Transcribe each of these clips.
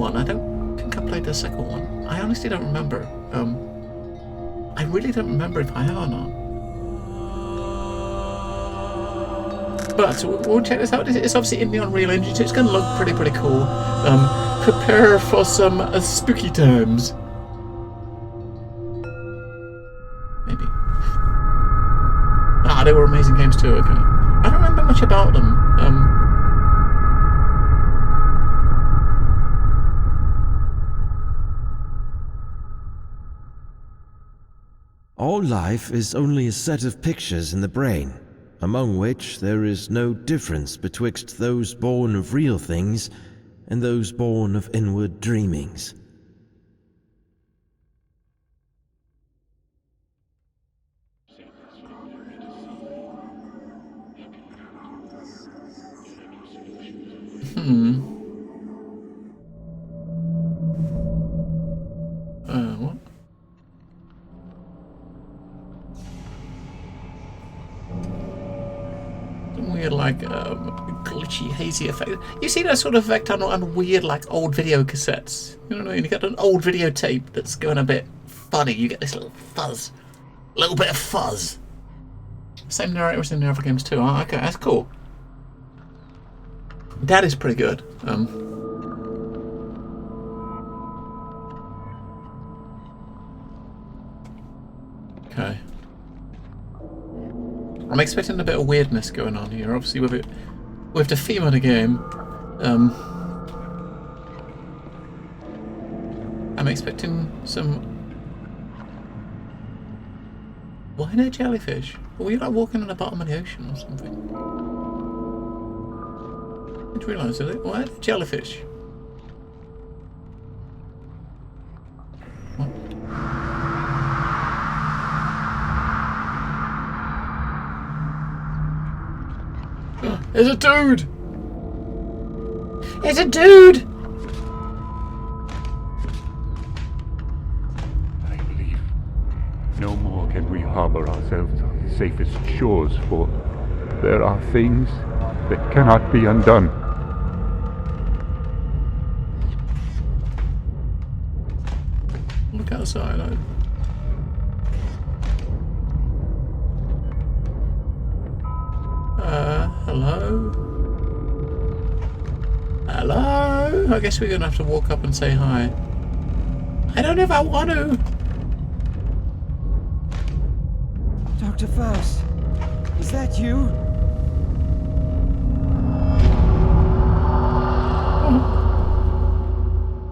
one. I don't think I played the second one. I honestly don't remember. I really don't remember if I have or not. But we'll check this out. It's obviously in the Unreal Engine, so it's going to look pretty cool. Prepare for some spooky times. Maybe. Ah, they were amazing games too. Okay. I don't remember much about them. All life is only a set of pictures in the brain, among which there is no difference betwixt those born of real things and those born of inward dreamings. What? Some weird, like, glitchy, hazy effect. You see that sort of effect on weird, like, old video cassettes? You know what I mean? You got an old videotape that's going a bit funny. You get this little fuzz. A little bit of fuzz. Same narrator as in the other games too. Oh, okay, that's cool. That is pretty good. Okay. I'm expecting a bit of weirdness going on here, obviously with the theme of the game. I'm expecting some. Why no jellyfish? Are we like walking on the bottom of the ocean or something? I didn't realise it. Why jellyfish? What? There's a dude! It's a dude! I believe no more can we harbor ourselves on the safest shores, for there are things that cannot be undone. Look outside. Hello? Hello? I guess we're gonna have to walk up and say hi. I don't know if I want to. Dr. Faust, is that you?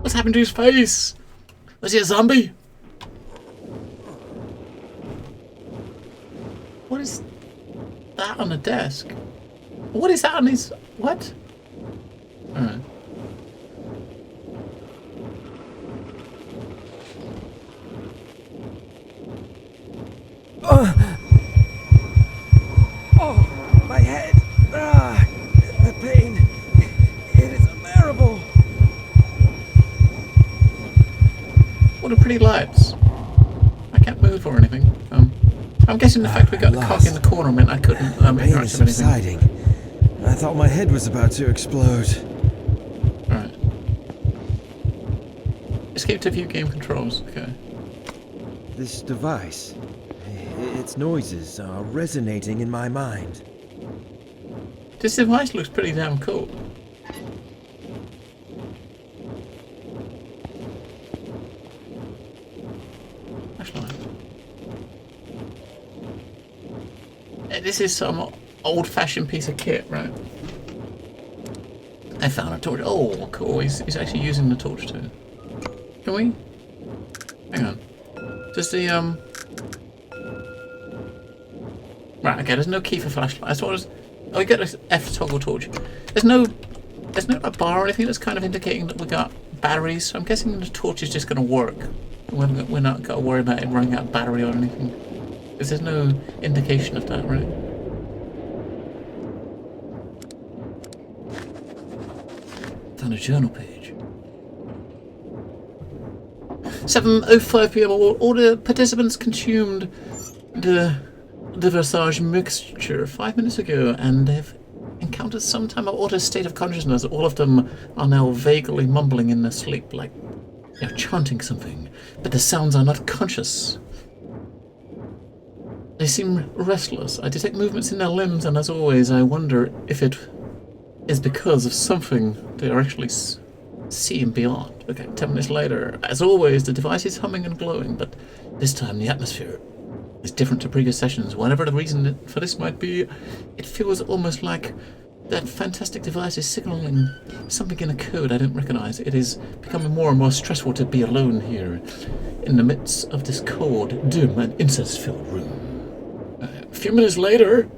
What's happened to his face? Was he a zombie? What is that on the desk? What is that on his... What? Alright. Oh, my head! Ah, the pain. It is unbearable. What are pretty lights. I can't move or anything. I'm guessing the fact we got the cock in the corner meant I couldn't interact with anything. I thought my head was about to explode. Alright. Escape to view game controls. Okay. This device, its noises are resonating in my mind. This device looks pretty damn cool. Flashlight. This is some old-fashioned piece of kit, right? I found a torch. Oh, cool. He's actually using the torch too. Can we? Hang on. Does the Right. Okay. There's no key for flashlight. That's what I was. Oh, we got this F toggle torch. There's no like bar or anything that's kind of indicating that we got batteries. So I'm guessing the torch is just going to work. We're not got to worry about it running out of battery or anything. Because there's no indication of that, right? Found a journal page. 7:05 p.m. All the participants consumed the Versage mixture 5 minutes ago and have encountered encountered some type of altered state of consciousness. All of them are now vaguely mumbling in their sleep, like they're chanting something, but the sounds are not conscious. They seem restless. I detect movements in their limbs, and as always, I wonder if it is because of something they are actually seeing beyond. Okay, 10 minutes later. As always, the device is humming and glowing, but this time the atmosphere is different to previous sessions. Whatever the reason for this might be, it feels almost like that fantastic device is signaling something in a code I don't recognize. It is becoming more and more stressful to be alone here in the midst of this cold, dim, and incense-filled room. A few minutes later,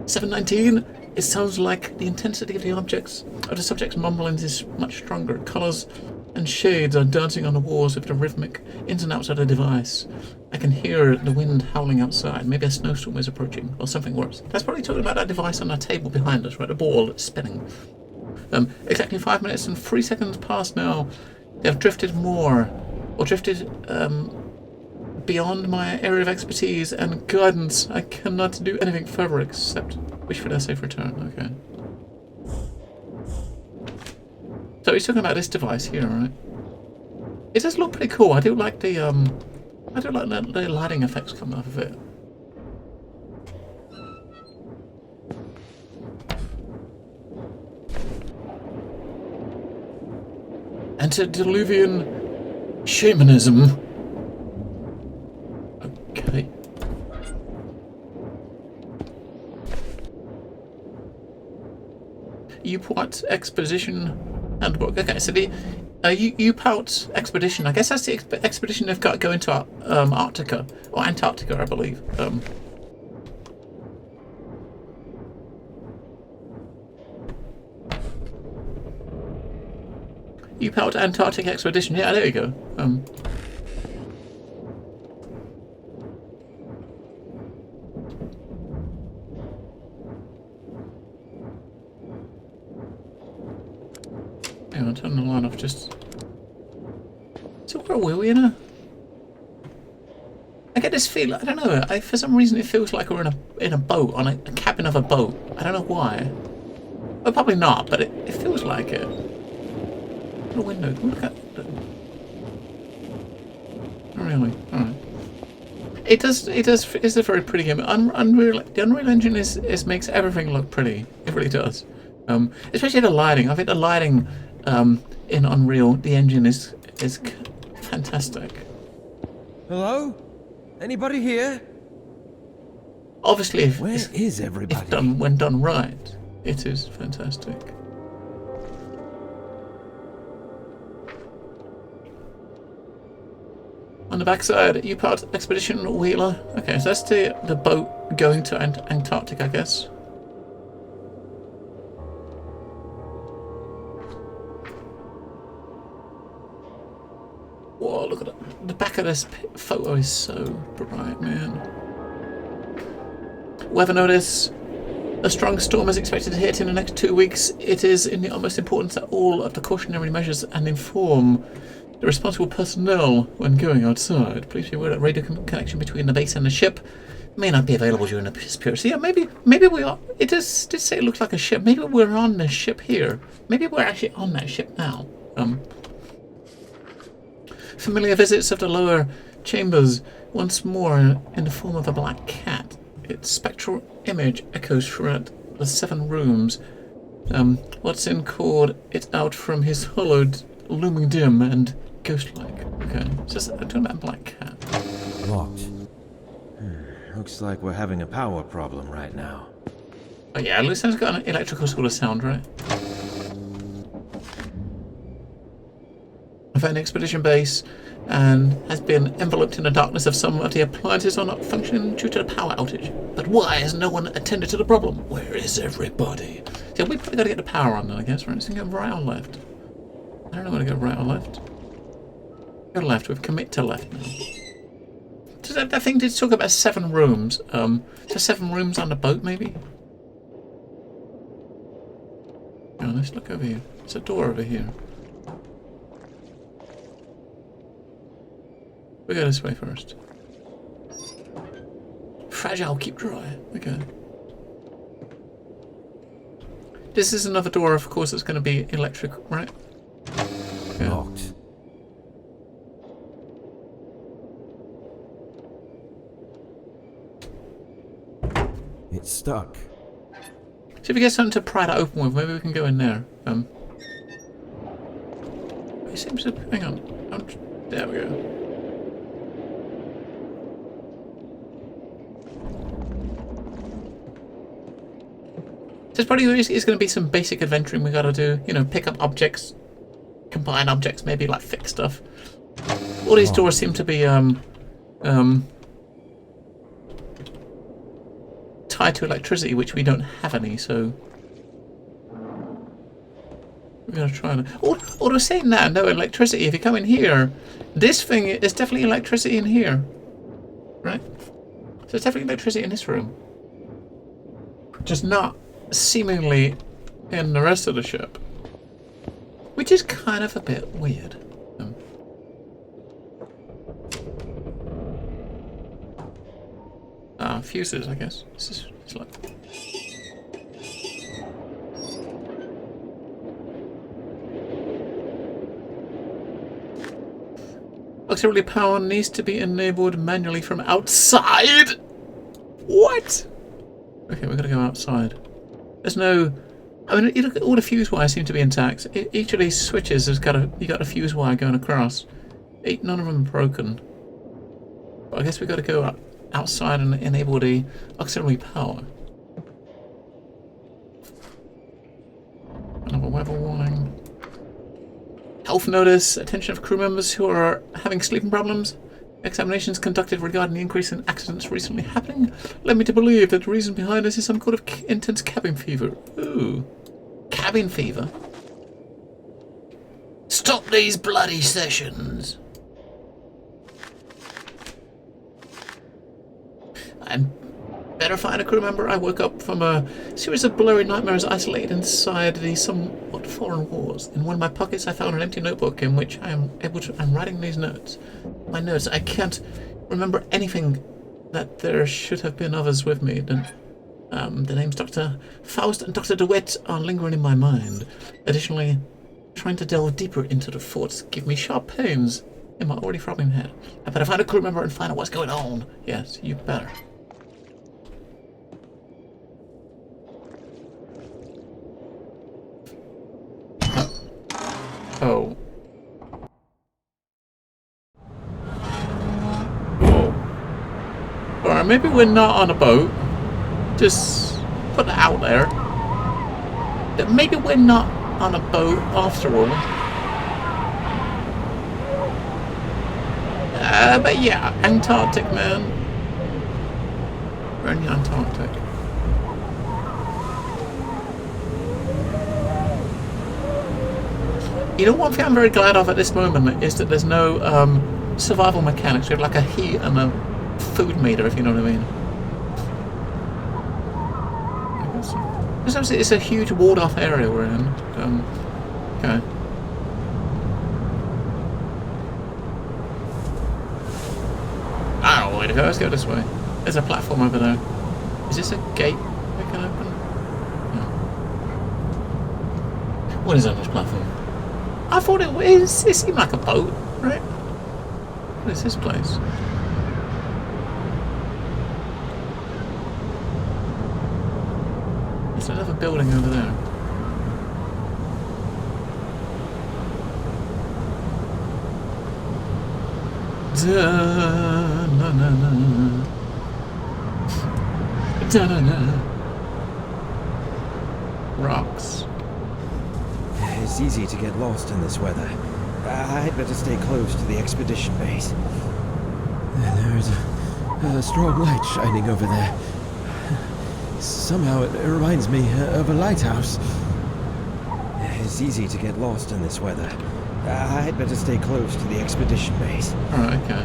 7:19, it sounds like the intensity of the subject's mumblings is much stronger. Colors and shades are dancing on the walls with the rhythmic ins and outs of the device. I can hear the wind howling outside. Maybe a snowstorm is approaching, or something worse. That's probably talking about that device on the table behind us, right? The ball that's spinning. Exactly 5 minutes and 3 seconds past now. They have drifted beyond my area of expertise and guidance. I cannot do anything further except wish for their safe return. Okay. So he's talking about this device here, right? It does look pretty cool. I do like the the lighting effects coming off of it. Antediluvian shamanism. Okay. U-Pout Expedition Handbook. Okay, so the U-Pout Expedition, I guess that's the expedition they've got going to Arctica, or Antarctica, I believe. U-Pout Antarctic Expedition, yeah, there you go. Hang on, turn the line off just... So where were we in a... I get this feel, I don't know, for some reason it feels like we're in a boat, on a cabin of a boat. I don't know why. Well, probably not, but it feels like it. The window, look at it. Oh, really? Alright. It's a very pretty game. The Unreal Engine makes everything look pretty. It really does. Especially the lighting. I think the lighting in Unreal, the engine is fantastic. Hello? Anybody here? Obviously, Where is everybody? When done right, it is fantastic. On the backside, U-Pout Expedition Wheeler. Okay, so that's the boat going to Antarctic, I guess. Whoa, look at that. The back of this photo is so bright, man. Weather notice. A strong storm is expected to hit in the next 2 weeks. It is in the utmost importance that all of the cautionary measures and inform the responsible personnel when going outside. Please be aware that radio connection between the base and the ship may not be available during this period. So yeah, maybe we are. It did say it looks like a ship. Maybe we're on the ship here. Maybe we're actually on that ship now. Familiar visits of the lower chambers once more in the form of a black cat. Its spectral image echoes throughout the 7 rooms. Watson called it out from his hollowed, looming dim and ghost-like. Okay, just I'm talking about a black cat. Locked. Looks like we're having a power problem right now. Oh yeah, at least it's got an electrical sort of sound, right? I found the expedition base and has been enveloped in the darkness of some of the appliances are not functioning due to the power outage. But why has no one attended to the problem? Where is everybody? Yeah, we probably got to get the power on then, I guess, right? So go right or left? I don't know where to go, right or left. Go left, we've commit to left now. Does that thing did talk about 7 rooms. So 7 rooms on the boat, maybe? Oh, let's look over here. There's a door over here. We go this way first. Fragile, keep dry. Okay. this is another door, of course, that's going to be electric, right? Yeah. Locked. It's stuck. So if we get something to pry that open with, maybe we can go in there. It seems to... Hang on. There we go. There's probably is going to be some basic adventuring we got to do. You know, pick up objects, combine objects, maybe like fix stuff. All these doors seem to be tied to electricity, which we don't have any, so we're going to try and... Although saying that, no electricity, if you come in here, this thing is definitely electricity in here, right? So there's definitely electricity in this room. Just not seemingly in the rest of the ship. Which is kind of a bit weird. Fuses, I guess. It's like... Auxiliary power needs to be enabled manually from outside. What? Okay, we're gonna go outside. There's no... I mean, you look at all the fuse wires seem to be intact. Each of these switches has got a... You got a fuse wire going across. None of them are broken. But I guess we got to go up outside and enable the auxiliary power. Another weather warning. Health notice. Attention of crew members who are having sleeping problems. Examinations conducted regarding the increase in accidents recently happening led me to believe that the reason behind this is some kind of intense cabin fever. Ooh. Cabin fever? Stop these bloody sessions! I better find a crew member. I woke up from a series of blurry nightmares isolated inside the somewhat foreign walls. In one of my pockets I found an empty notebook in which I'm writing these notes. My notes. I can't remember anything that there should have been others with me. The names Dr. Faust and Dr. DeWitt are lingering in my mind. Additionally, trying to delve deeper into the thoughts give me sharp pains in my already throbbing head. I better find a crew member and find out what's going on. Yes, you better. Oh. Alright, maybe we're not on a boat. Just put that out there. That maybe we're not on a boat after all. But yeah, Antarctic, man. We're in the Antarctic. You know, one thing I'm very glad of at this moment is that there's no survival mechanics. We have like a heat and a food meter, if you know what I mean. It's a huge walled-off area we're in. Okay. I don't know where to go. Let's go this way. There's a platform over there. Is this a gate we can open? No. What is on this platform? I thought it seemed like a boat, right? What is this place? There's another building over there. Da-na-na-na. Da-na-na. Rocks. It's easy to get lost in this weather. I'd better stay close to the expedition base. There's a strong light shining over there. Somehow it reminds me of a lighthouse. It's easy to get lost in this weather. I'd better stay close to the expedition base. Alright, okay.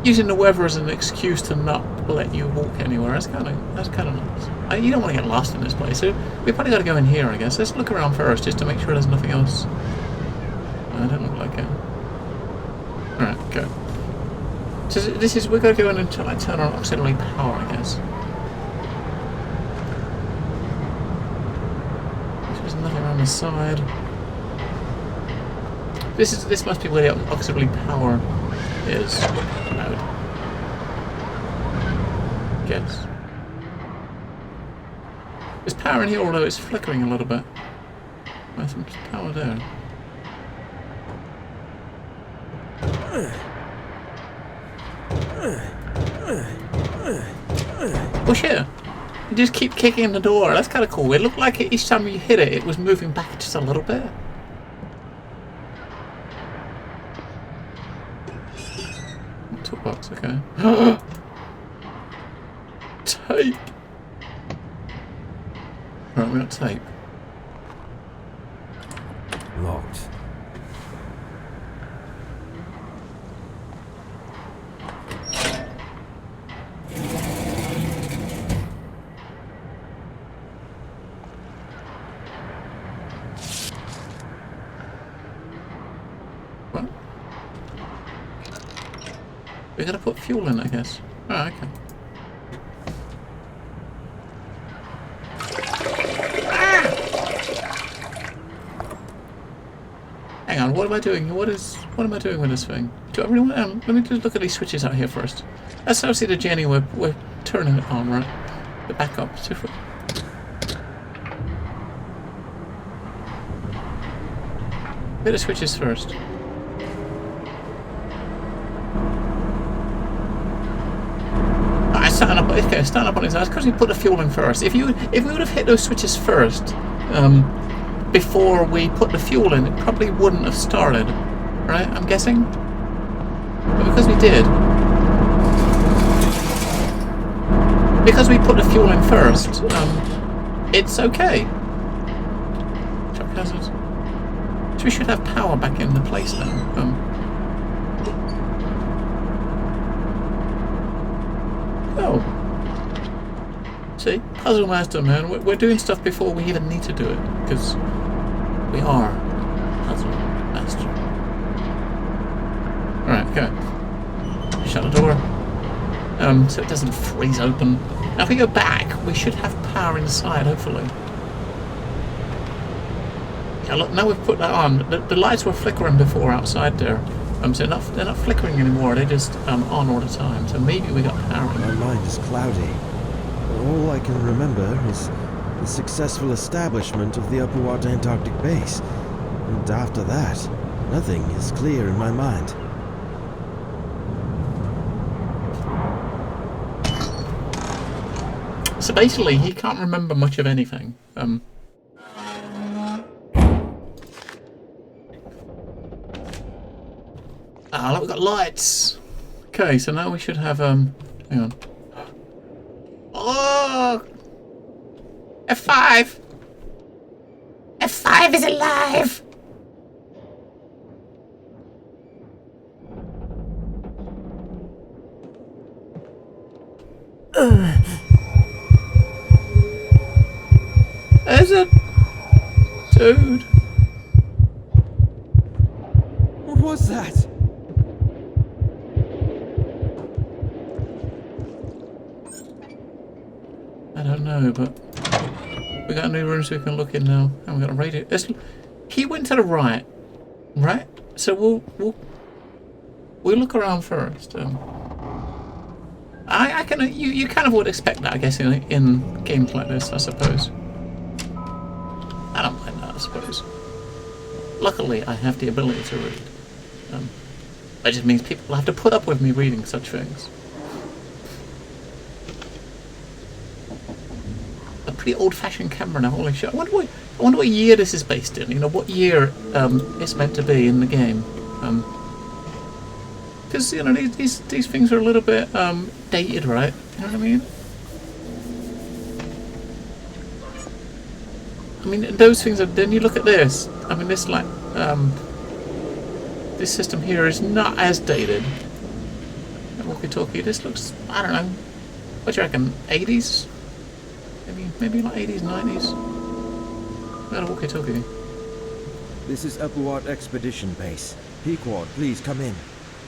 Using the weather as an excuse to not let you walk anywhere, that's kind of nice. You don't want to get lost in this place, so we probably got to go in here, I guess. Let's look around first, just to make sure there's nothing else. I don't look like it. Alright, go. So this is, we're going to go in and turn on auxiliary power, I guess. the side. This must be where the auxiliary power is. I would guess. There's power in here, although it's flickering a little bit. There's some power there. Oh shit! You just keep kicking the door. That's kind of cool. It looked like each time you hit it, it was moving back just a little bit. Toolbox, okay. Tape! Right, we got tape. Locked. What? We gotta put fuel in, I guess. Oh, okay. Hang on, what am I doing? What am I doing with this thing? Do I really want let me just look at these switches out here first. That's obviously the Jenny we're turning it on, right? The backup. Hit the switches first. Starting up on his eyes because we put the fuel in first. If we would have hit those switches first, before we put the fuel in, it probably wouldn't have started, right? I'm guessing. But because we did, because we put the fuel in first, it's okay. Shock hazard. So we should have power back in the place now. Oh. See? Puzzle master, man. We're doing stuff before we even need to do it. Because we are puzzle master. Alright, okay. Shut the door. So it doesn't freeze open. Now if we go back, we should have power inside, hopefully. Yeah, look, now we've put that on. The lights were flickering before outside there. So they're not flickering anymore, they're just on all the time. So maybe we got power. My mind is cloudy. All I can remember is the successful establishment of the Upward Antarctic base. And after that, nothing is clear in my mind. So basically, he can't remember much of anything. Ah, look, we've got lights. Okay, so now we should have, hang on. Oh! F5! F5 is alive! There's a dude. What was that? I don't know, but we got new rooms we can look in now, and we got a radio. He went to the right, right? So we'll look around first. I can you kind of would expect that, I guess, in games like this, I suppose. I don't mind that, I suppose. Luckily, I have the ability to read. That just means people have to put up with me reading such things. A pretty old-fashioned camera now. Holy shit! I wonder what year this is based in. You know, what year it's meant to be in the game. Because you know these things are a little bit dated, right? You know what I mean? I mean, those things are. Then you look at this. I mean, this like this system here is not as dated. Walkie-talkie. This looks. I don't know. What do you reckon? 80s? Maybe like 80s, 90s. Got a walkie-talkie. This is Upward Expedition Base. Pequod, please come in.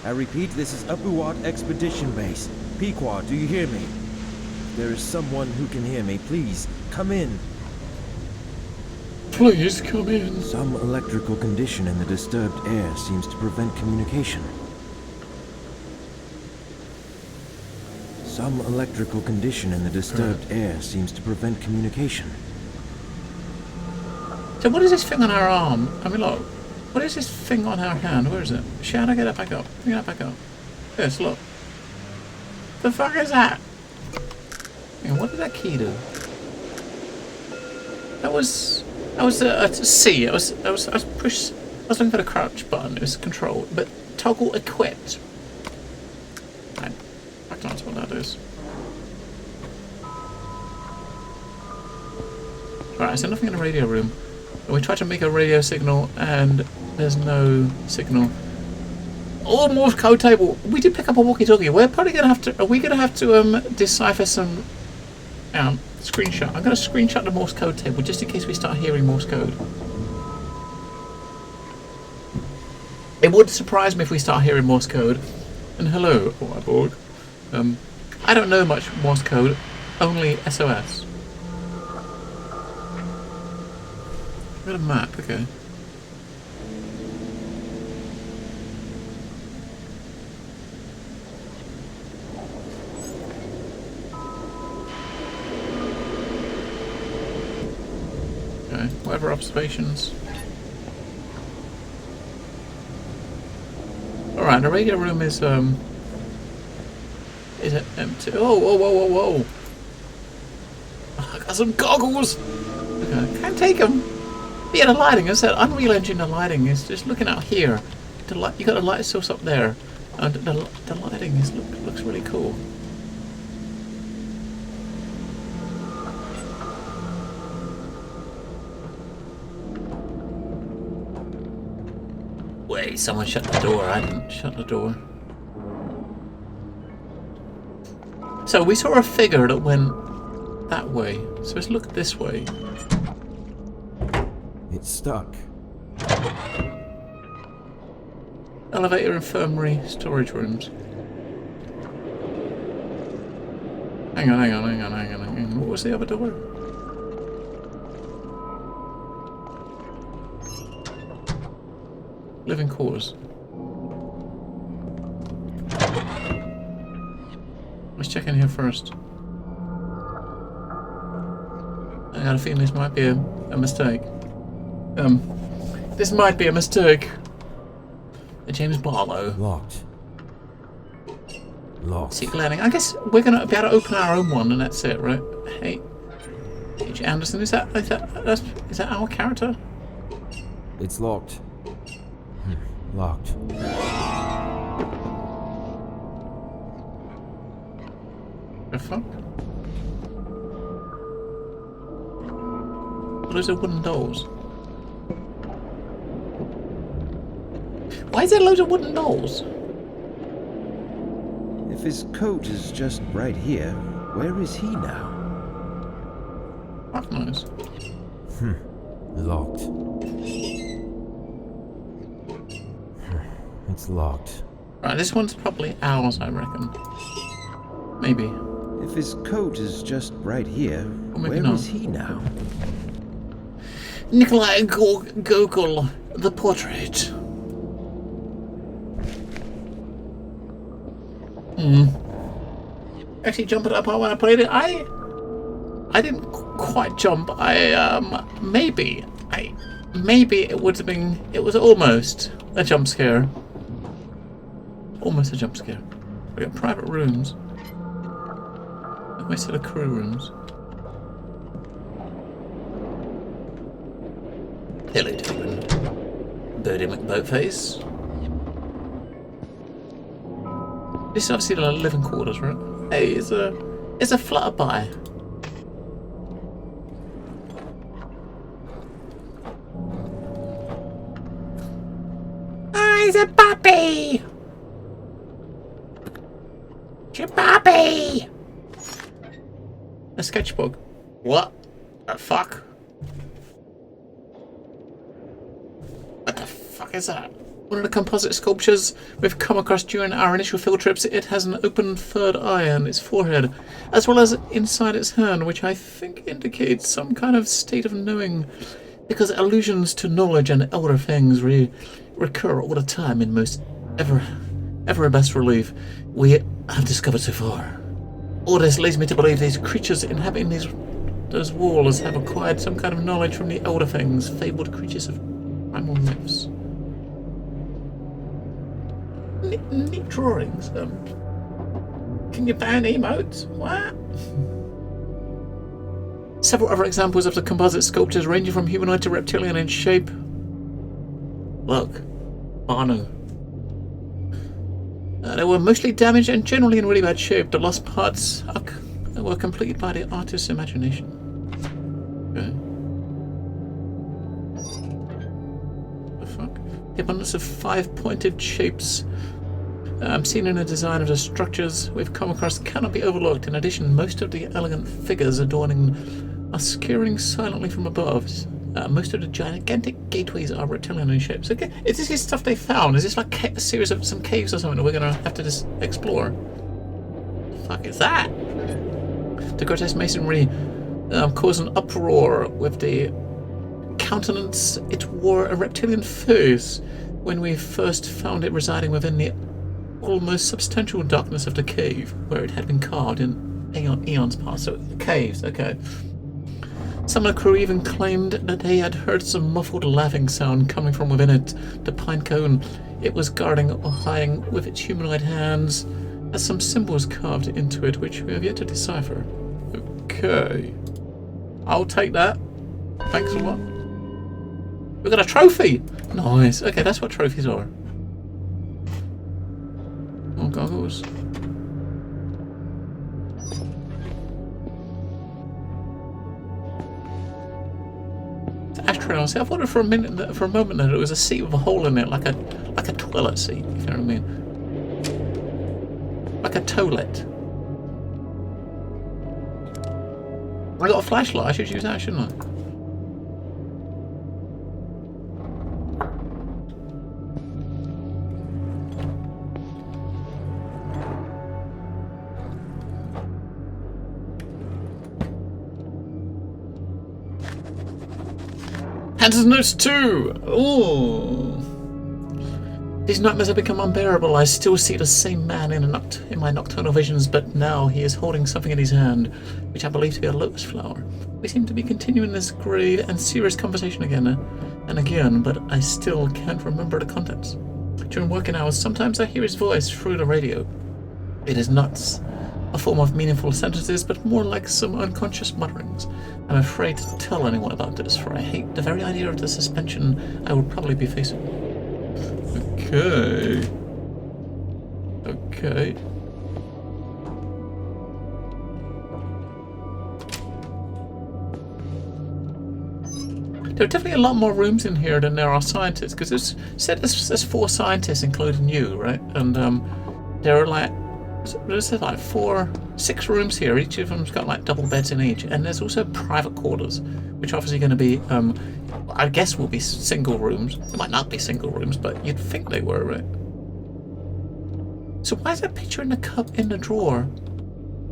I repeat, this is Upward Expedition Base. Pequod, do you hear me? If there is someone who can hear me, please come in. Please come in. Some electrical condition in the disturbed air seems to prevent communication. Some electrical condition in the disturbed air seems to prevent communication. So what is this thing on our arm? I mean, look. What is this thing on our hand? Where is it? Shall I get it back up? Get it back up. Yes, look. The fuck is that? Hang on, what did that key do? That was a C. I was looking for the crouch button. It was control, but toggle equipped. Right. I don't know what that is. Right, so nothing in the radio room. We tried to make a radio signal and there's no signal. Oh, Morse code table. We did pick up a walkie-talkie. We're probably gonna have to. Are we gonna have to decipher some screenshot? I'm gonna screenshot the Morse code table just in case we start hearing Morse code. It would surprise me if we start hearing Morse code. And hello, Whiteboard. I don't know much Morse code, only SOS. Got a map, okay. Okay, whatever observations. Alright, the radio room is it empty? Oh, whoa, whoa, whoa, whoa! Oh, I got some goggles! Okay, can't take them! Yeah, the lighting, I said, Unreal Engine, the lighting is just looking out here. You got the light source up there, and the lighting looks really cool. Wait, someone shut the door. I didn't shut the door. So we saw a figure that went that way. So let's look this way. It's stuck. Elevator, infirmary, storage rooms. Hang on. What was the other door? Living quarters. Let's check in here first. I got a feeling this might be a mistake. This might be a mistake. James Barlow. Locked. Secret landing. I guess we're gonna be able to open our own one, and that's it, right? Hey, H. Anderson, is that our character? It's locked. Locked. The fuck? Those are wooden dolls. Why is there loads of wooden dolls? If his coat is just right here, where is he now? Fuck knows. Locked. It's locked. Right, this one's probably ours, I reckon. Maybe. If his coat is just right here, maybe where is he now? Nikolai Gogol, the portrait. Actually, jumping up when I played it, I didn't quite jump. Maybe it would have been. It was almost a jump scare. Almost a jump scare. We got private rooms. We said crew rooms. Hello, Damon. Birdie McBoatface. This is obviously the living quarters, right? Hey, it's a flutterby. Ah, he's a puppy. It's a puppy. A sketchbook. What the fuck? What the fuck is that? One of the composite sculptures we've come across during our initial field trips. It has an open third eye on its forehead, as well as inside its hand, which I think indicates some kind of state of knowing. Because allusions to knowledge and elder things recur all the time in most ever best relief we have discovered so far. All this leads me to believe these creatures inhabiting those walls have acquired some kind of knowledge from the elder things, fabled creatures of primal myths. Neat drawings. Can you ban emotes? What? Several other examples of the composite sculptures ranging from humanoid to reptilian in shape. Look, Banu. They were mostly damaged and generally in really bad shape. The lost parts were completed by the artist's imagination. Okay. The fuck? The abundance of 5-pointed shapes seen in the design of the structures we've come across cannot be overlooked. In addition, most of the elegant figures adorning are skewering silently from above. Most of the gigantic gateways are reptilian in shape. So, is this stuff they found? Is this like a series of some caves or something that we're going to have to just explore? The fuck is that? The grotesque masonry caused an uproar with the countenance. It wore a reptilian face when we first found it residing within the almost substantial darkness of the cave where it had been carved in eons past. So, caves, okay. Some of the crew even claimed that they had heard some muffled laughing sound coming from within it. The pine cone it was guarding or hiding with its humanoid hands has some symbols carved into it which we have yet to decipher. Okay. I'll take that. Thanks a lot. We got a trophy! Nice. Okay, that's what trophies are. Oh, goggles. Ashtray on. See, I thought for a moment that it was a seat with a hole in it, like a toilet seat. If you know what I mean, like a toilet. I got a flashlight. I should use that, shouldn't I? Hands notes too! Ooh. These nightmares have become unbearable. I still see the same man in my nocturnal visions, but now he is holding something in his hand, which I believe to be a lotus flower. We seem to be continuing this grave and serious conversation again and again, but I still can't remember the contents. During working hours, sometimes I hear his voice through the radio. It is not a form of meaningful sentences, but more like some unconscious mutterings. I'm afraid to tell anyone about this, for I hate the very idea of the suspension I will probably be facing. Okay. Okay. There are definitely a lot more rooms in here than there are scientists, because there's 4 scientists, including you, right? And there are like, there's like 6 rooms here. Each of them's got like double beds in each, and there's also private quarters, which are obviously going to be, I guess, will be single rooms. It might not be single rooms, but you'd think they were, right? So why is that picture in the cup in the drawer,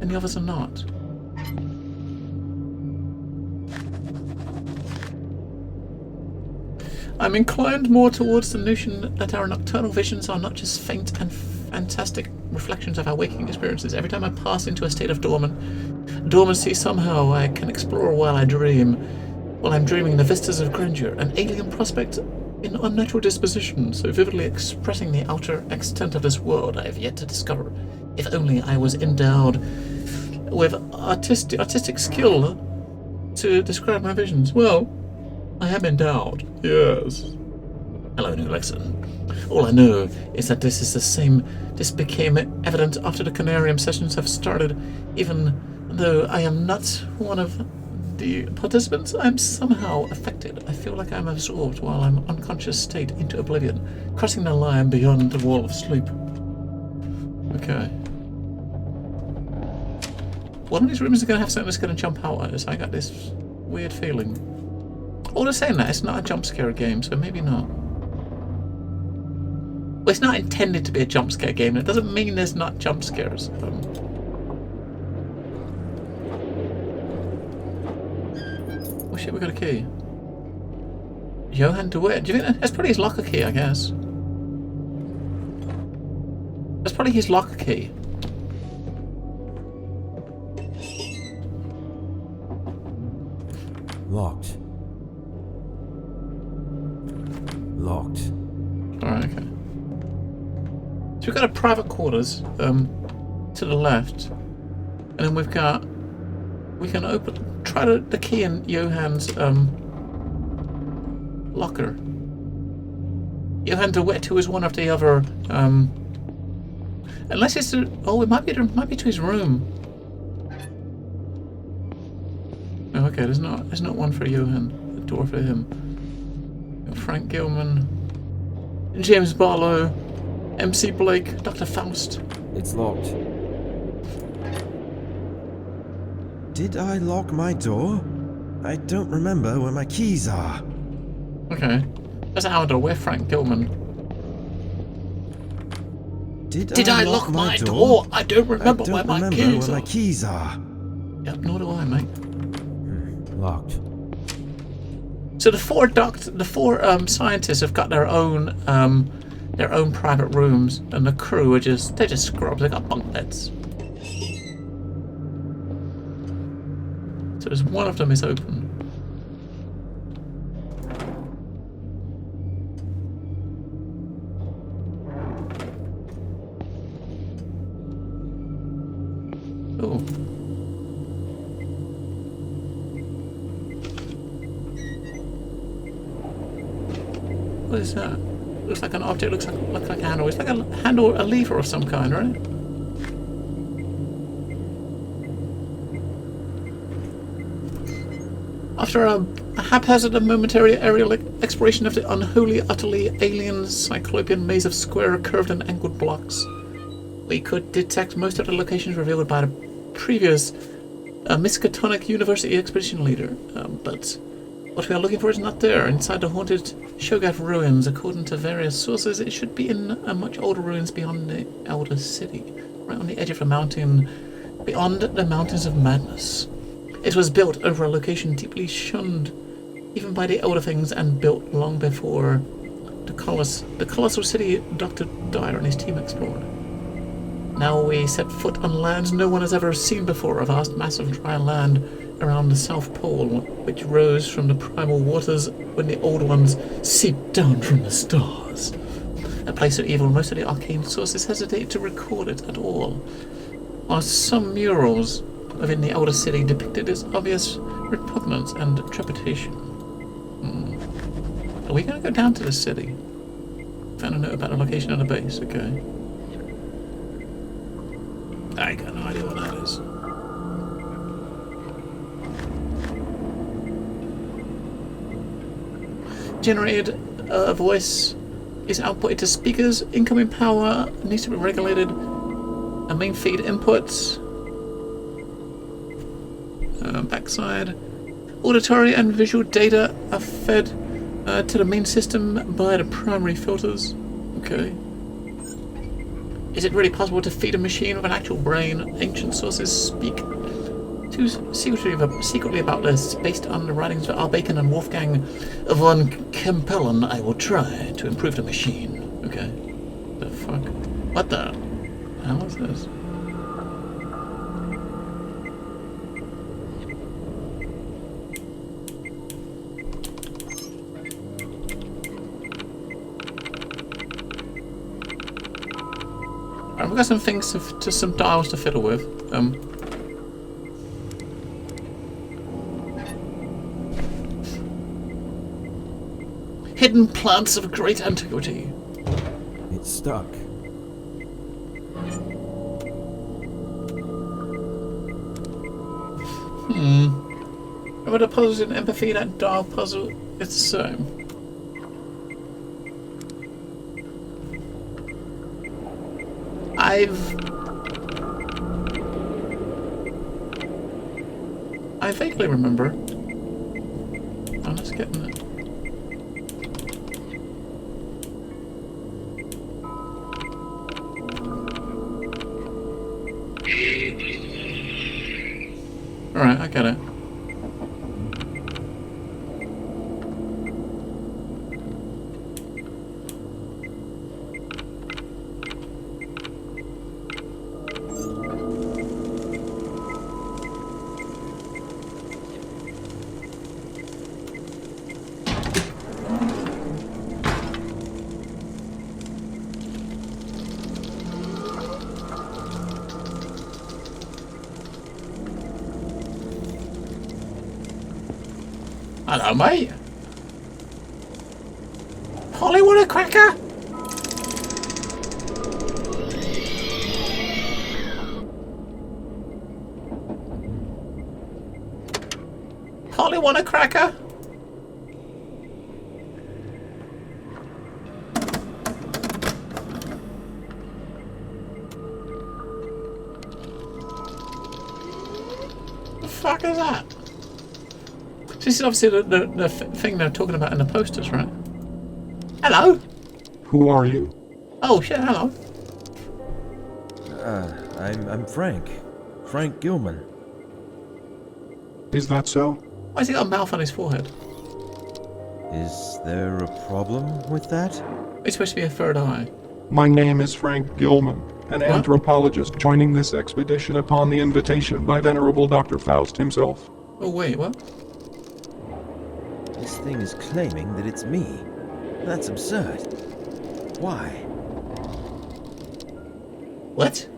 and the others are not? I'm inclined more towards the notion that our nocturnal visions are not just faint and fantastic reflections of our waking experiences. Every time I pass into a state of dormancy, somehow I can explore while I'm dreaming the vistas of grandeur, an alien prospect in unnatural disposition, so vividly expressing the outer extent of this world I have yet to discover. If only I was endowed with artistic skill to describe my visions. Well, I am endowed, yes. Hello, New Lexington. All I know is that this became evident after the Conarium sessions have started. Even though I am not one of the participants, I'm somehow affected. I feel like I'm absorbed while I'm unconscious state into oblivion, crossing the line beyond the wall of sleep. Okay. One of these rooms is going to have something that's going to jump out at us. I got this weird feeling. All they're saying that it's not a jump scare game, so maybe not. Well, it's not intended to be a jump scare game. It doesn't mean there's not jump scares. Oh shit, we got a key. Johan DeWitt. Do you think that's probably his locker key, I guess? That's probably his locker key. Locked. Locked. Alright, okay. So we've got a private quarters to the left. And then we've got... We can try the key in Johan's locker. Johan DeWitt, who is one of the other... unless it's... it might be to his room. Oh, okay, there's not one for Johan. A door for him. Frank Gilman, James Barlow, MC Blake, Dr. Faust. It's locked. Did I lock my door? I don't remember where my keys are. Okay. That's our door. We're Frank Gilman. Did I lock my door? I don't remember where my keys are. Yep, nor do I, mate. Locked. So the four scientists have got their own private rooms, and the crew are just scrubs. They got bunk beds. So there's one of them is open. Oh. What is that? Looks like an object. Looks like a handle. It's like a handle, a lever of some kind, right? After a haphazard and momentary aerial exploration of the unholy, utterly alien cyclopean maze of square, curved, and angled blocks, we could detect most of the locations revealed by the previous Miskatonic University expedition leader. But what we are looking for is not there. Inside the haunted Shogat ruins, according to various sources, it should be in much older ruins beyond the Elder City, right on the edge of the mountain, beyond the Mountains of Madness. It was built over a location deeply shunned, even by the Elder Things, and built long before the colossal city Dr. Dyer and his team explored. Now we set foot on lands no one has ever seen before, a vast mass of dry land around the South Pole, which rose from the primal waters when the Old Ones seeped down from the stars. A place of evil, most of the arcane sources hesitate to record it at all, while some murals within the Elder City depicted its obvious repugnance and trepidation. Are we going to go down to the city? Found a note about the location of the base, okay. I got no idea what that is. Generated voice is outputted to speakers. Incoming power needs to be regulated. A main feed inputs. Backside. Auditory and visual data are fed to the main system by the primary filters. Okay. Is it really possible to feed a machine with an actual brain? Ancient sources speak too secretly about this, based on the writings of R. Bacon and Wolfgang von Kempelen. I will try to improve the machine. Okay. The fuck? What the hell is this? Alright, we've got some things to some dials to fiddle with. Hidden plants of great antiquity. It's stuck. Remember the puzzles in Empathy, that dial puzzle? It's the same. I vaguely remember. Oh, let's get in it. Alright, I get it. Hello, mate. Holly, want a cracker? Holly, want a cracker? The fuck is that? This is obviously the thing they're talking about in the posters, right? Hello? Who are you? Oh shit, hello. I'm Frank. Frank Gilman. Is that so? Why's he got a mouth on his forehead? Is there a problem with that? It's supposed to be a third eye. My name is Frank Gilman, an What? anthropologist joining this expedition upon the invitation by Venerable Dr. Faust himself. Oh wait, what? This thing is claiming that it's me. That's absurd. Why? What?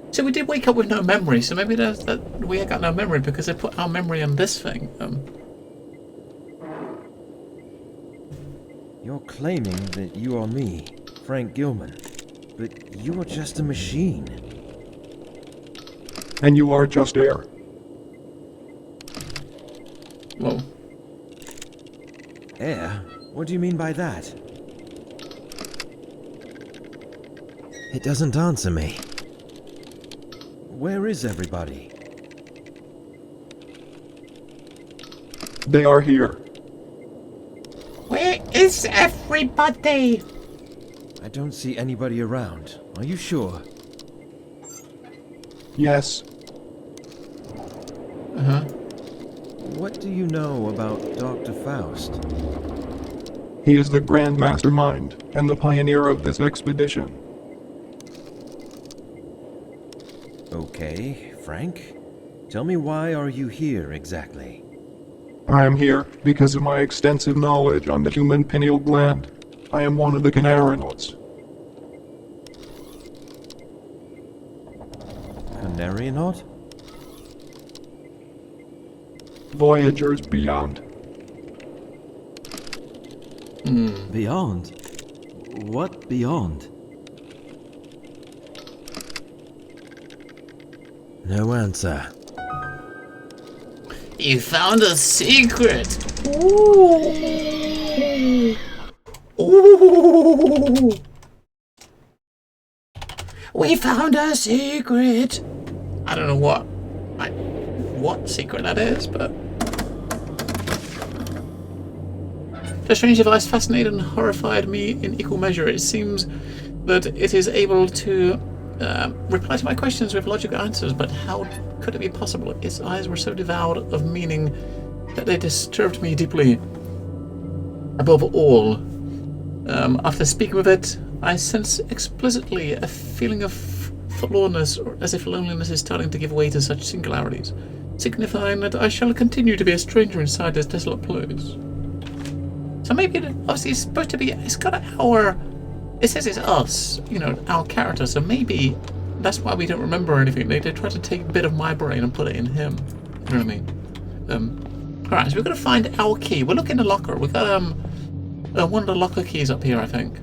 So we did wake up with no memory, so maybe that we got no memory because they put our memory on this thing. You're claiming that you are me, Frank Gilman, but you are just a machine. And you are just air. Whoa. Air? What do you mean by that? It doesn't answer me. Where is everybody? They are here. Where is everybody? I don't see anybody around. Are you sure? Yes, What do you know about Dr. Faust? he is the Grand Mastermind and the pioneer of this expedition. Okay, Frank. Tell me, why are you here exactly? I am here because of my extensive knowledge on the human pineal gland. I am one of the Conarians. Conarium? Voyagers beyond. Beyond? What beyond? No answer. You found a secret. Ooh. Ooh. We found a secret. I don't know what secret that is, but the strange device fascinated and horrified me in equal measure. It seems that it is able to reply to my questions with logical answers, but how could it be possible? Its eyes were so devoured of meaning that they disturbed me deeply. Above all, after speaking with it, I sense explicitly a feeling of forlornness, or as if loneliness is starting to give way to such singularities, signifying that I shall continue to be a stranger inside this desolate place. So maybe obviously it's supposed to be, it's got our, it says it's us, you know, our character, so maybe that's why we don't remember anything. They try to take a bit of my brain and put it in him. You know what I mean? Alright, so we're gonna find our key. We'll look in the locker. We've got one of the locker keys up here, I think.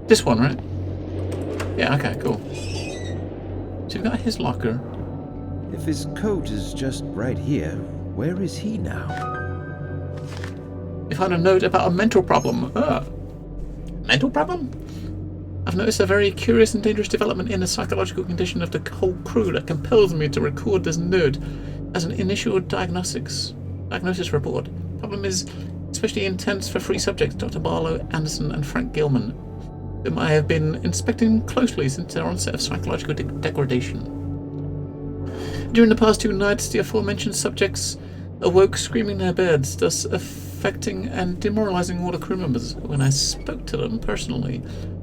This one, right? Yeah, okay, cool. So we've got his locker. If his coat is just right here, where is he now? We found a note about a mental problem. Mental problem? I've noticed a very curious and dangerous development in the psychological condition of the whole crew that compels me to record this note as an initial diagnosis report. Problem is especially intense for three subjects, Dr. Barlow, Anderson, and Frank Gilman, whom I have been inspecting closely since their onset of psychological degradation. During the past 2 nights, the aforementioned subjects awoke screaming in their beds, thus affecting and demoralizing all the crew members. When I spoke to them personally,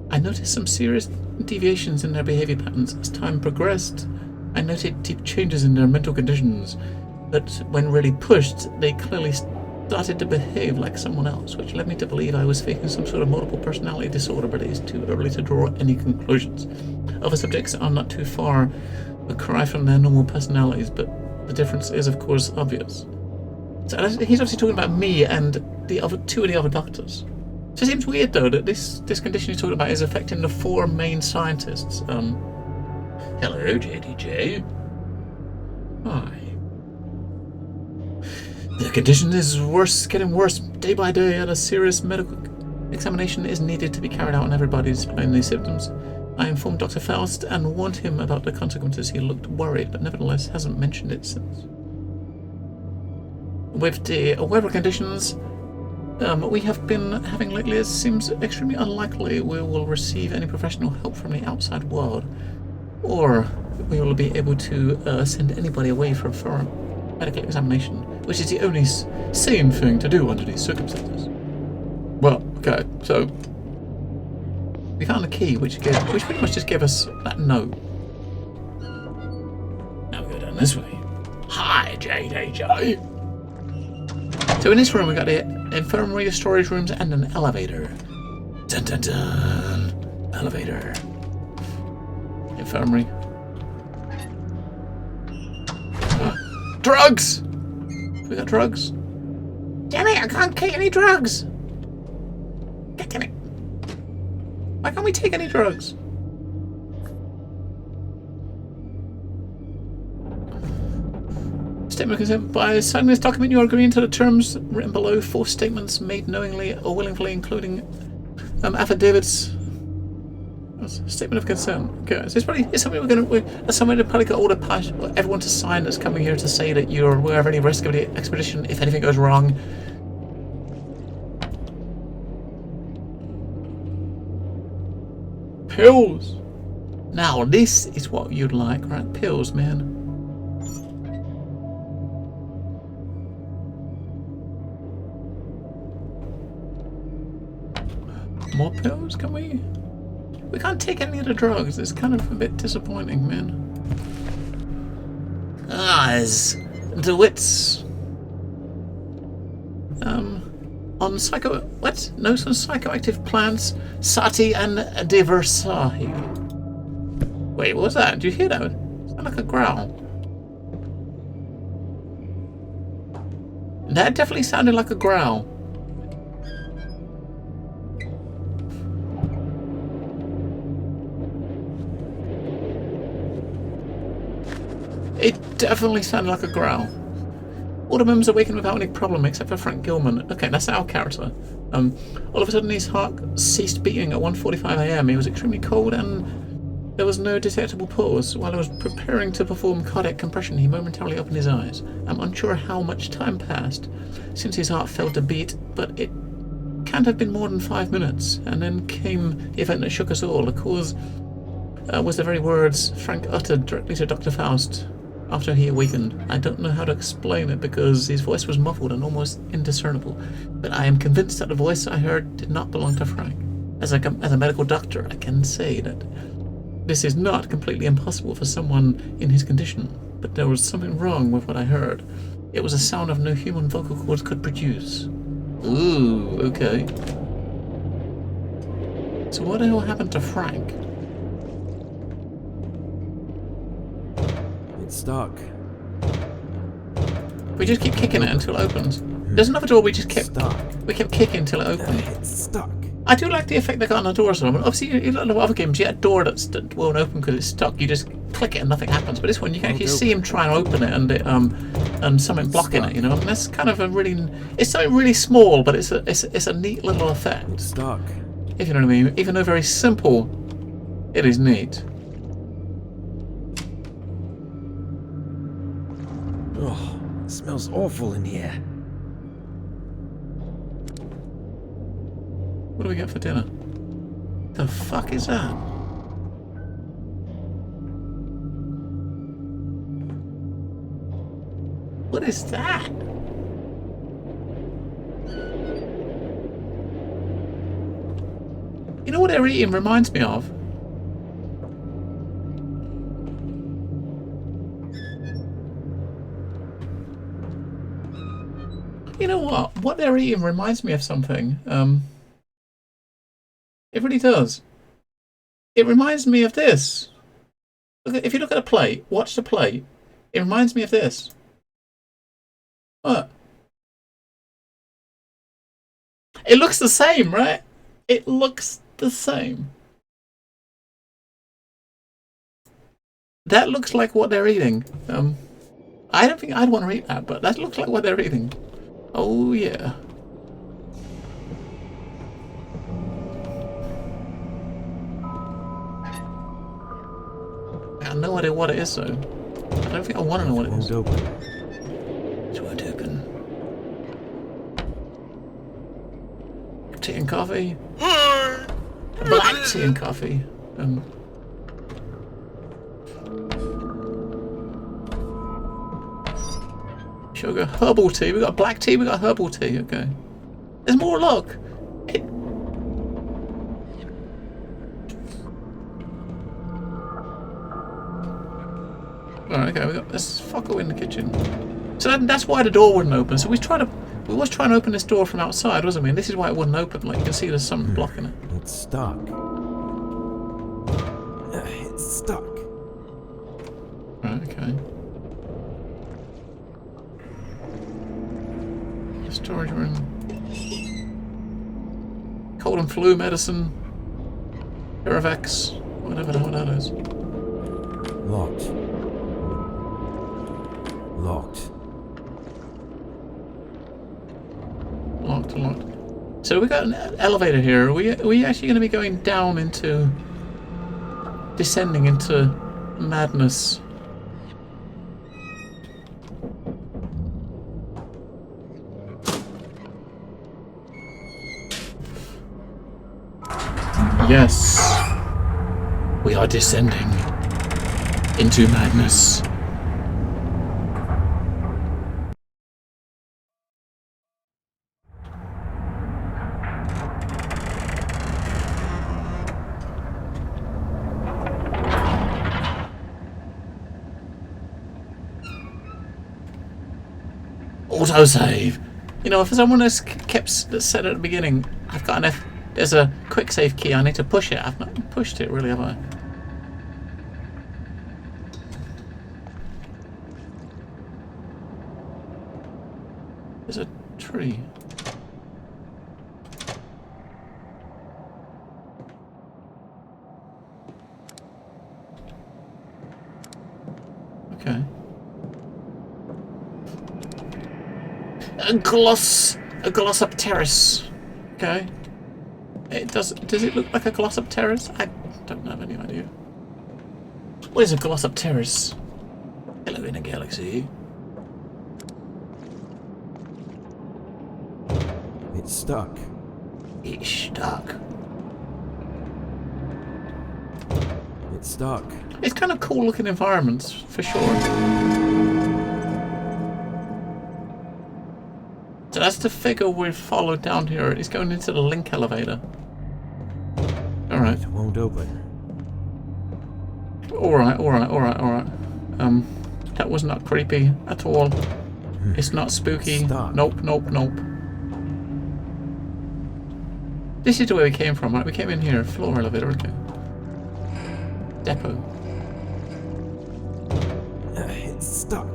I noticed some serious deviations in their behavior patterns. As time progressed, I noted deep changes in their mental conditions, but when really pushed, they clearly started to behave like someone else, which led me to believe I was facing some sort of multiple personality disorder, but it is too early to draw any conclusions. Other subjects are not too far a cry from their normal personalities, but the difference is, of course, obvious. So he's obviously talking about me and the other two of the other doctors. So it seems weird though that this condition he's talking about is affecting the 4 main scientists. Hello, JDJ. Hi. The condition is getting worse day by day, and a serious medical examination is needed to be carried out on everybody displaying these symptoms. I informed Dr. Faust and warned him about the consequences. He looked worried, but nevertheless hasn't mentioned it since. With the weather conditions we have been having lately, it seems extremely unlikely we will receive any professional help from the outside world, or we will be able to send anybody away for a medical examination, which is the only sane thing to do under these circumstances. Well, okay, so we found a key which pretty much just gave us that note. Now we go down this way. Hi, JDJ. So in this room we got the infirmary, the storage rooms, and an elevator. Dun dun dun. Elevator. Infirmary. Drugs! We got drugs? Damn it, I can't take any drugs! God damn it. Why can't we take any drugs? Statement of consent. By signing this document, you are agreeing to the terms written below. 4 statements made knowingly or willingly, including affidavits. Statement of consent. Okay, so it's something to probably get all everyone to sign that's coming here to say that you're aware of any risk of the expedition if anything goes wrong. Pills. Now this is what you'd like, right? Pills, man. More pills? Can we? We can't take any of the drugs. It's kind of a bit disappointing, man. As DeWitt's on psychoactive plants, Sati and Diversahi. Wait, what was that? Did you hear that? It sounded like a growl. That definitely sounded like a growl. It definitely sounded like a growl. All the members awakened without any problem except for Frank Gilman. Okay, that's our character. All of a sudden his heart ceased beating at 1:45 AM. He was extremely cold and there was no detectable pulse. While I was preparing to perform cardiac compression, he momentarily opened his eyes. I'm unsure how much time passed since his heart failed to beat, but it can't have been more than 5 minutes. And then came the event that shook us all. The cause was the very words Frank uttered directly to Dr. Faust after he awakened. I don't know how to explain it because his voice was muffled and almost indiscernible, but I am convinced that the voice I heard did not belong to Frank. As a medical doctor, I can say that this is not completely impossible for someone in his condition, but there was something wrong with what I heard. It was a sound of no human vocal cords could produce. Ooh, okay. So what the hell happened to Frank? It's stuck. We just keep kicking it until it opens. There's another door we just kept kicking until it opened. It's stuck. I do like the effect they got on the doors. Obviously, in a lot of other games, you get a door that won't open because it's stuck. You just click it and nothing happens. But this one, you can actually see him try and open it and something blocking it. You know, and that's kind of a really. It's something really small, but it's a neat little effect. It's stuck. If you know what I mean. Even though very simple, it is neat. Oh, it smells awful in here. What do we get for dinner? The fuck is that? What is that? You know what they're eating reminds me of? You know what? What they're eating reminds me of something. It really does. It reminds me of this. If you look at a plate, watch the plate. It reminds me of this. What? It looks the same, right? It looks the same. That looks like what they're eating. I don't think I'd want to eat that, but that looks like what they're eating. Oh yeah. I have no idea what it is though. I don't think I want to know what it is. Won't open. It won't open. Tea and coffee. Black tea and coffee. Sugar, herbal tea. We got black tea. We got herbal tea. Okay. There's more. Look. Alright, okay. We got this fucker in the kitchen. So that's why the door wouldn't open. So we was trying to open this door from outside, wasn't we? And this is why it wouldn't open. Like you can see, there's something blocking it. It's stuck. It's stuck. Right. Okay. Storage room. Cold and flu medicine. Paravex. Whatever the hell that is. Locked. Locked. Locked. So we got an elevator here. Are we actually going to be going down into... descending into madness? Yes. We are descending into madness. Autosave. You know, if someone has kept said at the beginning, I've got an there's a quick save key, I need to push it. I've not pushed it really, have I? There's a tree. Okay. A Glossopteris. Okay. Does it look like a Glossopteris? I don't have any idea. What is a Glossopteris? Hello in a galaxy. It's stuck. It's stuck. It's stuck. It's kind of cool looking environments, for sure. So that's the figure we've followed down here. It's going into the link elevator. Alright. It won't open. Alright. That was not creepy at all. It's not spooky. Stuck. Nope. This is the way we came from, right? We came in here, floor elevator, okay. Depot. It's stuck.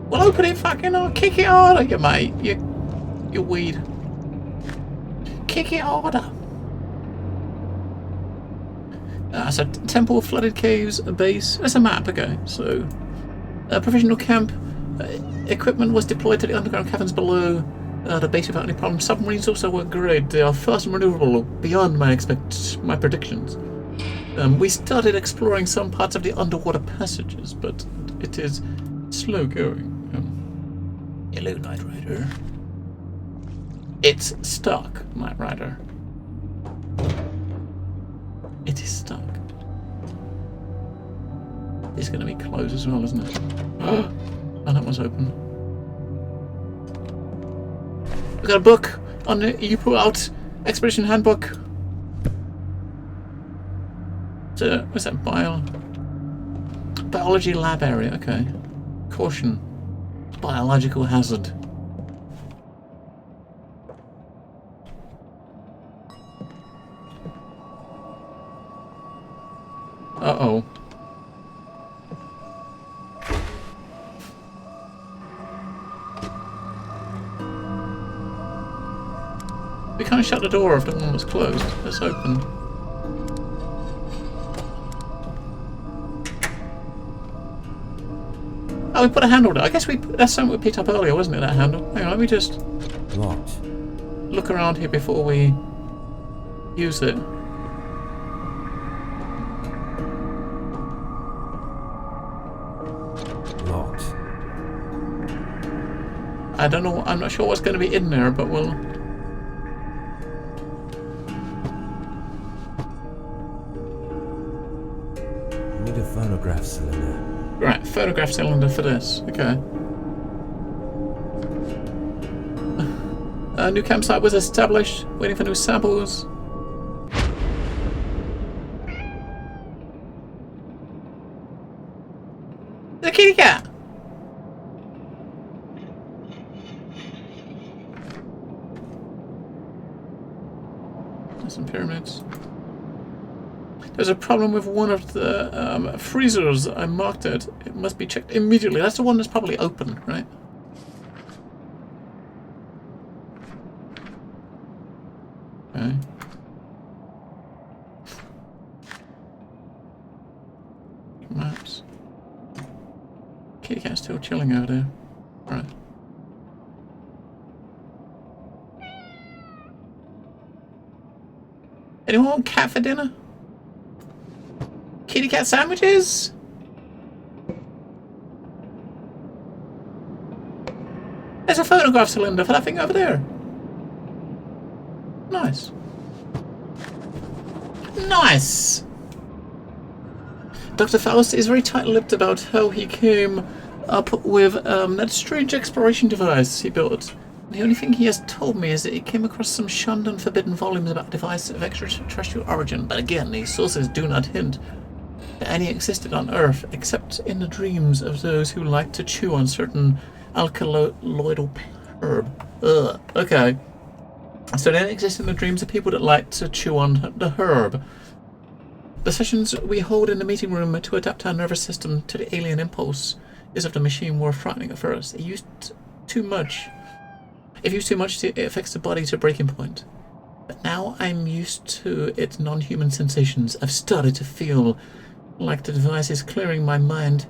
Well, open it fucking or kick it harder, you mate. You weed. Kick it harder. So temple, flooded caves, a base. That's a map, okay. So, a provisional camp. Equipment was deployed to the underground caverns below the base without any problem. Submarines also were great. They are fast and maneuverable beyond my predictions. We started exploring some parts of the underwater passages, but it is slow going. Hello, Knight Rider. It's stuck, Knight Rider. It is stuck. It's going to be closed as well, isn't it? Oh, that one's open. We got a book on the you put out expedition handbook. So, what's that? Biology lab area. Okay. Caution. Biological hazard. Uh-oh. can't shut the door if the one was closed. It's open. Oh, we put a handle there. I guess that's something we picked up earlier, wasn't it, that handle? Hang on, let me just Locked. look around here before we use it. Locked. I don't know, I'm not sure what's going to be in there, but we'll... Need a phonograph cylinder. Right, photograph cylinder for this. Okay. A new campsite was established, waiting for new samples. There's a kitty cat! There's some pyramids. There's a problem with one of the freezers. I marked it. It must be checked immediately. That's the one that's probably open, right? Okay. Maps. Kitty cat's still chilling over there. Right. Anyone want cat for dinner? Kitty cat sandwiches? There's a phonograph cylinder for that thing over there. Nice. Nice! Dr. Faust is very tight-lipped about how he came up with that strange exploration device he built. The only thing he has told me is that he came across some shunned and forbidden volumes about a device of extraterrestrial origin, but again, these sources do not hint that any existed on Earth, except in the dreams of those who like to chew on certain alkaloidal herb. Ugh. Okay. So they exist in the dreams of people that like to chew on the herb. The sessions we hold in the meeting room to adapt our nervous system to the alien impulse is of the machine were frightening at first. It used too much. If used too much, it affects the body to a breaking point. But now I'm used to its non-human sensations. I've started to feel like the device is clearing my mind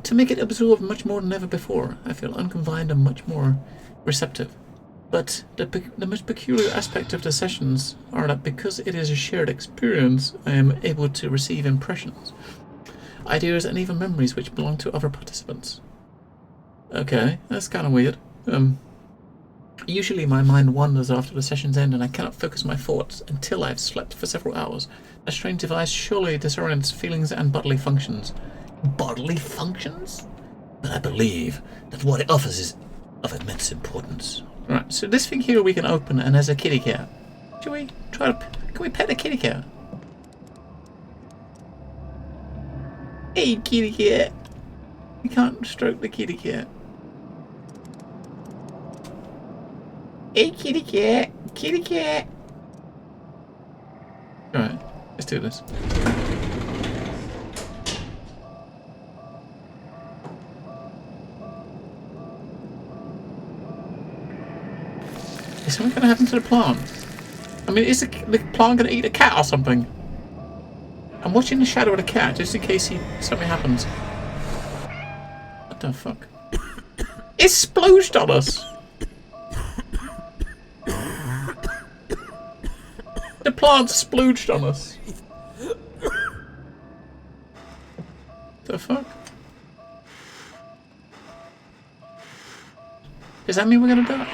to make it absorb much more than ever before. I feel unconfined and much more receptive. But the most peculiar aspect of the sessions are that because it is a shared experience, I am able to receive impressions, ideas, and even memories which belong to other participants. Okay, that's kind of weird. Usually my mind wanders after the sessions end and I cannot focus my thoughts until I have slept for several hours. A strange device surely disorients feelings and bodily functions. Bodily functions? But I believe that what it offers is of immense importance. Right, so this thing here we can open and there's a kitty cat. Should we try to... Can we pet the kitty cat? Hey, kitty cat. We can't stroke the kitty cat. Hey, kitty cat. Kitty cat. Alright, let's do this. Is something going to happen to the plant? I mean, is the plant going to eat a cat or something? I'm watching the shadow of the cat just in case something happens. What the fuck? It splooged on us! The plant splooged on us. The fuck? Does that mean we're gonna die?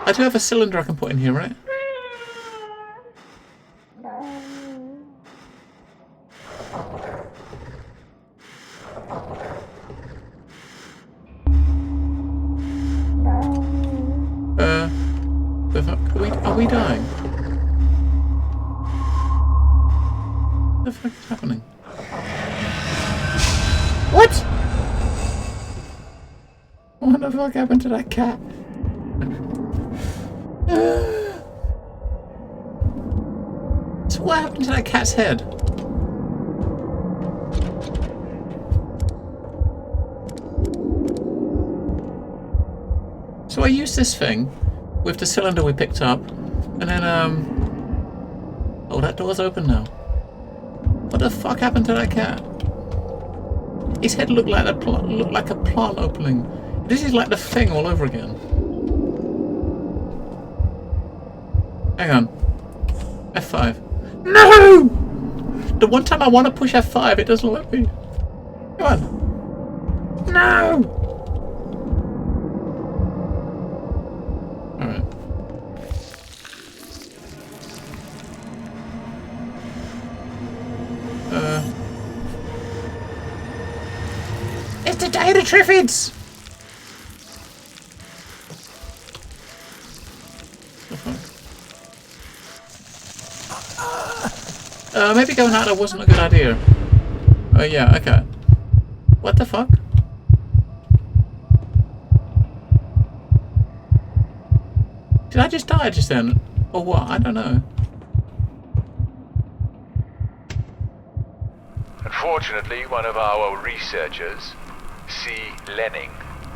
I do have a cylinder I can put in here, right? The fuck? Are we dying? What the fuck is happening? What? What the fuck happened to that cat? So what happened to that cat's head? So I used this thing with the cylinder we picked up, and then oh, that door's open now. What the fuck happened to that cat? His head looked like a plant opening. This is like the thing all over again. Hang on. F5. No! The one time I want to push F5, it doesn't let me. Come on. No! Alright. It's the day of the Triffids! Maybe going out there wasn't a good idea. Oh yeah, okay. What the fuck? Did I just die just then? Or what? I don't know. Unfortunately, one of our researchers, C. Lenning,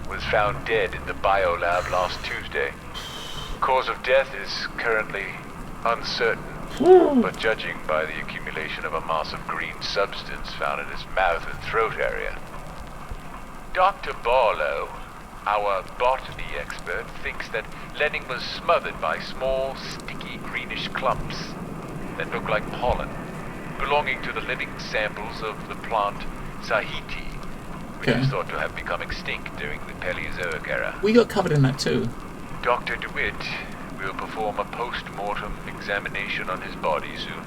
was found dead in the biolab last Tuesday. Cause of death is currently uncertain, but judging by the accumulation of a mass of green substance found in his mouth and throat area. Dr. Barlow, our botany expert, thinks that Lenning was smothered by small, sticky greenish clumps that look like pollen, belonging to the living samples of the plant Sahiti, which is thought to have become extinct during the Paleozoic era. We got covered in that too. Dr. DeWitt will perform a post-mortem examination on his body soon.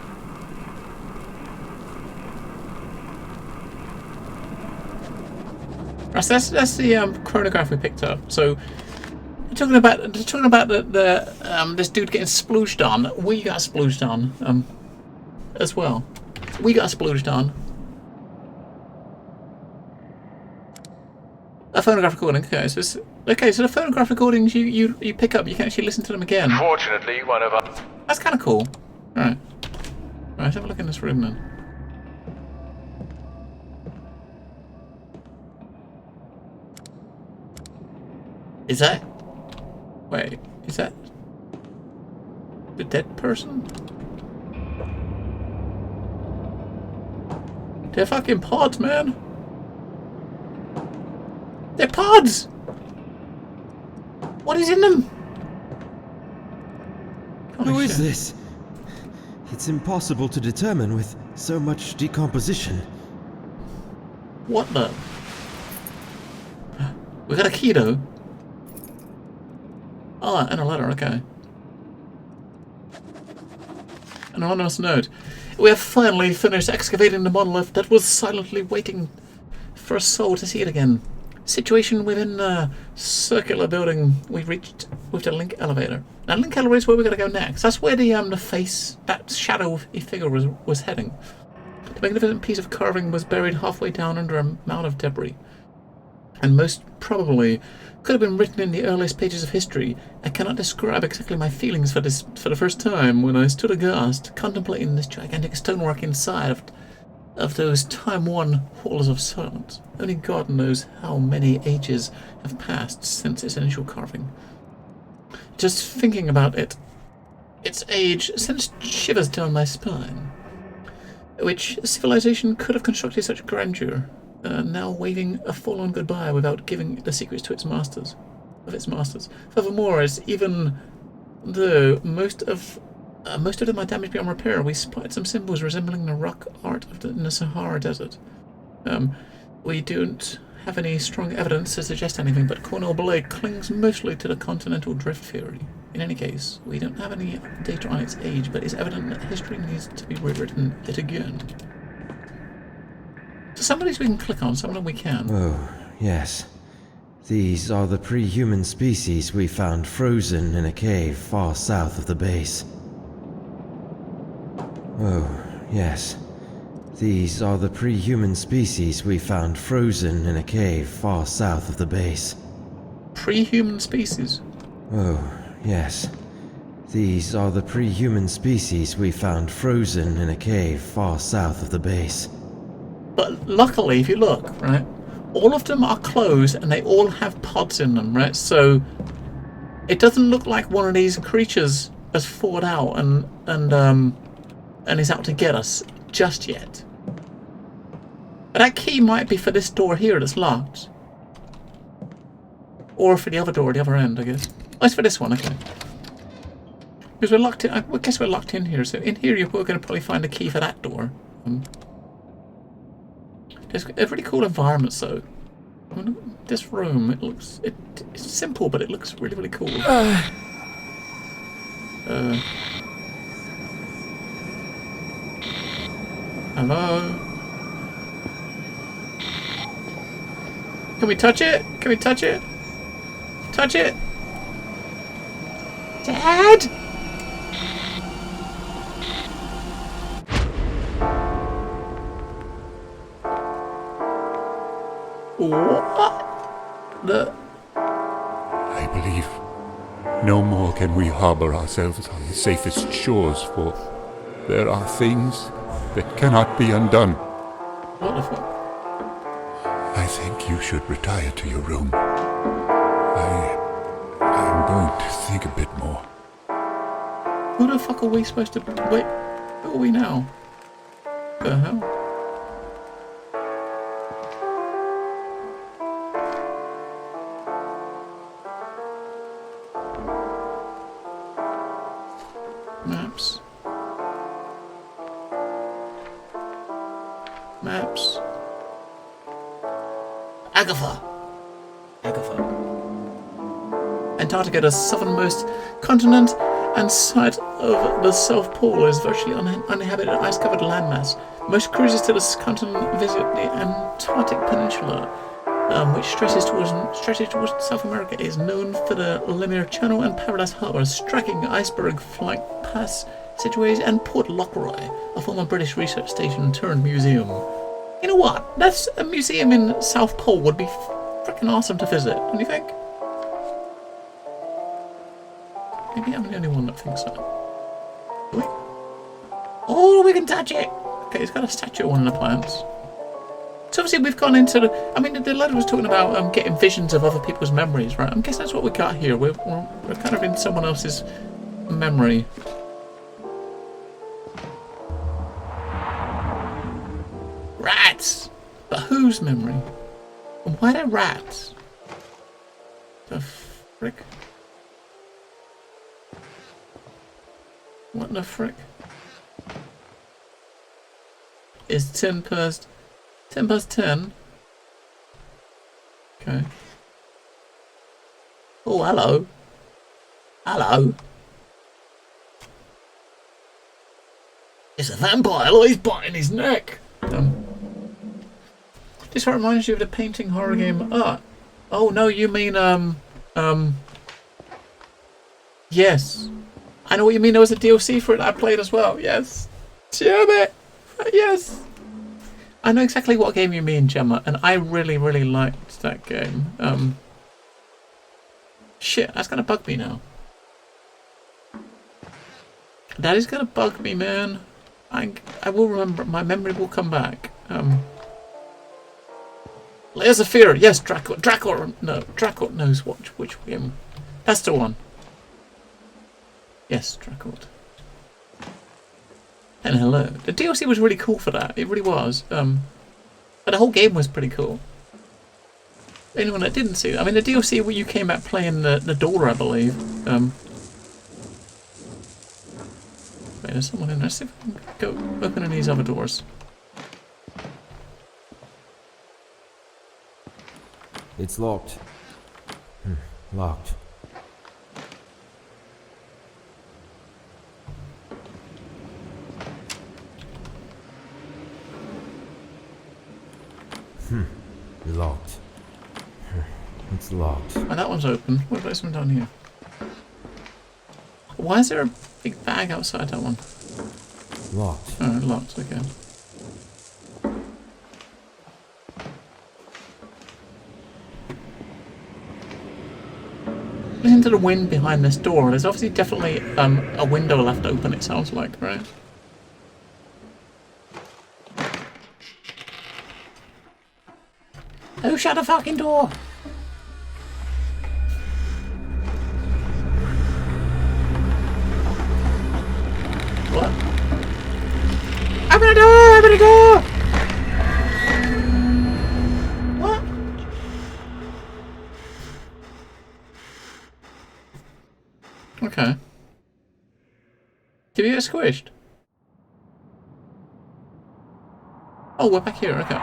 Right, so that's the chronograph we picked up. So talking about the this dude getting splooged on. We got splooged on as well. We got splooged on. A phonograph recording. Okay, so the phonograph recordings you pick up, you can actually listen to them again. Fortunately, one of our... That's kind of cool. All right. Right, let's have a look in this room then. Is that... Wait, is that... the dead person? They're fucking pods, man! They're pods! What is in them? Who is this? It's impossible to determine with so much decomposition. What the... We got a key though. Oh, and a letter, okay. An anonymous note. We have finally finished excavating the monolith that was silently waiting for a soul to see it again. Situation within the circular building we reached with the link elevator. Now, link elevator is where we're going to go next. That's where the face, that shadowy figure was heading. The magnificent piece of carving was buried halfway down under a mound of debris, and most probably could have been written in the earliest pages of history. I cannot describe exactly my feelings for the first time when I stood aghast, contemplating this gigantic stonework inside of those time-worn halls of silence. Only God knows how many ages have passed since its initial carving. Just thinking about its age sends shivers down my spine. Which civilization could have constructed such grandeur, now waving a full-on goodbye without giving the secrets to its masters. Furthermore, as even though most of them are damaged beyond repair, we spotted some symbols resembling the rock art in the Sahara Desert. We don't have any strong evidence to suggest anything, but Cornell Blake clings mostly to the continental drift theory. In any case, we don't have any data on its age, but it's evident that history needs to be rewritten yet again. So some of these we can click on, some of them we can. Oh, yes. These are the pre-human species we found frozen in a cave far south of the base. Oh, yes. These are the pre-human species we found frozen in a cave far south of the base. Pre-human species? Oh, yes. These are the pre-human species we found frozen in a cave far south of the base. But luckily, if you look, right, all of them are closed and they all have pods in them, right? So it doesn't look like one of these creatures has fought out and is out to get us just yet. But that key might be for this door here that's locked. Or for the other door at the other end, I guess. Oh, it's for this one, okay. Because we're locked in, I guess we're locked in here, so in here we're going to probably find a key for that door. There's a really cool environment, though. I mean, this room, it's simple, but it looks really, really cool. Hello? Can we touch it? Can we touch it? Touch it? Dad? What? I believe no more can we harbor ourselves on the safest shores, for there are things that cannot be undone. What the fuck? I think you should retire to your room. I'm going to think a bit more. Who the fuck are we supposed to... Wait, who are we now? The hell? Maps. Maps. Agatha. Antarctica, the southernmost continent and site of the South Pole, is virtually uninhabited ice-covered landmass. Most cruises to this continent visit the Antarctic Peninsula, which stretches towards South America, is known for the Lemire Channel and Paradise Harbour, striking iceberg flight pass situated, and Port Lockroy, a former British research station turned museum. You know what? That's a museum in South Pole would be freaking awesome to visit, don't you think? Maybe I'm the only one that thinks so. Do we? Oh, we can touch it! Okay, it's got a statue of one of the plants. So obviously we've gone into the... I mean, the letter was talking about getting visions of other people's memories, right? I'm guessing that's what we got here. We're kind of in someone else's memory. Rats! But whose memory? And why are there rats? The frick? What the frick? Is 10 past 10? Okay. Oh, hello. Hello. It's a vampire. Look, he's biting his neck. This reminds you of the painting horror game Art. Oh no, you mean yes. I know what you mean. There was a DLC for it that I played as well. Yes. Damn it. Yes. I know exactly what game you mean, Gemma, and I really, really liked that game. Shit, that's gonna bug me now. That is gonna bug me, man. I will remember. My memory will come back. Layers of Fear. Yes, Dracula. No, Dracula knows which game. That's the one. Yes, Dracula. And hello. The DLC was really cool for that. It really was. But the whole game was pretty cool. Anyone that didn't see that, I mean, the DLC where you came out playing the door, I believe. Wait, there's someone in there. Let's see if we can go opening these other doors. It's locked. Locked. Locked. It's locked. Oh, that one's open. What about this one down here? Why is there a big bag outside that one? Locked. Oh, locked, okay. Listen to the wind behind this door. There's obviously definitely a window left open, it sounds like, right? Oh, shut the fucking door! What? Open the door! Open the door! What? Okay. Did we get squished? Oh, we're back here, okay.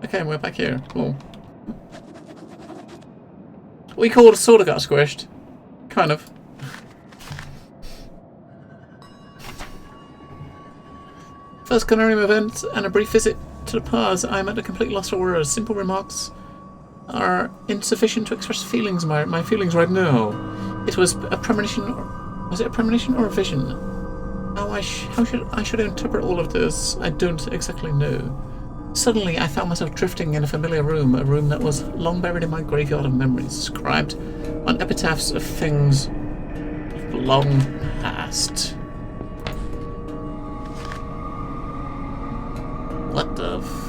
Okay, we're back here. Cool. We sort of got squished. Kind of. First Conarium event and a brief visit to the past. I'm at a complete loss for words. Simple remarks are insufficient to express feelings. My feelings right now. It was a premonition, was it a premonition or a vision? How should I interpret all of this? I don't exactly know. Suddenly, I found myself drifting in a familiar room, a room that was long buried in my graveyard of memories, inscribed on epitaphs of things long past. What the f...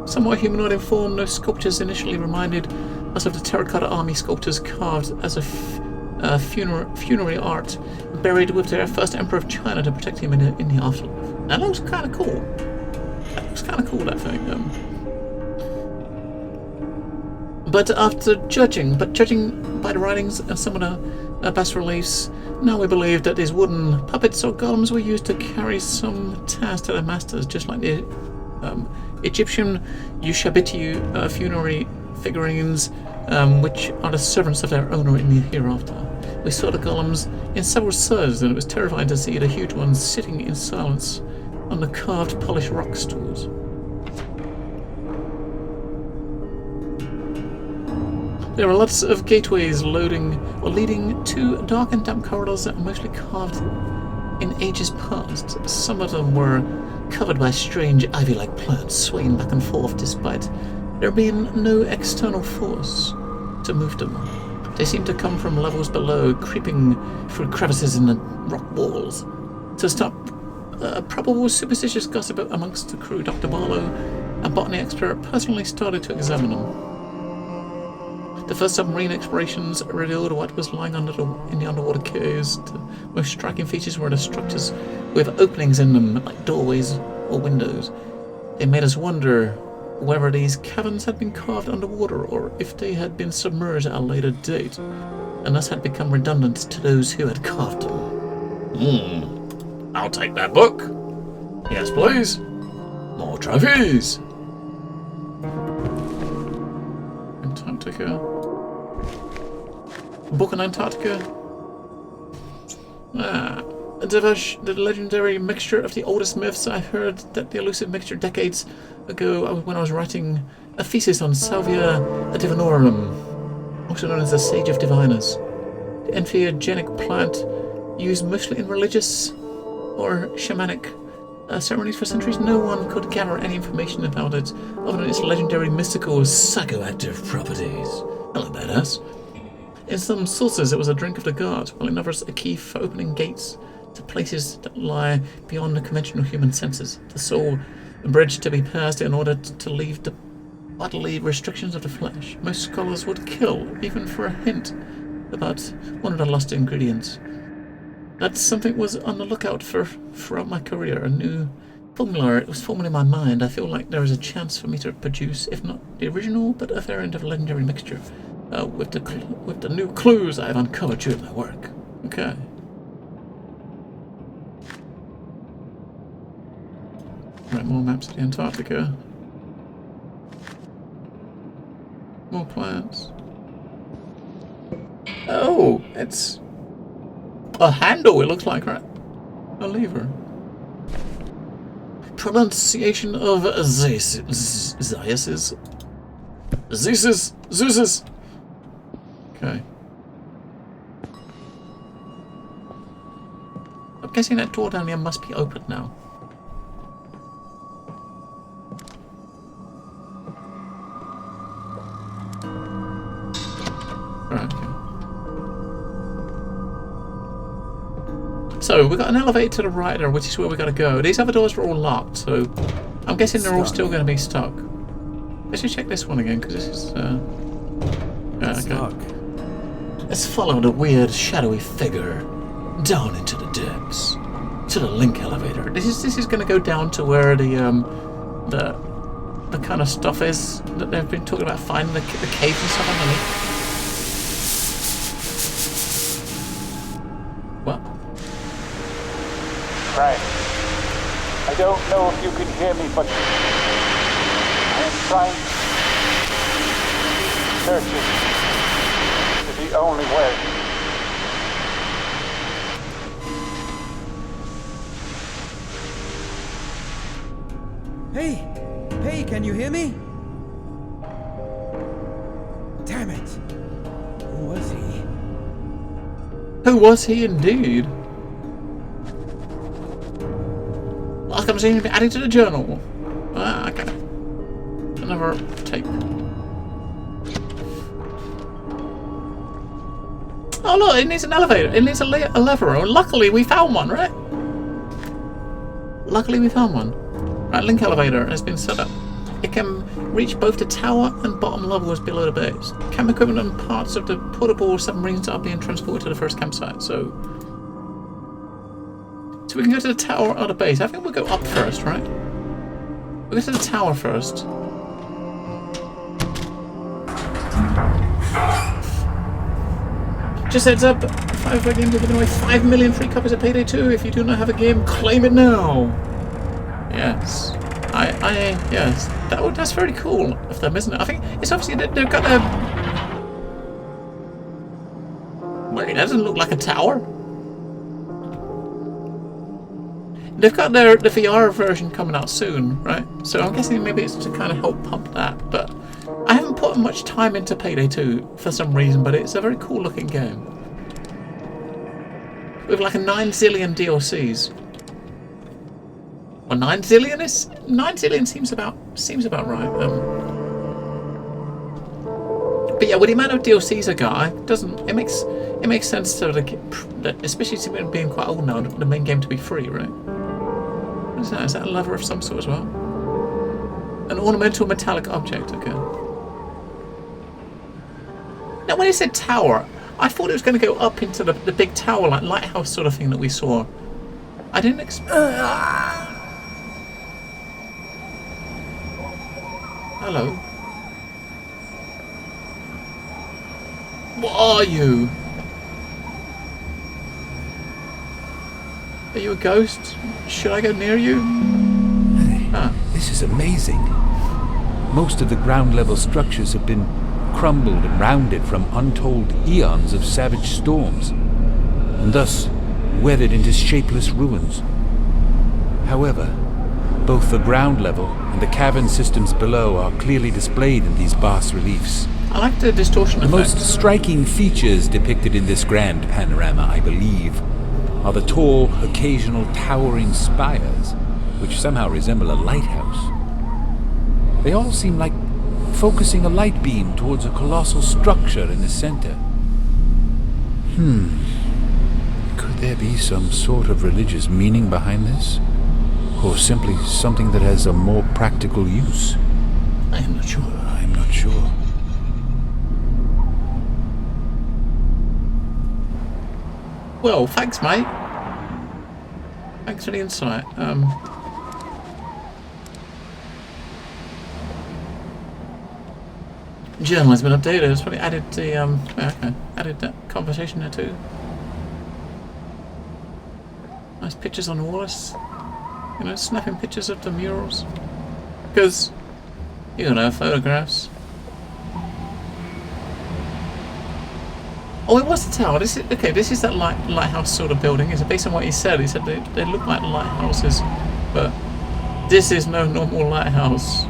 Somewhat humanoid in form, those sculptures initially reminded us of the terracotta army sculptors carved as a funerary art, buried with their first emperor of China to protect him in the afterlife. That looks kind of cool. That looks kind of cool, that thing. But judging by the writings and some of the bas-reliefs, now we believe that these wooden puppets or golems were used to carry some task to their masters, just like the Egyptian Ushabitu funerary figurines, which are the servants of their owner in the hereafter. We saw the golems in several sirs, and it was terrifying to see the huge ones sitting in silence on the carved polished rock stools. There are lots of gateways leading to dark and damp corridors that are mostly carved in ages past. Some of them were covered by strange ivy-like plants swaying back and forth despite there being no external force to move them. They seem to come from levels below, creeping through crevices in the rock walls. To stop probable superstitious gossip amongst the crew, Dr. Barlow, a botany expert, personally started to examine them. The first submarine explorations revealed what was lying in the underwater caves. The most striking features were the structures with openings in them, like doorways or windows. They made us wonder whether these caverns had been carved underwater or if they had been submerged at a later date, and thus had become redundant to those who had carved them. I'll take that book. Yes, please. More trophies. Antarctica. Book on Antarctica. The legendary mixture of the oldest myths. I heard that the elusive mixture decades ago when I was writing a thesis on Salvia divinorum, also known as the Sage of Diviners. The entheogenic plant used mostly in religious or shamanic ceremonies for centuries. No one could gather any information about it other than its legendary mystical psychoactive properties. Hello, badass. In some sources it was a drink of the gods, while in others a key for opening gates to places that lie beyond the conventional human senses. The soul, a bridge to be passed in order to leave the bodily restrictions of the flesh. Most scholars would kill, even for a hint about one of the lost ingredients. That's something was on the lookout for throughout my career. A new formula, it was forming in my mind. I feel like there is a chance for me to produce, if not the original, but a variant of legendary mixture, with the new clues I have uncovered during my work. Okay. Right, more maps of the Antarctica. More plants. Oh, it's a handle, it looks like, right? A lever. Pronunciation of Zeus. Okay. I'm guessing that door down here must be open now. So we've got an elevator to the right there, which is where we got to go. These other doors are all locked, so I'm guessing they're all still going to be stuck. Let's just check this one again, because this is... Stuck. Let's follow the weird, shadowy figure down into the depths to the link elevator. This is going to go down to where the kind of stuff is that they've been talking about, finding the cave and stuff underneath. What? Right. I don't know if you can hear me, but I am trying. Searching is the only way. Hey! Hey, can you hear me? Damn it! Who was he? Who was he indeed? Like I'm seeing him added to the journal. Ah, okay. Another tape. Oh look, it needs an elevator. It needs a lever. And luckily we found one, right? Luckily we found one. Right, link elevator has been set up. It can reach both the tower and bottom levels below the base. Camp equipment and parts of the portable submarines are being transported to the first campsite. So we can go to the tower or the base. I think we'll go up first, right? We'll go to the tower first. Just heads up, 5 games are giving away 5 million free copies of Payday 2. If you do not have a game, claim it now. Yes. Yes. That's very cool of them, isn't it? I think it's obviously that they've got a... Wait, that doesn't look like a tower. They've got the VR version coming out soon, right? So I'm guessing maybe it's to kind of help pump that, but I haven't put much time into Payday 2 for some reason, but it's a very cool looking game. With like a 9 zillion DLCs. Well, 9 zillion is 9 zillion seems about right. But yeah, with the amount of DLCs I got, it makes sense to especially since it being quite old now, the main game to be free, right? What is that? Is that a lever of some sort as well? An ornamental metallic object. Okay. Now, when it said tower, I thought it was going to go up into the big tower, like lighthouse sort of thing that we saw. I didn't expect. Hello. What are you? Are you a ghost? Should I go near you? Hey, this is amazing. Most of the ground level structures have been crumbled and rounded from untold eons of savage storms, and thus weathered into shapeless ruins. However, both the ground level and the cavern systems below are clearly displayed in these bas-reliefs. I like the distortion The effect. most striking features depicted in this grand panorama, I believe, are the tall, occasional towering spires, which somehow resemble a lighthouse. They all seem like focusing a light beam towards a colossal structure in the center. Could there be some sort of religious meaning behind this? Or simply something that has a more practical use? I am not sure. I'm not sure. Well, thanks, mate. Thanks for the insight. Journal has been updated. It's probably added the added that conversation there too. Nice pictures on the walls. You know, snapping pictures of the murals. Because, you know, photographs. Oh, it was the tower. This is that lighthouse sort of building. Is it based on what he said? He said they look like lighthouses, but this is no normal lighthouse.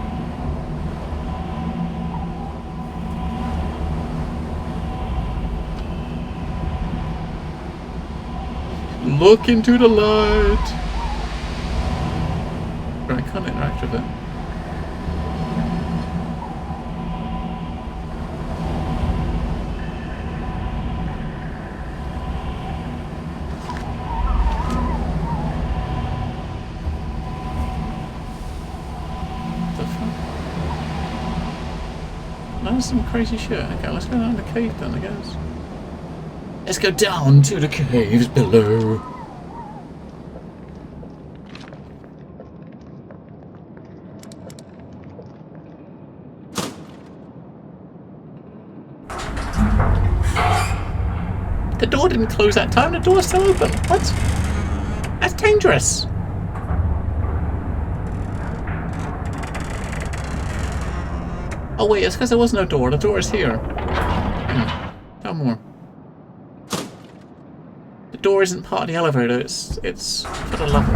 Look into the light. Right, I can't interact with it. that's some crazy shit. Okay, let's go down the cave then, I guess. Let's go down to the caves below. The door didn't close that time, the door's still open. What? That's dangerous. Oh wait, it's because there was no door. The door is here. No more. The door isn't part of the elevator, it's for the level.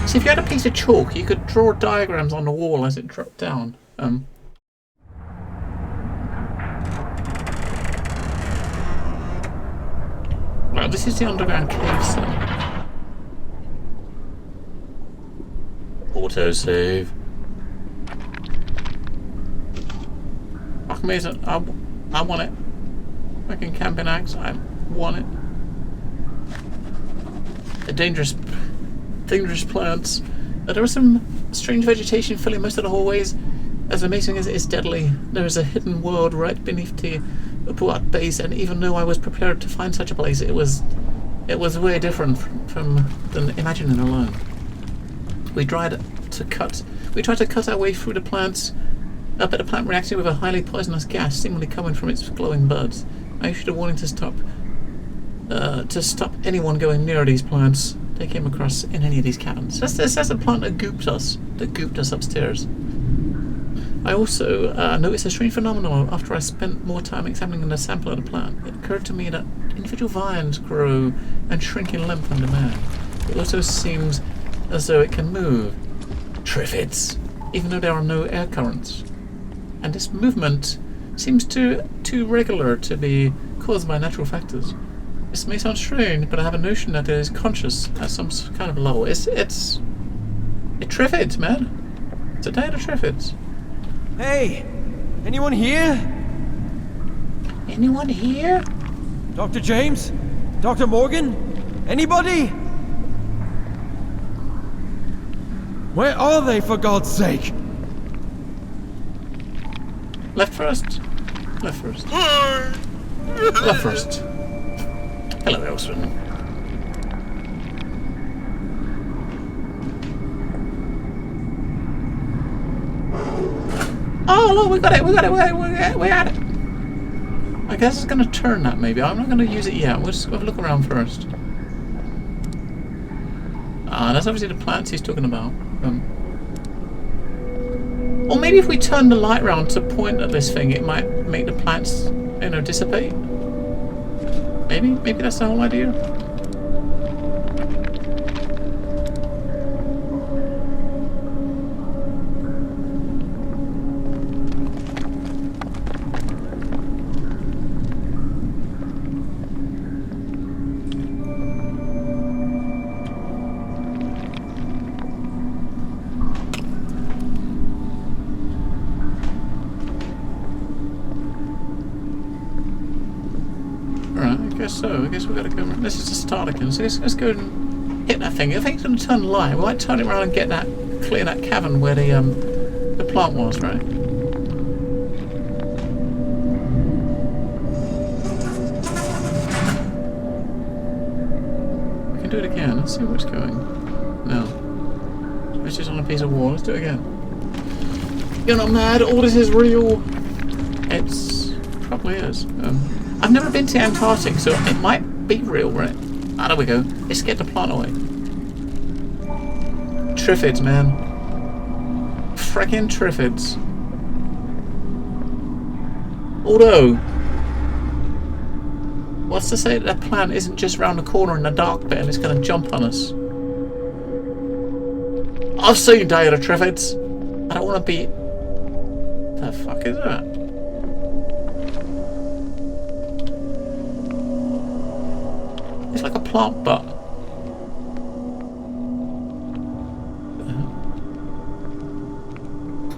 See, if you had a piece of chalk, you could draw diagrams on the wall as it dropped down. Well, this is the underground cave cell. Autosave. Fuck me, I want it. Fucking camping axe, I want it. The dangerous plants. There was some strange vegetation filling most of the hallways. As amazing as it is deadly, there is a hidden world right beneath the Puat base, and even though I was prepared to find such a place, it was way different than imagining alone. We tried to cut our way through the plants, but the plant reacted with a highly poisonous gas, seemingly coming from its glowing buds. I issued a warning to stop anyone going near these plants they came across in any of these caverns. That's a plant that gooped us upstairs. I also noticed a strange phenomenon after I spent more time examining the sample of the plant. It occurred to me that individual vines grow and shrink in length on demand. It also seems as though it can move. Triffids, even though there are no air currents. And this movement seems too regular to be caused by natural factors. This may sound strange, but I have a notion that it is conscious at some kind of level. It's Triffids, man. It's a day of the Triffids. Hey! Anyone here? Anyone here? Dr. James? Dr. Morgan? Anybody? Where are they, for God's sake? Left first. Left first. Left first. Hello, Elson. Oh, look, we got it, we had it. I guess it's going to turn that, maybe. I'm not going to use it yet. We'll just go have a look around first. Ah, that's obviously the plants he's talking about. Or maybe if we turn the light round to point at this thing, it might make the plants, dissipate. Maybe that's the whole idea. So, I guess we've got to go around. This is the start again. So let's go and hit that thing. I think it's going to turn light. We might turn it around and get that, clear that cavern where the plant was, right? We can do it again. Let's see where it's going. No. It's just on a piece of wall. Let's do it again. You're not mad. All this is real. It's probably is. I've never been to the Antarctic, so it might be real, right? Ah, there we go. Let's get the plant away. Triffids, man. Frickin' Triffids. Although, what's to say that plant isn't just round the corner in the dark bit and it's going to jump on us? I've seen Day of the Triffids. I don't want to be... The fuck is that? It's like a plant butt.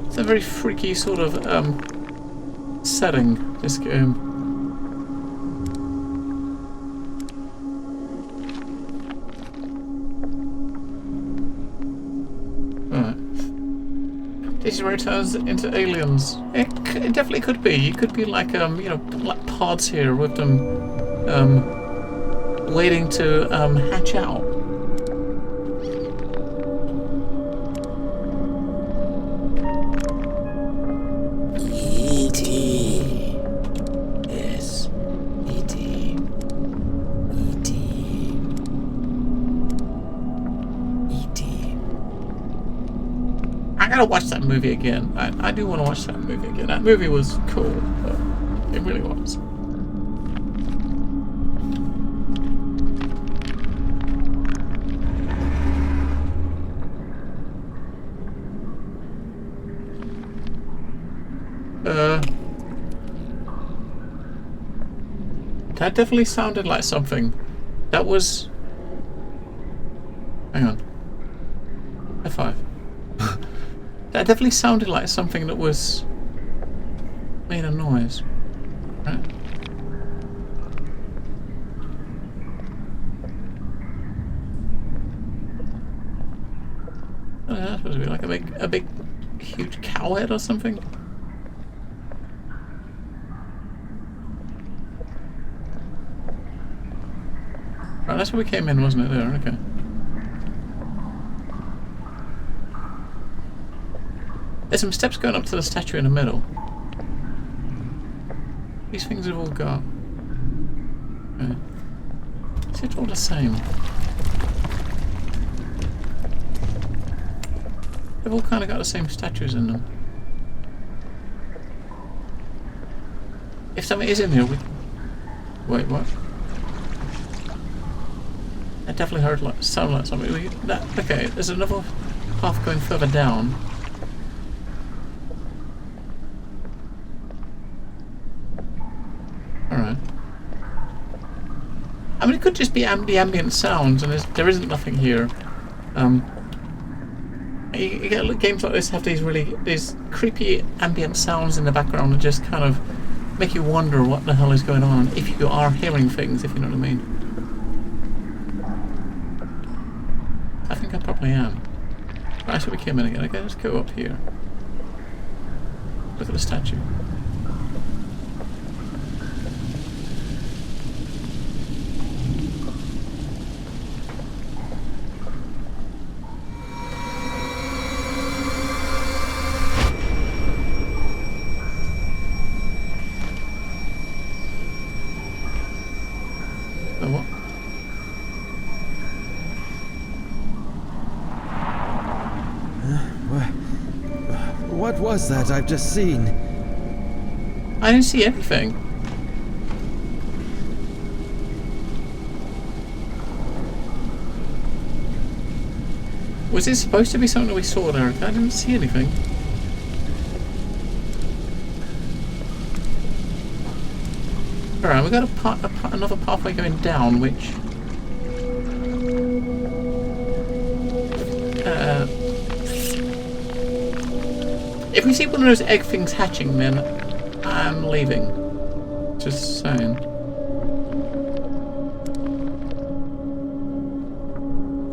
It's a very freaky sort of setting, this game. Right. species where it turns into aliens. It definitely could be. You could be like, you know, like pods here with them, waiting to, hatch out. E.T. Yes. E.T. E.T. E.T. I gotta watch that movie again. I do want to watch that movie again. That movie was cool. But it really was. That definitely sounded like something. That was... Hang on. High five. That definitely sounded like something that was... made a noise. Right? I don't know, that's supposed to be like a big, huge cow head or something. Right, that's where we came in, wasn't it? There, okay. There's some steps going up to the statue in the middle. These things have all got... Okay. Is it all the same? They've all kind of got the same statues in them. If something is in here, we... Wait, what? That definitely heard like sound like something. Okay, there's another path going further down. Alright. I mean, it could just be the ambient sounds, and there isn't nothing here. You get games like this have these creepy ambient sounds in the background that just kind of make you wonder what the hell is going on, if you are hearing things, if you know what I mean. I think I probably am. Right, so we came in again. Okay, let's go up here. Look at the statue. Oh, what? What was that I've just seen? I didn't see anything. Was it supposed to be something that we saw there? I didn't see anything. Alright, we got another pathway going down, which... if we see one of those egg things hatching, then I'm leaving. Just saying.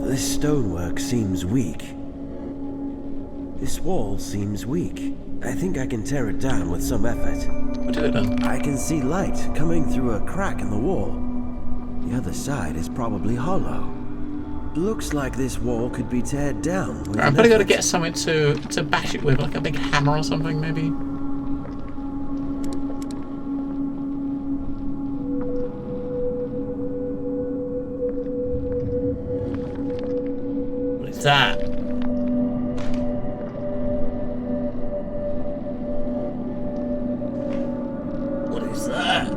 This stonework seems weak. This wall seems weak. I think I can tear it down with some effort. We'll do it then. I can see light coming through a crack in the wall. The other side is probably hollow. Looks like this wall could be teared down with I'm probably got to get something to bash it with, like a big hammer or something, maybe. What is that? What is that?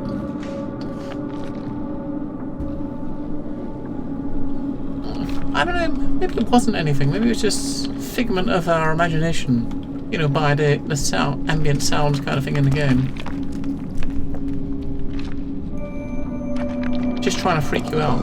I don't know, maybe it wasn't anything, maybe it was just figment of our imagination, you know, by the sound, ambient sounds kind of thing in the game. Just trying to freak you out.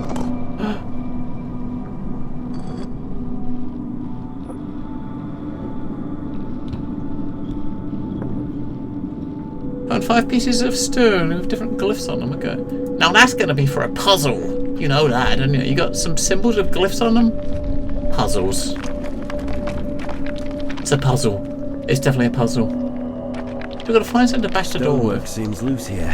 Found 5 pieces of stone with different glyphs on them, okay. Now that's going to be for a puzzle. You know that, don't you? You got some symbols with glyphs on them? Puzzles. It's a puzzle. It's definitely a puzzle. We've got to find something to bash the door Stonework with. seems loose here.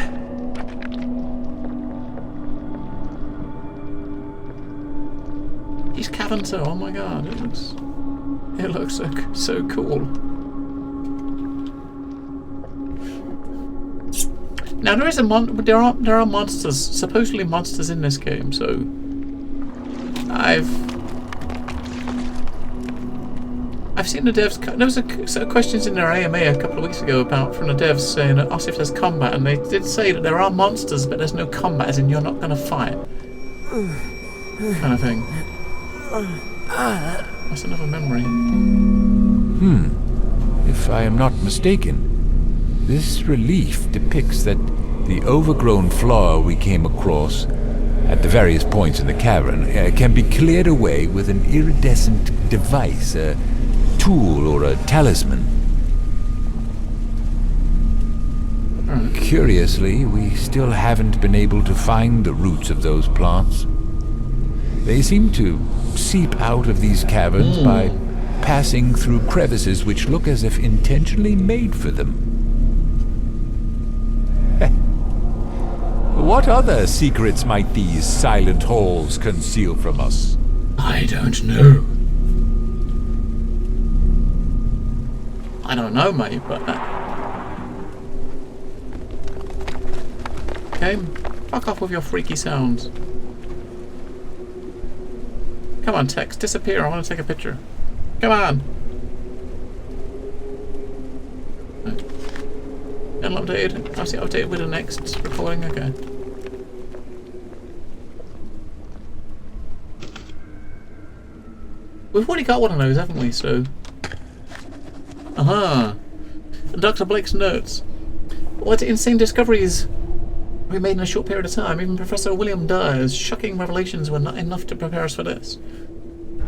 These caverns are, oh my god, it looks so cool. Now there is there are monsters, supposedly monsters in this game, so I've seen the devs. There was a set of questions in their AMA a couple of weeks ago from the devs saying asked if there's combat, and they did say that there are monsters, but there's no combat, as in you're not going to fight, kind of thing. That's another memory. If I am not mistaken, this relief depicts that the overgrown floor we came across at the various points in the cavern can be cleared away with an iridescent device, a tool or a talisman. Curiously, we still haven't been able to find the roots of those plants. They seem to seep out of these caverns by passing through crevices which look as if intentionally made for them. What other secrets might these silent halls conceal from us? I don't know. I don't know, mate, but... Okay, fuck off with your freaky sounds. Come on, Tex, disappear. I want to take a picture. Come on. Channel updated. I'll see updated with the next recording. Okay. We've already got one of those, haven't we? So. Dr. Blake's notes. What insane discoveries we made in a short period of time. Even Professor William Dyer's shocking revelations were not enough to prepare us for this.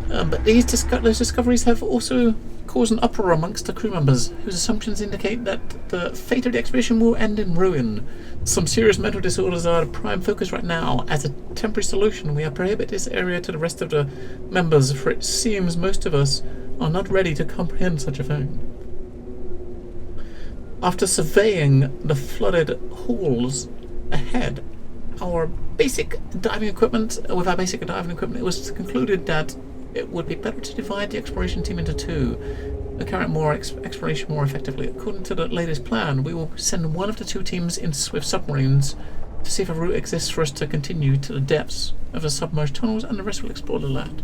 But those discoveries have also caused an uproar amongst the crew members, whose assumptions indicate that the fate of the expedition will end in ruin. Some serious mental disorders are the prime focus right now. As a temporary solution, we have prohibited this area to the rest of the members, for it seems most of us are not ready to comprehend such a thing. After surveying the flooded halls ahead, with our basic diving equipment, it was concluded that it would be better to divide the exploration team into two to carry out exploration more effectively. According to the latest plan, we will send one of the two teams in swift submarines to see if a route exists for us to continue to the depths of the submerged tunnels, and the rest will explore the land.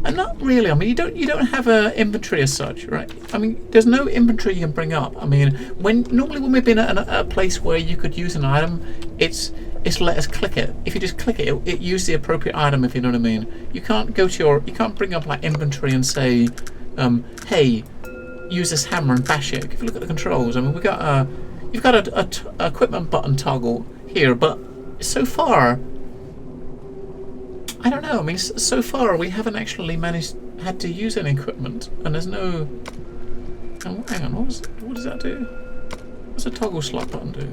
And not really. I mean, you don't have an inventory as such, right? I mean, there's no inventory you can bring up. I mean, normally when we've been at a place where you could use an item, it's let us click it. If you just click it, it uses the appropriate item, if you know what I mean. You can't you can't bring up like inventory and say, hey, use this hammer and bash it. If you look at the controls, I mean, you've got a equipment button toggle here, but so far, I don't know. I mean, so far we haven't actually had to use any equipment, and there's no. Oh, hang on, what does that do? What's the toggle slot button do?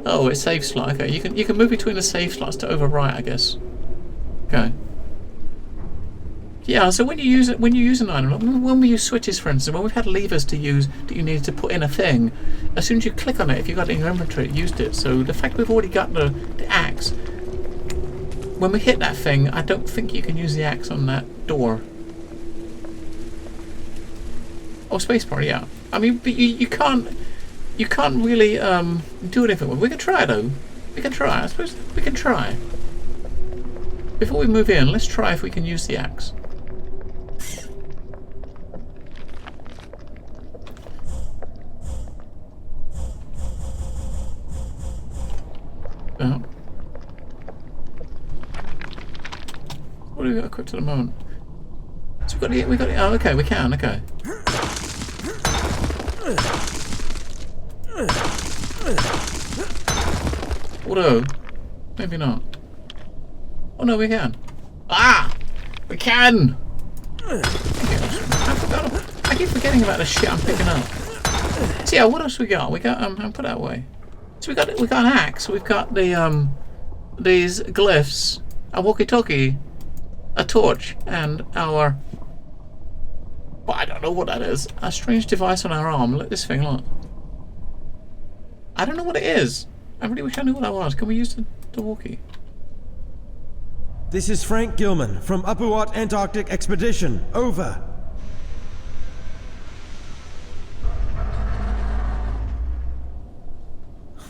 Oh, it's save slot. Okay, you can move between the save slots to overwrite, I guess. Okay. Yeah, so when you use an item, when we use switches, for instance, when we've had levers to use that you needed to put in a thing, as soon as you click on it, if you got it in your inventory, it used it. So the fact we've already got the axe, when we hit that thing, I don't think you can use the axe on that door. Oh, spacebar, yeah. I mean, but you can't really do anything with it. We can try though. We can try. I suppose we can try. Before we move in, let's try if we can use the axe. What do we got equipped at the moment? So we got the, oh, okay, we can, okay. Although, maybe not. Oh no, we can. Ah! We can! I keep forgetting about the shit I'm picking up. So yeah, what else we got? We got, put that away. So we got an axe, we've got the, these glyphs, a walkie-talkie, a torch, and our But I don't know what that is. A strange device on our arm. Look at this thing, look. I don't know what it is. I really wish I knew what that was. Can we use the walkie? This is Frank Gilman from Upperwatt Antarctic Expedition. Over.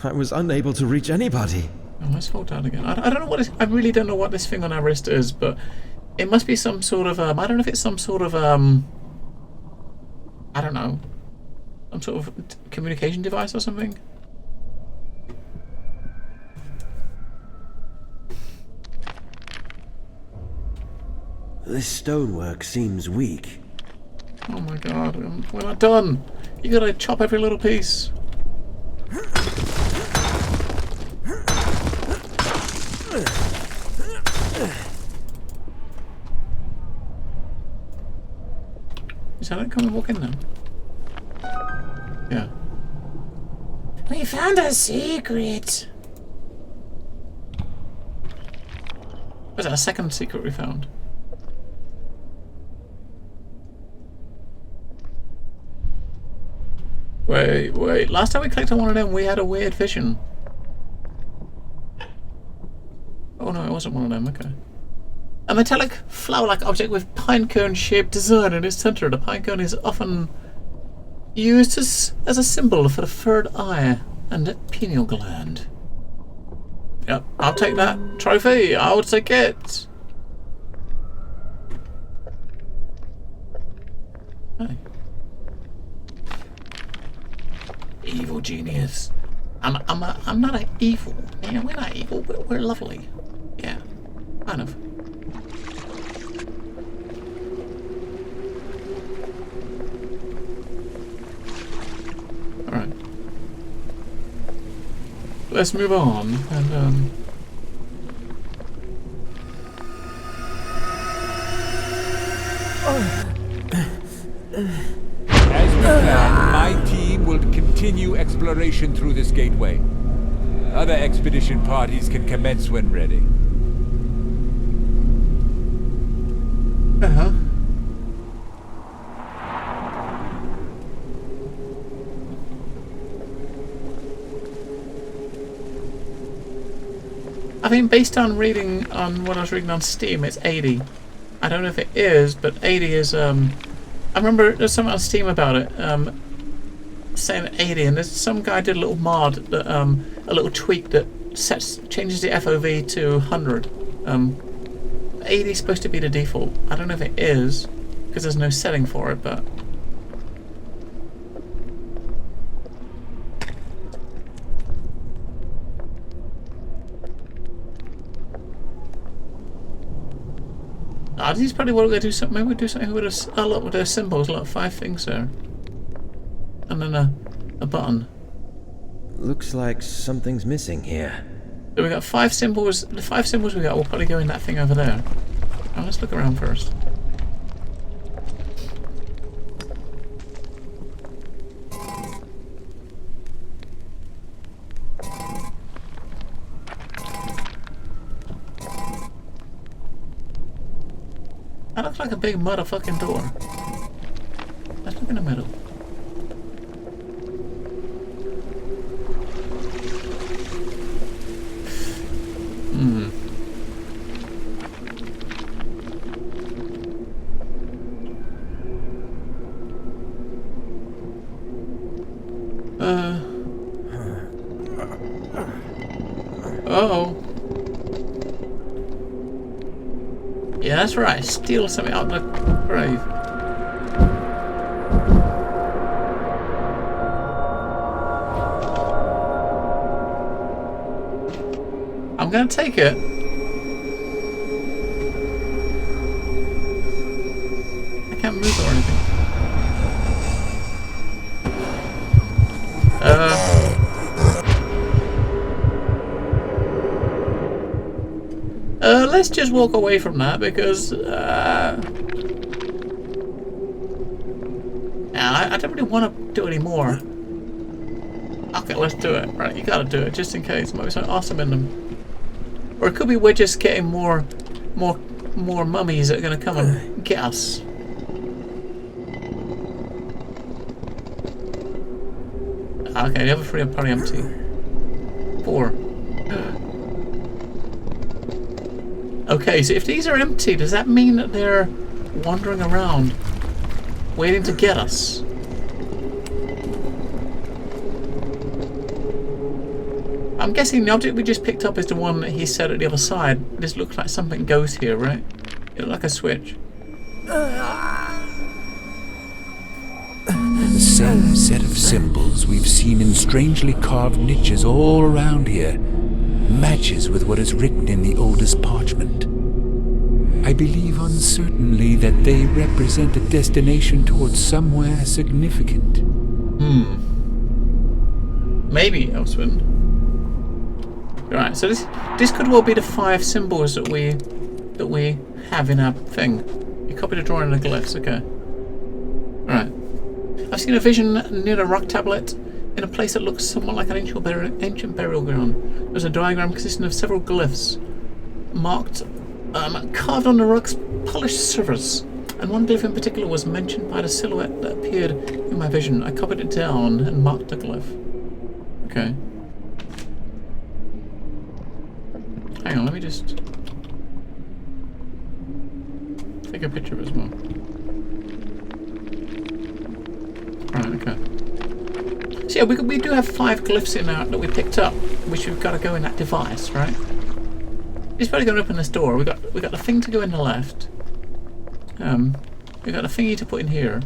I was unable to reach anybody. Oh, let's hold down again. I don't know what I really don't know what this thing on our wrist is, but it must be some sort of I don't know if it's some sort of I don't know, some sort of communication device or something. This stonework seems weak. Oh my god, we're not done. You gotta chop every little piece. Is that it? Come and walk in then. Yeah. We found a secret. Was that a second secret we found? Wait. Last time we clicked on one of them, we had a weird vision. Oh no, it wasn't one of them. Okay. A metallic flower-like object with pinecone-shaped design in its center. The pinecone is often used as a symbol for the third eye and the pineal gland. Yep, I'll take that trophy. I'll take it. Hey. Evil genius. I'm not an evil. Yeah, we're not evil. We're lovely. Yeah, kind of. All right. Let's move on and As we planned, my team will continue exploration through this gateway. Other expedition parties can commence when ready. Uh-huh. I think based on reading on what I was reading on Steam, it's 80. I don't know if it is, but 80 is I remember there's something on Steam about it, saying 80, and there's some guy did a little mod that a little tweak that changes the FOV to 100. 80 is supposed to be the default. I don't know if it is, because there's no setting for it, but this is probably what we're going to do. Maybe we'll do something with look, with those symbols, like 5 things there. And then a button. Looks like something's missing here. So we got 5 symbols. The 5 symbols we got will probably go in that thing over there. Now let's look around first. That looks like a big motherfucking door. Let's look in the middle. Hmm. Uh-oh. Yeah, that's right. Steal something out of the grave. I'm gonna take it. I can't move or anything. Let's just walk away from that because I don't really want to do any more. Okay, let's do it. Right, you gotta do it just in case. There might be something awesome in them. Or it could be we're just getting more mummies that are gonna come and get us. Okay, the other 3 are probably empty. 4. Okay, so if these are empty, does that mean that they're wandering around, waiting to get us? I'm guessing the object we just picked up is the one that he said at the other side. This looks like something goes here, right? It looks like a switch. The same set of symbols we've seen in strangely carved niches all around here matches with what is written in the oldest parchment. I believe uncertainly that they represent a destination towards somewhere significant. Maybe, Elswin. Right, so this could well be the 5 symbols that we have in our thing. You copied a drawing of the glyphs, okay. Right. I've seen a vision near a rock tablet in a place that looks somewhat like an ancient burial ground. There's a diagram consisting of several glyphs marked, carved on the rock's polished surface. And one glyph in particular was mentioned by the silhouette that appeared in my vision. I copied it down and marked the glyph. Okay. Hang on, let me just take a picture of it as well. Right, okay. So yeah, we do have 5 glyphs in there that we picked up, which we've got to go in that device, right? It's probably going to open this door. We got the thing to go in the left. We got a thingy to put in here.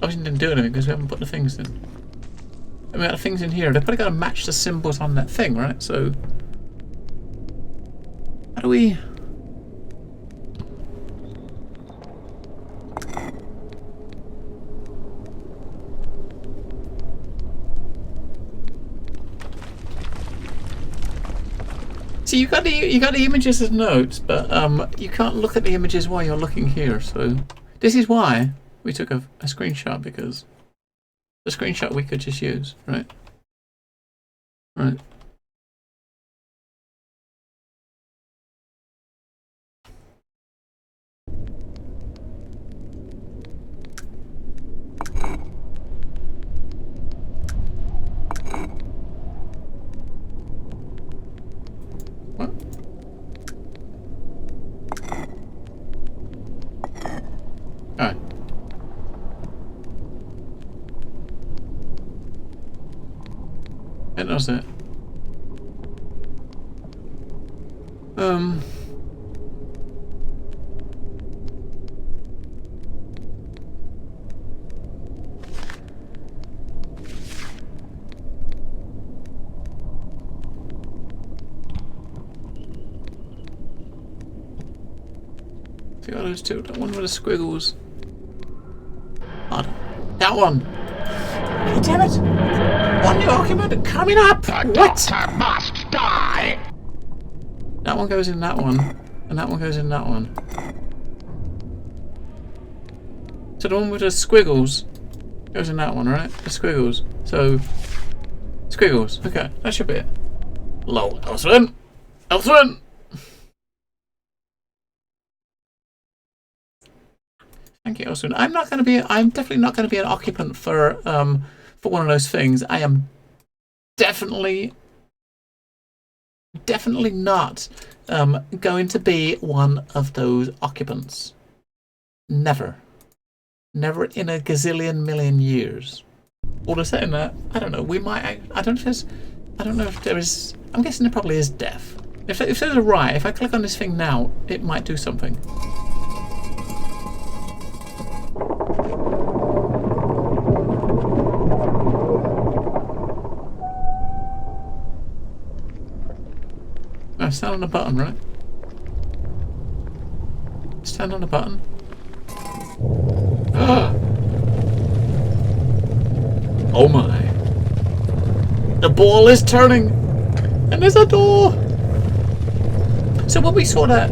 Obviously didn't do anything because we haven't put the things in. And we got the things in here. They've probably got to match the symbols on that thing, right? So how do we? See, you got the images as notes, but you can't look at the images while you're looking here. So this is why we took a screenshot, because the screenshot we could just use, right? Right. What? Alright. That was it. See all those two, that one with the squiggles. Oh, that one! Oh, damn it! One new argument coming up! The doctor must die! That one goes in that one, and that one goes in that one. So the one with the squiggles goes in that one, right? The squiggles. So, squiggles. Okay, that should be it. Lol. Elswin! Elswin! Thank you, Elswin. I'm definitely not going to be an occupant for one of those things. I am definitely not going to be one of those occupants. Never in a gazillion million years. Although saying that, I don't know. We might. I don't know if there is. I'm guessing there probably is death. If there's a riot, if I click on this thing now, it might do something. Stand on the button, right? Stand on the button. Oh my. The ball is turning! And there's a door! So when we saw that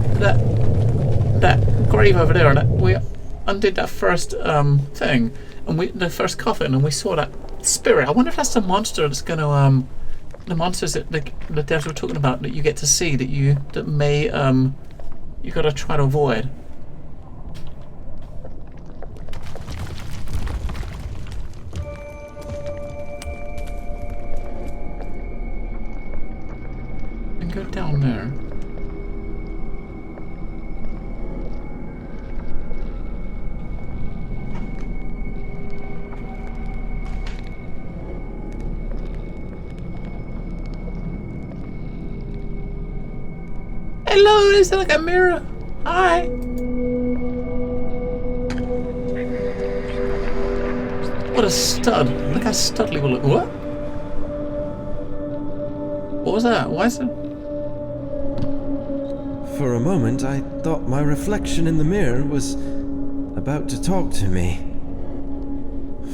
grave over there, and we undid that first thing, and the first coffin, and we saw that spirit, I wonder if that's the monster that's gonna the monsters that the devs were talking about that you get to see that may you gotta try to avoid. And go down there. Hello, is that like a mirror? Hi. What a stud. Look how studly will look. What? What was that? Why is it? For a moment, I thought my reflection in the mirror was about to talk to me.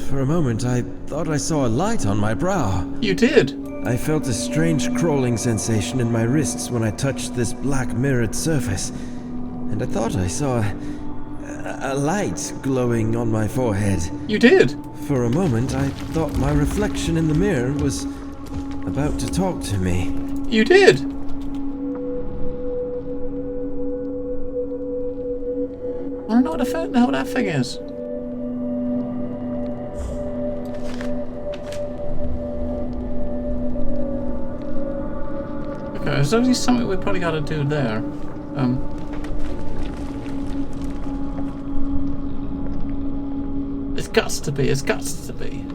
For a moment, I thought I saw a light on my brow. You did. I felt a strange crawling sensation in my wrists when I touched this black mirrored surface, and I thought I saw a light glowing on my forehead. You did. For a moment, I thought my reflection in the mirror was about to talk to me. You did. I don't know what the hell that thing is. Okay, there's obviously something we probably got to do there. It's got to be. It's got to be.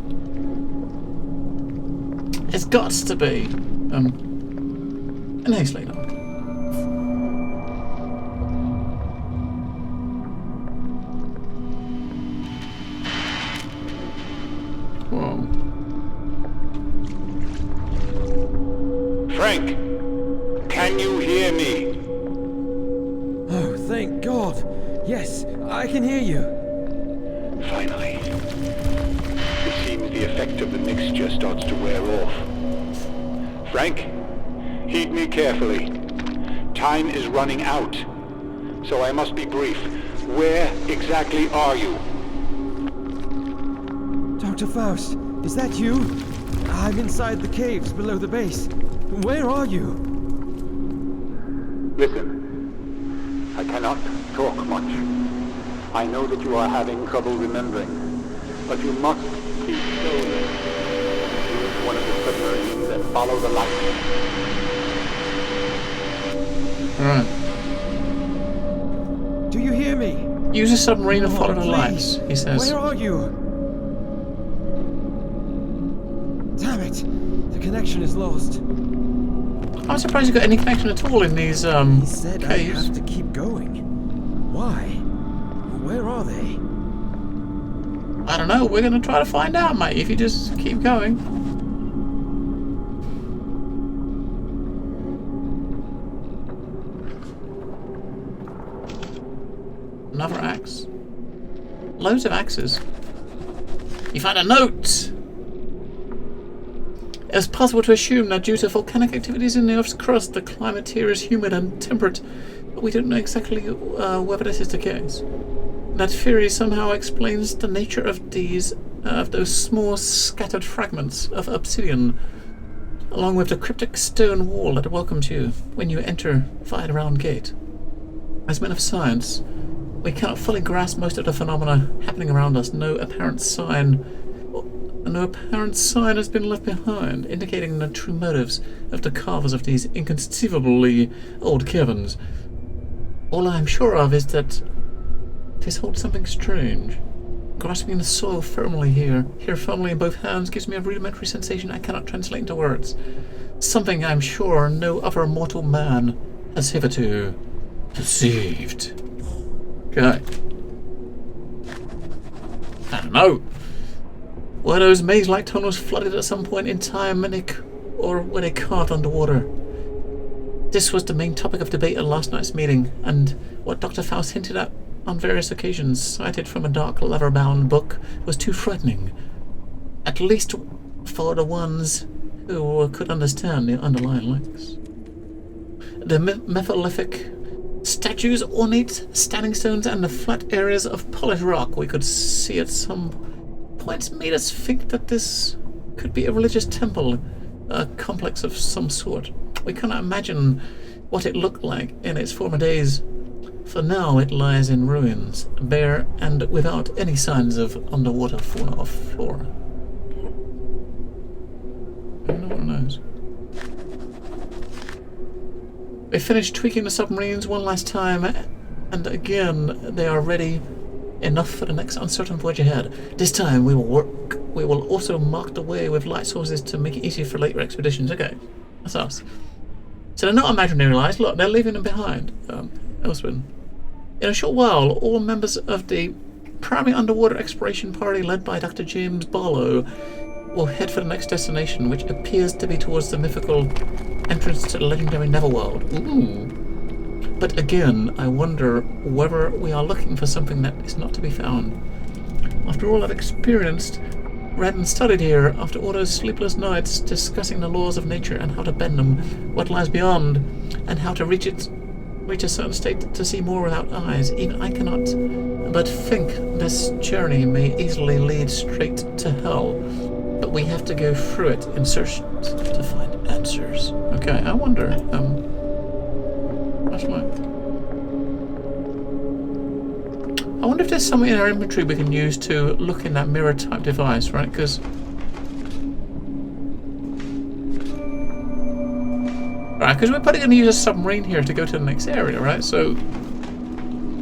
It's got to be. An ace later. Whoa. Frank, can you hear me? Oh, thank God. Yes, I can hear you. Finally. It seems the effect of the mixture starts to wear off. Frank, heed me carefully. Time is running out, so I must be brief. Where exactly are you? Dr. Faust, is that you? I'm inside the caves below the base. Where are you? Listen, I cannot talk much. I know that you are having trouble remembering, but you must keep slowly. Use one of the submarines and follow the light. Alright. Do you hear me? Use a submarine and follow the lights, he says. Where are you? Damn it! The connection is lost. I'm surprised you got any connection at all in these He said I caves. have to keep going. Why? Where are they? I don't know. We're gonna try to find out, mate. If you just keep going. Another axe. Loads of axes. You found a note! It is possible to assume that due to volcanic activities in the Earth's crust, the climate here is humid and temperate, but we don't know exactly whether this is the case. That theory somehow explains the nature of those small scattered fragments of obsidian, along with the cryptic stone wall that welcomes you when you enter via the round gate. As men of science, we cannot fully grasp most of the phenomena happening around us. No apparent sign has been left behind, indicating the true motives of the carvers of these inconceivably old caverns. All I am sure of is that this holds something strange. Grasping the soil firmly here firmly in both hands, gives me a rudimentary sensation I cannot translate into words. Something I'm sure no other mortal man has hitherto perceived. Okay. I don't know. Were those maze-like tunnels flooded at some point in time, or were they carved underwater? This was the main topic of debate at last night's meeting, and what Dr. Faust hinted at on various occasions, cited from a dark leather-bound book, was too frightening. At least for the ones who could understand the underlying links. The methylific statues, ornate standing stones, and the flat areas of polished rock we could see at some points made us think that this could be a religious temple a complex of some sort. We cannot imagine what it looked like in its former days. For now it lies in ruins, bare and without any signs of underwater fauna or flora. No one knows. They finished tweaking the submarines one last time, and again they are ready enough for the next uncertain voyage ahead. This time we will also mark the way with light sources to make it easier for later expeditions. Okay, that's us. So they're not imaginary lights. Look, they're leaving them behind. Elsewhere. In a short while, all members of the primary underwater exploration party led by Dr. James Barlow will head for the next destination, which appears to be towards the mythical entrance to the legendary Neverworld. Ooh. But again, I wonder whether we are looking for something that is not to be found. After all I've experienced, read and studied here, after all those sleepless nights discussing the laws of nature and how to bend them, what lies beyond, and how to reach a certain state to see more without eyes, even I cannot but think this journey may easily lead straight to hell. But we have to go through it in search to find answers. Okay, I wonder, that's my... I wonder if there's something in our inventory we can use to look in that mirror type device, right? Because... Right, because we're probably going to use a submarine here to go to the next area, right? So...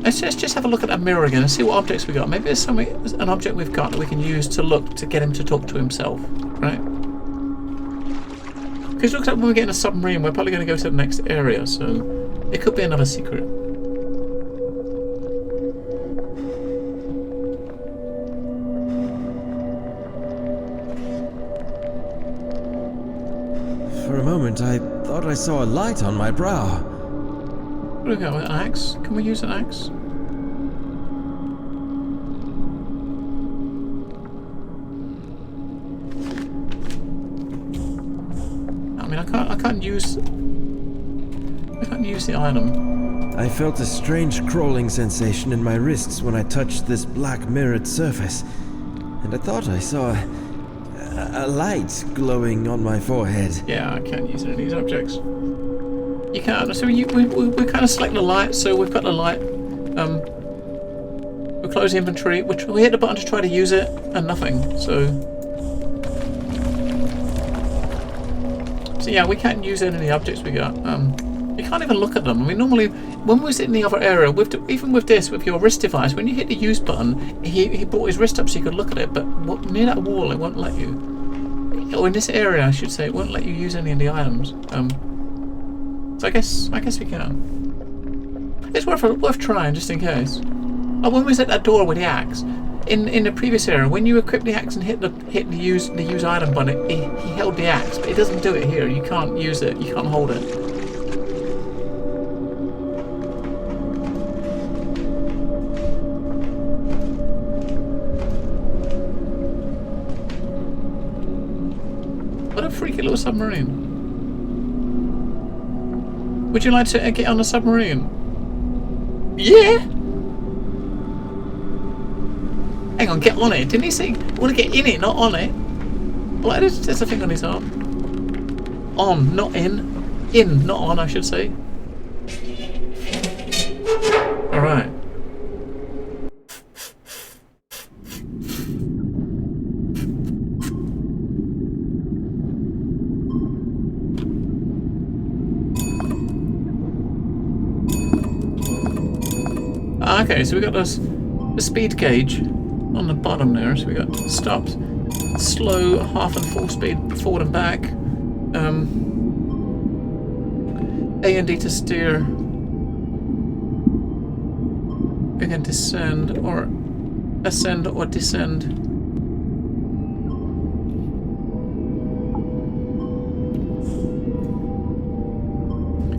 Let's just have a look at that mirror again and see what objects we got. Maybe there's an object we've got that we can use to look to get him to talk to himself, right? Because it looks like when we get in a submarine, we're probably going to go to the next area, so it could be another secret. For a moment, I thought I saw a light on my brow. What do we got? An axe? Can we use an axe? I mean, I can't use the item. I felt a strange crawling sensation in my wrists when I touched this black mirrored surface, and I thought I saw a light glowing on my forehead. Yeah, I can't use any of these objects. You can't. So we kind of select the light. So we've got the light. We close the inventory. We hit the button to try to use it, and nothing. So yeah, we can't use any of the objects we got. You can't even look at them. I mean, normally when we sit in the other area, even with this, with your wrist device, when you hit the use button, he brought his wrist up so you could look at it. But near that wall, it won't let you. Or in this area, I should say, it won't let you use any of the items. So I guess we can. It's worth trying just in case. Oh, when we was at that door with the axe, in the previous area, when you equip the axe and hit the use item button, he held the axe, but it doesn't do it here. You can't use it. You can't hold it. What a freaky little submarine. Would you like to get on the submarine? Yeah! Hang on, get on it. Didn't he say you want to get in it, not on it? Well, there's a thing on his arm. On, not in. In, not on, I should say. Alright. Okay, so we got the speed gauge on the bottom there. So we got stopped, slow, half and full speed forward and back. A and D to steer. We can descend or ascend or descend.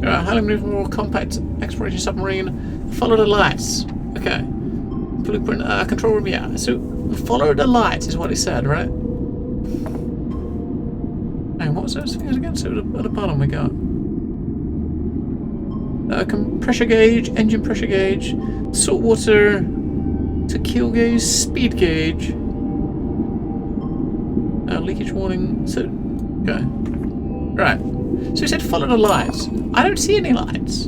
Highly maneuverable compact exploration submarine. Follow the lights. Okay. Blueprint, control room, yeah. So, follow the lights is what it said, right? And what was those things again? So, at the bottom we got pressure gauge, engine pressure gauge, salt water to keel gauge, speed gauge, leakage warning. So, okay. Right. So we said follow the lights. I don't see any lights.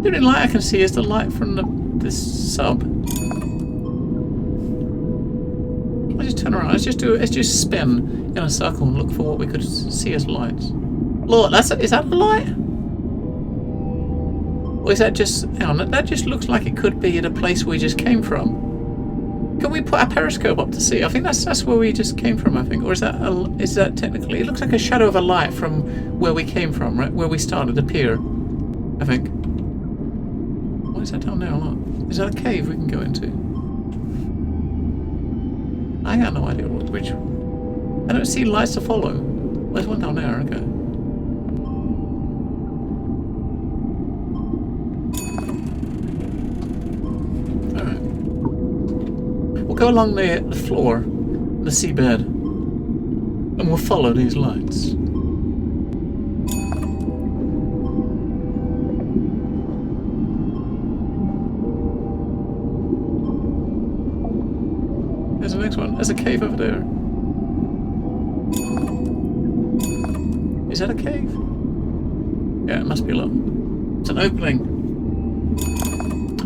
The only light I can see is the light from this sub. Let's just turn around. Let's just spin in a circle and look for what we could see as lights. Look, is that a light? Or is that just... Hang on, that just looks like it could be the place we just came from. Can we put a periscope up to see? I think that's where we just came from, I think. Or is that technically... It looks like a shadow of a light from where we came from, right? Where we started, the pier, I think. What is that down there? Look. Is that a cave we can go into? I got no idea which... I don't see lights to follow. There's one down there, okay. Alright. We'll go along the floor, the seabed, and we'll follow these lights. There's the next one. There's a cave over there. Is that a cave? Yeah, it must be a lot. It's an opening.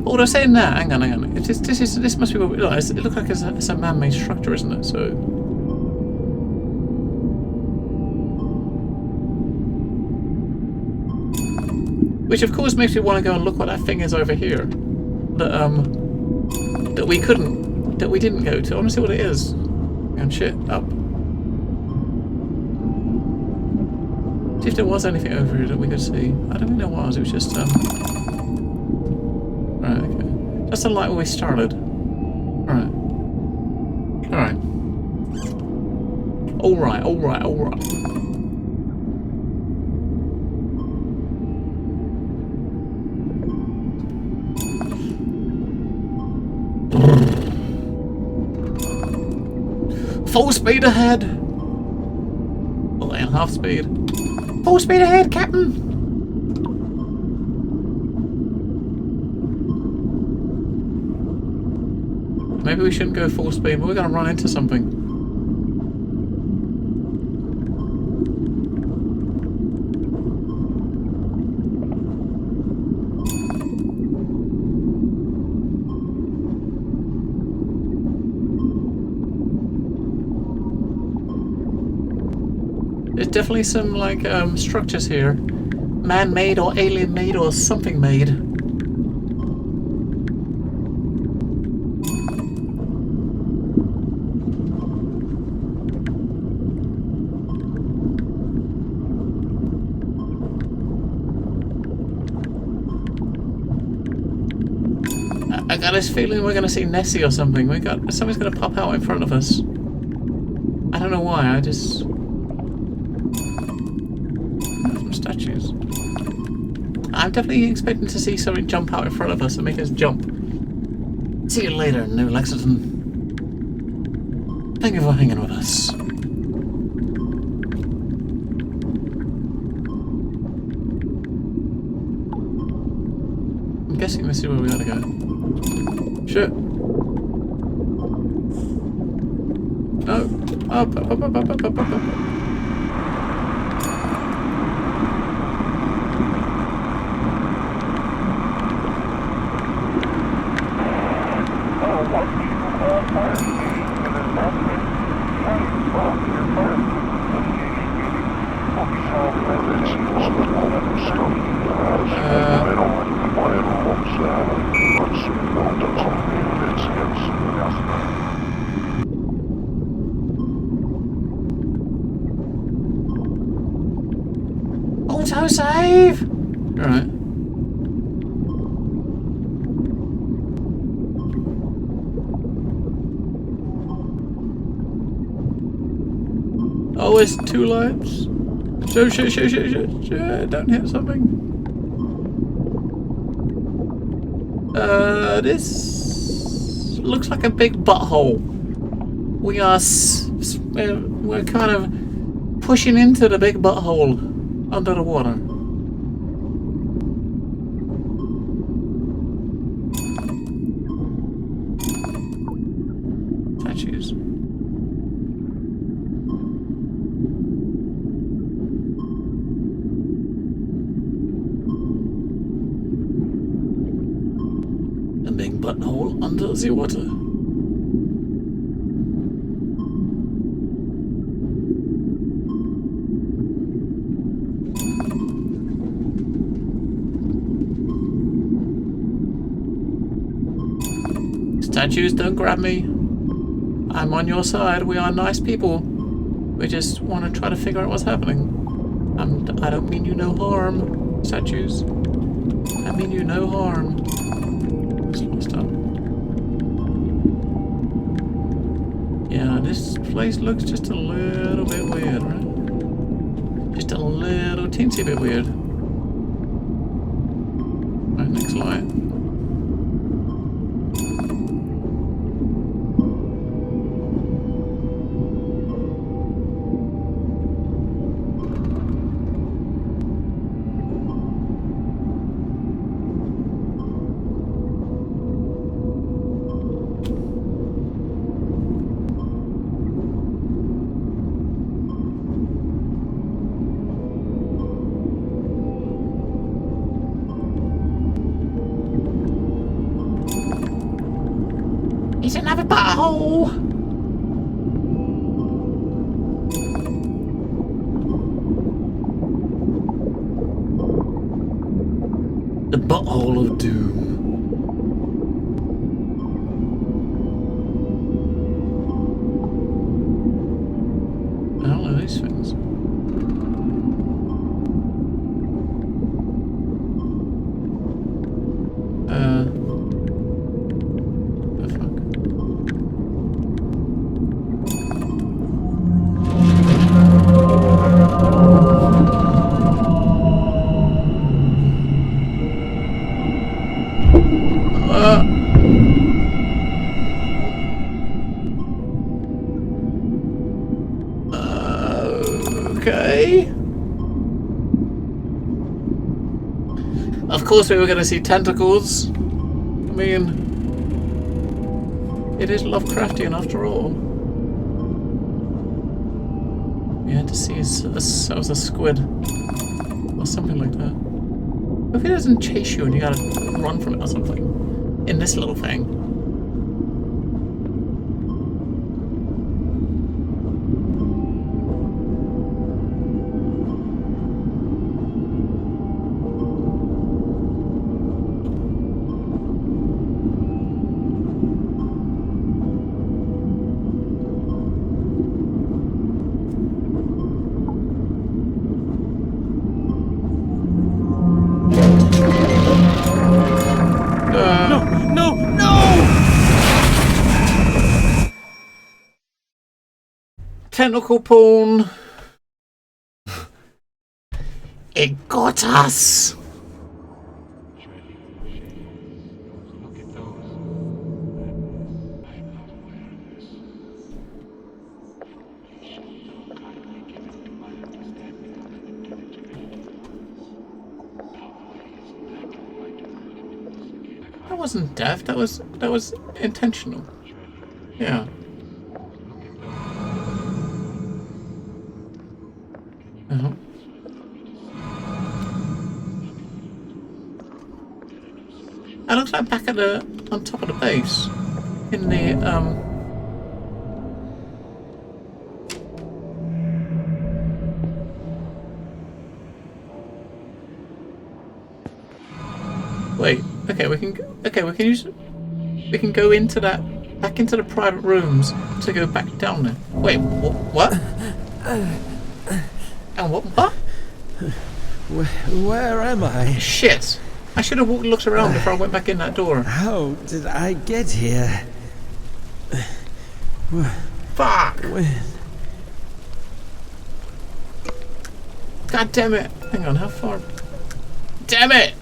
Oh, they're saying that. Hang on. This must be what we... Look, it looks like it's a man-made structure, isn't it? So... Which, of course, makes me want to go and look what that thing is over here. That we couldn't... That we didn't go to. I want to see what it is. And shit, up. See if there was anything over here that we could see. I don't think there was. It was just right. Okay. That's the light where we started. Alright. Alright. Alright. Full speed ahead! Well, and half speed. Full speed ahead, Captain! Maybe we shouldn't go full speed, but we're gonna run into something. There's definitely some, like, structures here. Man-made or alien-made or something made. I got this feeling we're gonna see Nessie or something. Something's gonna pop out in front of us. I don't know why, I just... Statues. I'm definitely expecting to see something jump out in front of us and make us jump. See you later, New Lexington. Thank you for hanging with us. I'm guessing this is where we gotta go. Shit. No. Up. Auto-save! Alright. Oh, it's 2 lives. Shit. Don't hit something. This looks like a big butthole. We're kind of pushing into the big butthole under the water. Statues. A big butthole under the water. Statues, don't grab me. I'm on your side. We are nice people. We just want to try to figure out what's happening. I don't mean you no harm, statues. I mean you no harm. Stop. Yeah, this place looks just a little bit weird, right? Just a little teensy bit weird. Right, next light. It's another butthole! The butthole of doom. I don't know these things. Okay. Of course we were going to see tentacles. I mean, it is Lovecraftian after all. We had to see a squid or something like that. If it doesn't chase you and you gotta run from it or something in this little thing. Tentacle porn. It got us. That wasn't death. That was intentional. Yeah. Uh-huh. It looks like back at on top of the base, in the Wait. Okay, we can go into that, back into the private rooms to go back down there. Wait. What? And what? Where am I? Shit! I should have looked around before I went back in that door. How did I get here? Fuck! When? God damn it! Hang on, how far? Damn it!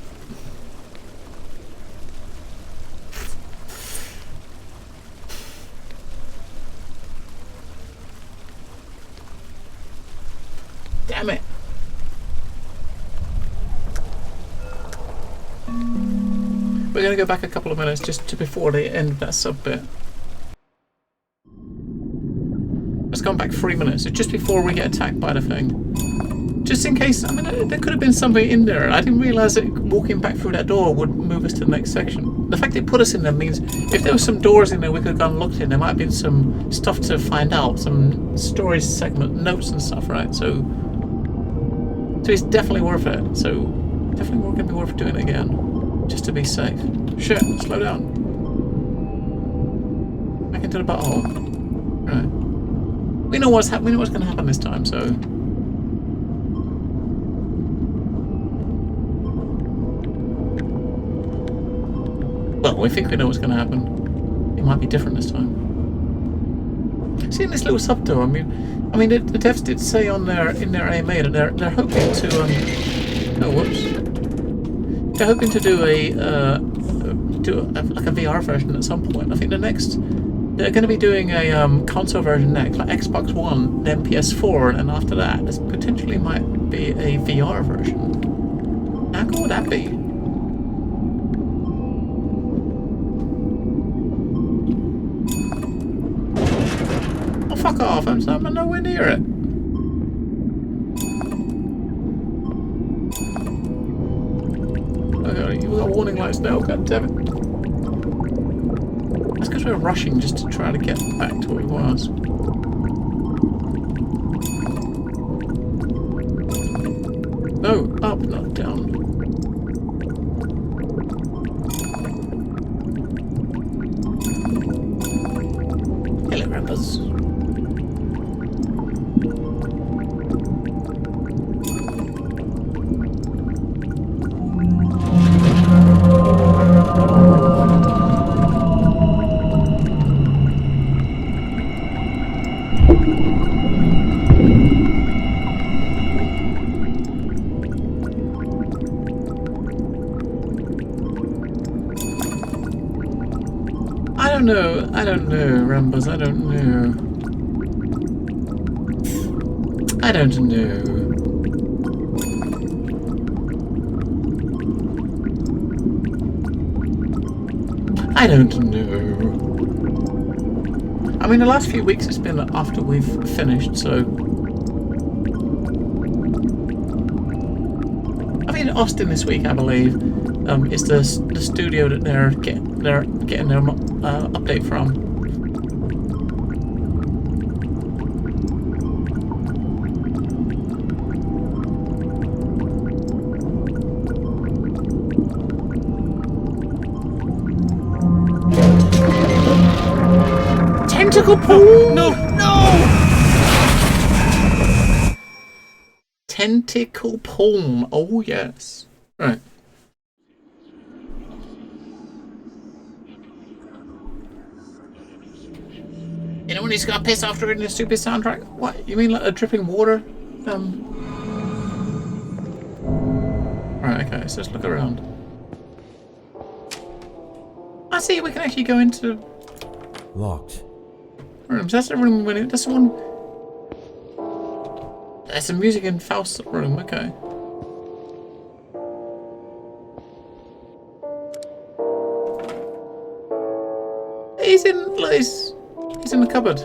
we're going to go back a couple of minutes just to before they end that sub bit. Let's go back 3 minutes, so just before we get attacked by the thing. Just in case, I mean, there could have been somebody in there. I didn't realise that walking back through that door would move us to the next section. The fact they put us in there means if there were some doors in there we could have gone and looked in, there might have been some stuff to find out, some storage segment, notes and stuff, right? So it's definitely worth it. So definitely going to be worth doing it again, just to be safe. Shit, slow down. Back into the butthole. Right. We know what's going to happen this time, so. Well, we think we know what's going to happen. It might be different this time. See, in this little subtitle, I mean, the devs did say in their AMA that they're hoping to they're hoping to do like a VR version at some point. I think they're going to be doing a console version next, like Xbox One, then PS4, and after that, there potentially might be a VR version. How cool would that be? Fuck off, I'm nowhere near it. Okay, you've got warning lights now, god damn it. That's because we're rushing just to try to get back to where it was. No, up, not down. Hello, Rampers. I don't know, Rambos, I don't know. I don't know. I don't know. I mean, the last few weeks it's been after we've finished, so. I mean, Austin this week, I believe, is the studio that they're getting their update from. Tentacle pool! No! Tentacle palm. Oh yes. Right. You know when he's got pissed after reading a stupid soundtrack? What? You mean like a dripping water? Right, okay, so let's look around. I see, we can actually go into Locked. rooms. That's the room when that's the one. That's the music in Faust's room, okay. He's in the cupboard.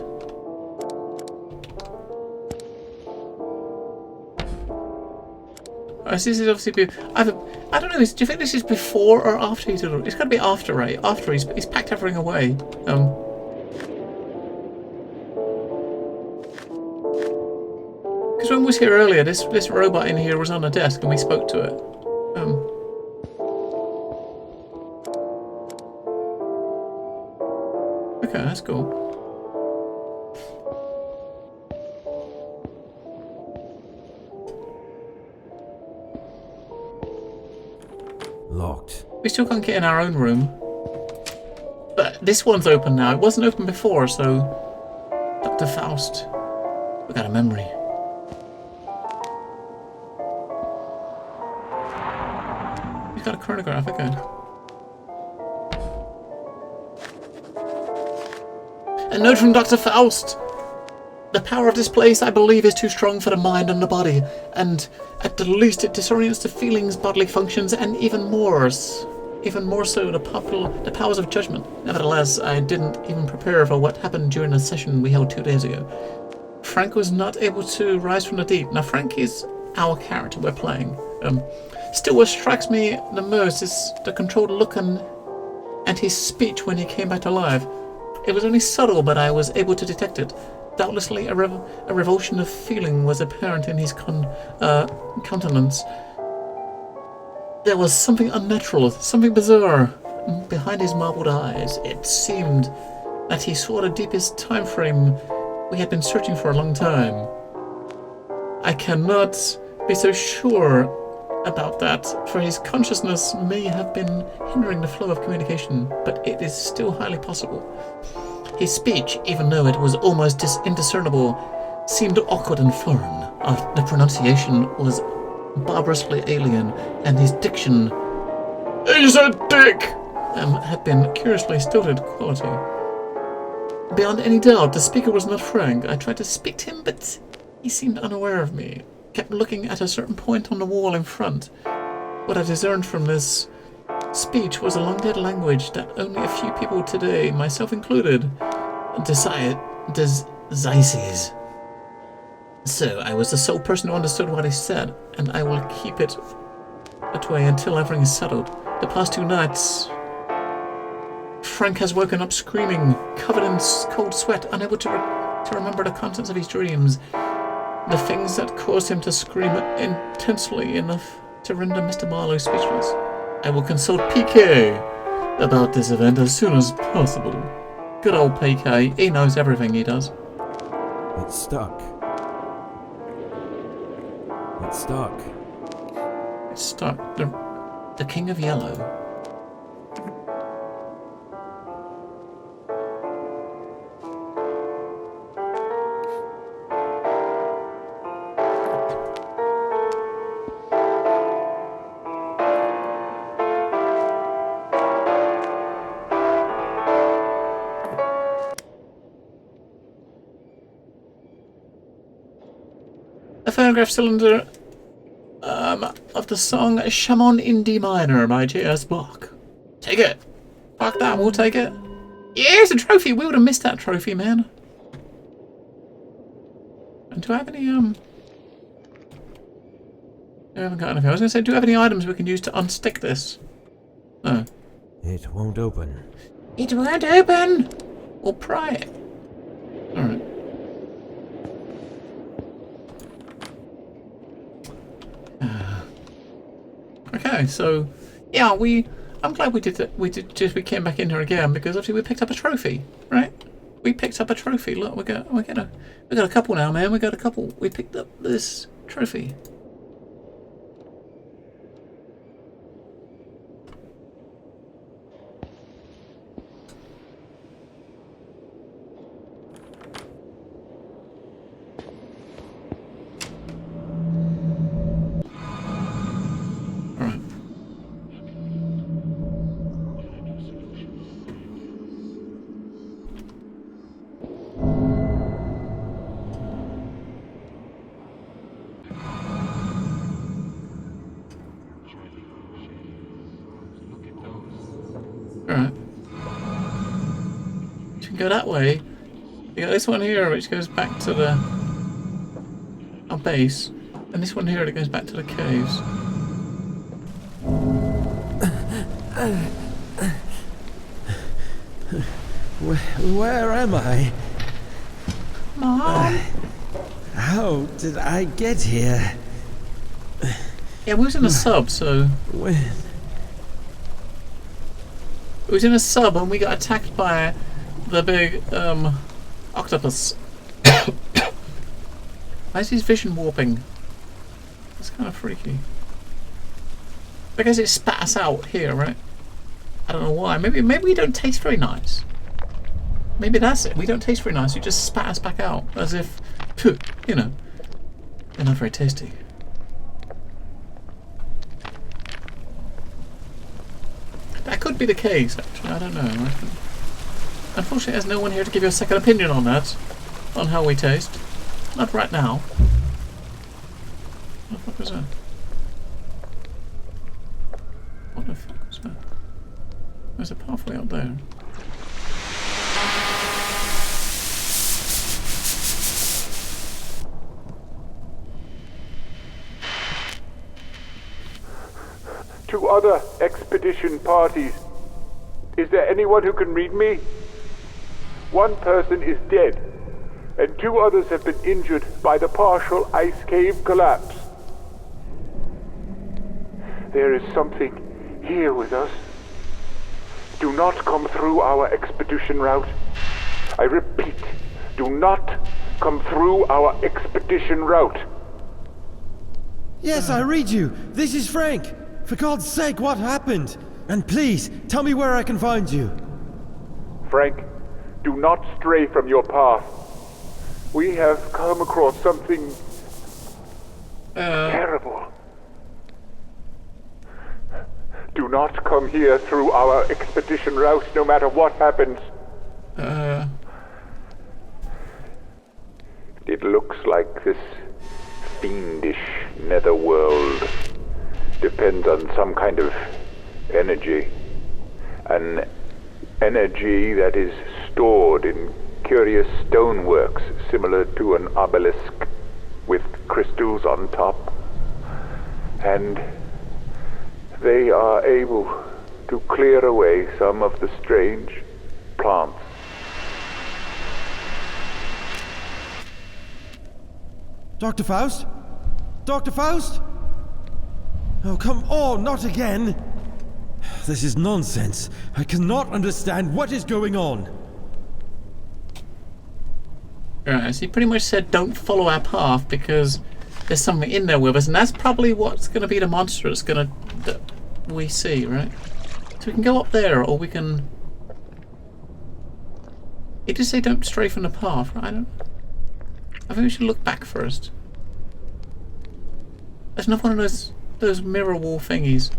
Oh, this is obviously. I don't know. Do you think this is before or after he did it? It's got to be after, right? After he's packed everything away. Because when we was here earlier, this robot in here was on a desk and we spoke to it. Okay, that's cool. Locked. We still can't get in our own room. But this one's open now. It wasn't open before, so... Dr. Faust. We got a memory. He's got a chronograph, okay. A note from Dr. Faust! The power of this place, I believe, is too strong for the mind and the body, and at the least it disorients the feelings, bodily functions, and even more. even more so the powers of judgment. Nevertheless, I didn't even prepare for what happened during the session we held 2 days ago. Frank was not able to rise from the deep. Now, Frank is our character we're playing. Still, what strikes me the most is the controlled look and his speech when he came back to life. It was only subtle, but I was able to detect it. Doubtlessly, a revulsion of feeling was apparent in his countenance. There was something unnatural, something bizarre behind his marbled eyes. It seemed that he saw the deepest time frame we had been searching for a long time. I cannot be so sure about that, for his consciousness may have been hindering the flow of communication, but it is still highly possible. His speech, even though it was almost indiscernible, seemed awkward and foreign. The pronunciation was barbarously alien, and his diction, "He's a dick!" had been curiously stilted quality. Beyond any doubt, the speaker was not Frank. I tried to speak to him, but he seemed unaware of me. Kept looking at a certain point on the wall in front. What I discerned from this speech was a long-dead language that only a few people today, myself included, Zeisses. So I was the sole person who understood what he said, and I will keep it that way until everything is settled. The past 2 nights, Frank has woken up screaming, covered in cold sweat, unable to remember the contents of his dreams. The things that caused him to scream intensely enough to render Mr. Marlowe speechless. I will consult PK about this event as soon as possible. Good old PK, he knows everything he does. It's stuck. It's stuck. It's stuck. The King of Yellow. A phonograph cylinder of the song Shaman in D minor by J.S. Bach. Take it. Fuck that, we'll take it. Yeah, it's a trophy. We would have missed that trophy, man. And do I have any, I haven't got anything. I was going to say, do you have any items we can use to unstick this? No. It won't open. It won't open! We'll pry it. Alright. Okay, so yeah, I'm glad we did that. We came back in here again because obviously we picked up a trophy, right? We picked up a trophy. Look, we got a couple now, man. We got a couple. We picked up this trophy. Alright. You can go that way. You got this one here which goes back to our base. And this one here that goes back to the caves. Where am I? Mom! How did I get here? Yeah, we was in a sub, so... When? It was in a sub and we got attacked by the big, octopus. Why is his vision warping? That's kind of freaky. I guess it spat us out here, right? I don't know why. Maybe we don't taste very nice. Maybe that's it. We don't taste very nice. You just spat us back out. As if, you know, they're not very tasty. That could be the case, actually. I don't know. Unfortunately, there's no one here to give you a second opinion on that. On how we taste. Not right now. What the fuck was that? What the fuck was that? There's a pathway up there. To other expedition parties, is there anyone who can read me? One person is dead, and 2 others have been injured by the partial ice cave collapse. There is something here with us. Do not come through our expedition route. I repeat, do not come through our expedition route. Yes, I read you. This is Frank. For God's sake, what happened? And please, tell me where I can find you. Frank, do not stray from your path. We have come across something terrible. Do not come here through our expedition route, no matter what happens. It looks like this fiendish netherworld depends on some kind of energy. An energy that is stored in curious stoneworks similar to an obelisk with crystals on top. And they are able to clear away some of the strange plants. Dr. Faust? Dr. Faust? Oh, come on, not again! This is nonsense. I cannot understand what is going on. Right, so he pretty much said don't follow our path because there's something in there with us, and that's probably what's going to be the monster that we see, right? So we can go up there, or we can... He did say don't stray from the path, right? I think we should look back first. There's not one of those mirror wall thingies.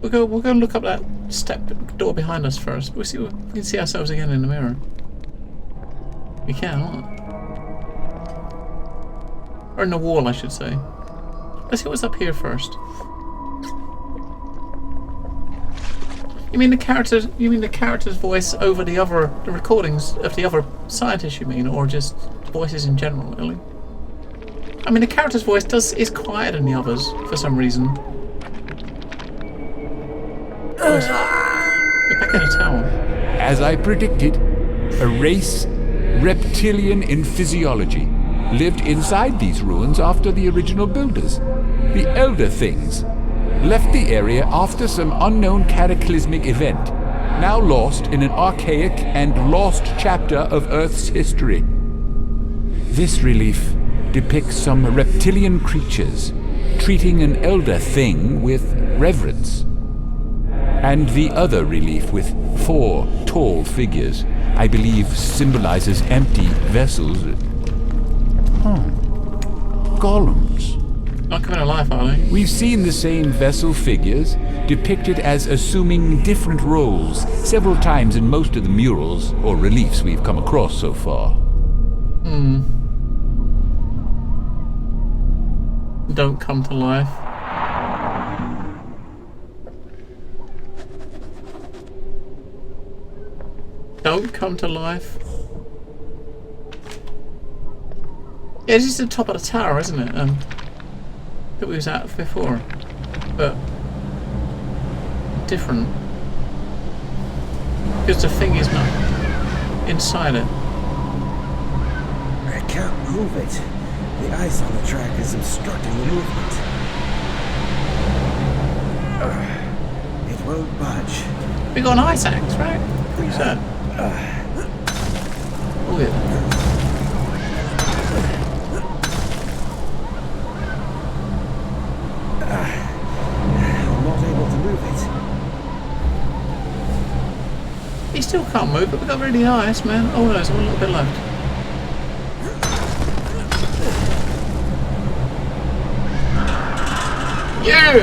We're going to look up that step door behind us first. We can see ourselves again in the mirror. We can, aren't we? Or in the wall, I should say. Let's see what's up here first. You mean the character's voice over the recordings of the other scientists, you mean, or just voices in general, really? I mean, the character's voice is quieter than the others for some reason. We're back in a tower. As I predicted, a race, reptilian in physiology, lived inside these ruins after the original builders. The Elder Things left the area after some unknown cataclysmic event, now lost in an archaic and lost chapter of Earth's history. This relief depicts some reptilian creatures treating an Elder Thing with reverence. And the other relief with 4 tall figures, I believe symbolizes empty vessels. Golems. Not coming to life, are they? We've seen the same vessel figures depicted as assuming different roles several times in most of the murals or reliefs we've come across so far. Don't come to life. Don't come to life. Yeah, this is the top of the tower, isn't it? That we was at before, but different because the thing is not inside it. I can't move it. The ice on the track is obstructing the movement. It won't budge. We got an ice axe, right? What's that? Oh yeah. I'm not able to move it. He still can't move, but we got really ice, man. Oh no, there's one little bit left. Yeah!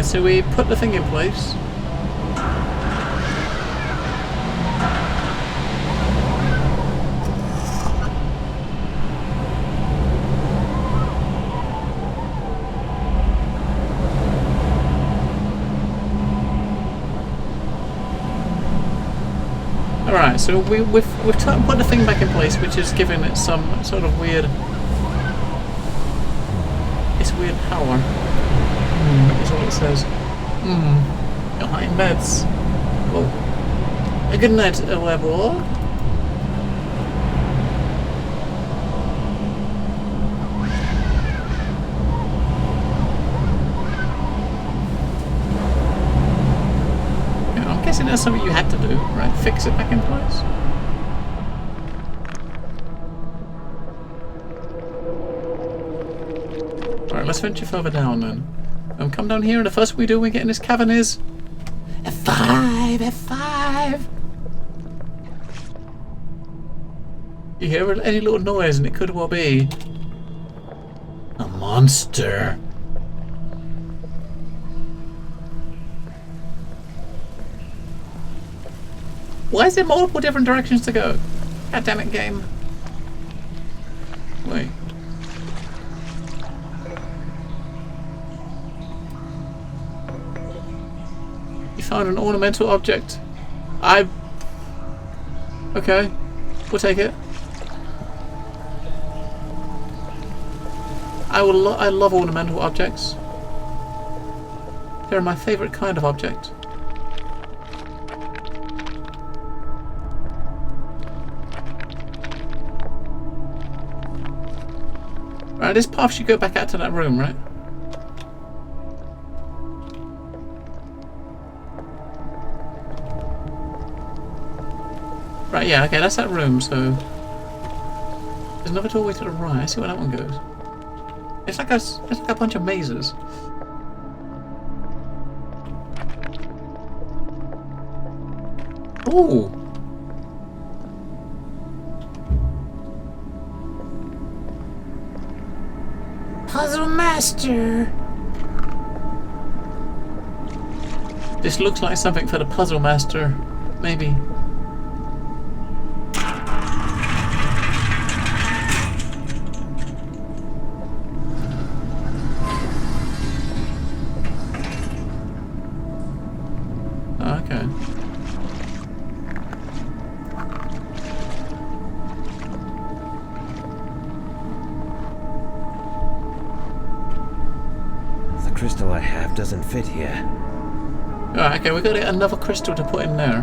Right, so we put the thing in place. Alright, so we've put the thing back in place, which is giving it some sort of weird... It's weird power. Is what it says. Behind meds. Well, a good night, level. Yeah, I'm guessing that's something you had to do, right? Fix it back in place. Alright, let's venture further down then. Come down here, and the first we do when we get in this cavern is... F5! F5! You hear any little noise, and it could well be... a monster. Why is there multiple different directions to go? God damn it, game. Wait. Found an ornamental object. Okay, we'll take it. I love ornamental objects. They're my favourite kind of object. Right, this path should go back out to that room, right? Right, yeah, okay, that's that room, so... There's another doorway to the right. I see where that one goes. It's like a bunch of mazes. Ooh! Puzzle Master! This looks like something for the Puzzle Master. Maybe. Doesn't fit here. Alright, okay, we've got another crystal to put in there.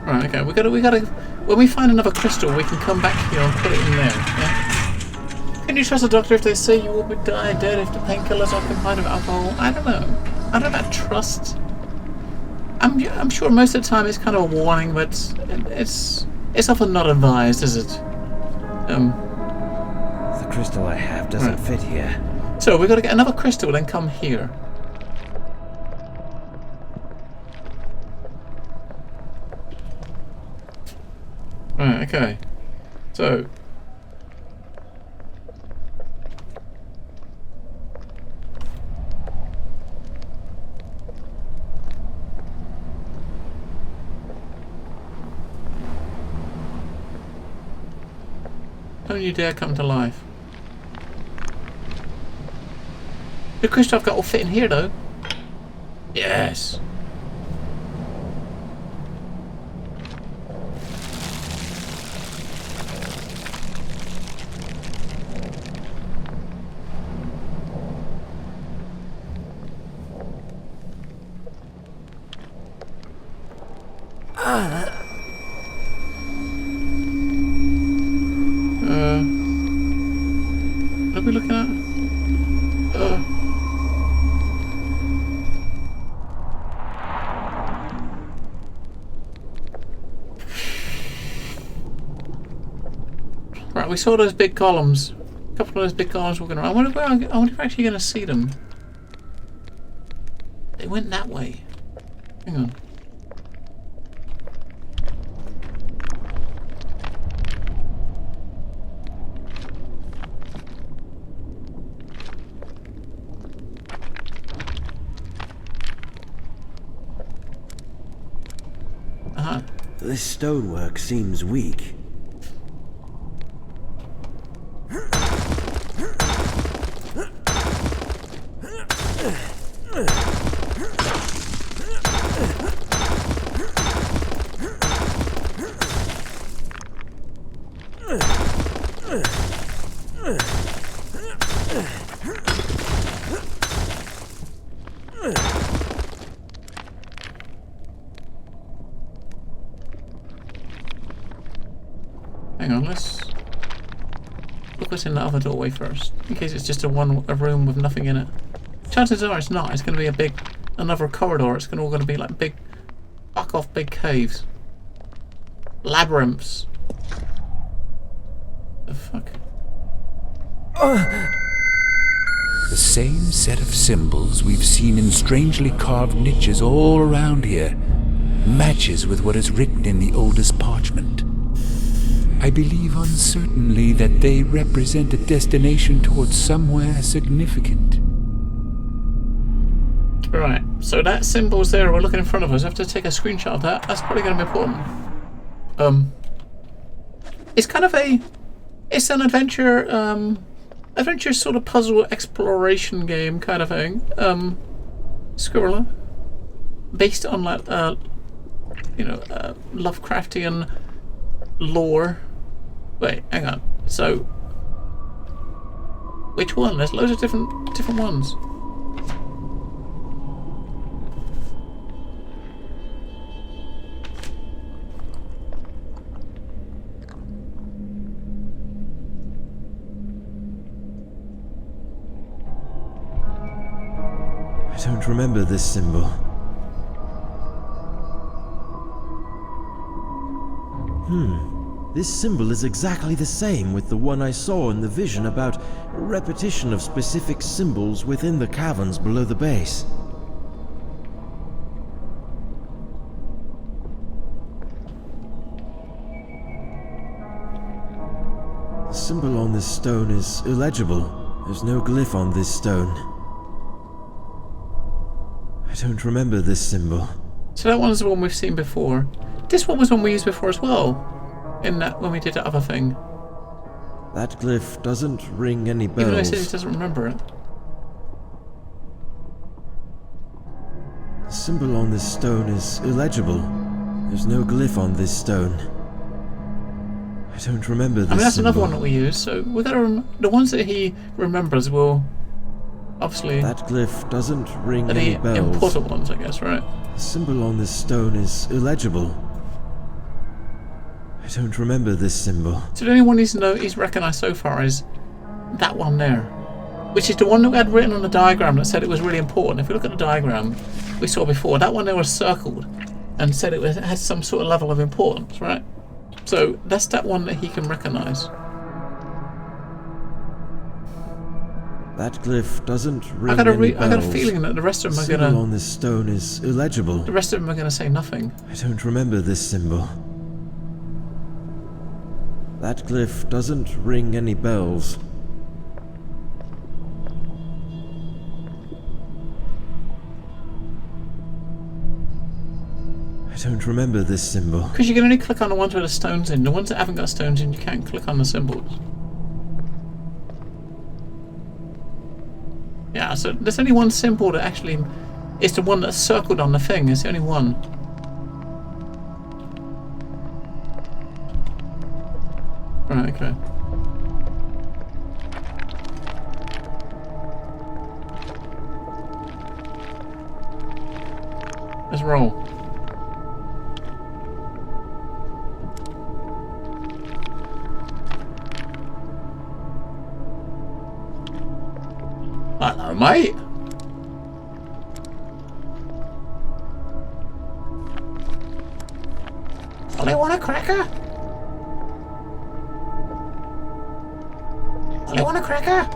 Right, okay, we gotta when we find another crystal we can come back here and put it in there, yeah? Can you trust a doctor if they say you will be dead if the painkillers are combined with alcohol? I don't know. I don't know about trust. I'm sure most of the time it's kind of a warning, but it's often not advised, is it? The crystal I have doesn't fit here. So we've got to get another crystal, then come here. Right. Okay. So. Don't you dare come to life. The crystal I've got will fit in here though. Yes. What are we looking at? Right, we saw those big columns. A couple of those big columns walking around. I wonder if we're actually going to see them. it went that way. Hang on. This stonework seems weak. Hang on, let's look what's in the other doorway first, in case it's just a room with nothing in it. Chances are it's not. It's going to be another corridor. It's all going to be like big, fuck off big caves, labyrinths. The fuck? The same set of symbols we've seen in strangely carved niches all around here matches with what is written in the oldest parchment. I believe uncertainly that they represent a destination towards somewhere significant. Right, so that symbol's there. We're looking in front of us. I have to take a screenshot of that. That's probably going to be important. It's kind of it's an adventure, adventure sort of puzzle exploration game kind of thing. Scribbler, based on like, Lovecraftian lore. Wait, hang on. So, which one? There's loads of different ones. I don't remember this symbol. This symbol is exactly the same with the one I saw in the vision about repetition of specific symbols within the caverns below the base. The symbol on this stone is illegible. There's no glyph on this stone. I don't remember this symbol. So that one's the one we've seen before. This one was one we used before as well. When we did that other thing. That glyph doesn't ring any bells. Even though he says he doesn't remember it. The symbol on this stone is illegible. There's no glyph on this stone. I don't remember this that's symbol. another one that we use, so we gotta the ones that he remembers will obviously... That glyph doesn't ring any bells. The important ones, I guess, right? The symbol on this stone is illegible. I don't remember this symbol. So the only one he's recognised so far is that one there, which is the one that we had written on the diagram that said it was really important. If we look at the diagram we saw before, that one there was circled and said it had some sort of level of importance, right? So that's that one that he can recognise. That glyph doesn't ring any bells. I got a feeling that the rest of them are gonna... The symbol on this stone is illegible. The rest of them are gonna say nothing. I don't remember this symbol. That glyph doesn't ring any bells. I don't remember this symbol. Because you can only click on the ones with the stones in. The ones that haven't got stones in, you can't click on the symbols. Yeah, so there's only one symbol that actually is the one that's circled on the thing. It's the only one. Right, okay. Let's roll. Hello, mate. Well, you want a cracker? You want a cracker?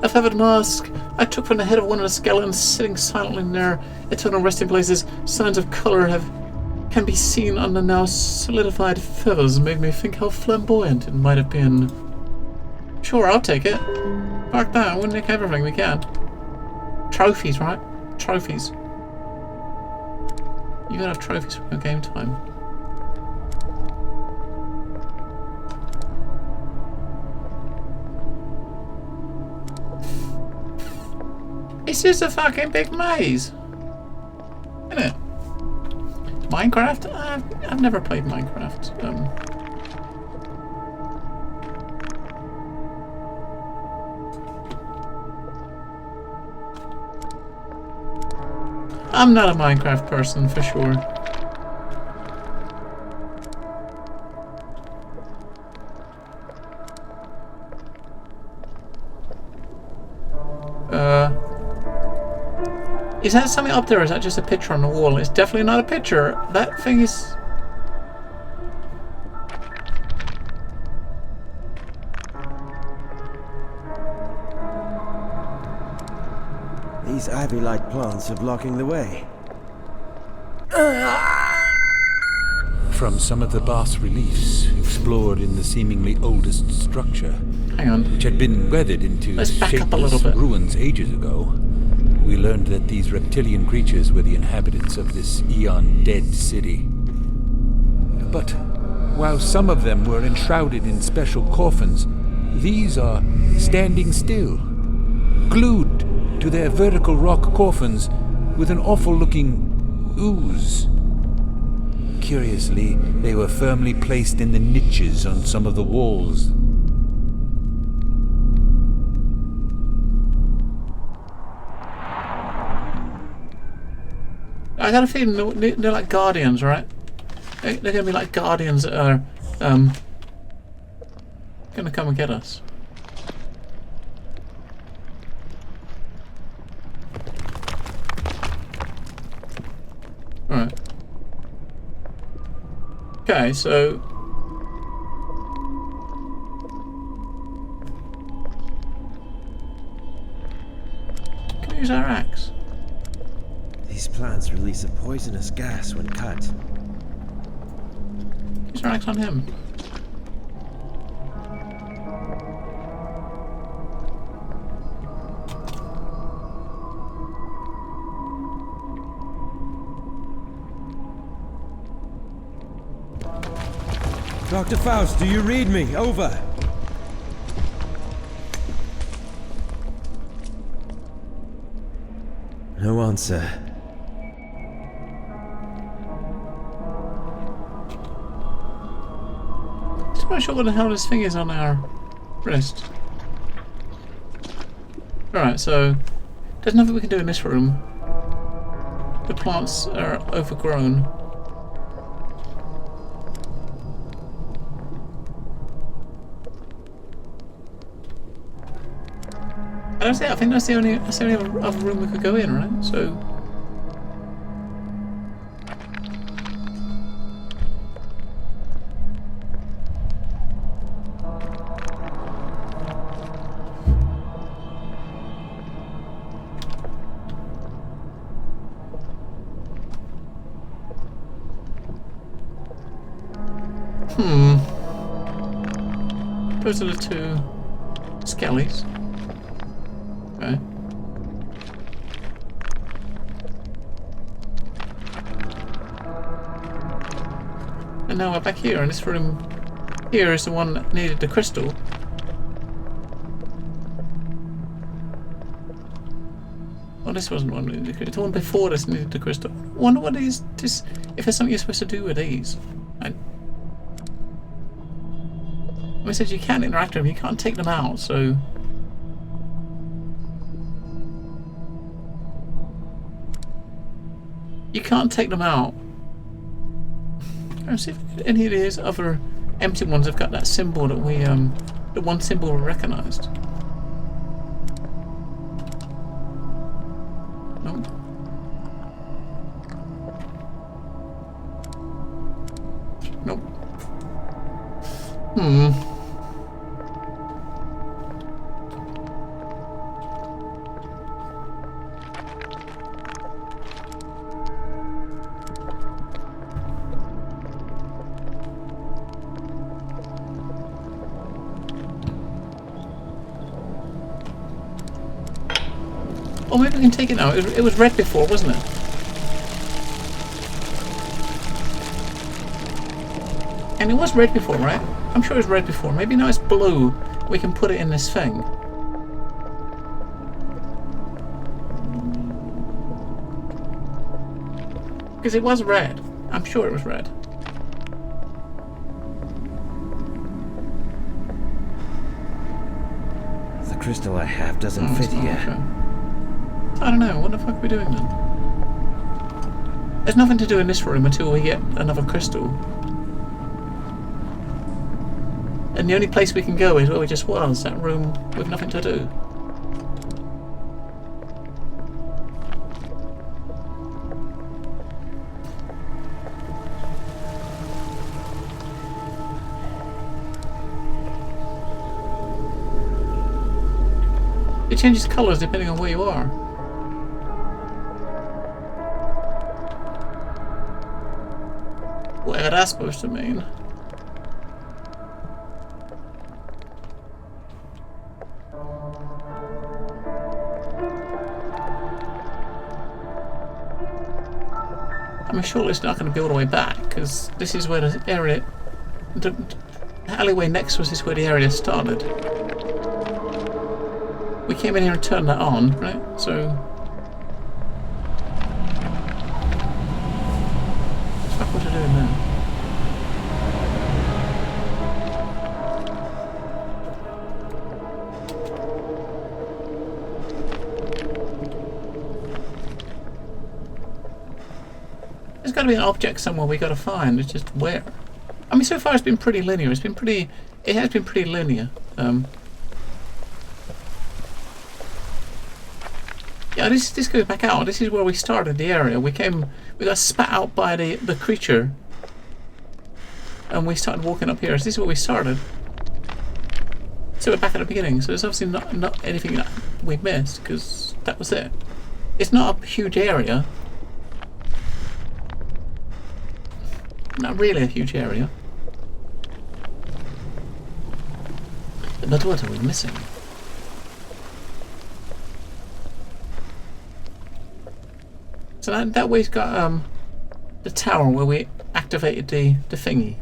A feathered mask I took from the head of one of the skeletons sitting silently in their eternal resting places. Signs of colour can be seen on the now solidified feathers. Made me think how flamboyant it might have been. Sure, I'll take it. Fuck that, we'll nick everything we can. Trophies, right? Trophies. You gotta have trophies for your game time. It's just a fucking big maze, isn't it? Minecraft? I've never played Minecraft. I'm not a Minecraft person for sure. Is that something up there or is that just a picture on the wall? It's definitely not a picture. That thing is... These ivy-like plants are blocking the way. From some of the bas-reliefs explored in the seemingly oldest structure, Hang on. which had been weathered into Let's back up a little shapeless bit. ruins ages ago, we learned that these reptilian creatures were the inhabitants of this eon-dead city. But while some of them were enshrouded in special coffins, these are standing still, glued to their vertical rock coffins with an awful-looking ooze. Curiously, they were firmly placed in the niches on some of the walls. I got a feeling they're like guardians, right? They're gonna be like guardians that are gonna come and get us. Alright. Okay, so can we use our axe? These plants release a poisonous gas when cut. Use our axe on him. Dr. Faust, do you read me? Over. No answer. Just not sure what the hell this thing is on our wrist. Alright, so there's nothing we can do in this room. The plants are overgrown. I think that's the only other room we could go in, right? So those are the two skellies. Okay. And now we're back here, and this room here is the one that needed the crystal. Oh, this wasn't one that needed the crystal. The one before this needed the crystal. I wonder what is this, if there's something you're supposed to do with these. It says you can't interact with them, you can't take them out, so... You can't take them out. Let's see if any of these other empty ones have got that symbol that we, the one symbol we recognised. Nope. Nope. Oh, maybe we can take it now. It was red before, wasn't it? And it was red before, right? I'm sure it was red before. Maybe now it's blue. We can put it in this thing. Because it was red. I'm sure it was red. The crystal I have doesn't fit here. Sure. I don't know. What the fuck are we doing then? There's nothing to do in this room until we get another crystal. And the only place we can go is where we just was, that room with nothing to do. It changes colours depending on where you are. Whatever that's supposed to mean. I'm sure it's not going to be all the way back, because this is where the area... The alleyway next to us is where the area started. We came in here and turned that on, right? So... Fuck, what are we doing now? There's got to be an object somewhere we got to find. It's just where. I mean, so far it's been pretty linear. It's been pretty. It has been pretty linear. Yeah, this goes back out. This is where we started the area. We got spat out by the creature, and we started walking up here. So this is where we started. So we're back at the beginning. So there's obviously not anything that we missed, because that was it. It's not a huge area. Not really a huge area. But what are we missing? So that way's got the tower where we activated the thingy.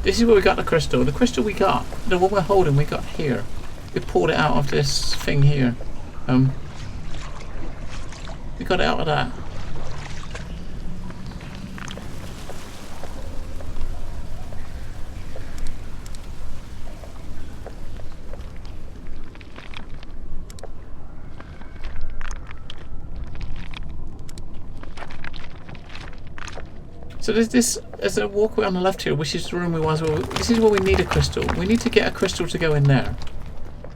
This is where we got the crystal. The crystal we got, the one we're holding, we got here. We pulled it out of this thing here. We got it out of that. So there's a walkway on the left here, which is the room we was. This is where we need a crystal. We need to get a crystal to go in there.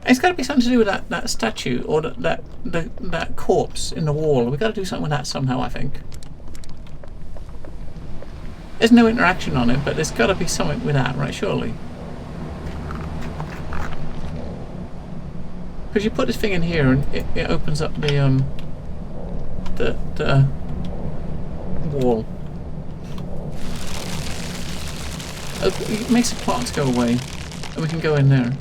And it's got to be something to do with that statue or that corpse in the wall. We've got to do something with that somehow, I think. There's no interaction on it, but there's got to be something with that, right? Surely. Because you put this thing in here and it opens up the wall. It makes the plants go away, and we can go in there.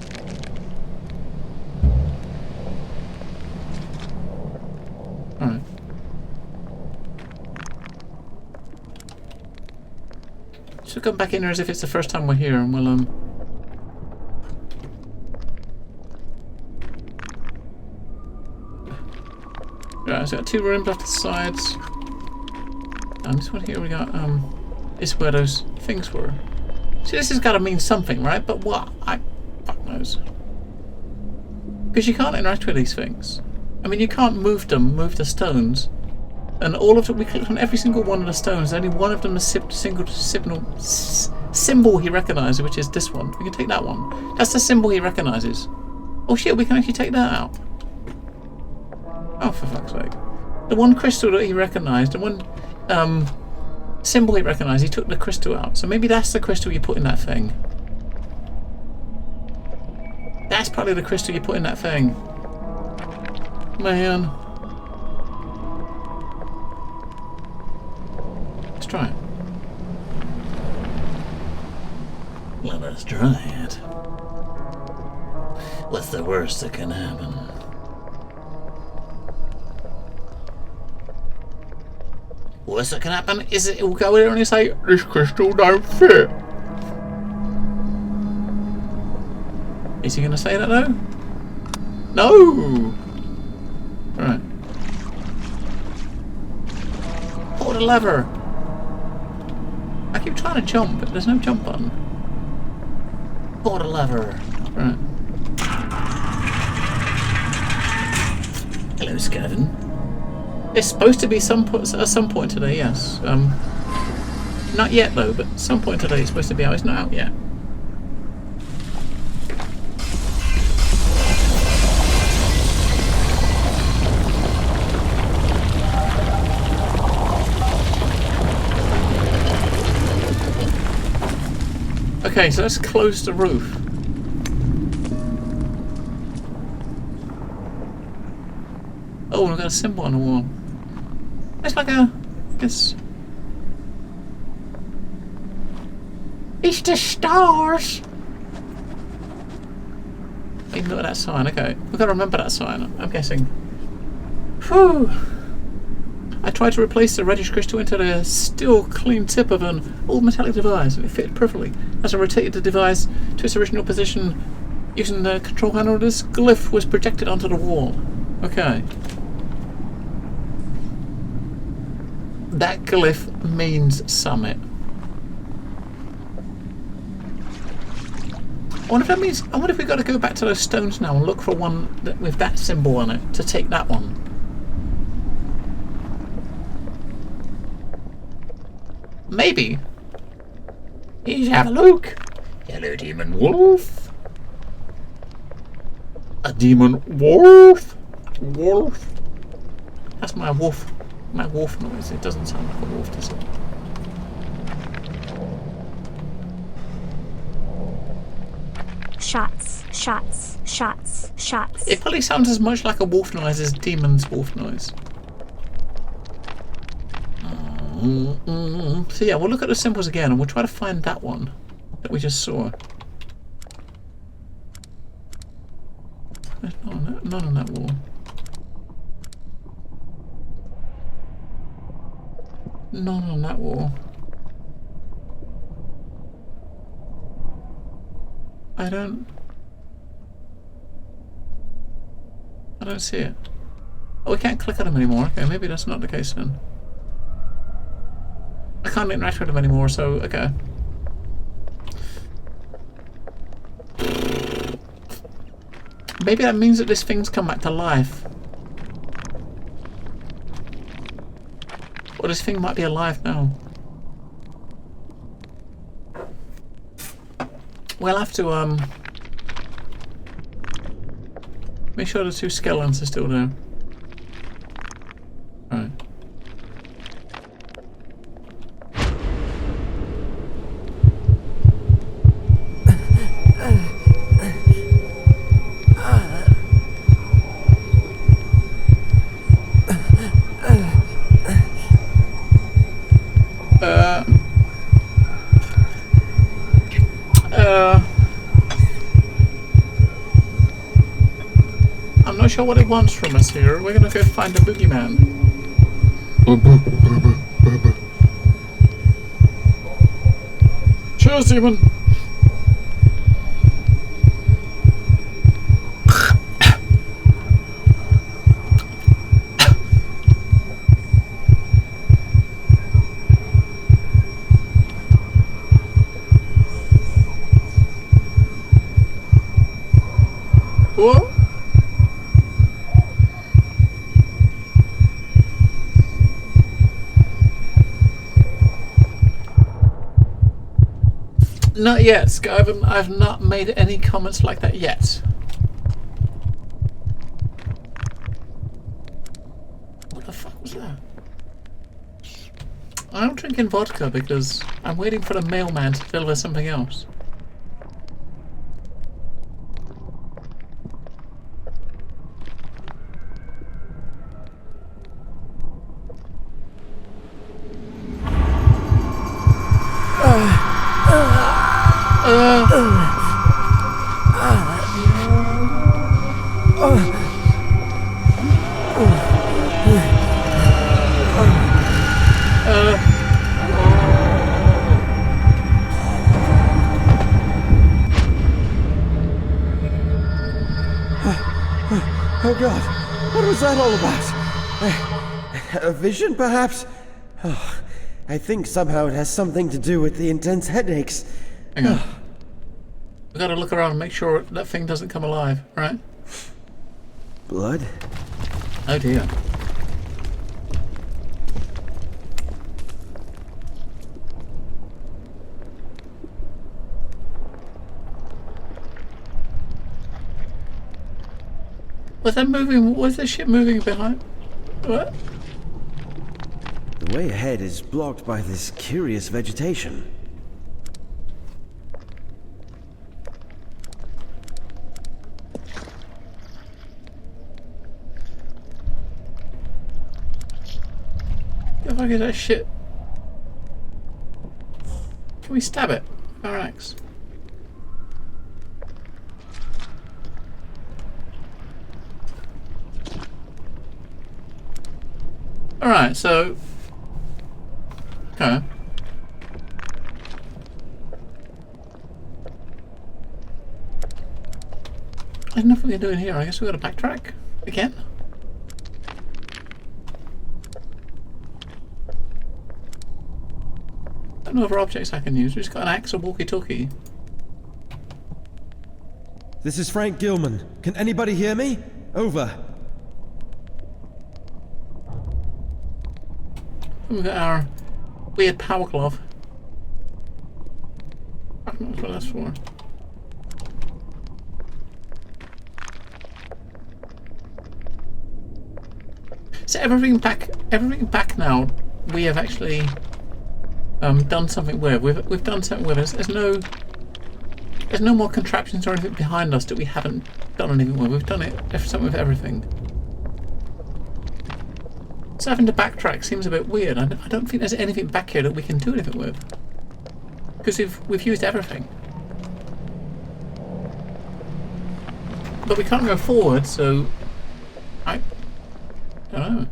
Alright. So come back in there as if it's the first time we're here, and we'll Right, so got two rooms off the sides. And this one here we got is where those things were. See, this has got to mean something, right? But what? Fuck knows. Because you can't interact with these things. I mean, you can't move the stones. And all of them, we clicked on every single one of the stones. Only one of them is single symbol he recognises, which is this one. We can take that one. That's the symbol he recognises. Oh shit, we can actually take that out. Oh, for fuck's sake. The one crystal that he recognised, the one symbol he recognised, he took the crystal out. So maybe that's the crystal you put in that thing. That's probably the crystal you put in that thing. Man. Let us try it. What's the worst that can happen? Worst that can happen is it will go in there and say, this crystal don't fit. Is he going to say that though? No! Right. Pull the lever. I keep trying to jump, but there's no jump button. Pull the lever. Right. Hello, Skevin. It's supposed to be at some point today, yes. Not yet though, but some point today it's supposed to be out. It's not out yet. Okay, so let's close the roof. Oh, we've got a symbol on the wall. It's like a... It's the stars! Look at that sign, okay. We've got to remember that sign, I'm guessing. Whew! I tried to replace the reddish crystal into the still clean tip of an old metallic device, and it fit perfectly. As I rotated the device to its original position, using the control panel, this glyph was projected onto the wall. Okay. That glyph means summit. I wonder if that means... I wonder if we've got to go back to those stones now and look for one with that symbol on it to take that one. Maybe. Let's have a look. Hello, demon wolf. A demon wolf? Wolf? That's my wolf. My wolf noise. It doesn't sound like a wolf, does it? Shots, shots, shots, shots. It probably sounds as much like a wolf noise as demon's wolf noise. So yeah, we'll look at the symbols again and we'll try to find that one that we just saw. There's none on that wall. None on that wall. I don't see it. Oh, we can't click on them anymore. Okay, maybe that's not the case then. I can't interact with them anymore, so okay. Maybe that means that this thing's come back to life. Or this thing might be alive now. We'll have to make sure the two skeletons are still there. Alright. I'm not sure what it wants from us here. We're gonna go find the boogeyman. Cheers, demon! What? Not yet, Skyrim. I've not made any comments like that yet. What the fuck was that? I'm drinking vodka because I'm waiting for the mailman to deliver something else. Oh God, what was that all about? A vision, perhaps? Oh, I think somehow it has something to do with the intense headaches. Hang on. We gotta look around and make sure that thing doesn't come alive, right? Blood? Oh dear. Was that moving? Was the ship moving behind? What? The way ahead is blocked by this curious vegetation. The fuck is that shit? Can we stab it with our axe? Alright, so... Okay. There's nothing we can do in here. I guess we gotta backtrack again. No other objects I can use. We just got an axe or walkie-talkie. This is Frank Gilman. Can anybody hear me? Over. We've got our weird power glove. I don't know what that's for. So everything back now. We have actually done something with. We've done something with. There's no more contraptions or anything behind us that we haven't done anything with. We've done something with everything. So having to backtrack seems a bit weird. I don't think there's anything back here that we can do anything with. Because we've used everything. But we can't go forward, so... I don't know.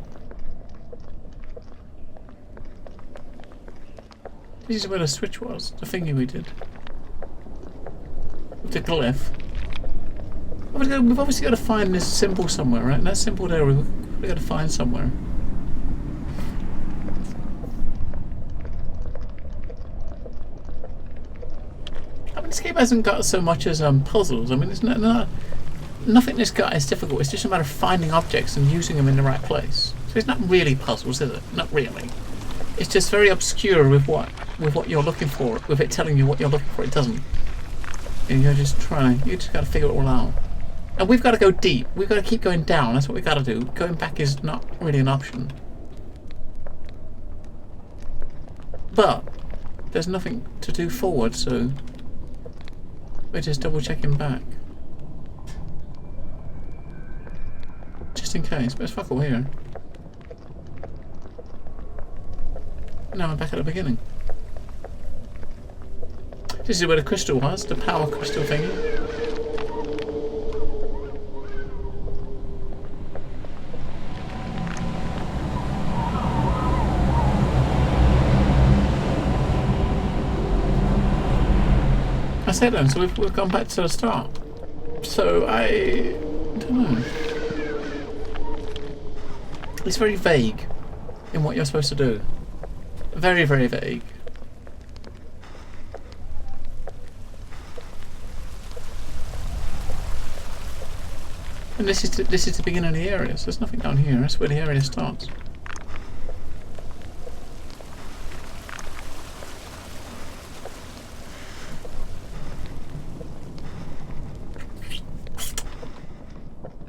This is where the switch was. The thingy we did. The glyph. We've obviously got to find this symbol somewhere, right? And that symbol there we've got to find somewhere. I mean, this game hasn't got so much as puzzles. I mean, it's nothing this got is difficult. It's just a matter of finding objects and using them in the right place. So it's not really puzzles, is it? Not really. It's just very obscure with what you're looking for. With it telling you what you're looking for, it doesn't. And you're just trying. You just got to figure it all out. And we've got to go deep. We've got to keep going down. That's what we've got to do. Going back is not really an option. But there's nothing to do forward, so we're just double checking back. Just in case. But it's fuck all here. Now I'm back at the beginning. This is where the crystal was, the power crystal thingy. I said then, so we've gone back to the start. So I don't know. It's very vague in what you're supposed to do. Very, very vague. And this is the beginning of the area, so there's nothing down here. That's where the area starts.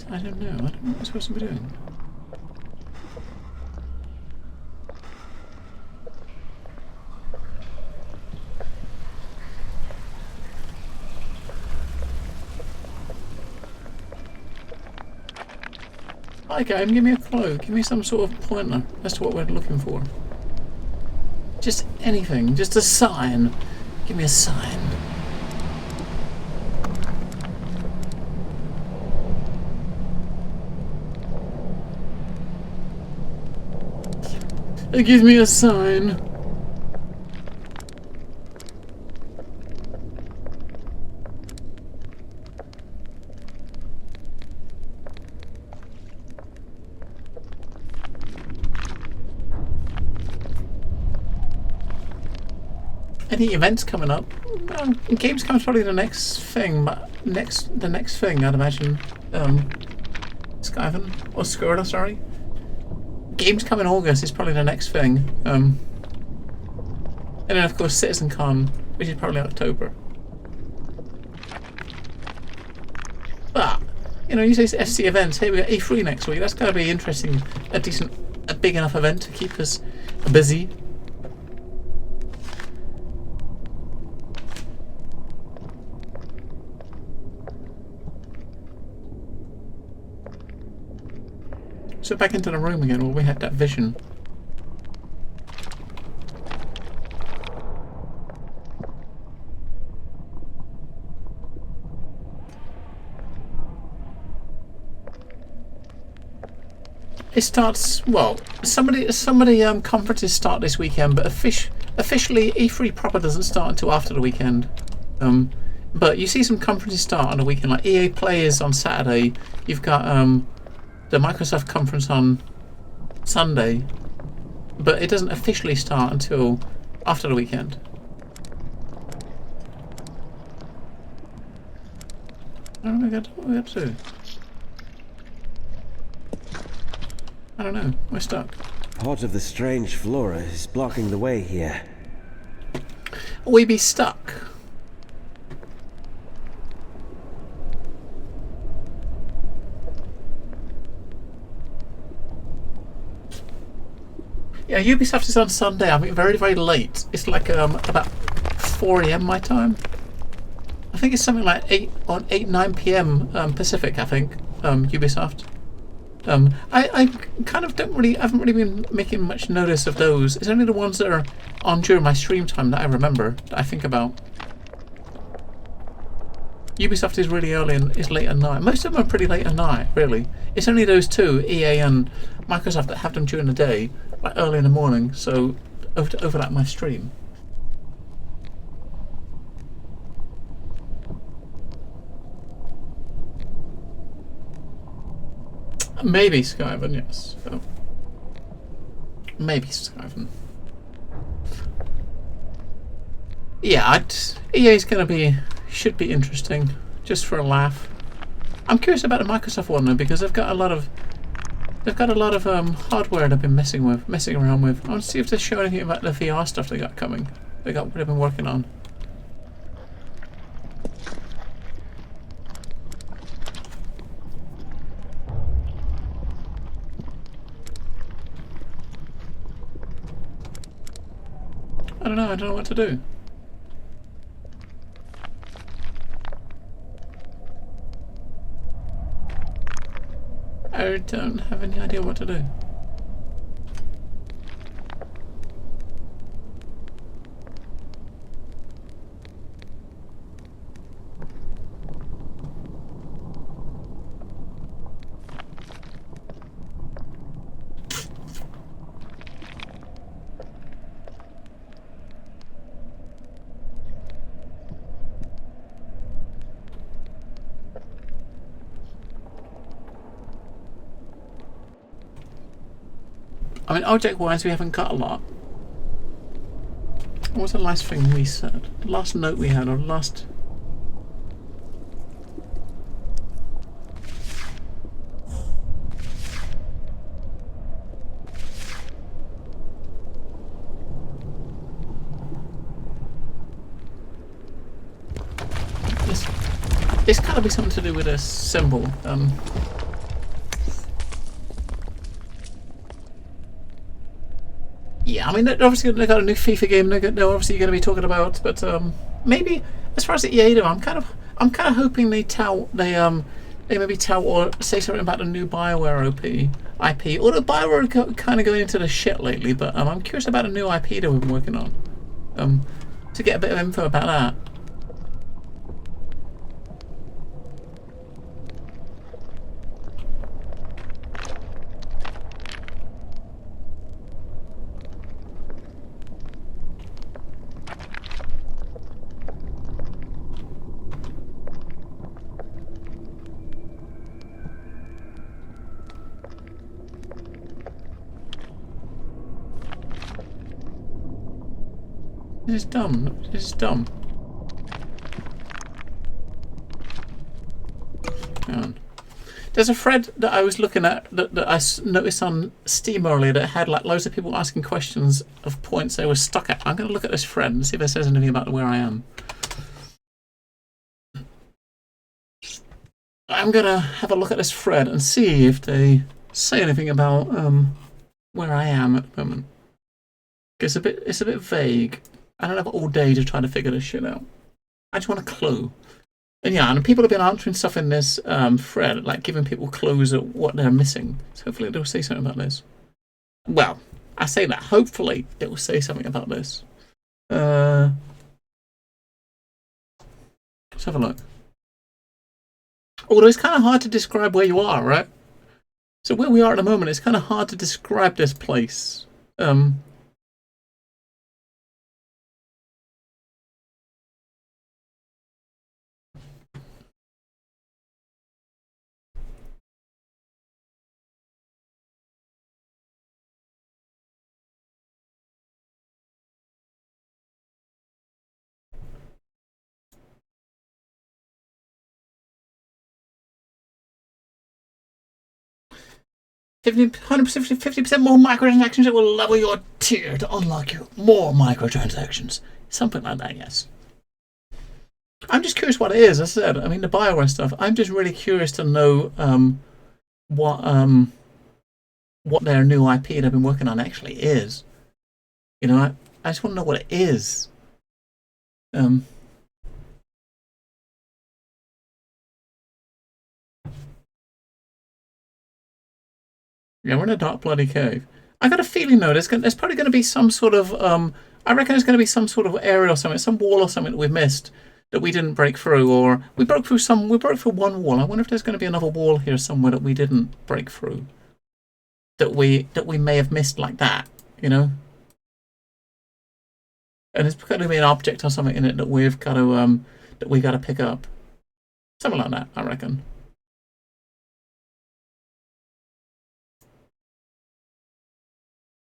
I don't know. I don't know what we're supposed to be doing. Hi game, give me a clue. Give me some sort of pointer as to what we're looking for. Just anything. Just a sign. Give me a sign. It gives me a sign. Any events coming up? Games comes probably the next thing, but the next thing I'd imagine. Skyven or Skurla, sorry. Games come in August is probably the next thing. And then of course CitizenCon, which is probably October. But you know, you say FC events. Hey, we got E3 next week. That's gotta be interesting. A big enough event to keep us busy. So back into the room again where we had that vision. It starts, well, somebody conferences start this weekend, but officially E3 proper doesn't start until after the weekend. But you see some conferences start on the weekend, like EA Play is on Saturday. You've got the Microsoft conference on Sunday, but it doesn't officially start until after the weekend. What do we got to do? I don't know. We're stuck. Part of the strange flora is blocking the way here. We be stuck. Yeah, Ubisoft is on Sunday. I mean, very, very late. It's like about 4 AM my time. I think it's something like 9 PM Pacific. I think Ubisoft. I kind of haven't really been making much notice of those. It's only the ones that are on during my stream time that I remember, that I think about. Ubisoft is really early and is late at night. Most of them are pretty late at night, really. It's only those two, EA and Microsoft, that have them during the day, like early in the morning, so to overlap my stream. Maybe Skyven, yes. Oh. Maybe Skyven. Yeah, EA's should be interesting, just for a laugh. I'm curious about the Microsoft one though, because they've got a lot of hardware they've been messing around with. I want to see if they show anything about the VR stuff they've been working on. I don't know what to do. I don't have any idea what to do. I mean, object-wise, we haven't got a lot. What was the last thing we said? The last note we had, or last... It's got to be something to do with a symbol. Yeah, I mean, they're obviously they got a new FIFA game. They're obviously going to be talking about, but maybe as far as the EA do, I'm kind of hoping they maybe tell or say something about the new BioWare IP. Although BioWare are kind of going into the shit lately, but I'm curious about a new IP that we've been working on. To get a bit of info about that. This is dumb. This is dumb. Hang on. There's a thread that I was looking at that I noticed on Steam earlier that had like loads of people asking questions of points they were stuck at. I'm going to look at this thread and see if it says anything about where I am. I'm going to have a look at this thread and see if they say anything about where I am at the moment. It's a bit vague. I don't have all day to try to figure this shit out. I just want a clue. And yeah, and people have been answering stuff in this thread, like giving people clues at what they're missing. So hopefully they'll say something about this. Well, I say that. Hopefully it will say something about this. Let's have a look. Although it's kind of hard to describe where you are, right? So where we are at the moment, it's kind of hard to describe this place. 50% more microtransactions that will level your tier to unlock you more microtransactions. Something like that, yes. I'm just curious what it is. As I said, I mean, the Bioware stuff, I'm just really curious to know what their new IP they've been working on actually is. You know, I just want to know what it is. Yeah, we're in a dark bloody cave. I got a feeling though, there's probably going to be some sort of I reckon there's going to be some sort of area or something, some wall or something that we've missed that we didn't break through, or we broke through one wall. I wonder if there's going to be another wall here somewhere that we didn't break through, that we may have missed like that, you know. And there's going to be an object or something in it that we've got to pick up, something like that, I reckon.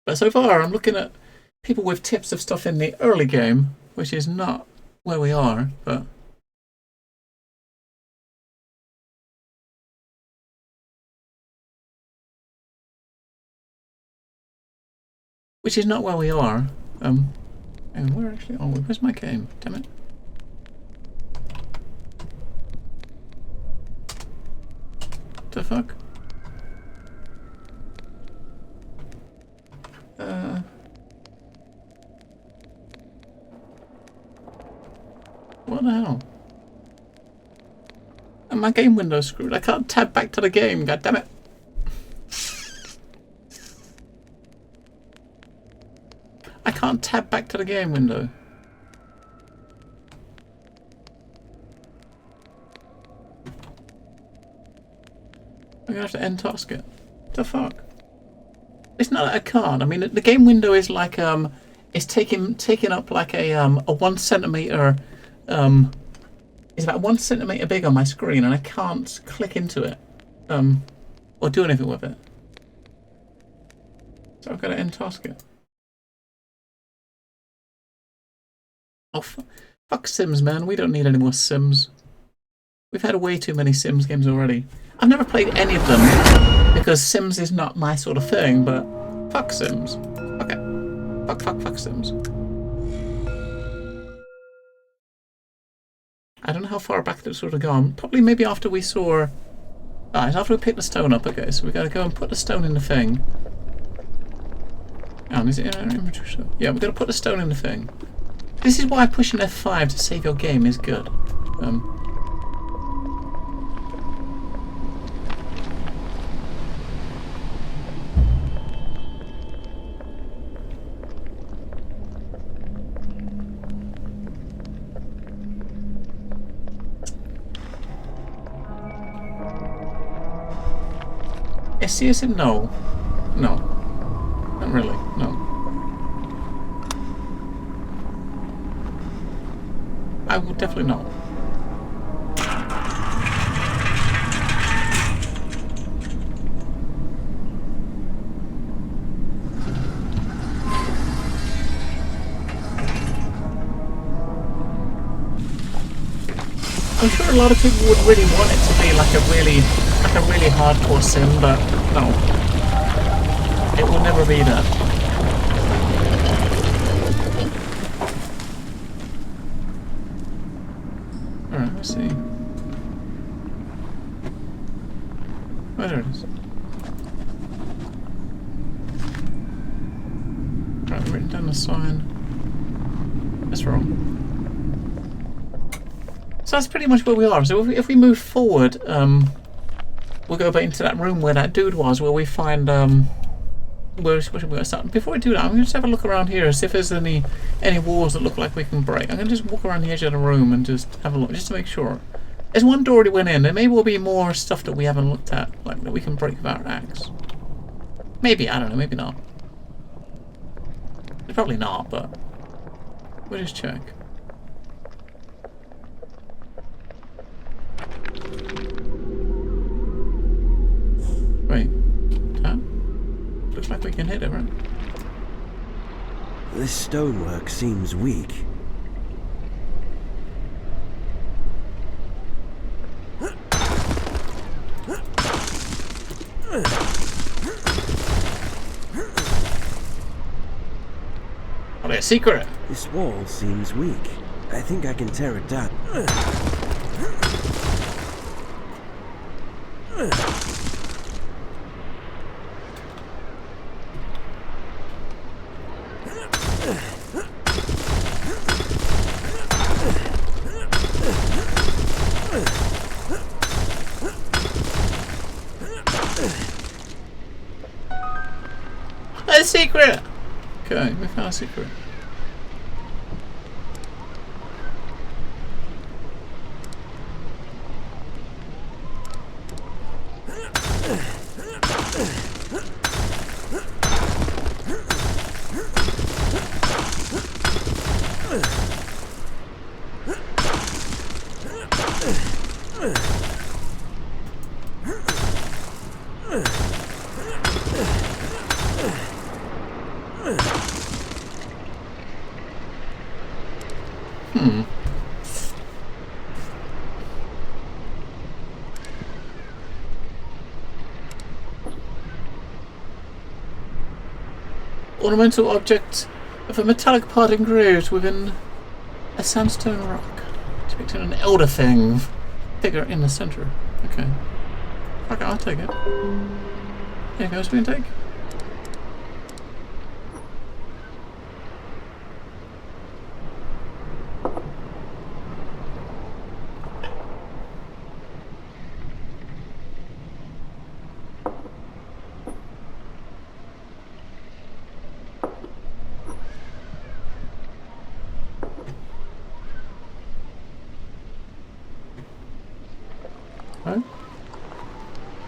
But so far, I'm looking at people with tips of stuff in the early game, which is not where we are, but... which is not where we are. And where actually are we? Where's my game? Damn it. What the fuck? What the hell? And my game window's screwed. I can't tab back to the game, god damn it. I can't tab back to the game window. I'm gonna have to end task it. What the fuck? It's not that I can't. I mean, the game window is like it's taking up like a 1 centimeter. It's about 1 centimeter big on my screen, and I can't click into it or do anything with it. So I've got to end task it. Oh, fuck Sims, man. We don't need any more Sims. We've had way too many Sims games already. I've never played any of them because Sims is not my sort of thing, but fuck Sims. Okay. Fuck Sims. I don't know how far back that's sort of gone. Probably maybe after we saw... Ah, it's after we picked the stone up. Okay, so we got to go and put the stone in the thing. And is it in our inventory? Yeah, we've got to put the stone in the thing. This is why pushing F5 to save your game is good. SCSM? No. No. Not really. No. I will definitely not. I'm sure a lot of people would really want it to be like a really hardcore sim, but no. It will never be that. Alright, let's see. Oh, there it is. Right, I've written down the sign. That's wrong. So that's pretty much where we are. So if we move forward, we'll go back into that room where that dude was, where we find where should we go start? Before we do that, I'm gonna just have a look around here and see if there's any walls that look like we can break. I'm gonna just walk around the edge of the room and just have a look, just to make sure. There's one door that went in. There may well be more stuff that we haven't looked at, like that we can break with our axe. Maybe, I don't know, maybe not. Probably not, but we'll just check. Wait, that? Looks like we can hit it, right? This stonework seems weak. Oh, there's a secret! This wall seems weak. I think I can tear it down. A secret! Okay, we found a secret. Ornamental object of a metallic part engraved within a sandstone rock, depicting an elder thing figure in the center. Okay. Okay, I'll take it. Anything else we can take?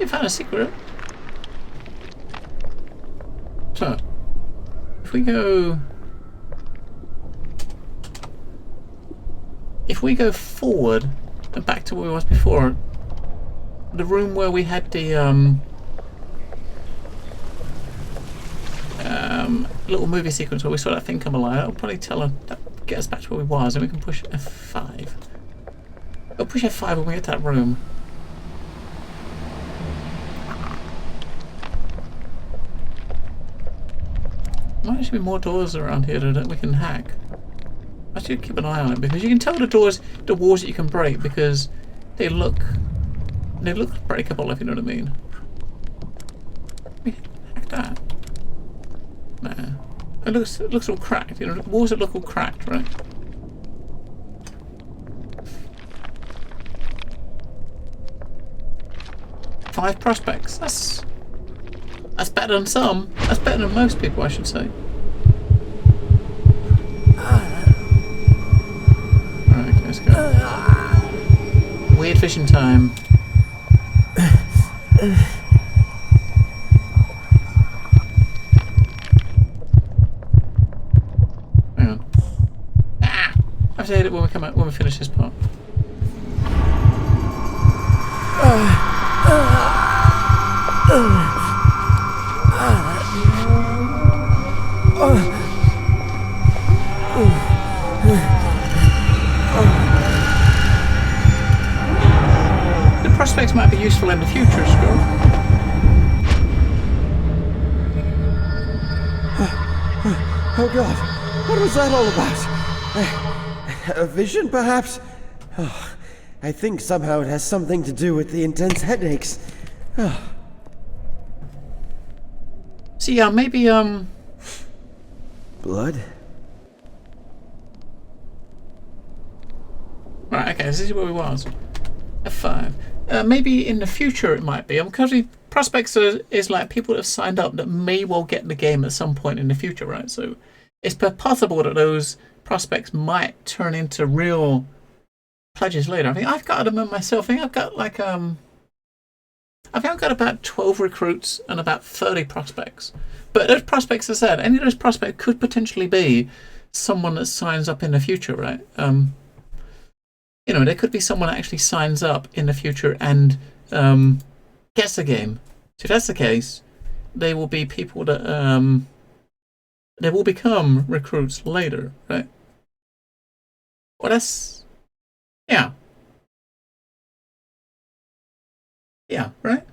You found a secret. So, if we go forward and back to where we was before, the room where we had the little movie sequence where we saw that thing come alive, that'll probably get us back to where we was, and we can push F5. We'll push F5 when we get to that room. Might actually be more doors around here that we can hack. I should keep an eye on it, because you can tell the walls that you can break, because they look breakable, if you know what I mean. Hack that. Nah. It looks all cracked, you know, walls that look all cracked, right? Five prospects. That's better than some. That's better than most people, I should say. Alright, okay, let's go. Weird fishing time. Hang on. Ah! I have to hit it when we finish this part. prospects might be useful in the future, Scroll. Oh God, what was that all about? A vision, perhaps? Oh, I think somehow it has something to do with the intense headaches. Oh. So yeah, maybe Blood? Right, okay, this is where we was. F5. Maybe in the future it might be. Because prospects is like people that have signed up that may well get the game at some point in the future, right? So it's possible that those prospects might turn into real pledges later. I think I've got them myself. I think I've got like I think I've got about 12 recruits and about 30 prospects. But those prospects, as I said, any of those prospects could potentially be someone that signs up in the future, right? You know, there could be someone that actually signs up in the future and gets the game. So if that's the case, they will be people that they will become recruits later, right? Well, that's yeah, right.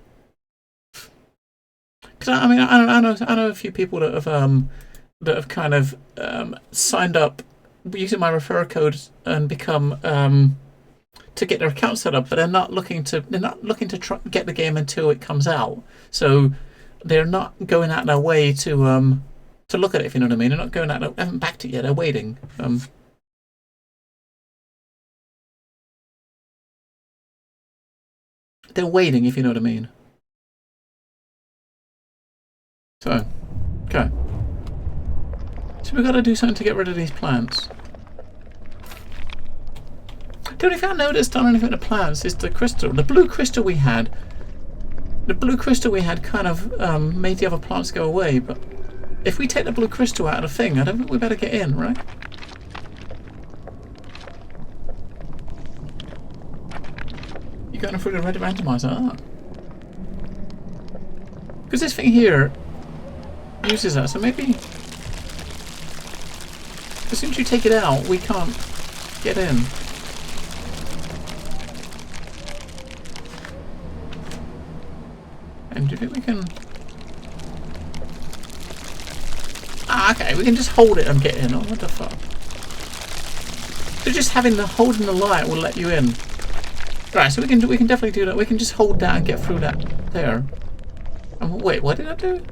Because I mean, I know a few people that have kind of signed up using my referral code and become to get their account set up, but they're not looking to get the game until it comes out. So they're not going out their way to look at it, if you know what I mean. They're not going out. They haven't backed it yet. They're waiting. They're waiting, if you know what I mean. So, okay. So we've got to do something to get rid of these plants. The only thing I noticed on anything with the plants is the crystal. The blue crystal we had. The blue crystal we had kind of made the other plants go away, but if we take the blue crystal out of the thing, I don't think we better get in, right? You're going through the red randomizer. Ah. Because this thing here uses that, so maybe as soon as you take it out, we can't get in. And do you think we can... Ah, okay, we can just hold it and get in. Oh, what the fuck? So just holding the light will let you in. Right, so we can definitely do that. We can just hold that and get through that there. And wait, what did I do?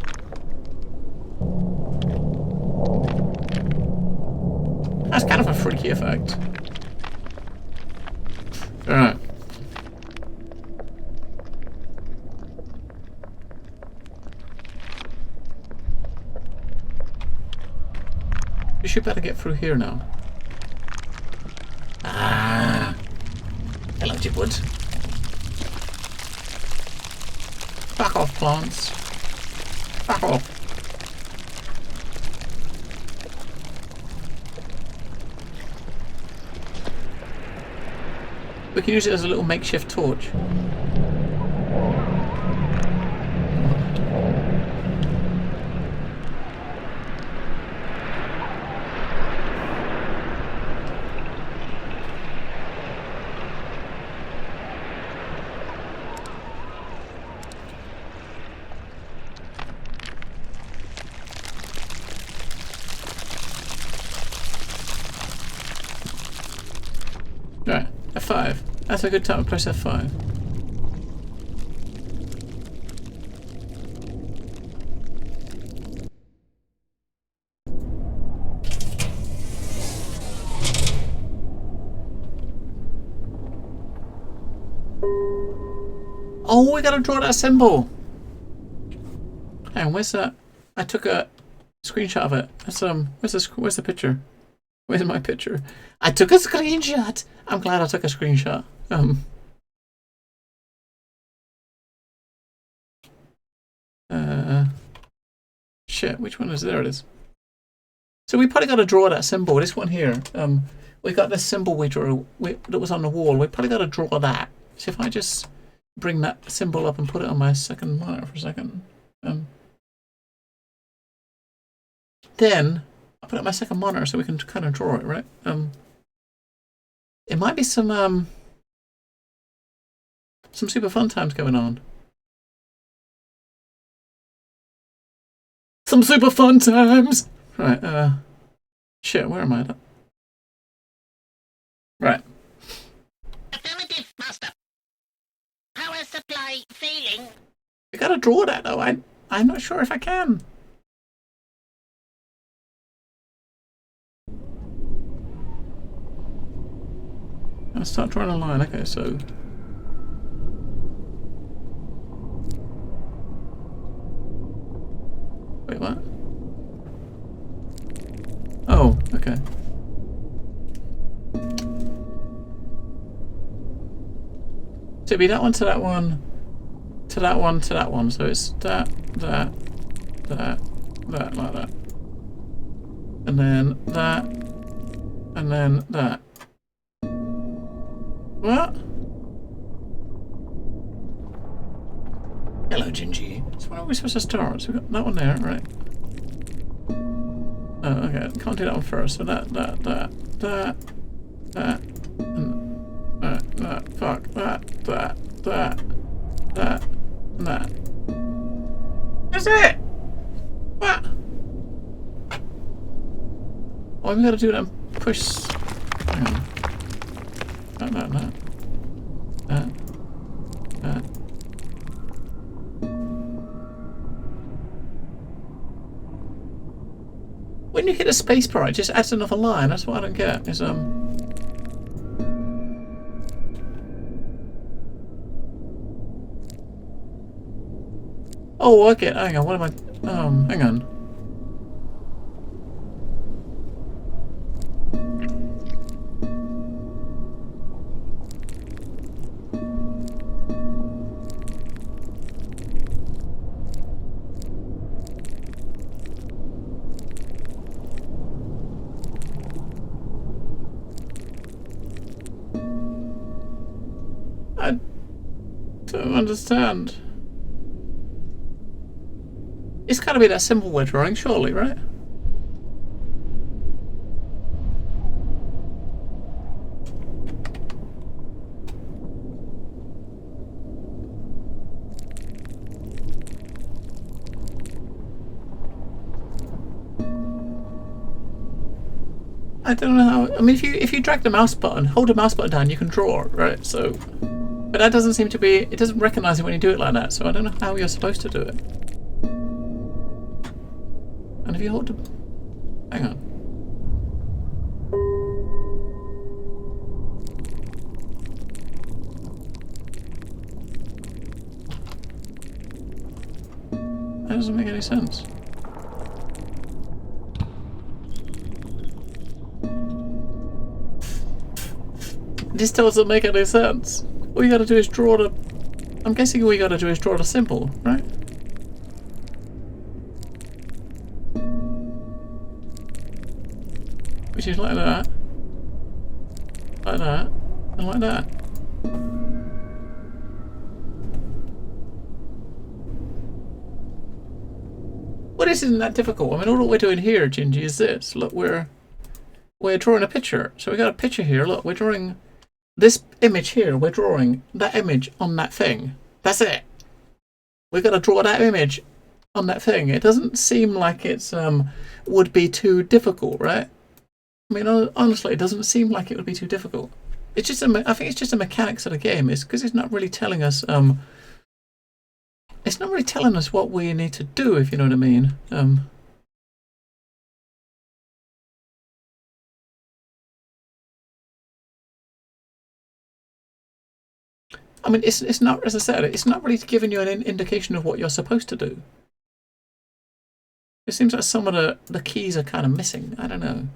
That's kind of a freaky effect. Alright. We should better get through here now. Ah. Hello, Jibwood. Back off, plants. Back off. We can use it as a little makeshift torch. Right, F5. That's a good time to press F5. Oh, we gotta draw that symbol. Hang on, where's that? I took a screenshot of it. That's where's the picture? Where's my picture? I took a screenshot. I'm glad I took a screenshot. Shit, which one is there? It is. So we probably got to draw that symbol. This one here. We got this symbol we drew that was on the wall. We probably got to draw that. So if I just bring that symbol up and put it on my second monitor for a second, then I'll put it on my second monitor so we can kind of draw it, right? It might be some Some super fun times going on. Some super fun times! Right, shit, where am I at? Right. Affirmative, Master. Power supply failing. You gotta draw that though. I'm not sure if I can. I'll start drawing a line. Okay, so. Wait, what? Oh, okay. So it'd be that one to that one, to that one to that one. So it's that, like that. And then that, and then that. What? Hello, Gingy. So where are we supposed to start? So we got that one there, right? Oh, okay. Can't do that one first. So that, and that, fuck, that, and that. That's it! What? Oh, we gotta do that and push. Hang on. That. When you hit a spacebar, it just adds another line. That's what I don't get. Is Oh, okay. Hang on. What am I? Hang on. I don't understand. It's gotta be that symbol we're drawing, surely, right? I don't know how. I mean, if you drag the mouse button, hold the mouse button down, you can draw, right? So, but that doesn't seem to be. It doesn't recognize it when you do it like that. So I don't know how you're supposed to do it. And if you hold the, hang on. That doesn't make any sense. This doesn't make any sense. All you gotta do is draw the... I'm guessing all you gotta do is draw the symbol, right? Which is like that. Like that. And like that. Well, this isn't that difficult. I mean, all we're doing here, Gingy, is this. Look, we're drawing a picture. So we got a picture here. Look, we're drawing... This image here, we're drawing that image on that thing. That's it. We've got to draw that image on that thing. It doesn't seem like it's would be too difficult, right? I mean, honestly, it doesn't seem like it would be too difficult. It's just I think it's just the mechanics of the game. It's because it's not really telling us it's not really telling us what we need to do, if you know what I mean. I mean, it's not, as I said, it's not really giving you an indication of what you're supposed to do. It seems like some of the keys are kind of missing. I don't know.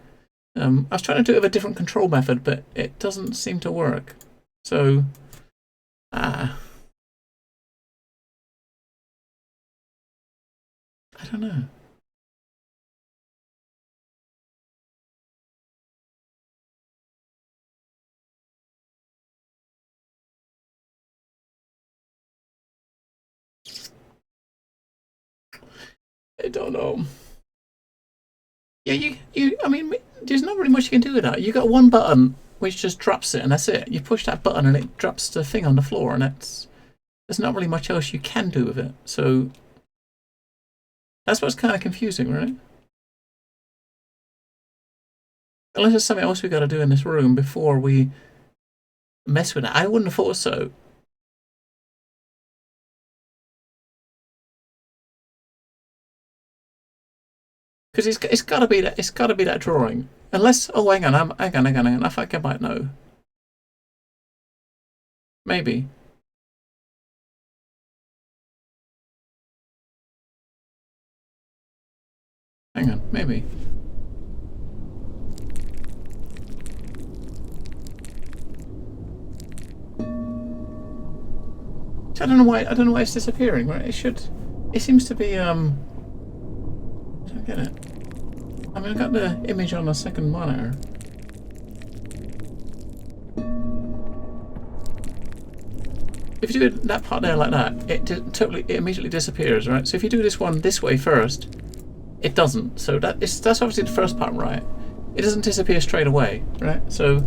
I was trying to do it with a different control method, but it doesn't seem to work. So, I don't know. I don't know. Yeah, I mean, there's not really much you can do with that. You got one button which just drops it, and that's it. You push that button and it drops the thing on the floor, and that's there's not really much else you can do with it. So that's what's kind of confusing, right? Unless there's something else we've got to do in this room before we mess with it. I wouldn't have thought so. Because it's got to be that. It's got to be that drawing. Unless, oh, hang on. I think I might know. Maybe. Hang on, maybe. I don't know why. I don't know why it's disappearing. Right? It should. It seems to be. I don't get it. I mean, I got the image on the second monitor. If you do that part there like that, it immediately disappears, right? So if you do this one this way first, it doesn't. So that's obviously the first part, right? It doesn't disappear straight away, right? So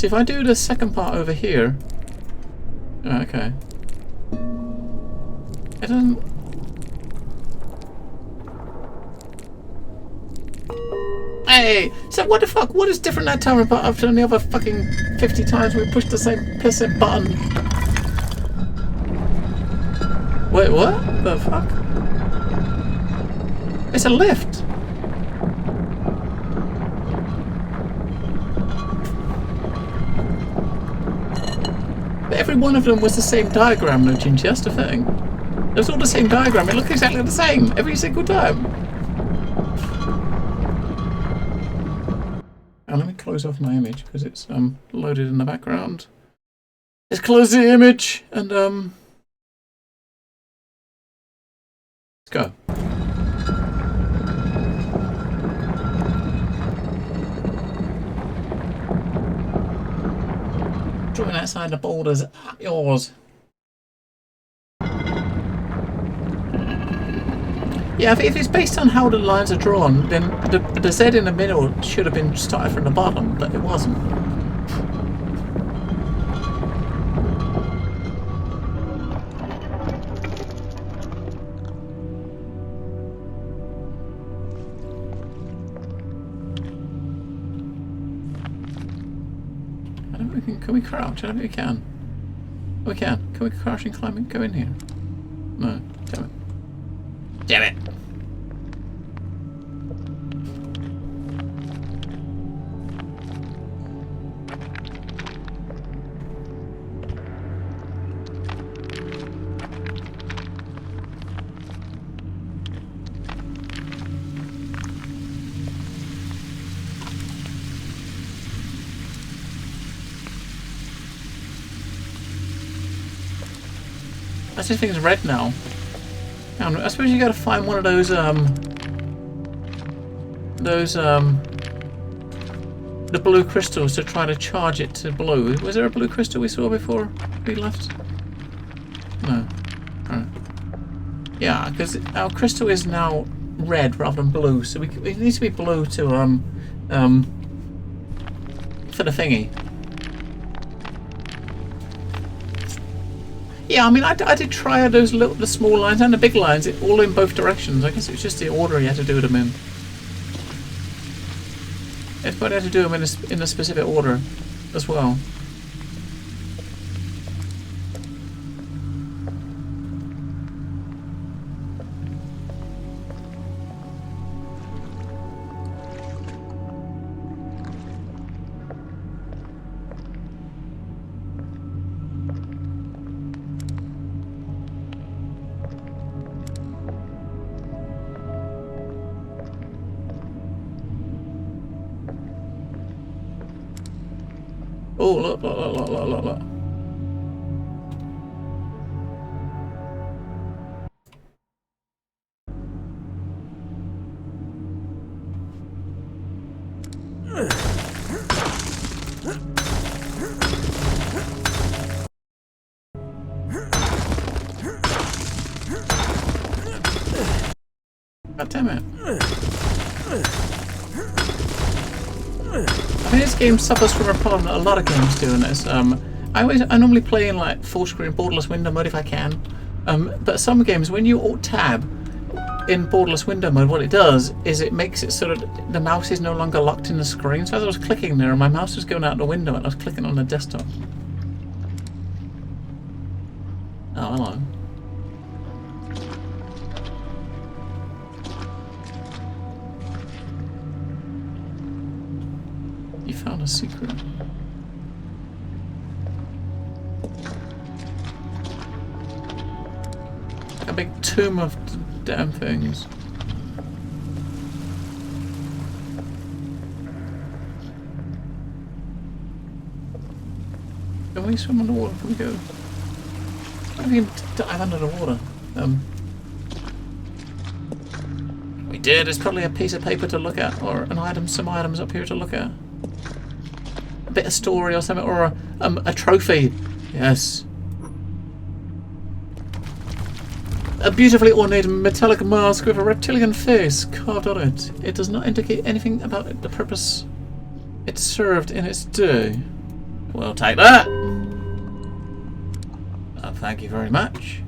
if I do the second part over here, oh, okay, it doesn't. Hey, so what the fuck? What is different that time about after the other fucking 50 times we pushed the same pissing button? Wait, what the fuck? It's a lift. But every one of them was the same diagram, no Gingy, that's the thing. It was all the same diagram, it looked exactly the same every single time. And let me close off my image because it's loaded in the background. Let's close the image and let's go. Drawing outside the borders up yours. Yeah, if it's based on how the lines are drawn, then the Z in the middle should have been started from the bottom, but it wasn't. I don't know, can we crouch? I don't think we can. Oh, we can. Can we crouch and climb and go in here? No, damn it. Damn it! I just think it's red now. I suppose you gotta find one of those the blue crystals to try to charge it to blue. Was there a blue crystal we saw before we left? No. Right. Yeah, because our crystal is now red rather than blue, so it needs to be blue to for the thingy. Yeah, I mean, I did try the small lines and the big lines, all in both directions. I guess it's just the order you had to do them in. It's quite hard to do them in a specific order as well. Oh, look. God damn it. I think this game suffers from a problem that a lot of games do in this. I normally play in like full screen borderless window mode if I can. But some games, when you alt tab in borderless window mode, what it does is it makes it so that the mouse is no longer locked in the screen. So as I was clicking there, my mouse was going out the window and I was clicking on the desktop. Oh, hello. You found a secret. A big tomb of damn things. Can we swim underwater? Can we go? I mean, dive under the water. We did. There's probably a piece of paper to look at, or an item, some items up here to look at. A bit of story or something, or a trophy. Yes. A beautifully ornate metallic mask with a reptilian face carved on it. It does not indicate anything about the purpose it served in its day. We'll take that. Thank you very much.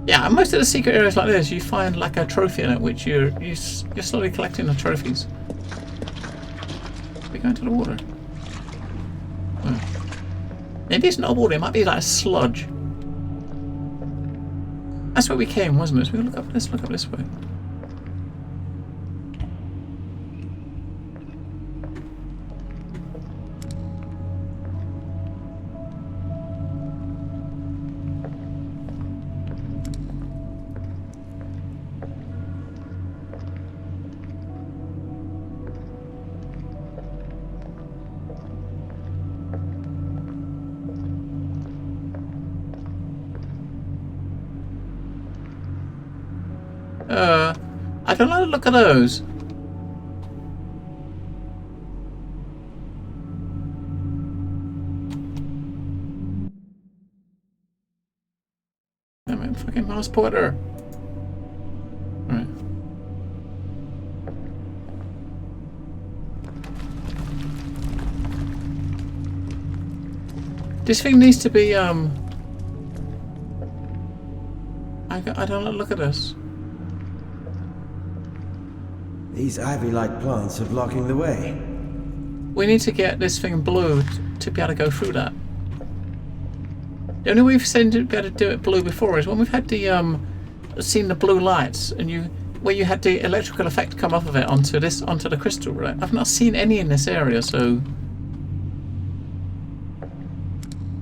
Yeah, most of the secret areas like this, you find like a trophy in it, which you're slowly collecting the trophies. We're going to the water. Maybe it's not water. It might be like a sludge. That's where we came, wasn't it? So we look up this way. I don't know. Look at those. I mean, fucking mouse pointer. Right. This thing needs to be I don't know. Look at this. These ivy-like plants are blocking the way. We need to get this thing blue to be able to go through that. The only way we've seen to be able to do it blue before is when we've had the seen the blue lights and where you had the electrical effect come off of it onto the crystal, right? I've not seen any in this area, so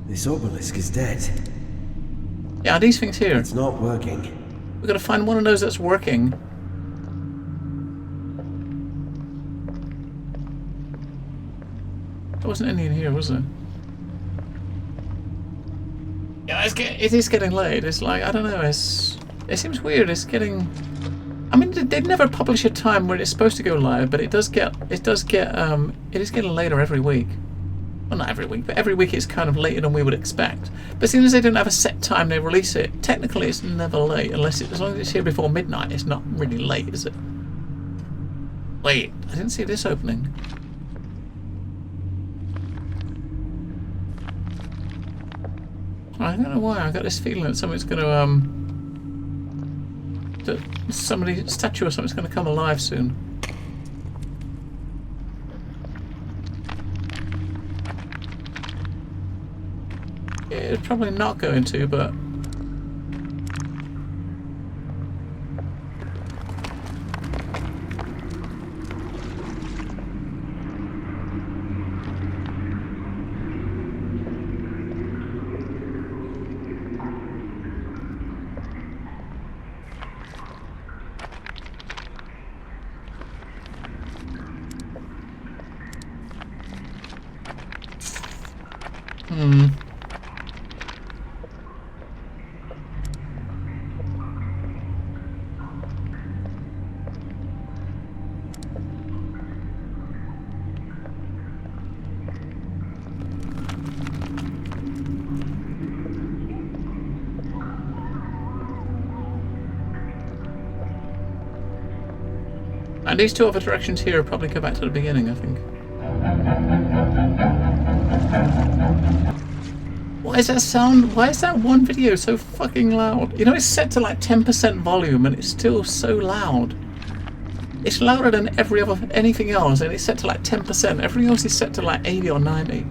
This obelisk is dead. yeah, these things here. It's not working. We've got to find one of those that's working. There wasn't any in here, was there? Yeah, it is getting late. It's like, I don't know, it seems weird. It's getting... I mean, they never publish a time when it's supposed to go live, but it is getting later every week. Well, not every week, but every week it's kind of later than we would expect. But as soon as they don't have a set time they release it, technically it's never late, as long as it's here before midnight, it's not really late, is it? Wait, I didn't see this opening. I don't know why, I got this feeling that something's going to, that somebody's statue or something's going to come alive soon. It's probably not going to, but... I these two other directions here probably go back to the beginning, I think. Why is that sound? Why is that one video so fucking loud? You know, it's set to like 10% volume and it's still so loud. It's louder than anything else, and it's set to like 10%. Everything else is set to like 80 or 90.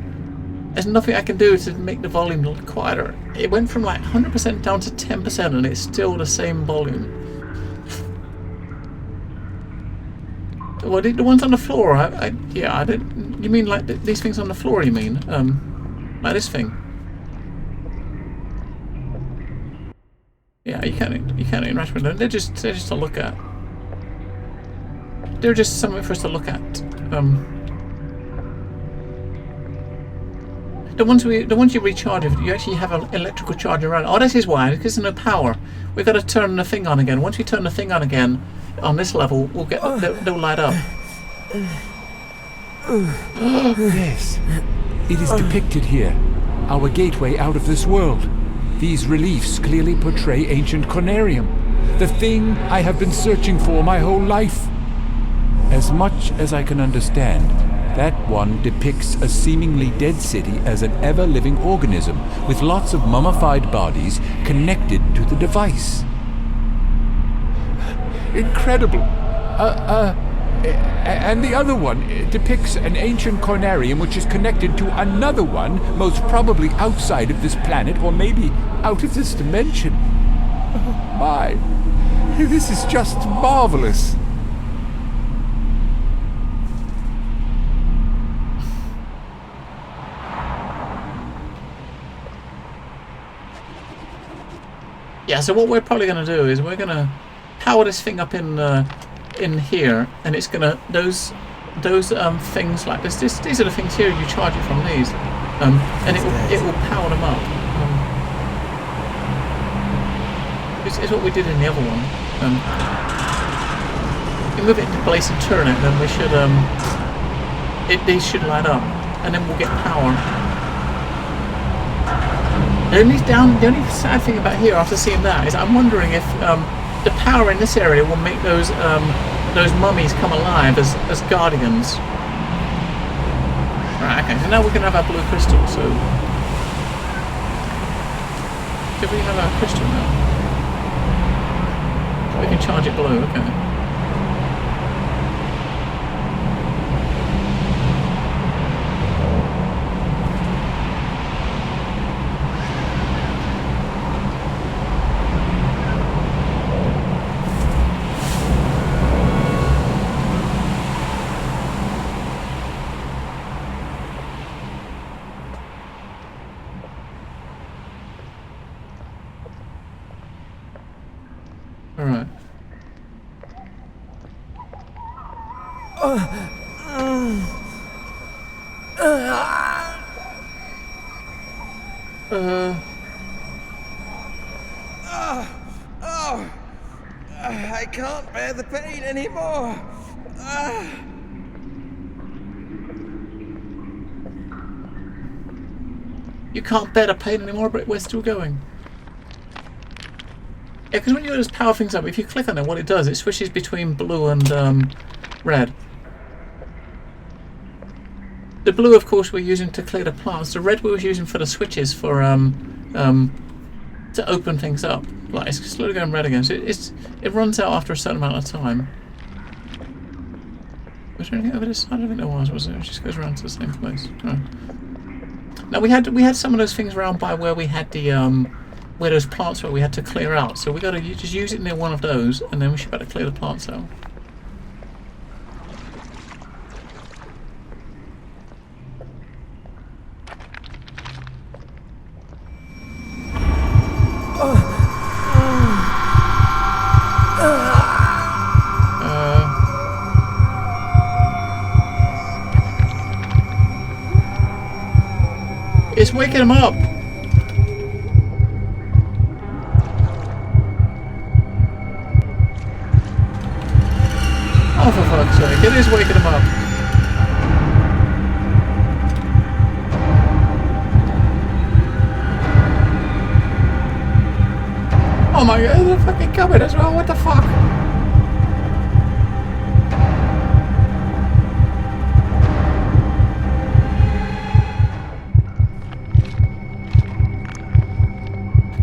There's nothing I can do to make the volume look quieter. It went from like 100% down to 10% and it's still the same volume. Well, the ones on the floor, yeah, I didn't. You mean like these things on the floor? You mean, like this thing? Yeah, you can't interact with them. They're just to look at. They're just something for us to look at. The ones you recharge, if you actually have an electrical charge around. Oh, this is why, because there's no power. We've got to turn the thing on again. Once we turn the thing on again, on this level, we'll get they'll light up. Yes, it is depicted here. Our gateway out of this world. These reliefs clearly portray ancient Conarium, the thing I have been searching for my whole life. As much as I can understand, that one depicts a seemingly dead city as an ever-living organism with lots of mummified bodies connected to the device. Incredible. And the other one depicts an ancient Conarium which is connected to another one, most probably outside of this planet or maybe out of this dimension. Oh my, this is just marvelous. Yeah, so what we're probably going to do is we're going to power this thing up in here, and it's going to those things like this. These are the things here. You charge it from these, and it will power them up. It's what we did in the other one. You move it into place and turn it, then we should these should light up, and then we'll get power. The only sad thing about here after seeing that is I'm wondering if the power in this area will make those mummies come alive as guardians. Right, okay, so now we can have our blue crystal, so... Did we have our crystal now? We can charge it blue, okay. Alright. I can't bear the pain anymore. You can't bear the pain anymore, but we're still going. Yeah, because when you just power things up, if you click on it, what it does, it switches between blue and red. The blue, of course, we're using to clear the plants. The red we were using for the switches for to open things up. Like, it's slowly going red again. So it runs out after a certain amount of time. Was there anything over this side? I don't think there was it? It just goes around to the same place. Right. Now we had some of those things around by where we had the where those plants were, we had to clear out. So we got to just use it near one of those, and then we should be able to clear the plants out. It's waking him up. Oh, for fuck's sake, it is waking him up. Oh my god, they're fucking coming as well, what the fuck?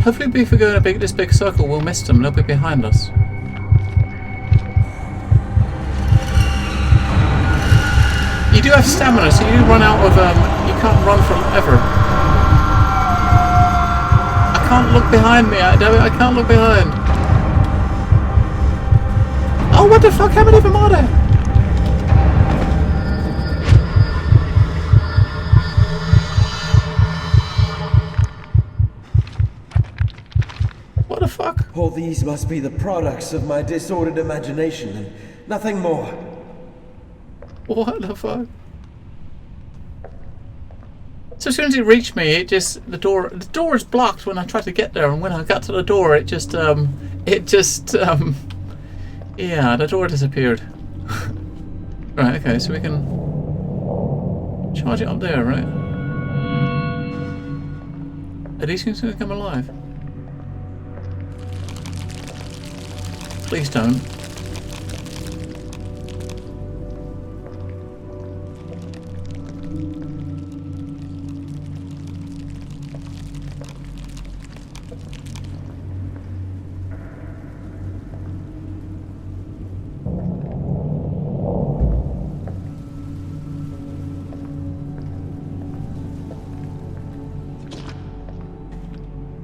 Hopefully if we go in this big circle, we'll miss them. They'll be behind us. You do have stamina, so you run out of, you can't run forever. I can't look behind me, I can't look behind. Oh, what the fuck, how many of them are there? What the fuck? All these must be the products of my disordered imagination and nothing more. What the fuck? So as soon as it reached me, it just the door is blocked when I tried to get there, and when I got to the door, yeah, the door disappeared. Right, okay, so we can charge it up there, right? Are these things gonna come alive? Please don't.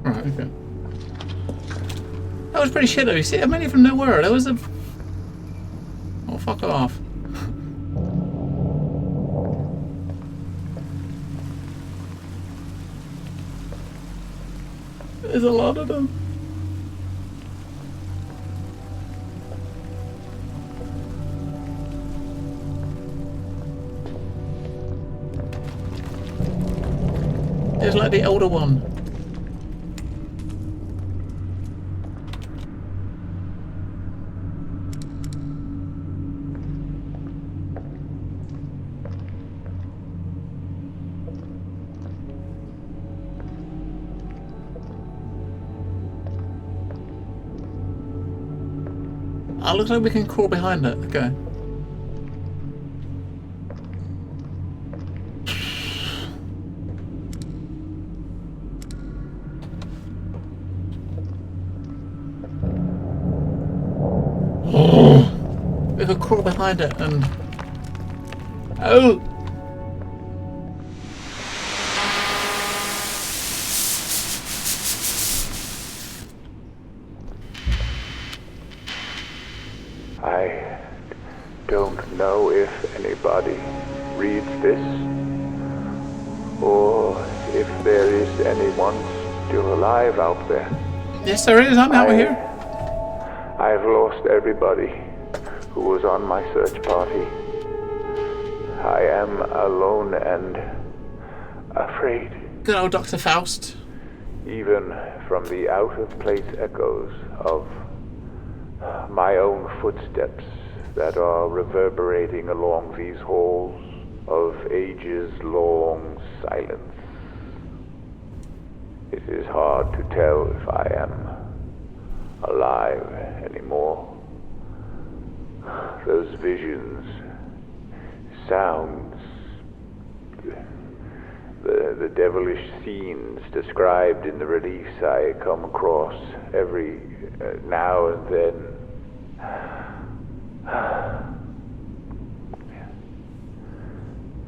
Right, okay. That was pretty shit though, you see, how many of them there were? There was a... Oh, fuck off. There's a lot of them. There's like the older one. Oh, looks like we can crawl behind it. Okay. We could crawl behind it and... Oh! I don't know if anybody reads this, or if there is anyone still alive out there. Yes, there is. I'm out here. I've lost everybody who was on my search party. I am alone and afraid. Good old Dr. Faust. Even from the out-of-place echoes of my own footsteps that are reverberating along these halls of ages-long silence. It is hard to tell if I am alive anymore. Those visions, sounds, the devilish scenes described in the release I come across every now and then.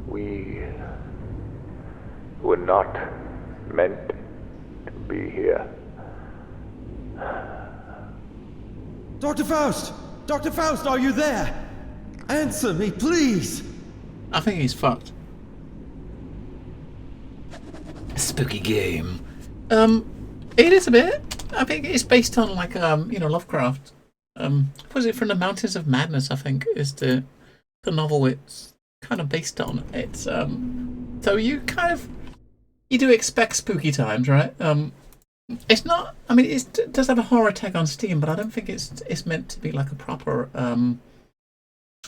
We were not meant to be here. Dr. Faust! Dr. Faust, are you there? Answer me, please! I think he's fucked. Spooky game. It is a bit. I think it's based on like you know, Lovecraft. Was it From the Mountains of Madness? I think is the novel it's kind of based on. It's so you do expect spooky times, right? It's not. I mean, it does have a horror tag on Steam, but I don't think it's meant to be like a proper.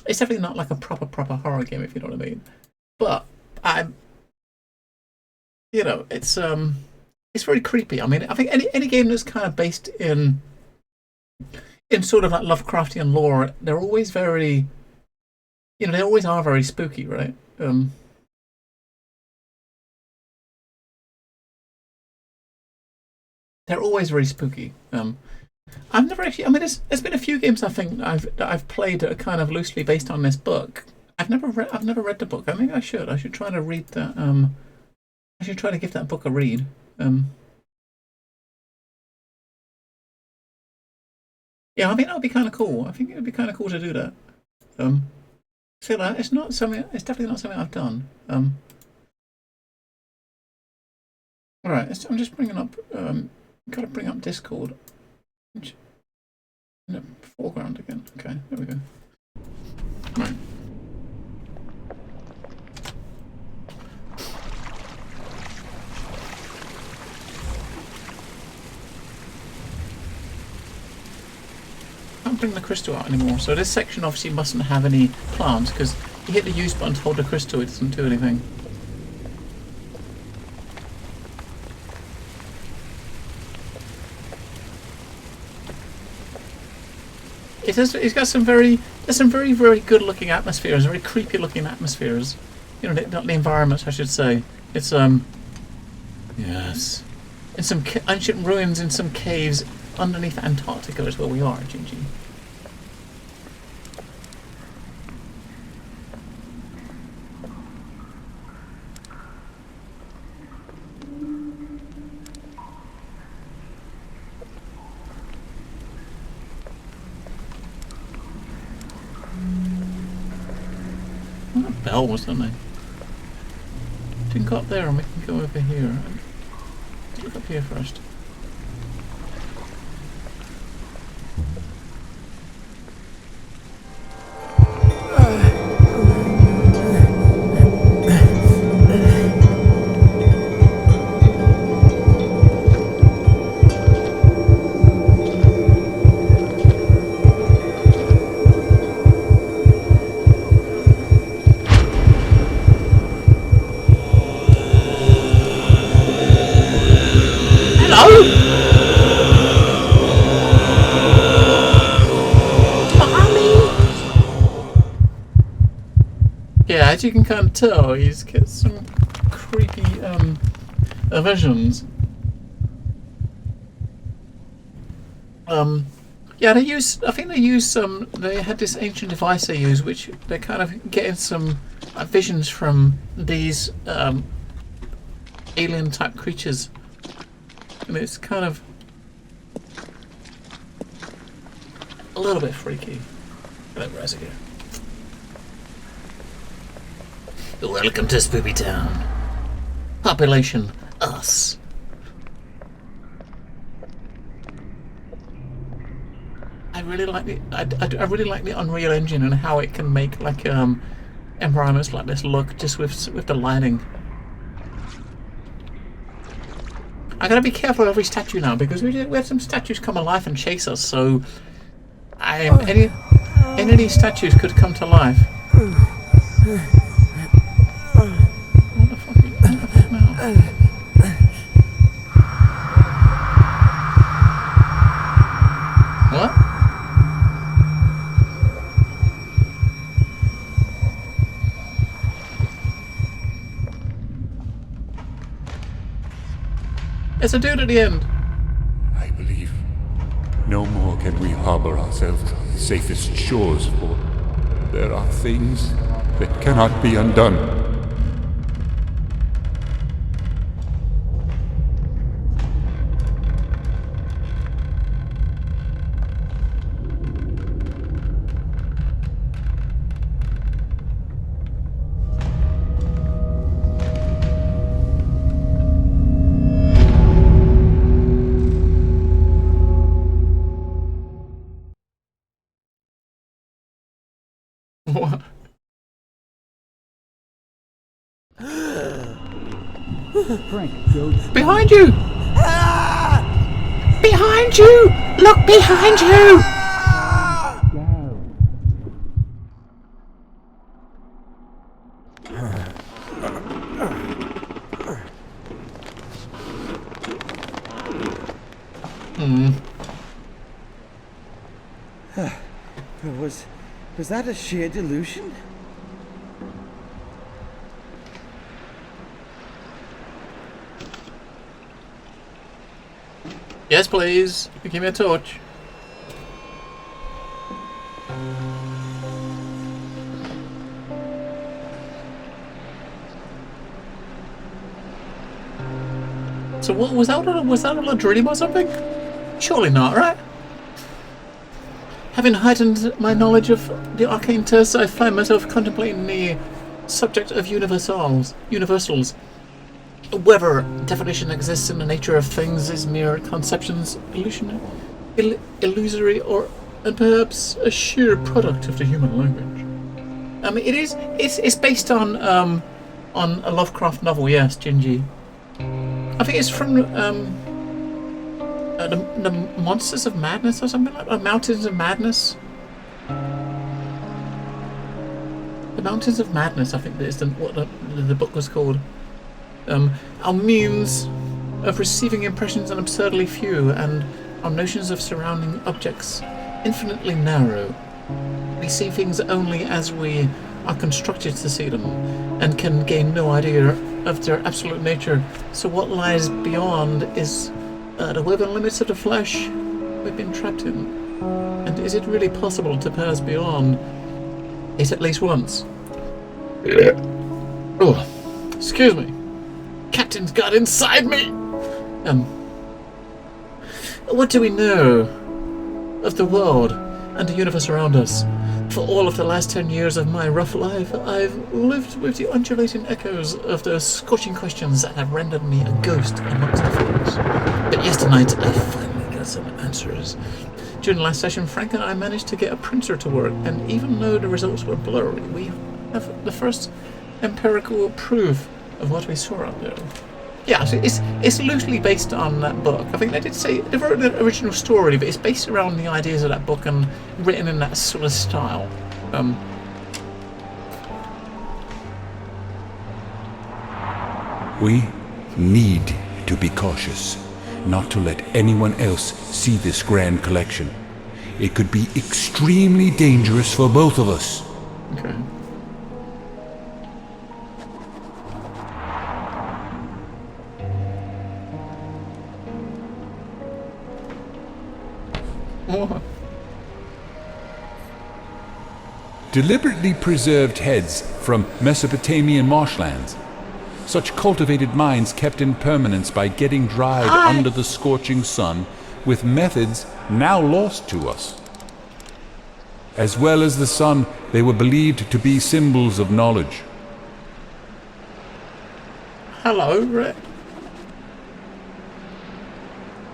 It's definitely not like a proper horror game, if you know what I mean. But you know, it's very creepy. I mean, I think any game that's kind of based in sort of like Lovecraftian lore, they're always very, you know, they always are very spooky, right? they're always very spooky. I've never actually. I mean, there's been a few games I think that I've played that are kind of loosely based on this book. I've never read the book. I think I should. I should try to read that. I should try to give that book a read. Yeah, I think that would be kind of cool. I think it would be kind of cool to do that. So that it's not something. It's definitely not something I've done. All right, I'm just bringing up. Got to bring up Discord. In the foreground again. Okay, there we go. Right. Can't bring the crystal out anymore. So this section obviously mustn't have any plants because you hit the use button to hold the crystal, it doesn't do anything. It's got some very good looking atmospheres, very creepy looking atmospheres. You know, not the environments, I should say. It's yes, in some ancient ruins in some caves underneath Antarctica is where we are, Gingy. Bell was, didn't I? Didn't go up there, and we can go over here. Let's look up here first. Yeah, as you can kind of tell, he's got some creepy visions. Yeah, they use. I think they use some. They had this ancient device they use, which they're kind of getting some visions from these alien type creatures, and it's kind of a little bit freaky. Hello, Razziger. Welcome to Spoopy Town. Population, us. I really like the I really like the Unreal Engine and how it can make like environments like this look just with the lighting. I gotta be careful of every statue now because we have some statues come alive and chase us. So any of these statues could come to life. What the fuck now? What? There's a dude at the end. I believe no more can we harbor ourselves on the safest shores, for there are things that cannot be undone. What? Frank, go. Behind you! Behind you! Look behind you! Was that a sheer delusion? Yes, please. Give me a torch. So what was that? Was that a dream or something? Surely not, right? Having heightened my knowledge of the arcane tests, I find myself contemplating the subject of universals. Whether definition exists in the nature of things is mere conceptions, illusory, or perhaps a sheer product of the human language. It's based on a Lovecraft novel, yes, Gingy. I think it's from the Monsters of Madness or something like that. Mountains of Madness. The Mountains of Madness, I think, is what the book was called. Our means of receiving impressions are absurdly few, and our notions of surrounding objects infinitely narrow. We see things only as we are constructed to see them, and can gain no idea of their absolute nature. So what lies beyond is the web and limits of the flesh we've been trapped in. And is it really possible to pass beyond it at least once? Oh, excuse me. Captain's got inside me! What do we know of the world and the universe around us? For all of the last 10 years of my rough life, I've lived with the undulating echoes of those scorching questions that have rendered me a ghost amongst the fools. But yesternight, I finally got some answers. During the last session, Frank and I managed to get a printer to work, and even though the results were blurry, we have the first empirical proof of what we saw out there. Yeah, so it's loosely based on that book. I think they did say they wrote the original story, but it's based around the ideas of that book and written in that sort of style. We need to be cautious, not to let anyone else see this grand collection. It could be extremely dangerous for both of us. Okay. Oh. Deliberately preserved heads from Mesopotamian marshlands. Such cultivated minds kept in permanence by getting dried under the scorching sun with methods now lost to us. As well as the sun, they were believed to be symbols of knowledge. Hello, Rick.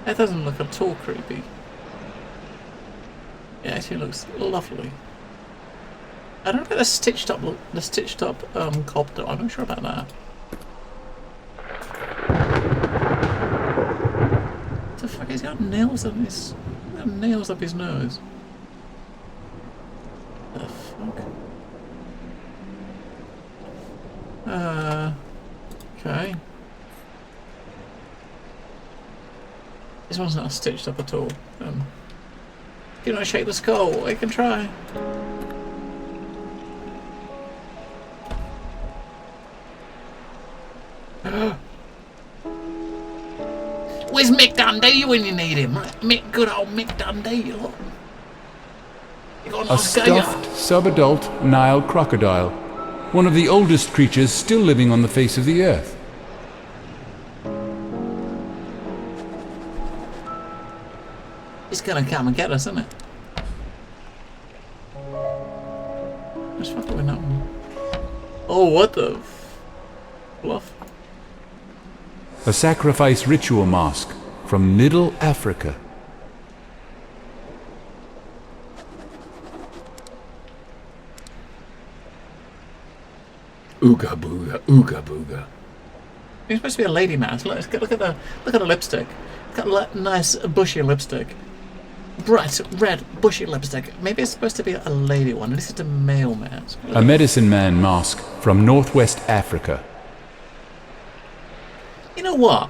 That doesn't look at all creepy. Yeah, she looks lovely. I don't know about the stitched up copter. I'm not sure about that. What the fuck? He's got nails on his nails up his nose. The fuck? Okay. This one's not stitched up at all. If you want to shake the skull, I can try. Where's Mick Dundee when you need him? Good old Mick Dundee, look. A stuffed, subadult Nile crocodile, one of the oldest creatures still living on the face of the earth. It's gonna come and get us, isn't it? Let's fuck with that one. Oh, what the fluff? A sacrifice ritual mask from Middle Africa. Ooga booga, ooga booga. It's supposed to be a lady mask. Look at the lipstick. Got a nice bushy lipstick. Bright red bushy lipstick. Maybe it's supposed to be a lady one. This is a male mask. A medicine man mask from Northwest Africa. You know what?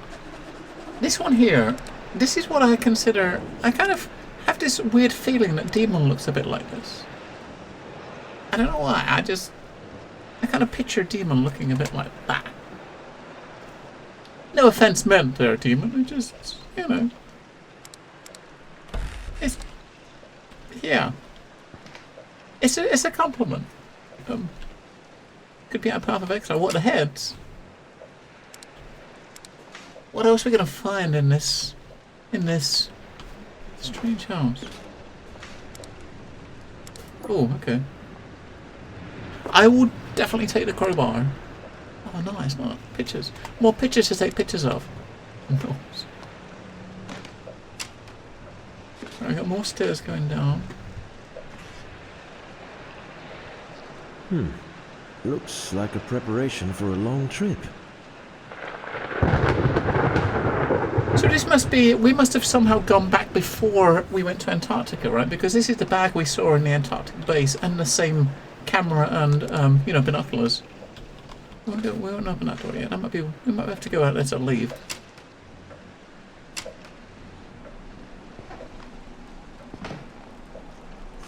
This one here, this is what I consider... I kind of have this weird feeling that Demon looks a bit like this. I don't know why, I kind of picture Demon looking a bit like that. No offense meant there, Demon, I just, you know... Yeah. It's a compliment. Could be a path of exile. What ahead? What else are we gonna find in this strange house? Oh, okay. I would definitely take the crowbar. Oh, nice, not pictures. More pictures to take pictures of. Nice. I got more stairs going down. Looks like a preparation for a long trip. So this must be, we must have somehow gone back before we went to Antarctica, right? Because this is the bag we saw in the Antarctic base and the same camera and, you know, binoculars. We won't open that door yet. That might be, we might have to go out there to leave.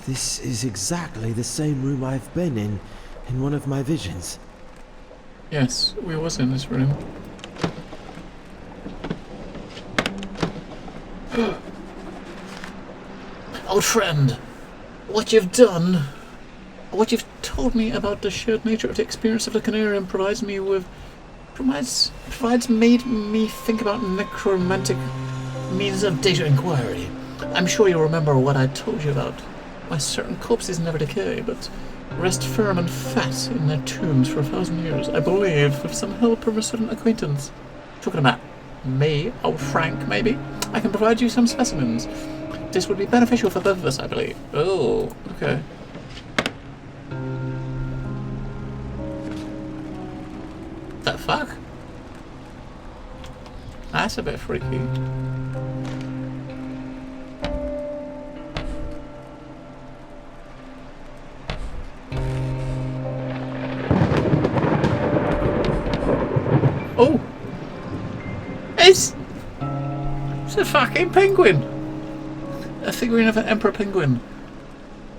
This is exactly the same room I've been in one of my visions. Yes, we was in this room. Old friend, what you've done, what you've told me about the shared nature of the experience of the Conarium provides made me think about necromantic means of data inquiry. I'm sure you'll remember what I told you about. Why certain corpses never decay, but rest firm and fat in their tombs for 1,000 years. I believe, with some help from a certain acquaintance. Talking about me, old Frank, maybe? I can provide you some specimens. This would be beneficial for both of us, I believe. Oh, okay. The fuck? That's a bit freaky. Oh! It's a fucking penguin! A figurine of an emperor penguin.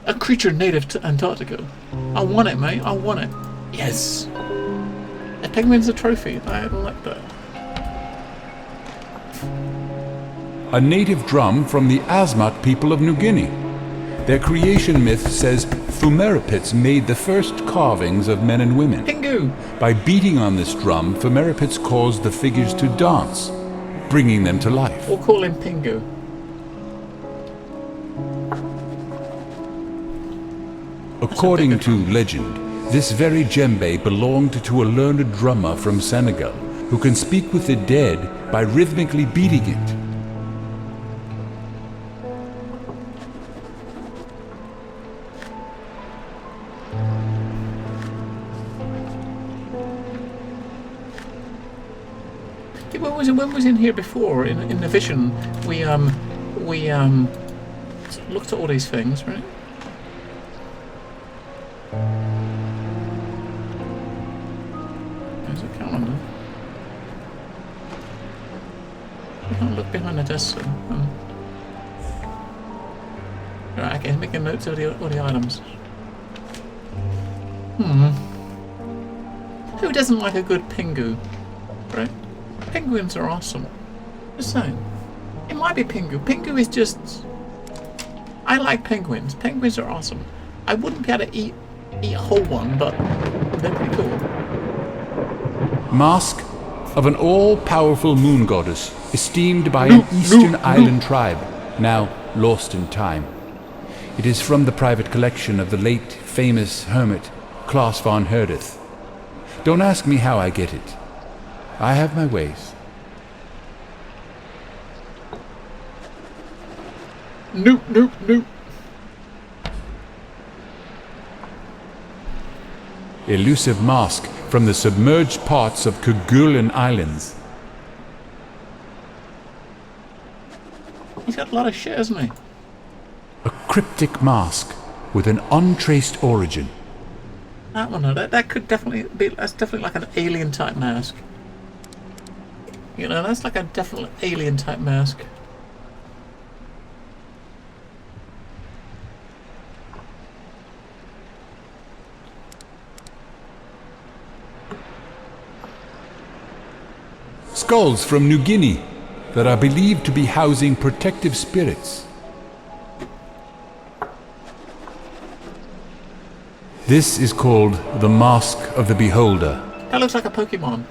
A creature native to Antarctica. I want it, mate. I want it. Yes! A penguin's a trophy. I like that. A native drum from the Asmat people of New Guinea. Their creation myth says Phumerapits made the first carvings of men and women. Pingu! By beating on this drum, Phumerapits caused the figures to dance, bringing them to life. We'll call him Pingu. According to legend, this very djembe belonged to a learned drummer from Senegal who can speak with the dead by rhythmically beating it. When was in here before in the vision? We looked at all these things, right? There's a calendar. We can't look behind the desk. So, right, okay, making notes of all the items. Who doesn't like a good Pingu, right? Penguins are awesome. Just saying. It might be Pingu. Pingu is just... I like penguins. Penguins are awesome. I wouldn't be able to eat a whole one, but they're pretty cool. Mask of an all-powerful moon goddess, esteemed by an eastern island tribe, now lost in time. It is from the private collection of the late famous hermit Klaus von Herdeth. Don't ask me how I get it. I have my ways. Nope. Elusive mask from the submerged parts of Kerguelen Islands. He's got a lot of shit, hasn't he? A cryptic mask with an untraced origin. That one, that could definitely be. That's definitely like an alien type mask. You know, that's like a definite alien type mask. Skulls from New Guinea that are believed to be housing protective spirits. This is called the Mask of the Beholder. That looks like a Pokemon.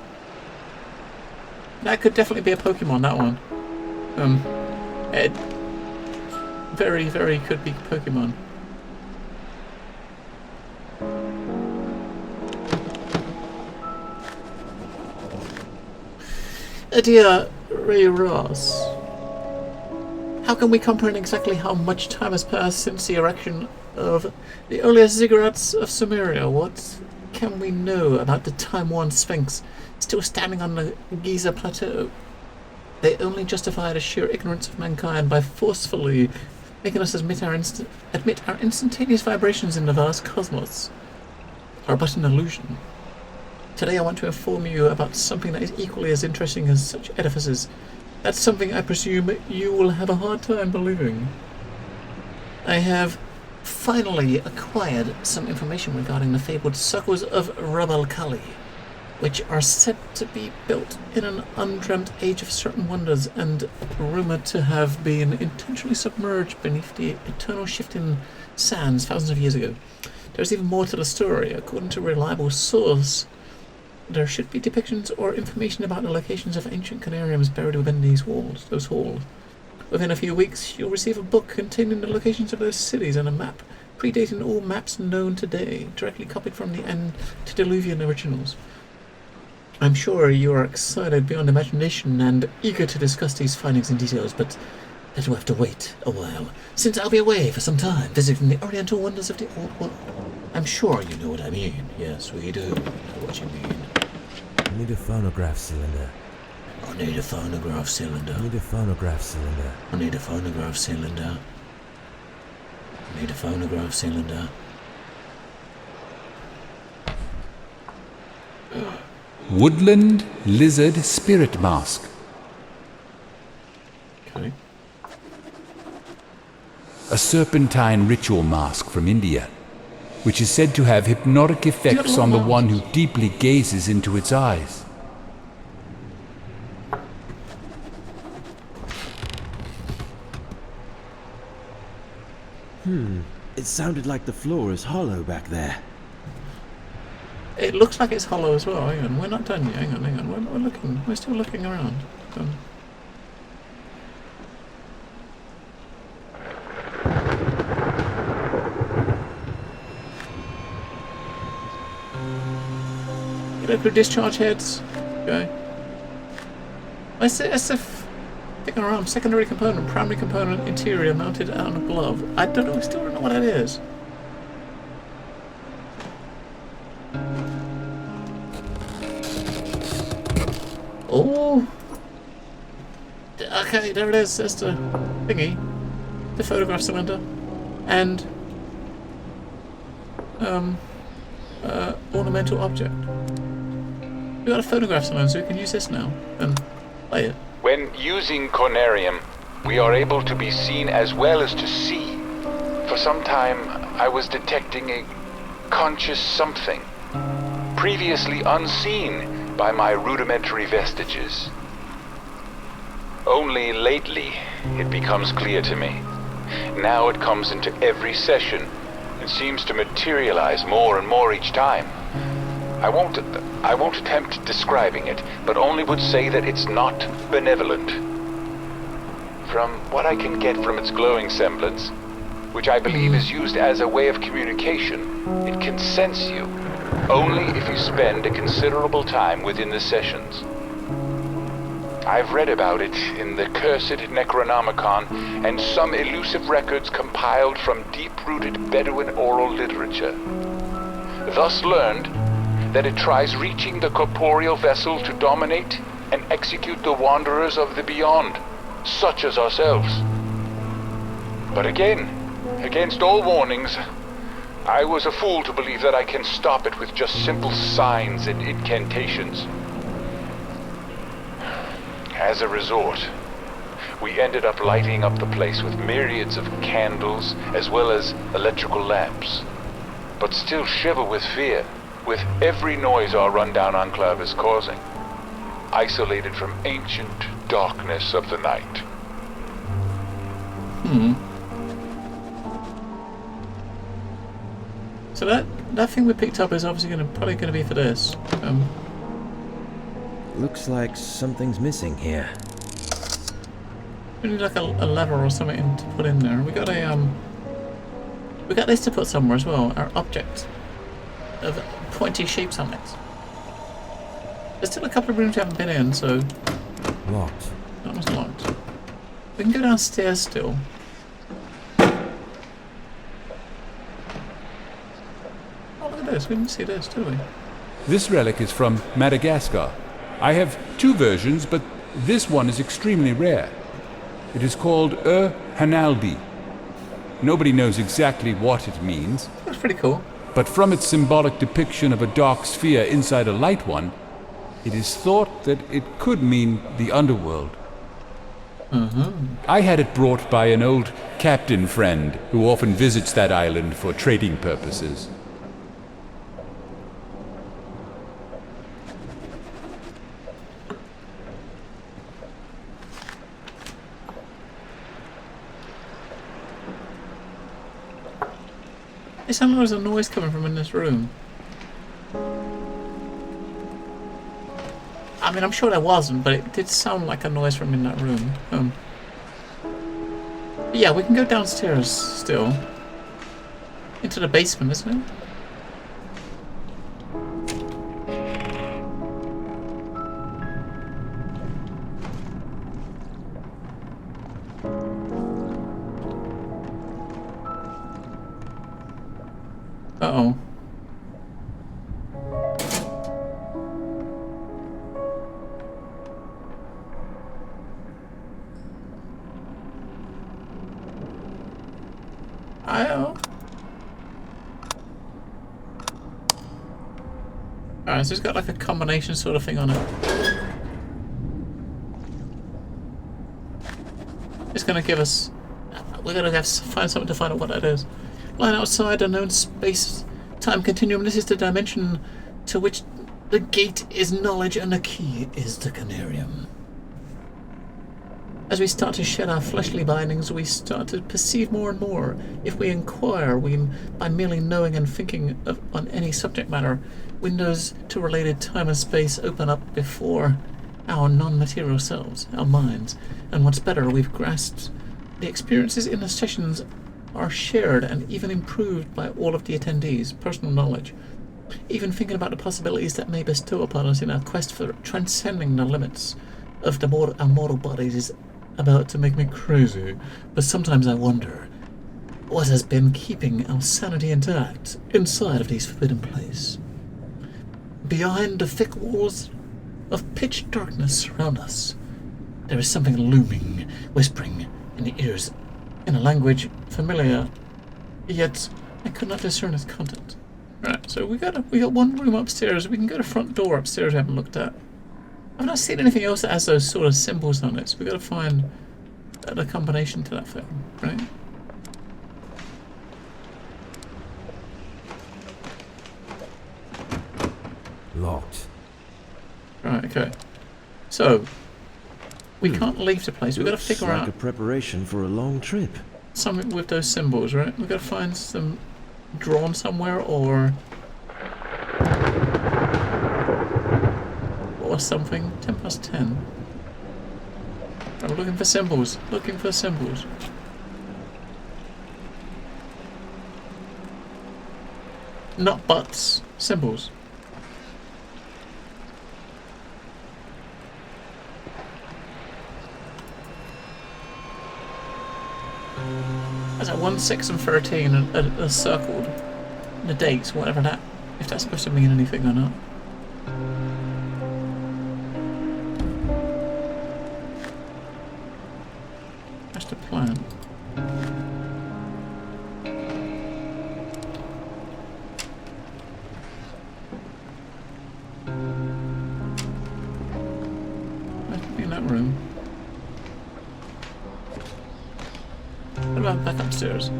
That could definitely be a Pokemon, that one. It very, very could be Pokemon. Dear Ray Ross, how can we comprehend exactly how much time has passed since the erection of the earliest ziggurats of Sumeria? What can we know about the time-worn Sphinx still standing on the Giza Plateau? They only justify the sheer ignorance of mankind by forcefully making us admit our instantaneous vibrations in the vast cosmos are but an illusion. Today I want to inform you about something that is equally as interesting as such edifices. That's something I presume you will have a hard time believing. I have finally acquired some information regarding the fabled circles of Rabal Kali, which are said to be built in an undreamt age of certain wonders and rumored to have been intentionally submerged beneath the eternal shifting sands thousands of years ago. There's even more to the story. According to a reliable source, there should be depictions or information about the locations of ancient Conariums buried within those halls. Within a few weeks, you'll receive a book containing the locations of those cities and a map, predating all maps known today, directly copied from the antediluvian originals. I'm sure you are excited beyond imagination and eager to discuss these findings in details, but that will have to wait a while, since I'll be away for some time, visiting the oriental wonders of the old world. I'm sure you know what I mean. Yes, we do know what you mean. I need a phonograph cylinder. I need a phonograph cylinder. I need a phonograph cylinder. I need a phonograph cylinder. I need a phonograph cylinder. Woodland Lizard Spirit Mask. Okay. A serpentine ritual mask from India, which is said to have hypnotic effects on the one who deeply gazes into its eyes. It sounded like the floor is hollow back there. It looks like it's hollow as well. Hang on, we're not done yet. Hang on. We're looking. We're still looking around. Local discharge heads. Okay. Picking around. Secondary component, primary component, interior mounted on a glove. I don't know. Still don't know what that is. Oh. Okay, there it is. That's the thingy. The photograph cylinder. And ornamental object. We got a photograph cylinder, so we can use this now and play it. When using Conarium, we are able to be seen as well as to see. For some time, I was detecting a conscious something, previously unseen by my rudimentary vestiges. Only lately, it becomes clear to me. Now it comes into every session and seems to materialize more and more each time. I won't attempt describing it, but only would say that it's not benevolent. From what I can get from its glowing semblance, which I believe is used as a way of communication, it can sense you, only if you spend a considerable time within the sessions. I've read about it in the cursed Necronomicon and some elusive records compiled from deep-rooted Bedouin oral literature. Thus learned that it tries reaching the corporeal vessel to dominate and execute the wanderers of the beyond, such as ourselves. But again, against all warnings, I was a fool to believe that I can stop it with just simple signs and incantations. As a resort, we ended up lighting up the place with myriads of candles as well as electrical lamps, but still shiver with fear with every noise our rundown enclave is causing, isolated from ancient darkness of the night. So that thing we picked up is obviously probably gonna be for this. Looks like something's missing here. We need like a lever or something to put in there. We got this to put somewhere as well. Our object of pointy shapes on it. There's still a couple of rooms we haven't been in, so Locked. that was locked. We can go downstairs still. Oh, look at this. We didn't see this, did we? This relic is from Madagascar. I have two versions, but this one is extremely rare. It is called Hanalbi. Nobody knows exactly what it means. That's pretty cool. But from its symbolic depiction of a dark sphere inside a light one, it is thought that it could mean the underworld. I had it brought by an old captain friend who often visits that island for trading purposes. It sounded like there was a noise coming from in this room. I mean, I'm sure there wasn't, but it did sound like a noise from in that room. But yeah, we can go downstairs still. Into the basement, isn't it? Uh-oh. Alright, so it's got like a combination sort of thing on it. It's gonna give us... We're gonna have to find something to find out what that is. Lying outside a known space-time continuum, this is the dimension to which the gate is knowledge and the key is the Conarium. As we start to shed our fleshly bindings, we start to perceive more and more. If we inquire, by merely knowing and thinking on any subject matter, windows to related time and space open up before our non-material selves, our minds. And what's better, we've grasped the experiences in the sessions are shared and even improved by all of the attendees, personal knowledge. Even thinking about the possibilities that may bestow upon us in our quest for transcending the limits of our mortal bodies is about to make me crazy. But sometimes I wonder what has been keeping our sanity intact inside of these forbidden places. Behind the thick walls of pitch darkness around us, there is something looming, whispering in the ears in a language familiar, yet I could not discern its content. Right, so we got one room upstairs. We can go to the front door upstairs we haven't looked at. I've not seen anything else that has those sort of symbols on it, so we got to find the combination to that thing, right? Locked. Right, okay. So, we can't leave the place. We've got to figure like out a preparation for a long trip. something with those symbols, right? We've got to find them drawn somewhere or something. 10 past 10. Right, we're looking for symbols. Looking for symbols. Not butts. Symbols. That's at 1, 6 and 13 are circled. The dates, whatever that, if that's supposed to mean anything or not. That's the plan. Let's be in that room. What about back upstairs?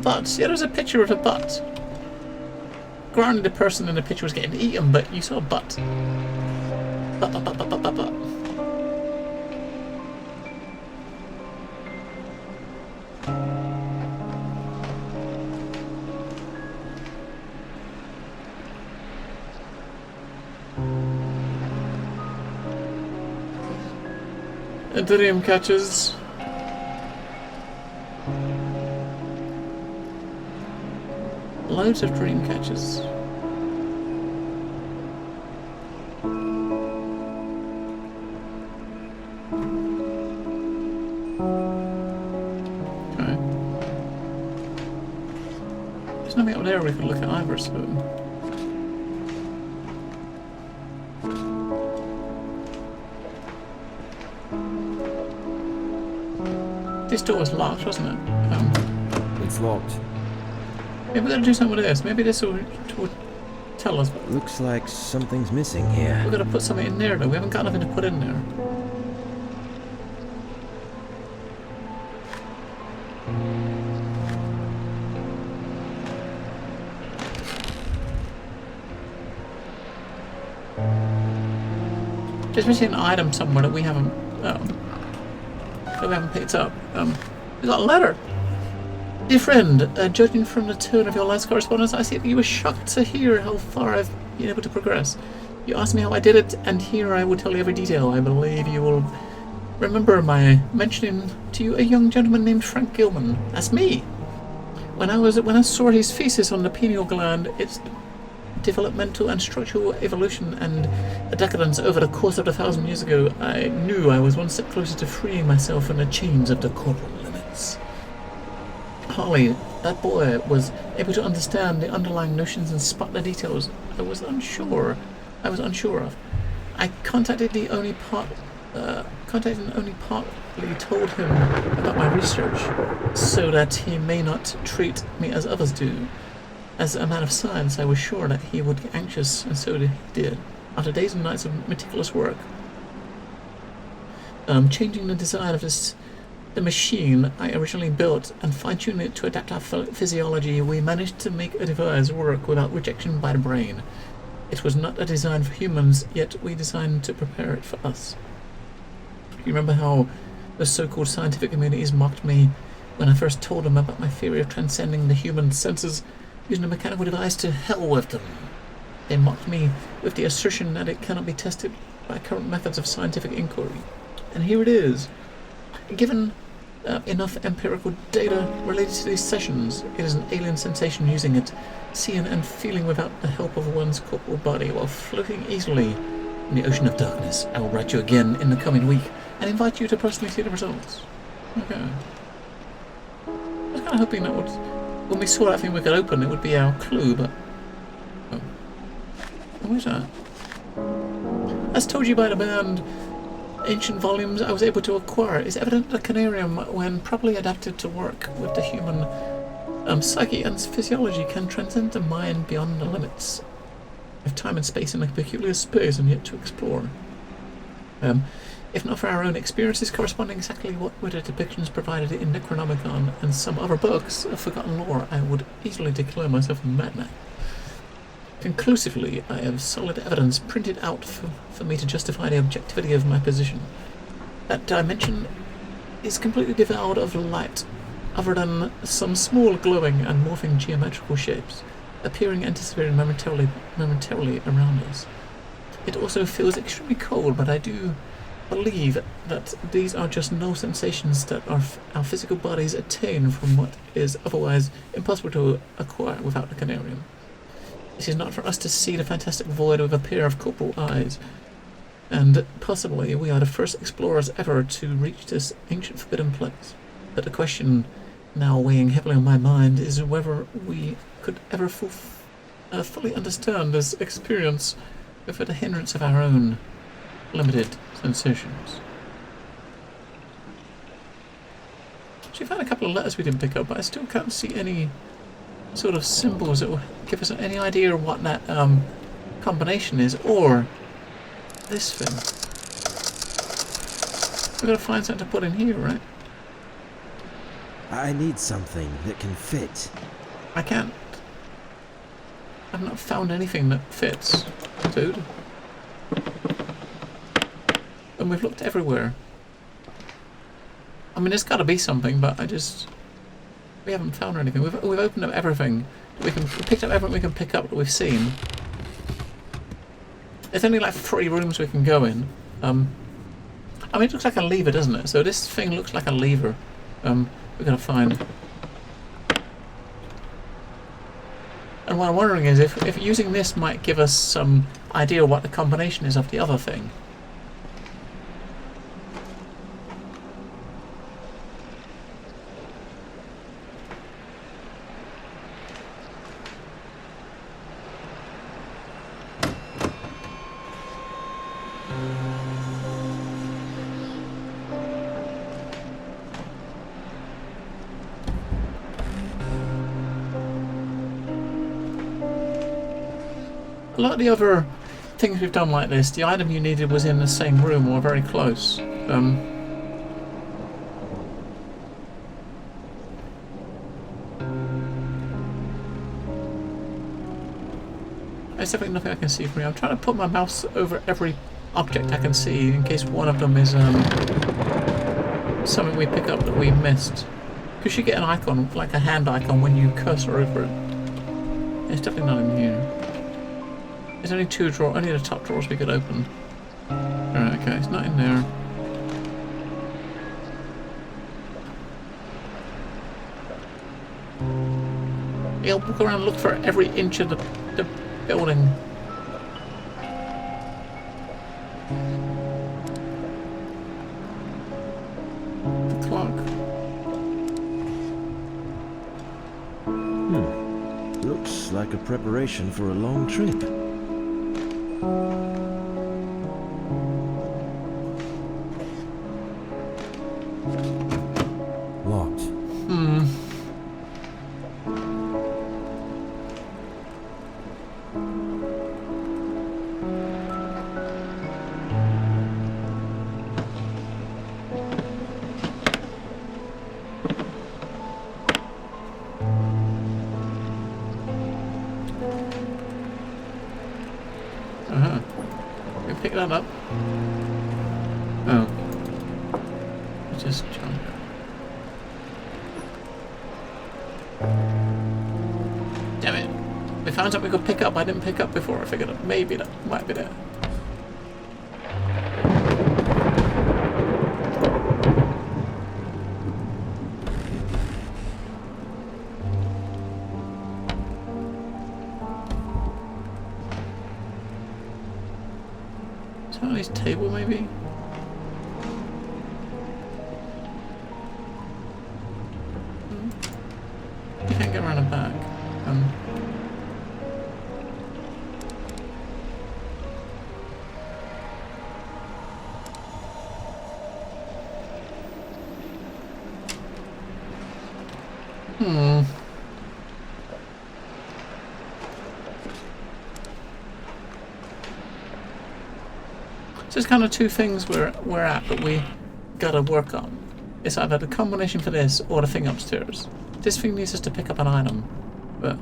Butts. Yeah, there's a picture of a butt. Granted, the person in the picture was getting eaten, but you saw a butt. Butt. Conarium catches. Loads of dream catches. Okay. There's nothing up there we can look at either, so. This door was locked, wasn't it? It's locked. Maybe we gotta do something with this. Maybe this will tell us. Looks like something's missing here. We've got to put something in there though. We haven't got nothing to put in there. There's missing an item somewhere that we haven't picked up. We got a letter. Dear friend, judging from the tone of your last correspondence, I see that you were shocked to hear how far I've been able to progress. You asked me how I did it, and here I will tell you every detail. I believe you will remember my mentioning to you a young gentleman named Frank Gilman. That's me. When I saw his thesis on the pineal gland, its developmental and structural evolution and decadence over the course of 1,000 years ago, I knew I was one step closer to freeing myself from the chains of the corporal limits. Harley, that boy, was able to understand the underlying notions and spot the details I was unsure of. I contacted and only partly told him about my research, so that he may not treat me as others do. As a man of science, I was sure that he would get anxious, and so he did. After days and nights of meticulous work, changing the design of the machine I originally built and fine-tuning it to adapt our physiology, we managed to make a device work without rejection by the brain. It was not a design for humans, yet we designed to prepare it for us. You remember how the so-called scientific communities mocked me when I first told them about my theory of transcending the human senses using a mechanical device? To hell with them. They mocked me with the assertion that it cannot be tested by current methods of scientific inquiry. And here it is. Given enough empirical data related to these sessions, it is an alien sensation using it, seeing and feeling without the help of one's corporal body while floating easily in the ocean of darkness. I will write you again in the coming week and invite you to personally see the results. Okay. I was kind of hoping that would, when we saw that thing we could open, it would be our clue, but... Oh. Where's that? As told you by the band, ancient volumes I was able to acquire, it's evident that Conarium, when properly adapted to work with the human psyche and physiology, can transcend the mind beyond the limits of time and space in a peculiar space and yet to explore. If not for our own experiences corresponding exactly what with the depictions provided in Necronomicon and some other books of forgotten lore, I would easily declare myself a madman. Conclusively, I have solid evidence printed out for me to justify the objectivity of my position. That dimension is completely devoid of light, other than some small glowing and morphing geometrical shapes, appearing and disappearing momentarily around us. It also feels extremely cold, but I do believe that these are just no sensations that our physical bodies attain from what is otherwise impossible to acquire without the Conarium. It is not for us to see the fantastic void with a pair of corporal eyes, and possibly we are the first explorers ever to reach this ancient forbidden place. But the question now weighing heavily on my mind is whether we could ever fully understand this experience without the hindrance of our own limited sensations. So we found a couple of letters we didn't pick up, but I still can't see any sort of symbols that will give us any idea of what that combination is, or this thing. We've got to find something to put in here, right? I need something that can fit. I can't. I've not found anything that fits, dude. And we've looked everywhere. I mean, there's got to be something, but we haven't found anything. We've opened up everything. We picked up everything we can pick up that we've seen. There's only like 3 rooms we can go in. I mean, it looks like a lever, doesn't it? So this thing looks like a lever. We're gonna find. And what I'm wondering is if using this might give us some idea what the combination is of the other thing. A lot of the other things we've done like this, the item you needed was in the same room or very close. There's definitely nothing I can see from here. I'm trying to put my mouse over every object I can see in case one of them is something we pick up that we missed. Because you get an icon, like a hand icon, when you cursor over it. It's definitely not in here. There's only two drawers, only the top drawers we could open. Alright, okay, it's not in there. Yeah, walk around and look for every inch of the building. The clock. Looks like a preparation for a long trip. Locked. We pick that up. Oh. It's just junk. Damn it. We found something we could pick up I didn't pick up before. I figured maybe that might be there. Charlie's table, maybe? You can't get around the back. So there's kind of two things we're at that we gotta work on. It's either the combination for this or the thing upstairs. This thing needs us to pick up an item, but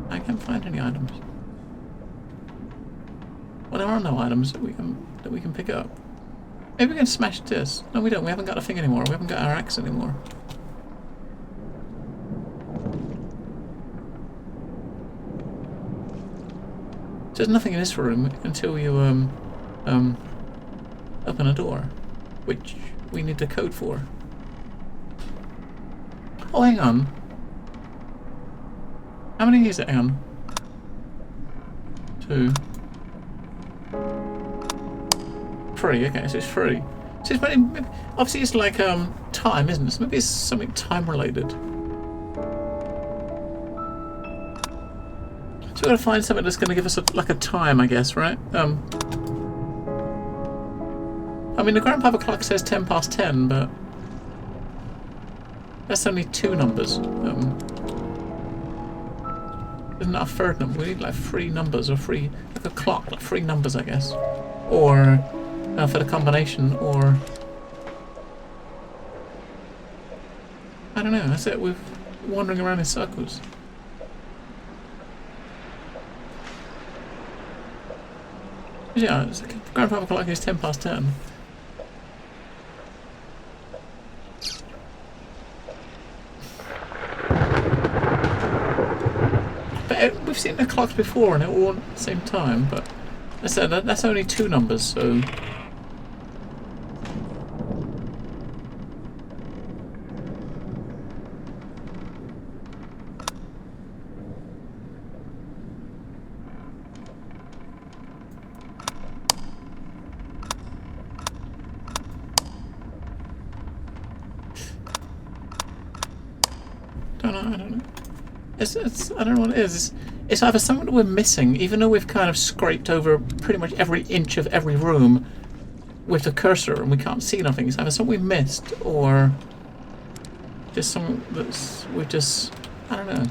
I can't find any items. Well, there are no items that we can pick up. Maybe we can smash this. No, we don't. We haven't got a thing anymore. We haven't got our axe anymore. There's nothing in this room until you open a door, which we need the code for. Oh, hang on. How many is it? Hang on. 2. 3. Okay, so it's 3. So it's obviously it's like time, isn't it? So maybe it's something time related. So we're going to find something that's going to give us like a time, I guess, right? I mean, the grandfather clock says 10 past 10, but that's only 2 numbers. Isn't that a third number? We need like 3 numbers, or 3, like a clock, like 3 numbers, I guess. Or for the combination, or I don't know. That's it. We're wandering around in circles. Yeah, it's like grandfather clock is 10 past 10. But we've seen the clocks before and they're all at the same time, but I said that's only 2 numbers, so It's I don't know what it is. It's either something that we're missing, even though we've kind of scraped over pretty much every inch of every room with the cursor and we can't see nothing. It's either something we missed or just something we've just, I don't know.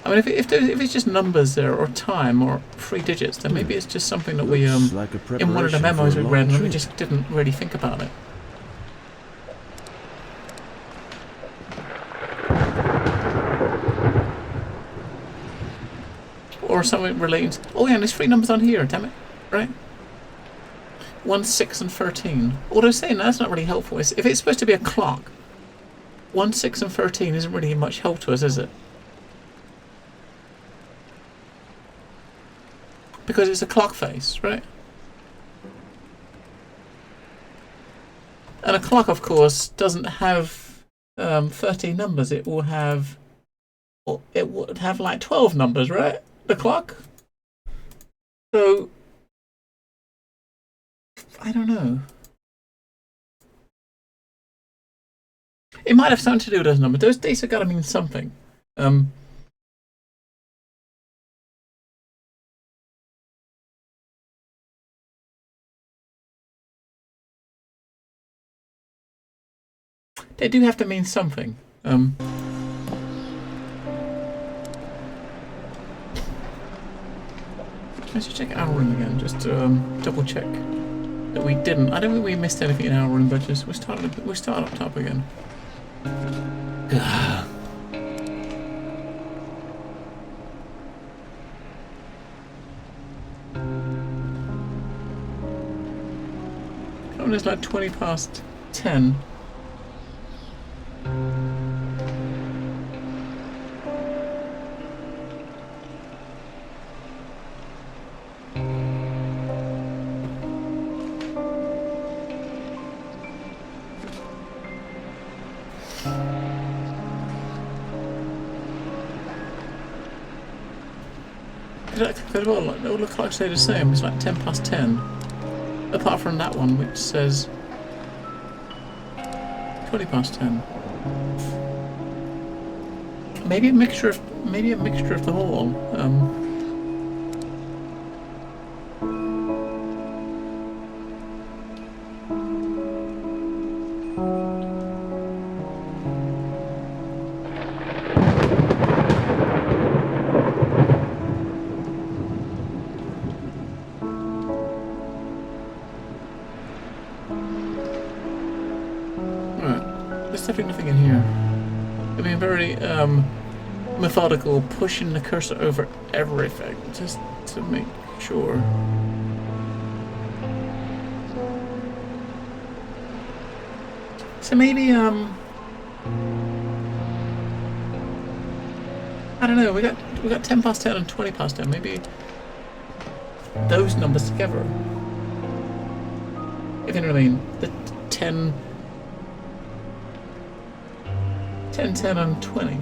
I mean, if it's just numbers there or time or 3 digits, then maybe it's just something that we like a in one of the memos we preparation for a read and long we trip. just didn't really think about it. Or something relating to... Oh yeah, and there's 3 numbers on here, damn it. Right? 1, 6 and 13. Although saying that's not really helpful. If it's supposed to be a clock, 1, 6 and 13 isn't really much help to us, is it? Because it's a clock face, right? And a clock, of course, doesn't have 13 numbers. It will have... It would have like 12 numbers, right? The clock. So I don't know. It might have something to do with those numbers. Those dates have got to mean something. They do have to mean something. Let's just check our room again, just to double check that we didn't. I don't think we missed anything in our room, but just we're starting up top again. Oh, it's like 20 past 10. All the clocks say the same. It's like 10 past 10. Apart from that one, which says 20 past 10. Maybe a mixture of them all. Nothing in here. I mean, very methodical, pushing the cursor over everything just to make sure. So maybe I don't know. We got 10 past 10 and 20 past 10. Maybe those numbers together. If you know what I mean, the 10, 10 and 20.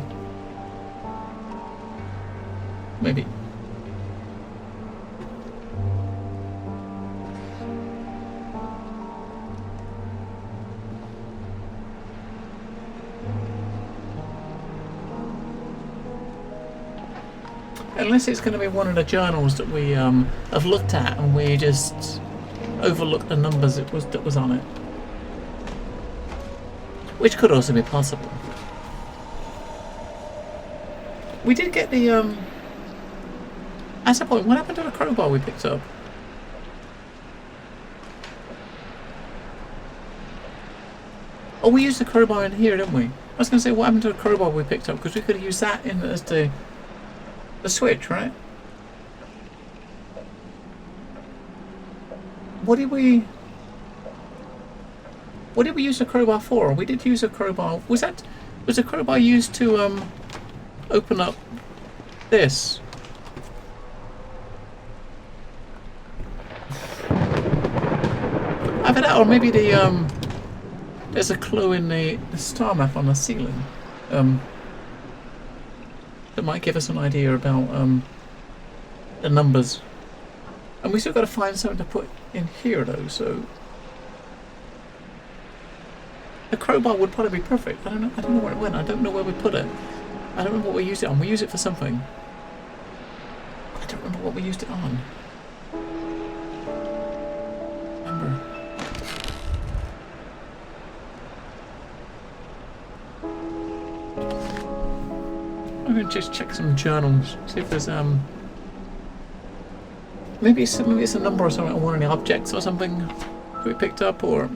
Maybe. Unless it's going to be one of the journals that we have looked at and we just overlooked the numbers that was on it. Which could also be possible. We did get the, at some point, what happened to the crowbar we picked up? Oh, we used the crowbar in here, didn't we? I was going to say, what happened to the crowbar we picked up? Because we could have used that in as the switch, right? What did we use the crowbar for? We did use a crowbar. Was the crowbar used to, open up this? Either that or maybe the there's a clue in the star map on the ceiling that might give us an idea about the numbers. And we still got to find something to put in here though, so A crowbar would probably be perfect. I don't know where it went. I don't know where we put it. I don't remember what we used it on. We used it for something. I don't remember what we used it on. Remember. I'm gonna just check some journals. See if there's maybe it's a number or something on one of the objects or something that we picked up, or.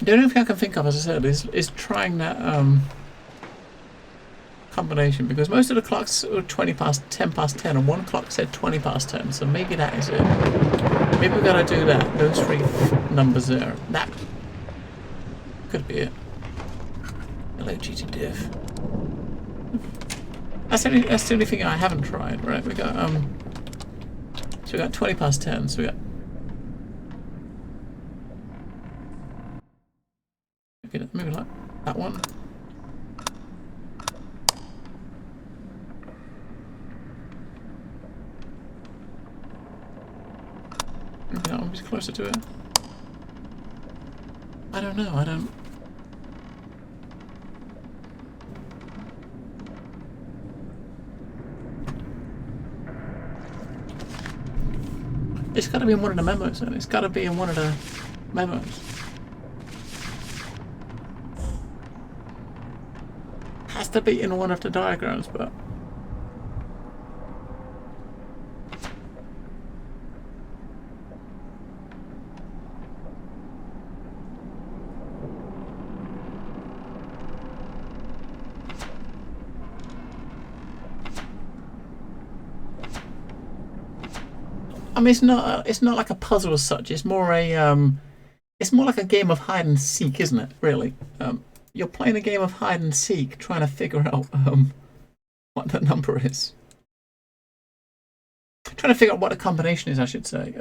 The only thing I can think of, as I said, is trying that combination, because most of the clocks were 10 past 10, and one clock said 20 past 10, so maybe that is it. Maybe we've got to do that, those three numbers there. That could be it. Hello, GT Div. That's the only thing I haven't tried, right? We got so we got 20 past 10, so we got. Maybe like that one. Maybe that one was closer to it. I don't know, I don't. It's gotta be in one of the memos, then. It's gotta be in one of the memos. Has to be in one of the diagrams, but I mean, it's not like a puzzle as such. It's more like a game of hide and seek, isn't it? Really. You're playing a game of hide and seek, trying to figure out what the number is. Trying to figure out what the combination is, I should say.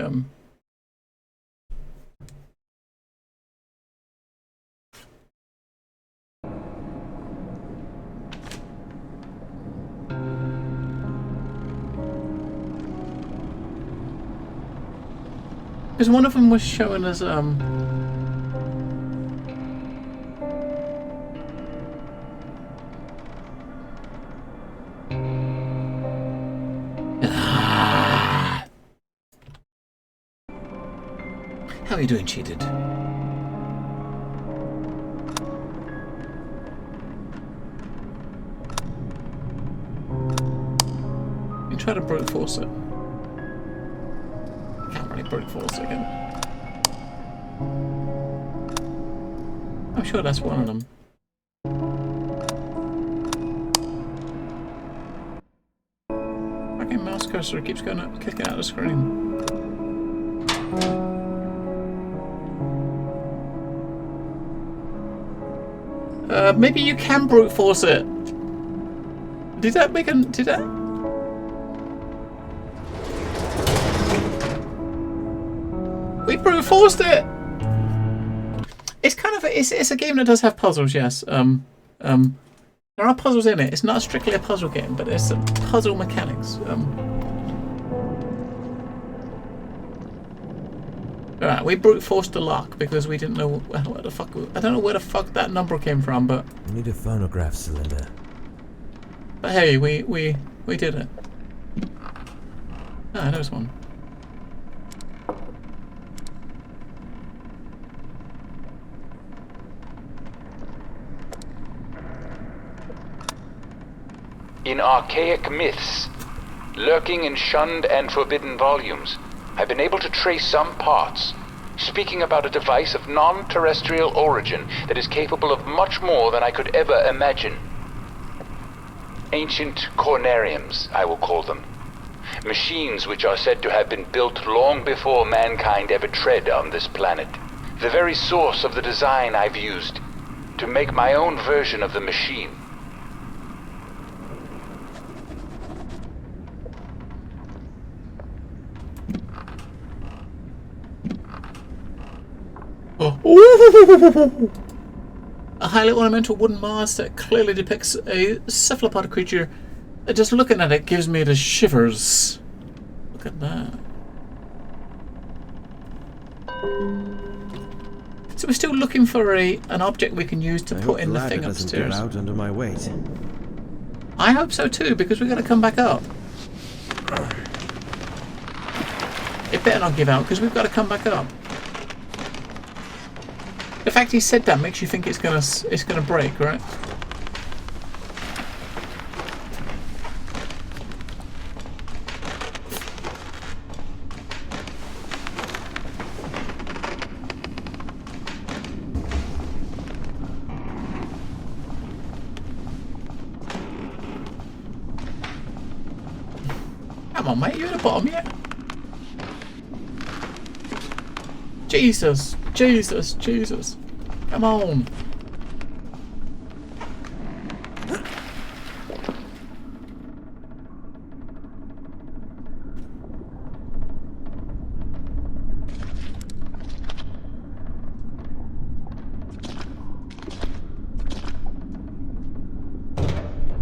Because one of them was showing us How are you doing, cheated? You try to brute force it. Can't really brute force it again. I'm sure that's one of them. Fucking mouse cursor keeps going up, kicking out of the screen. Maybe you can brute force it. Did that make an... Did that... We brute forced it! It's kind of... It's a game that does have puzzles, yes. There are puzzles in it. It's not strictly a puzzle game, but there's some puzzle mechanics. Alright, we brute forced the lock because we didn't know what the fuck. I don't know where the fuck that number came from, but We need a phonograph cylinder. But hey, we did it. Ah, there's one. In archaic myths, lurking in shunned and forbidden volumes, I've been able to trace some parts, speaking about a device of non-terrestrial origin that is capable of much more than I could ever imagine. Ancient Conariums, I will call them. Machines which are said to have been built long before mankind ever tread on this planet. The very source of the design I've used to make my own version of the machine. Oh. A highly ornamental wooden mast that clearly depicts a cephalopod creature. Just looking at it gives me the shivers. Look at that. So we're still looking for an object we can use to put in the thing upstairs. Out under my weight. I hope so too, because we're going to come back up. It better not give out, because we've got to come back up. The fact he said that makes you think it's gonna break, right? Come on, mate, you at the bottom yet? Jesus, Jesus, Jesus. Come on.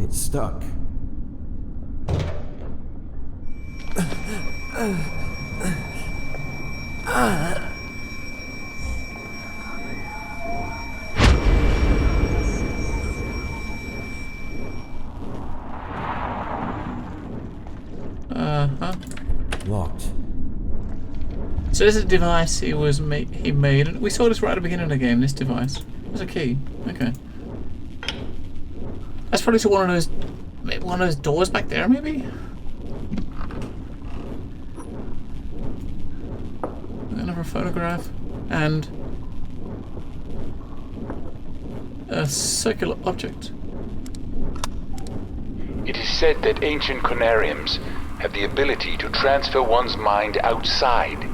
It's stuck. Locked. So this is a device he made, and we saw this right at the beginning of the game. This device. There's a key. Okay. That's probably to one of those doors back there, maybe. Another photograph and a circular object. It is said that ancient Conariums have the ability to transfer one's mind outside,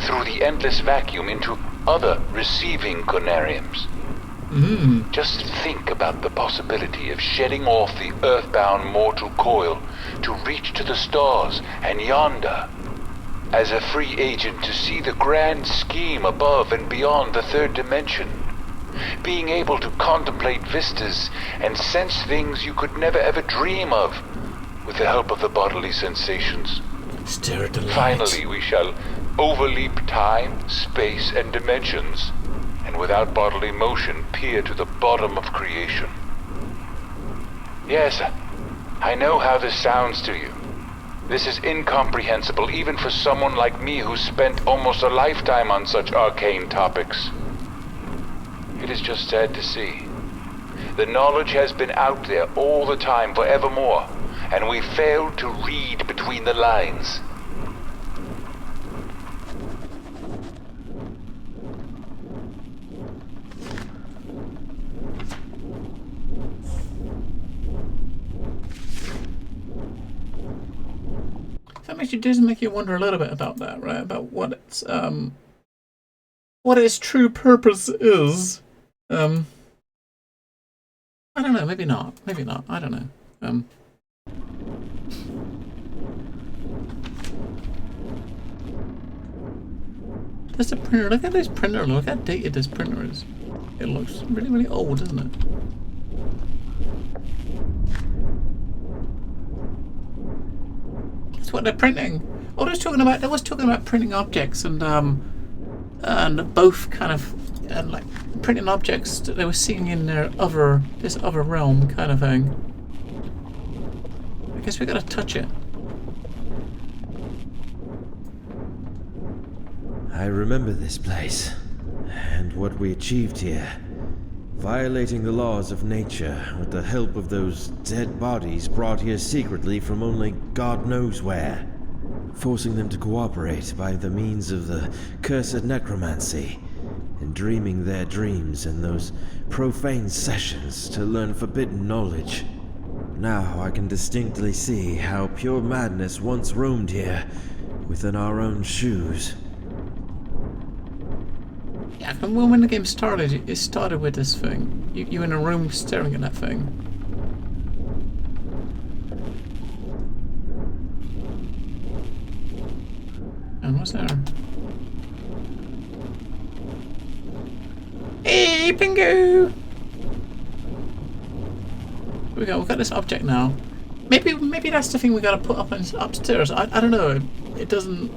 through the endless vacuum, into other receiving Conariums. Just think about the possibility of shedding off the earthbound mortal coil to reach to the stars and yonder, as a free agent to see the grand scheme above and beyond the third dimension. Being able to contemplate vistas and sense things you could never ever dream of, with the help of the bodily sensations. Stare at the light. Finally, we shall overleap time, space, and dimensions, and without bodily motion peer to the bottom of creation. Yes, I know how this sounds to you. This is incomprehensible even for someone like me who spent almost a lifetime on such arcane topics. It is just sad to see. The knowledge has been out there all the time forevermore, and we failed to read between the lines. That does make you wonder a little bit about that, right? About what its true purpose is. I don't know. Maybe not. Maybe not. I don't know. There's a printer. Look at this printer. Look how dated this printer is. It looks really, really old, doesn't it? That's what they're printing. Oh, they was talking about printing objects and both kind of like printing objects that they were seeing in this other realm kind of thing. I guess we gotta touch it. I remember this place, and what we achieved here. violating the laws of nature with the help of those dead bodies brought here secretly from only God knows where, forcing them to cooperate by the means of the cursed necromancy, and dreaming their dreams in those profane sessions to learn forbidden knowledge. Now I can distinctly see how pure madness once roamed here, within our own shoes. Yeah, when the game started, it started with this thing. You in a room staring at that thing. And what's there? Hey, Pingu! Here we go. We've got this object now. Maybe that's the thing we got to put up upstairs. I don't know. It doesn't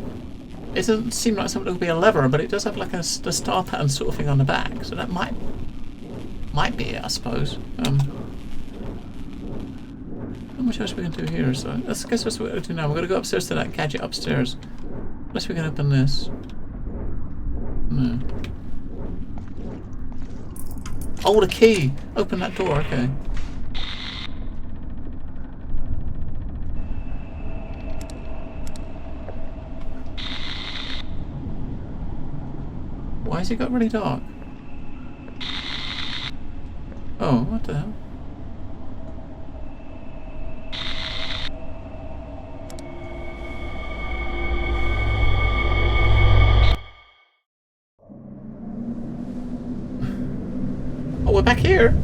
seem like something that would be a lever, but it does have like the star pattern sort of thing on the back. So that might be it, I suppose. How much else we can do here? So I guess that's what we're going to do now. We're going to go upstairs to that gadget upstairs. Unless we can open this. No. Oh, the key! Open that door, okay. Why has it got really dark? Oh, what the hell? Oh, we're back here.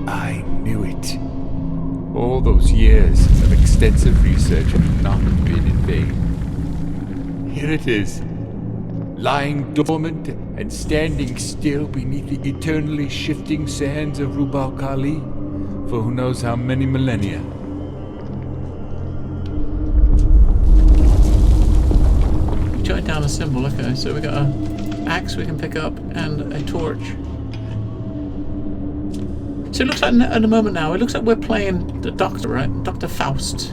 I knew it. All those years of extensive research have not been in vain. Here it is, lying dormant and standing still beneath the eternally shifting sands of Rubal Khali for who knows how many millennia. Jot down a symbol, okay, so we got an axe we can pick up and a torch. So it looks like at the moment now, it looks like we're playing the Doctor, right? Dr. Faust.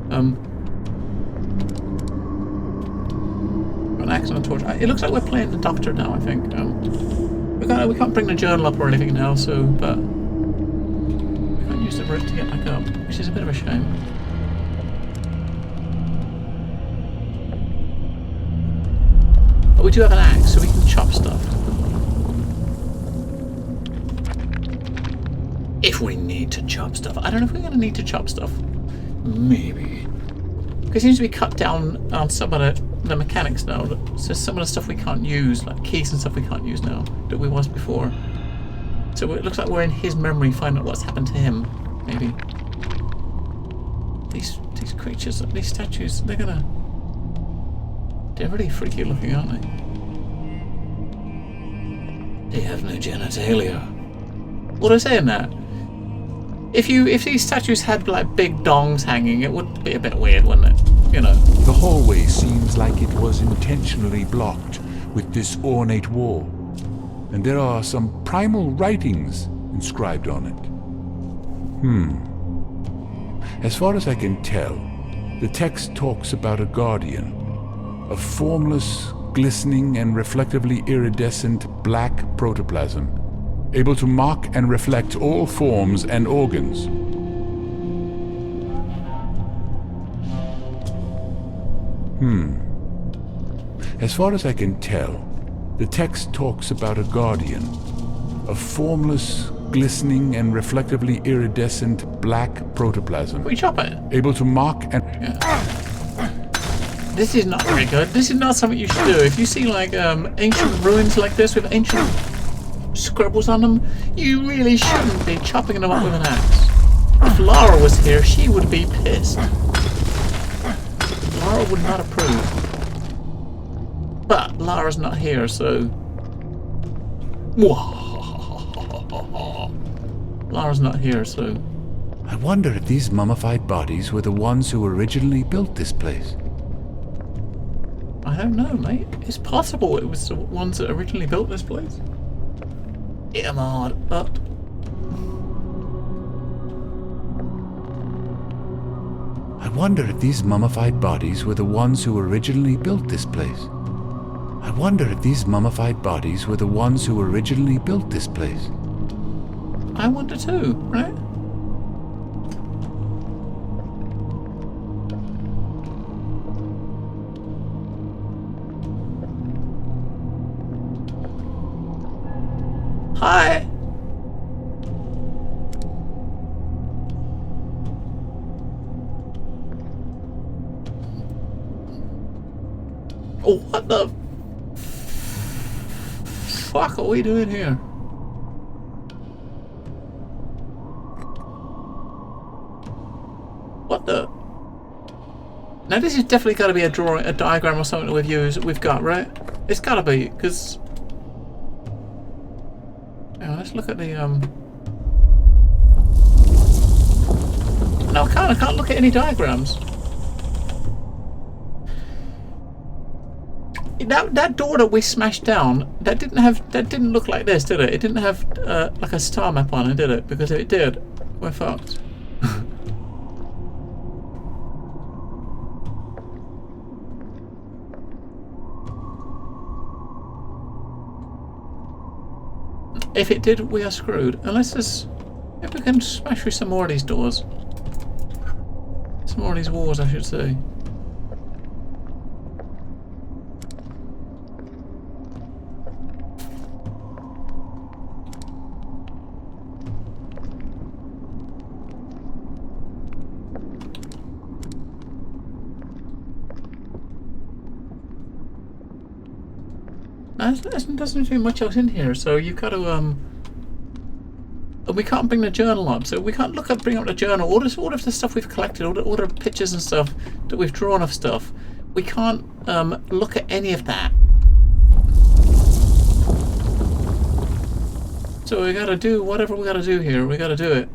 An axe and a torch. It looks like we're playing the Doctor now, I think. We can't bring the journal up or anything now, so, but we can't use the rope to get back up, which is a bit of a shame. But we do have an axe, so we can chop stuff. If we need to chop stuff. I don't know if we're going to need to chop stuff. Maybe. Because it seems to be cut down on some of the mechanics now. So some of the stuff we can't use, like keys and stuff we can't use now, that we was before. So it looks like we're in his memory, finding out what's happened to him. Maybe. These creatures, these statues, they're really freaky looking, aren't they? They have no genitalia. What are they saying that? If these statues had like big dongs hanging, it would be a bit weird, wouldn't it? You know. The hallway seems like it was intentionally blocked with this ornate wall, and there are some primal writings inscribed on it. As far as I can tell, the text talks about a guardian, a formless, glistening and reflectively iridescent black protoplasm, able to mock and reflect all forms and organs. As far as I can tell, the text talks about a guardian, a formless, glistening and reflectively iridescent black protoplasm. We chop it. Able to mock and... This is not very good. This is not something you should do. If you see like ancient ruins like this with ancient scribbles on them, you really shouldn't be chopping them up with an axe. If Lara was here, she would be pissed. Lara would not approve. But Lara's not here, so... Lara's not here, so... I wonder if these mummified bodies were the ones who originally built this place. I don't know, mate. It's possible it was the ones that originally built this place. Come on, up. I wonder if these mummified bodies were the ones who originally built this place. I wonder if these mummified bodies were the ones who originally built this place. I wonder too, right? Hi! Oh, what the fuck are we doing here? What the? Now this has definitely got to be a drawing, a diagram or something that we've got, right? It's got to be, because... Hang on, let's look at the, No, I can't look at any diagrams. That door that we smashed down, that didn't look like this, did it? It didn't have like a star map on it, did it? Because if it did, we're fucked. If it did, we are screwed. Unless there's... If we can smash through some more of these doors. Some more of these walls, I should say. There doesn't seem much else in here, so you've got to we can't bring the journal up, so we can't bring up the journal. All of the stuff we've collected, all the pictures and stuff that we've drawn of stuff, we can't look at any of that. So we got to do whatever we got to do here. We got to do it.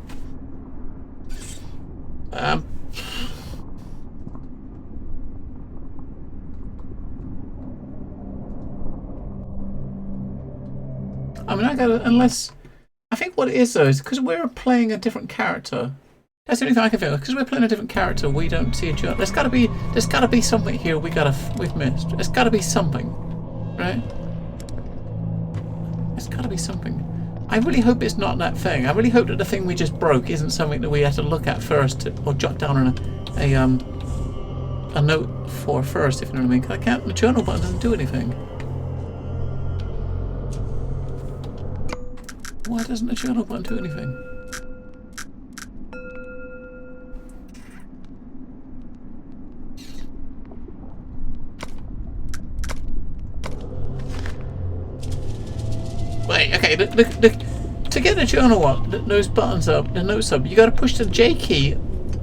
I mean, I gotta, unless, I think what it is though is because we're playing a different character. That's the only thing I can think of. Because we're playing a different character, we don't see a journal. There's gotta be something here we've missed. There's gotta be something, right? There's gotta be something. I really hope it's not that thing. I really hope that the thing we just broke isn't something that we have to look at first or jot down on a note for first, if you know what I mean. Because I can't. The journal button doesn't do anything. Why doesn't the journal button do anything? Wait, okay, to get the journal up, those buttons up, the notes up, you gotta push the J key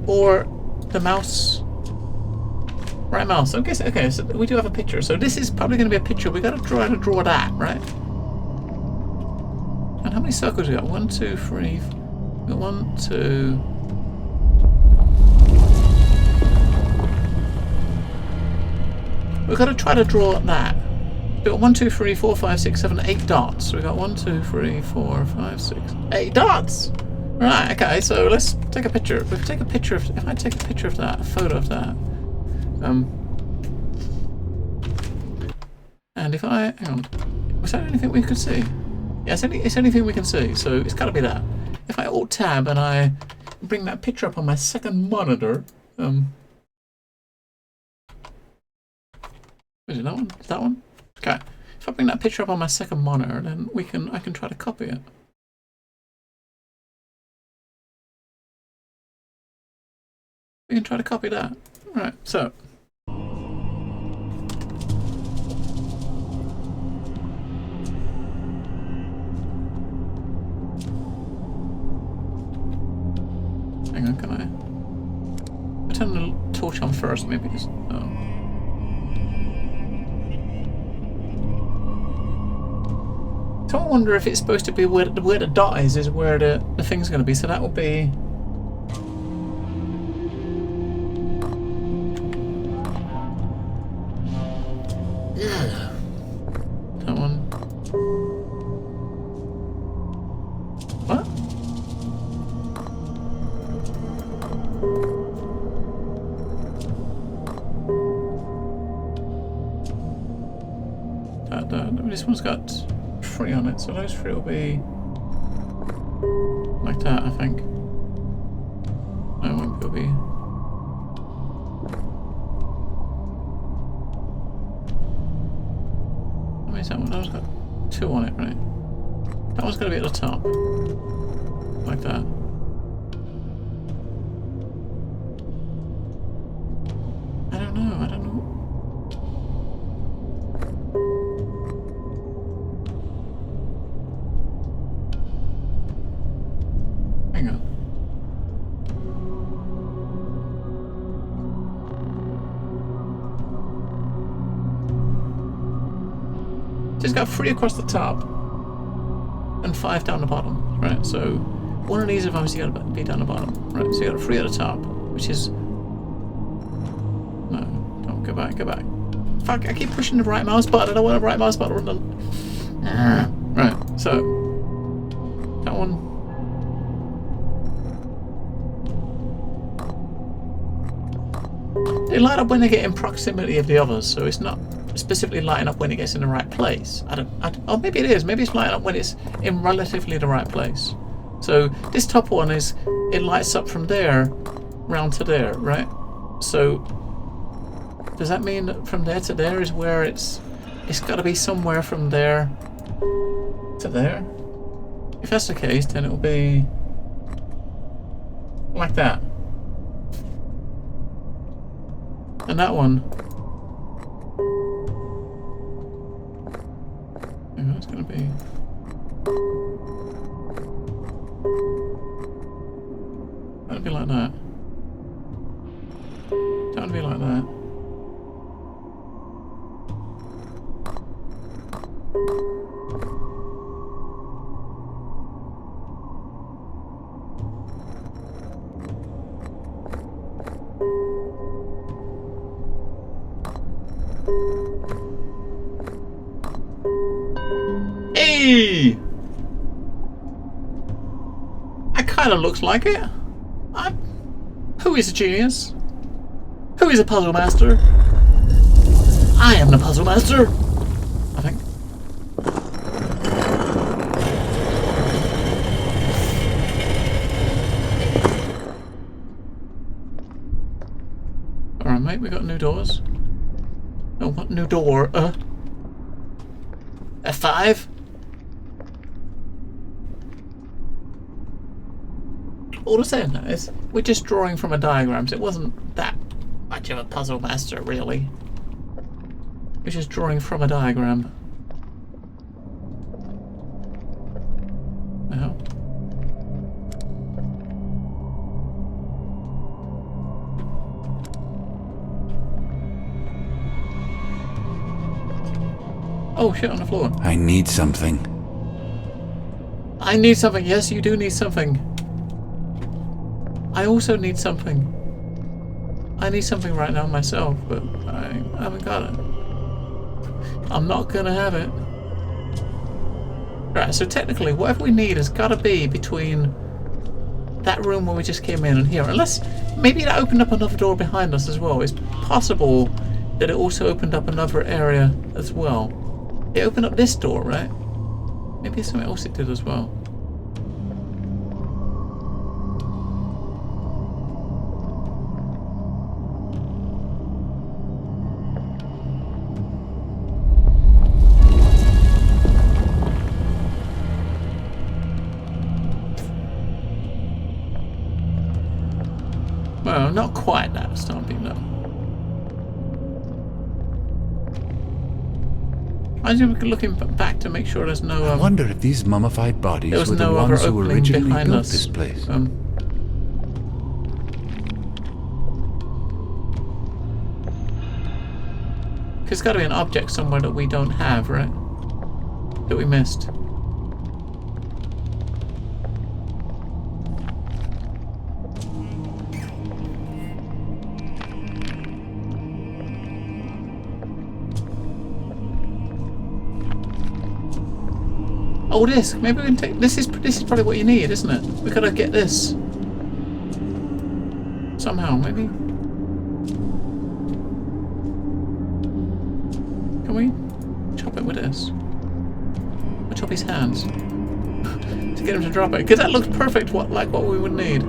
or the mouse. Right mouse. Okay, so we do have a picture. So this is probably gonna be a picture. We gotta try to draw that, right? And how many circles we got? 1, 2, 3. We got 1, 2. We've got to try to draw that. We've got 1, 2, 3, 4, 5, 6, 7, 8 dots. So we've got 1, 2, 3, 4, 5, 6, 8 dots! Right, okay, so let's take a picture. If I take a picture of that, a photo of that. And if I, hang on, was that anything we could see? Yeah, it's anything we can see, so it's got to be that. If I Alt-Tab and I bring that picture up on my second monitor, is it that one? Is that one? Okay. If I bring that picture up on my second monitor, then I can try to copy it. We can try to copy that. Right, so. Hang on, can I turn the torch on first? Maybe it's... Oh. So I wonder if it's supposed to be where the dot is where the thing's going to be. So that will be... Yeah. That one. What? this one's got 3 on it, so those 3 will be like that, I think. No, it won't be. How many is that one? That one's got 2 on it, right? That one's going to be at the top. Like that. I don't know. Hang on. Just got 3 across the top and 5 down the bottom, right? So one of these have obviously got to be down the bottom, right? So you got 3 at the top, which is no, don't go back, go back. Fuck! I keep pushing the right mouse button. I don't want the right mouse button. Right, so that one. They light up when they get in proximity of the others, so it's not specifically lighting up when it gets in the right place. Oh, maybe it is. Maybe it's lighting up when it's in relatively the right place. So this top one is, it lights up from there round to there, right? So does that mean that from there to there is where it's got to be somewhere from there to there? If that's the case, then it will be like that. And that one, it's going to be that'll be like that. That'll be like that. Hey! That kind of looks like it. Who is a genius? Who is a puzzle master? I am the puzzle master, I think. Alright, mate, we got new doors. Oh, what new door? F5? All I'm saying that is, we're just drawing from a diagram, so it wasn't that much of a puzzle master, really. We're just drawing from a diagram. Now. Oh, shit on the floor. I need something. I need something. Yes, you do need something. I also need something. I need something right now myself, but I haven't got it. I'm not gonna have it. Right, so technically, whatever we need has gotta be between that room where we just came in and here. Unless, maybe that opened up another door behind us as well. It's possible that it also opened up another area as well. It opened up this door, right? Maybe it's something else it did as well. Well, not quite that stomping though. I was looking back to make sure there's no. I wonder if these mummified bodies were the ones who originally built this place. There's got to be an object somewhere that we don't have, right? That we missed. Oh, this. Maybe we can take this. Is probably what you need, isn't it? We gotta get this somehow. Maybe. Can we chop it with this? chop his hands to get him to drop it? Because that looks perfect, like what we would need.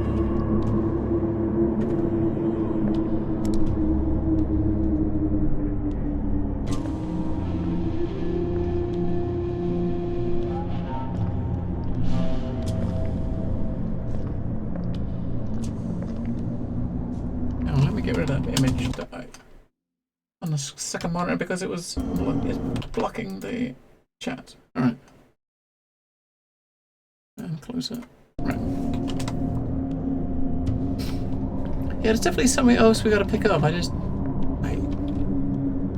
Now let me get rid of that image that I on the second monitor because it was blocking the chat. Alright. And close it. Right. Yeah, there's definitely something else we gotta pick up.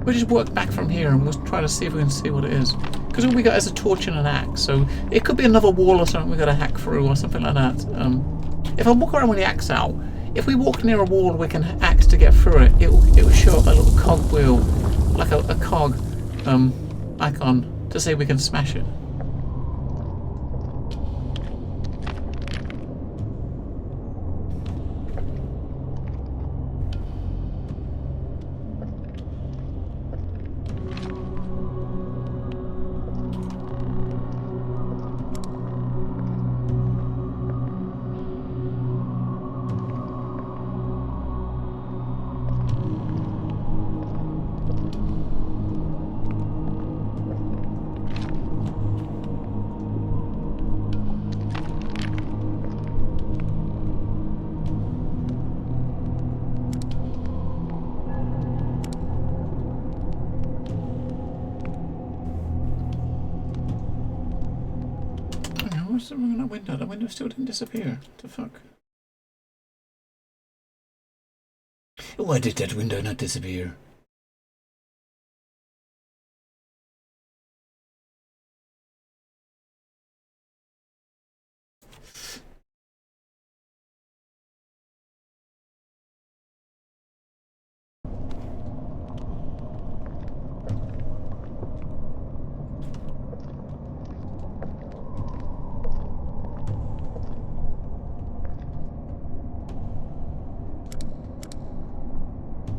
We'll just work back from here and we'll try to see if we can see what it is. Because all we got is a torch and an axe, so it could be another wall or something we gotta hack through or something like that. If I walk around with the axe out, if we walk near a wall we can axe to get through it, it will show up a little cog wheel, like a cog icon to say we can smash it. What's wrong with that window? The window still didn't disappear. What the fuck? Why did that window not disappear?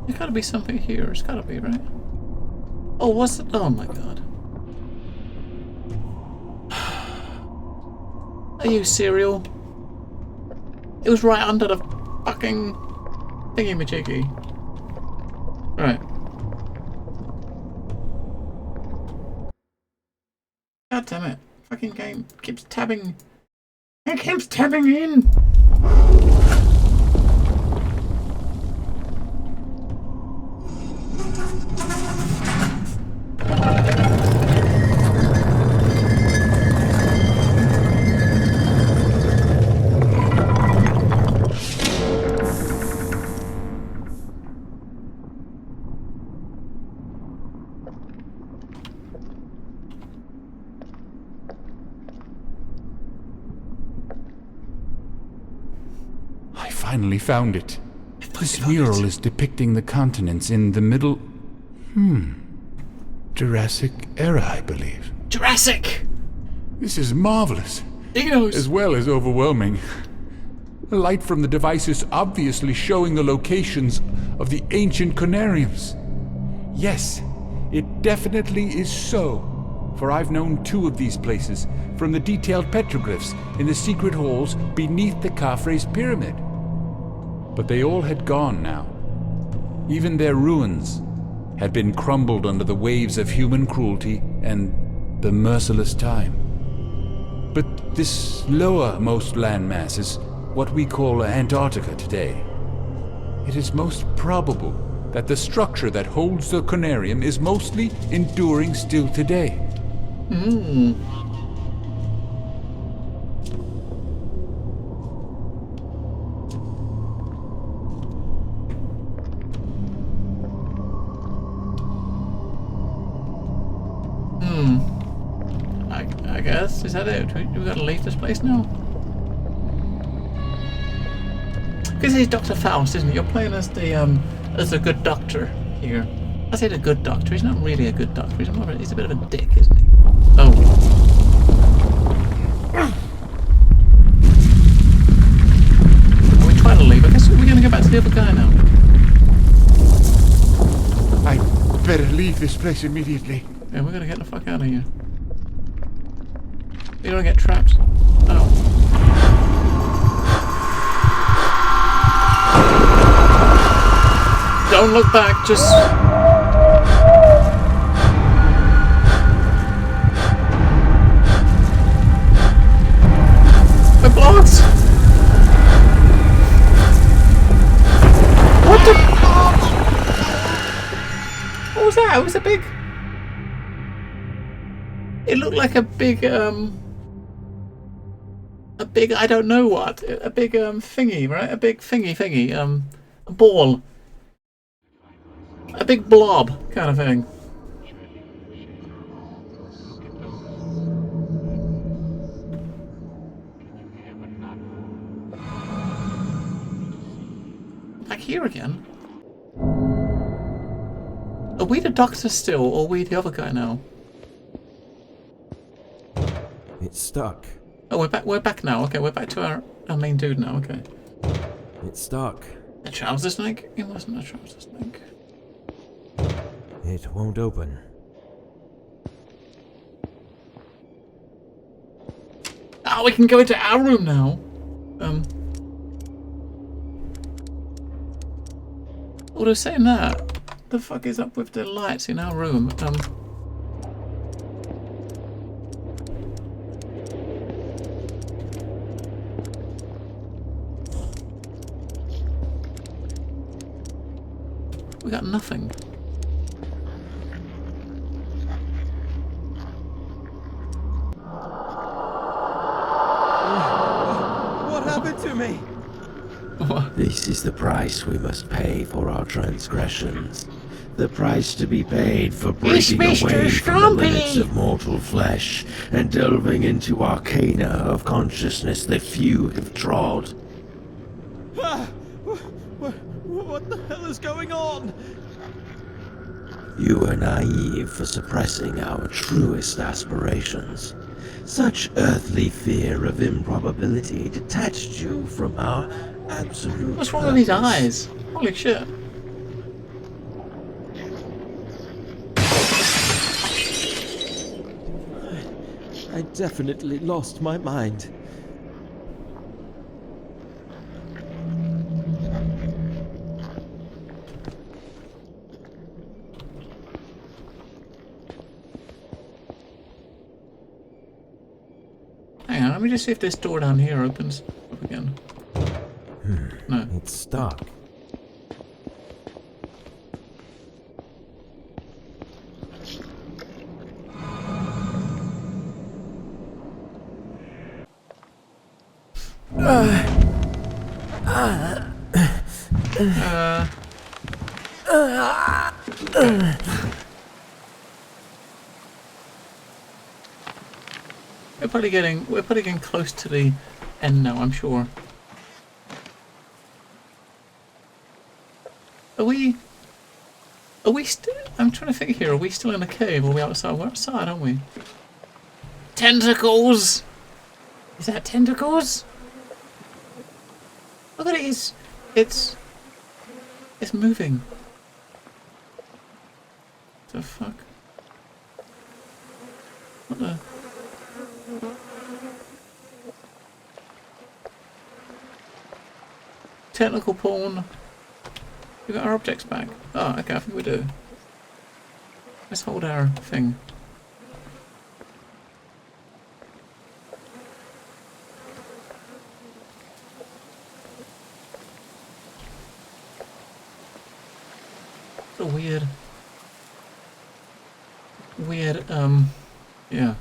There's gotta be something here. It's gotta be, right? Oh, what's it? Oh my god. Are you serial? It was right under the fucking thingy-majiggy. Right. God damn it. Fucking game keeps tabbing. It keeps tabbing in! Finally found it. This mural is depicting the continents in the middle... Jurassic era, I believe. Jurassic! This is marvelous. Dinos! As well as overwhelming. The light from the device is obviously showing the locations of the ancient Conariums. Yes, it definitely is so. For I've known two of these places from the detailed petroglyphs in the secret halls beneath the Khafre's pyramid. But they all had gone now. Even their ruins had been crumbled under the waves of human cruelty and the merciless time. But this lowermost landmass is what we call Antarctica today. It is most probable that the structure that holds the Conarium is mostly enduring still today. I guess. Is that it? We gotta leave this place now? Because he's Dr. Faust, isn't he? You're playing as the good doctor here. I say the good doctor. He's not really a good doctor. He's a bit of a dick, isn't he? Oh. Are we trying to leave? I guess we're gonna go back to the other guy now. I better leave this place immediately. Yeah, we're gonna get the fuck out of here. You don't get trapped. Oh. Don't look back, just... My blocks! What the... What was that? It was a big... It looked like a big, I don't know what. A big, thingy, right? A big thingy, a ball. A big blob kind of thing. Back here again? Are we the doctor still, or are we the other guy now? It's stuck. Oh, we're back now. Okay, we're back to our main dude now. Okay. It's stuck. A trouser snake? It wasn't a trouser snake. It won't open. Oh, we can go into our room now. What was saying that? The fuck is up with the lights in our room? We got nothing. What happened to me? What? This is the price we must pay for our transgressions. The price to be paid for breaking away from the limits of mortal flesh and delving into arcana of consciousness that few have trod. What the hell is going on? You were naive for suppressing our truest aspirations. Such earthly fear of improbability detached you from our absolute What's wrong with his eyes? Holy shit. I definitely lost my mind. Hang on, let me just see if this door down here opens up again. No. It's stuck. We're probably getting close to the end now, I'm sure. Are we still, I'm trying to think here, are we still in the cave or are we outside? We're outside, aren't we? Tentacles! Is that tentacles? Look at it, it's moving. What the fuck? What the? Technical porn. We got our objects back. Oh, okay, I think we do. Let's hold our thing. It's a weird, yeah.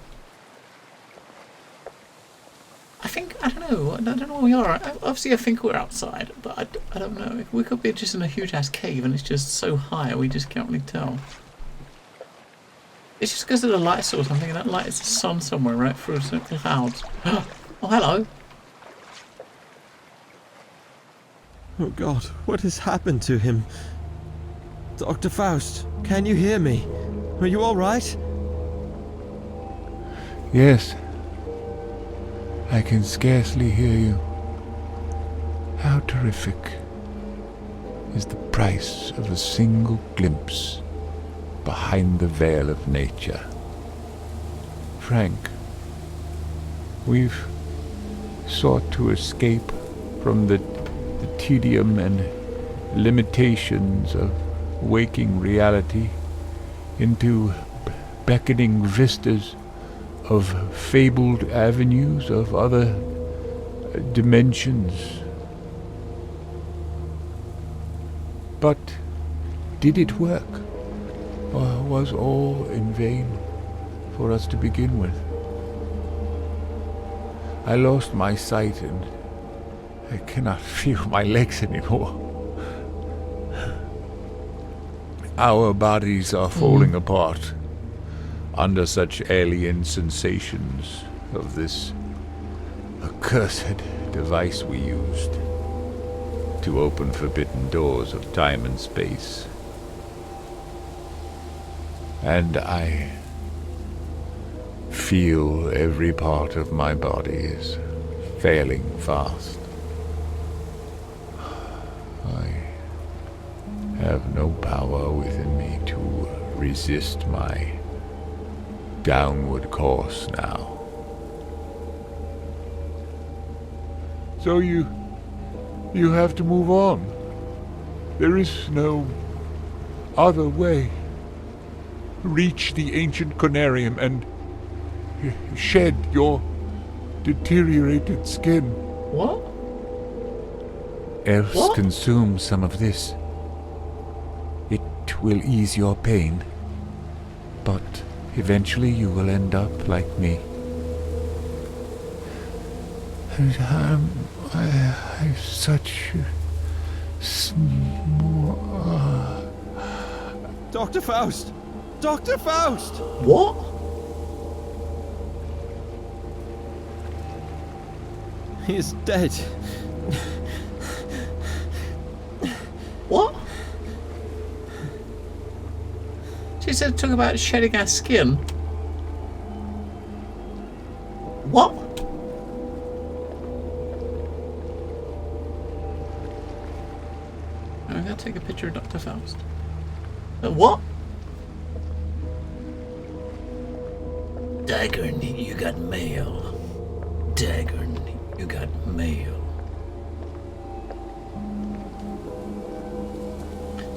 I don't know where we are. Obviously I think we're outside, but I don't know. We could be just in a huge ass cave and it's just so high we just can't really tell. It's just because of the light source. I'm thinking that light is the sun somewhere, right through the clouds. Oh, hello. Oh God, what has happened to him? Dr. Faust, can you hear me? Are you all right? Yes. I can scarcely hear you. How terrific is the price of a single glimpse behind the veil of nature. Frank, We've sought to escape from the tedium and limitations of waking reality into beckoning vistas of fabled avenues of other dimensions. But did it work? Or was all in vain for us to begin with? I lost my sight and I cannot feel my legs anymore. Our bodies are falling apart under such alien sensations of this accursed device we used to open forbidden doors of time and space. And I feel every part of my body is failing fast. I have no power within me to resist my downward course now. So you have to move on. There is no other way. Reach the ancient Conarium and shed your deteriorated skin. What? Else What? consume some of this. It will ease your pain, but eventually you will end up like me. And I have such small... Dr. Faust! Dr. Faust! What? He is dead. What? She said talk about shedding our skin. What? I'm gonna take a picture of Dr. Faust. What? Daggern, you got mail. Daggern, you got mail.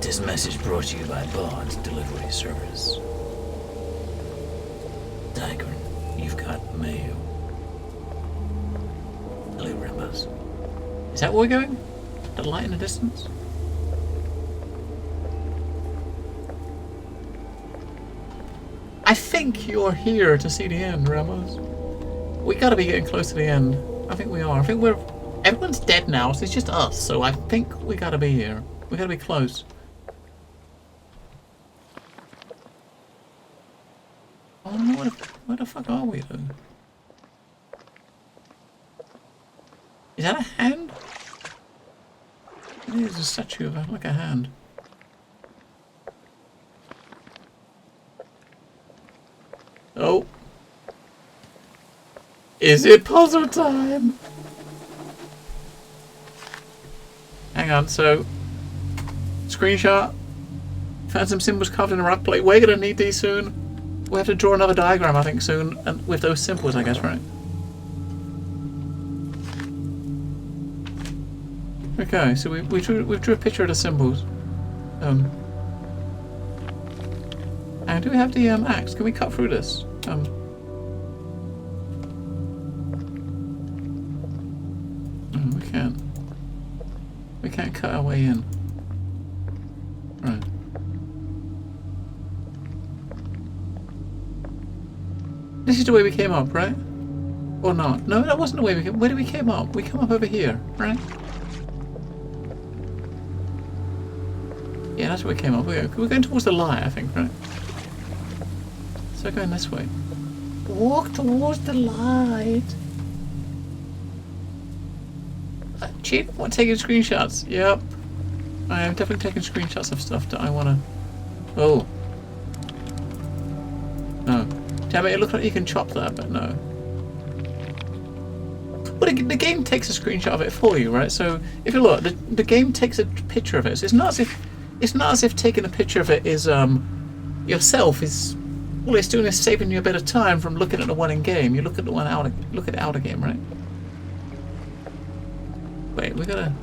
This message brought to you by Bond's Delivery Service. Daggern, you've got mail. Hello, Rimbus. Is that where we're going? The light in the distance? I think you're here to see the end, Ramos. We gotta be getting close to the end. I think we are. I think everyone's dead now, so it's just us, so I think we gotta be here. We gotta be close. Oh no, where the fuck are we though? Is that a hand? It is a statue of like a hand. Oh. Is it puzzle time? Hang on, so screenshot. Found some symbols carved in a rock plate. We're gonna need these soon. We have to draw another diagram, I think, soon, and with those symbols, I guess, right? Okay, so we drew a picture of the symbols. And do we have the axe? Can we cut through this? We can't. We can't cut our way in. Right. This is the way we came up, right? Or not? No, that wasn't the way we came. Where did we came up? We come up over here, right? Yeah, that's where we came up. We're going towards the light, I think, right? So going this way. Walk towards the light. Cheat? What, taking screenshots? Yep. I am definitely taking screenshots of stuff that I want to... Oh. No. Damn it, it looks like you can chop that, but no. Well, the game takes a screenshot of it for you, right? So, if you look, the game takes a picture of it. So it's not as if taking a picture of it is, yourself is All it's doing is saving you a bit of time from looking at the one in game. You look at the one out. Look at the outer game, right? Wait, we gotta.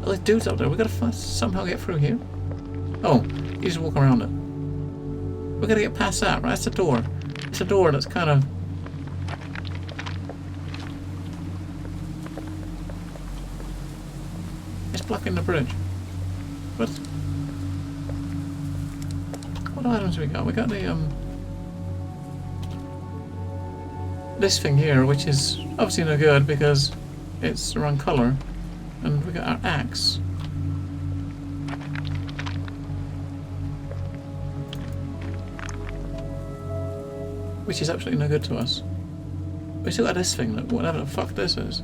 Oh, there's dudes up there. We gotta somehow get through here. Oh, you just walk around it. We gotta get past that, right? That's the door. It's a door that's kind of. It's blocking the bridge. What items we got? We got the this thing here, which is obviously no good because it's the wrong color, and we got our axe. Which is absolutely no good to us. We still got this thing, look, whatever the fuck this is.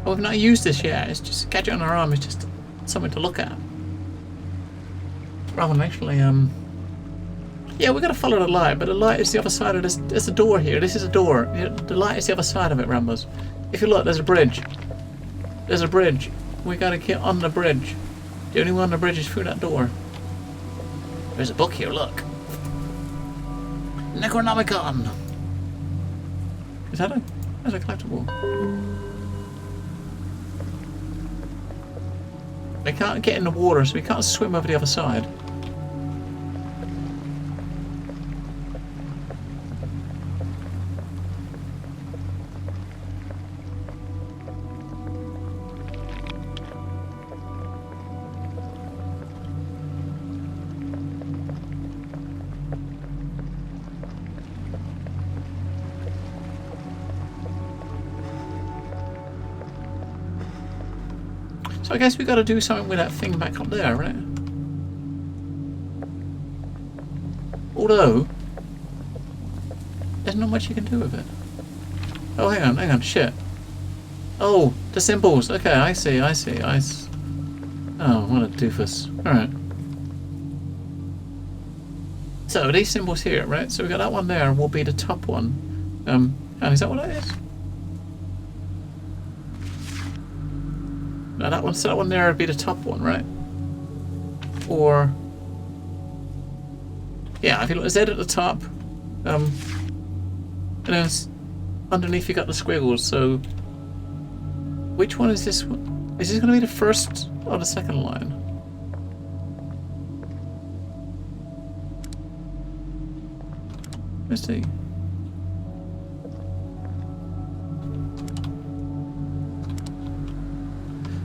Oh, we've not used this yet. It's just a gadget on our arm. It's just something to look at. Rather than actually, yeah, we've got to follow the light, but the light is the other side of this. There's a door here. This is a door. The light is the other side of it, Rambos. If you look, there's a bridge. There's a bridge. We got to get on the bridge. The only one on the bridge is through that door. There's a book here, look. Necronomicon. Is that that's a collectible. We can't get in the water, so we can't swim over the other side. So I guess we got to do something with that thing back up there, right? Although, there's not much you can do with it. Oh, hang on, shit. Oh, the symbols. Okay, I see. Oh, what a doofus. Alright. So, these symbols here, right? So we got that one there, will be the top one. And is that what that is? Now that one there would be the top one, right? Or yeah, if you look at Z at the top, and then underneath you got the squiggles. So which one is this one? Is this going to be the first or the second line? Let's see.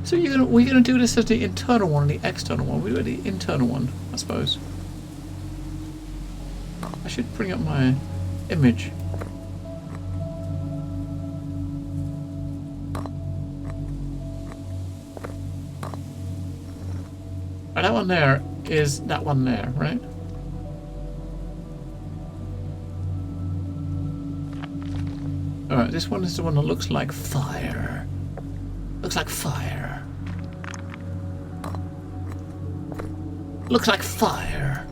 So we're gonna do this as the internal one and the external one. We do the internal one, I suppose. I should bring up my image. Right, that one there is that one there, right? Alright, this one is the one that looks like fire. Looks like fire. Looks like fire.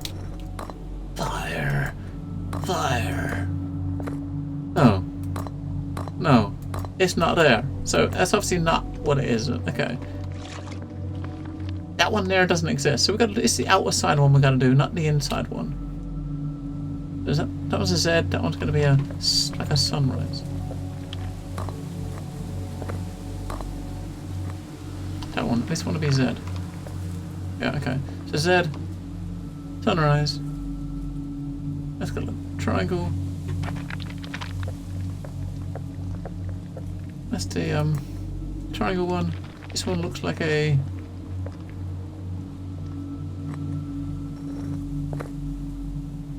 Fire. Fire. Oh. No. It's not there. So that's obviously not what it is. Okay. That one there doesn't exist. So it's the outer side one we gotta do, not the inside one. Is that was a Z, that one's gonna be like a sunrise. That one, this one will be Z. Yeah, okay. So Z, sunrise. Let's go triangle. That's the triangle one. This one looks like a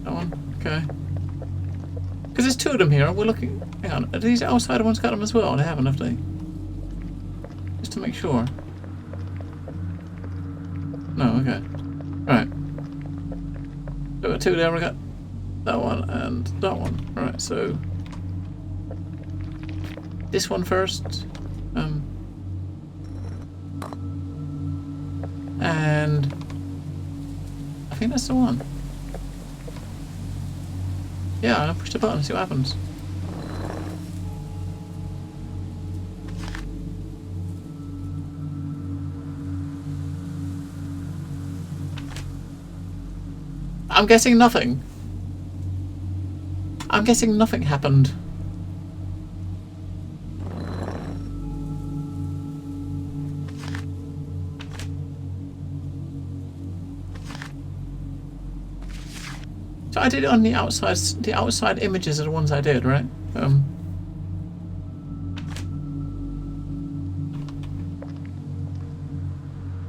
that one, okay. Because there's two of them here. We're looking. Hang on, are these outside ones got them as well? They haven't, have they? Just to make sure. No, okay. Right. So we got two there, we got that one and that one. Right, so this one first. And I think that's the one. Yeah, I'll push the button and see what happens. I'm guessing nothing. I'm guessing nothing happened. So I did it on the outside. The outside images are the ones I did, right?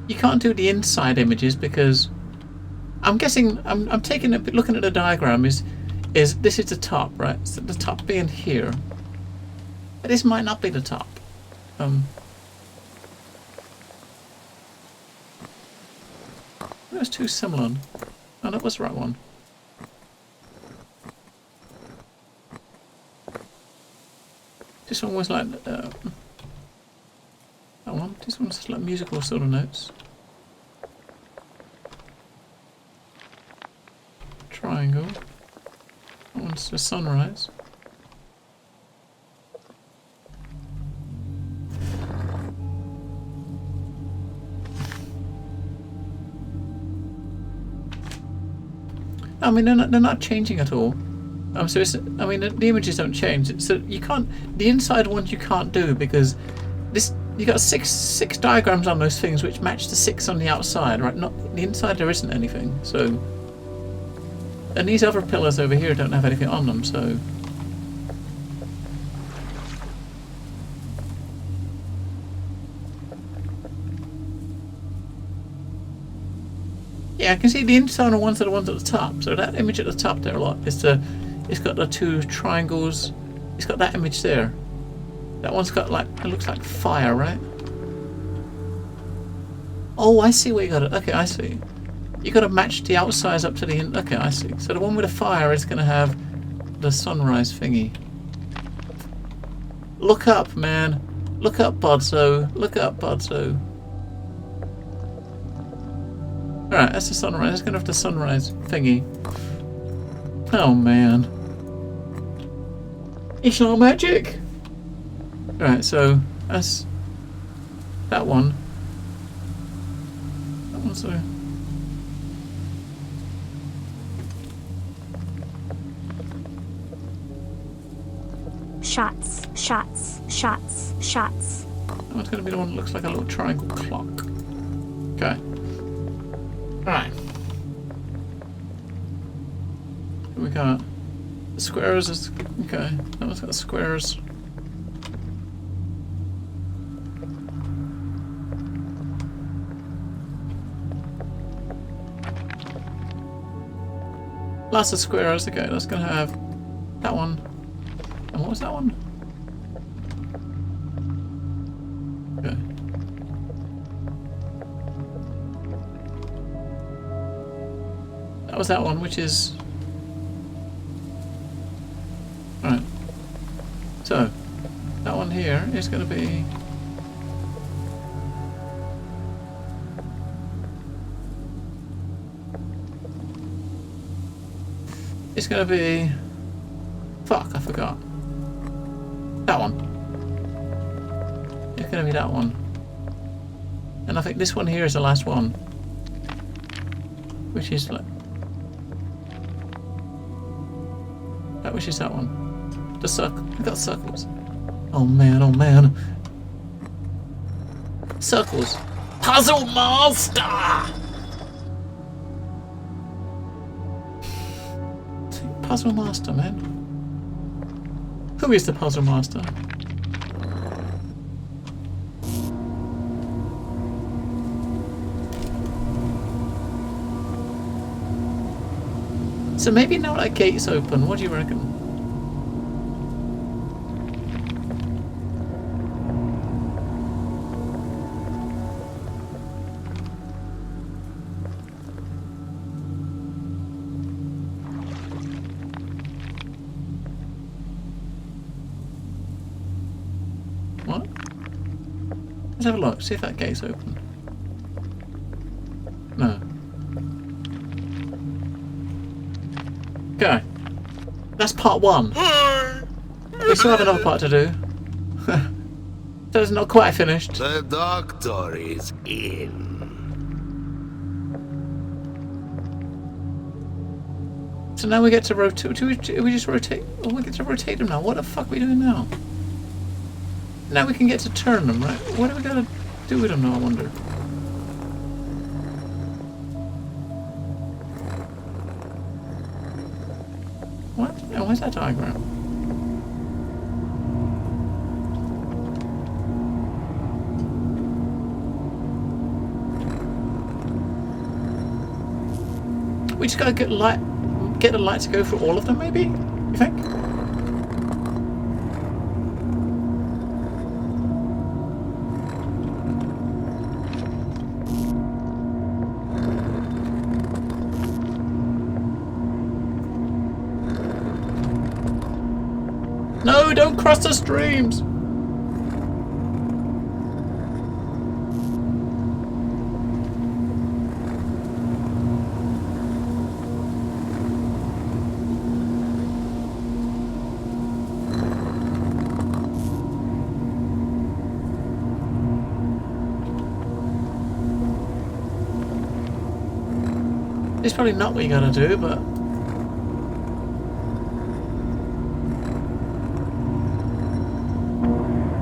You can't do the inside images because I'm guessing I'm taking a looking at the diagram is this is the top, right? So the top being here. But this might not be the top. There's two similar. Oh, that was the right one. This one was like that one. This one's like musical sort of notes. Triangle. That one's the sunrise. I mean, they're not changing at all. So it's, I mean, the images don't change. So you can't. The inside ones you can't do because this. You got six diagrams on those things which match the 6 on the outside, right? Not the inside. There isn't anything. So, and these other pillars over here don't have anything on them. So. Yeah, I can see the internal ones are the ones at the top. So that image at the top there, look, it's got the 2 triangles. It's got that image there. That one's got like, it looks like fire, right? Oh, I see what you got. Okay, I see. You got to match the outsides up to the. Okay, I see. So the one with the fire is going to have the sunrise thingy. Look up, man. Look up, Bodzo. Look up, Bodzo. Alright, that's the sunrise. It's going to have the sunrise thingy. Oh, man. It's not magic. Alright, so that's that one. That one's a... Shots, shots, shots, shots. That one's going to be the one that looks like a little triangle clock. Okay. Alright. We got the squares. Is, okay, that one's got squares. Lots of squares. Okay, that's gonna have that one. And what was that one? Okay. That was that one, which is... Alright. So, that one here is going to be... It's going to be... Fuck, I forgot. That one. It's going to be that one. And I think this one here is the last one. Which is like... Which is that one? The circle. I got circles. Oh man, oh man. Circles. Puzzle Master! Puzzle Master, man. Who is the Puzzle Master? So maybe now that gate's open, what do you reckon? What? Let's have a look, see if that gate's open. No. Okay. That's part 1. We still have another part to do. So it's not quite finished. The doctor is in. So now we get to rotate. Do we just rotate? Oh, we get to rotate them now. What the fuck are we doing now? Now we can get to turn them, right? What do we gotta do with them now, I wonder? What? Oh, where's that diagram? We just gotta get the light to go through all of them, maybe? You think? No, don't cross the streams! It's probably not what you gotta do, but...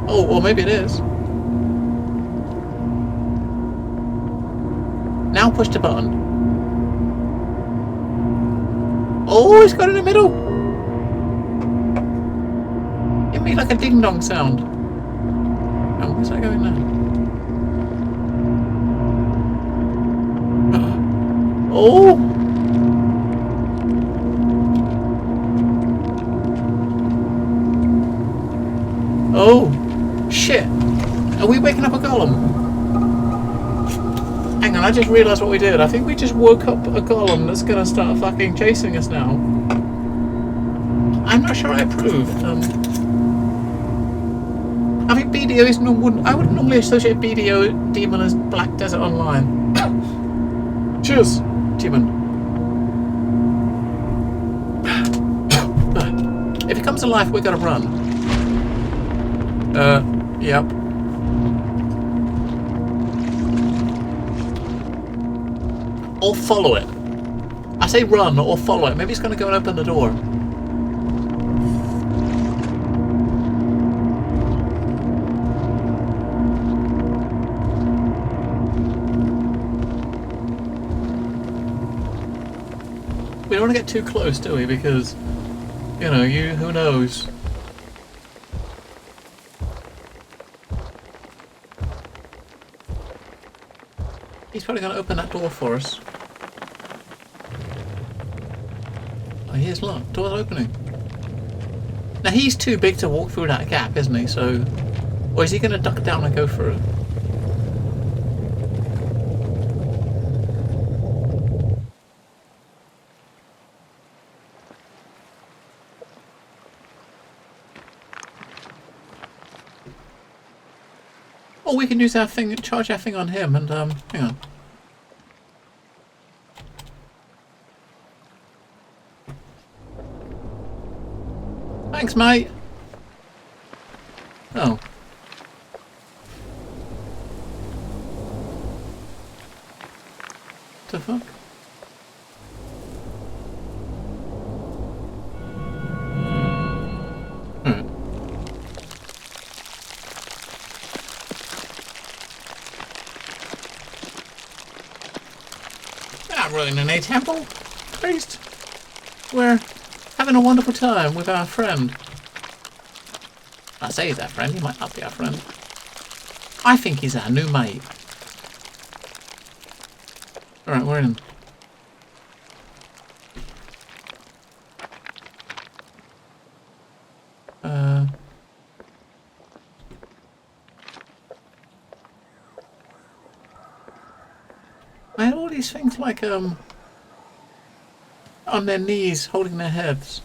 Oh, or maybe it is. Now push the button. Oh, it's got it in the middle! It made like a ding-dong sound. Oh, where's that going now? Oh! Oh! Shit! Are we waking up a golem? Hang on, I just realised what we did. I think we just woke up a golem that's gonna start fucking chasing us now. I'm not sure I approve. I think BDO is I would normally associate BDO Demon as Black Desert Online. Cheers! Demon. If it comes to life, we're gonna run. Yep. Or follow it. I say run or follow it. Maybe it's gonna go and open the door. We don't want to get too close, do we? Because, you know, who knows? He's probably going to open that door for us. Oh, here's look. Door's opening. Now, he's too big to walk through that gap, isn't he? So, or is he going to duck down and go through it? Or we can use our thing, charge our thing on him, and hang on. Thanks, mate. Oh. What the fuck? Rolling in a temple, priest. We're having a wonderful time with our friend. I say he's our friend, he might not be our friend. I think he's our new mate. Alright, we're in. I had all these things like on their knees, holding their heads.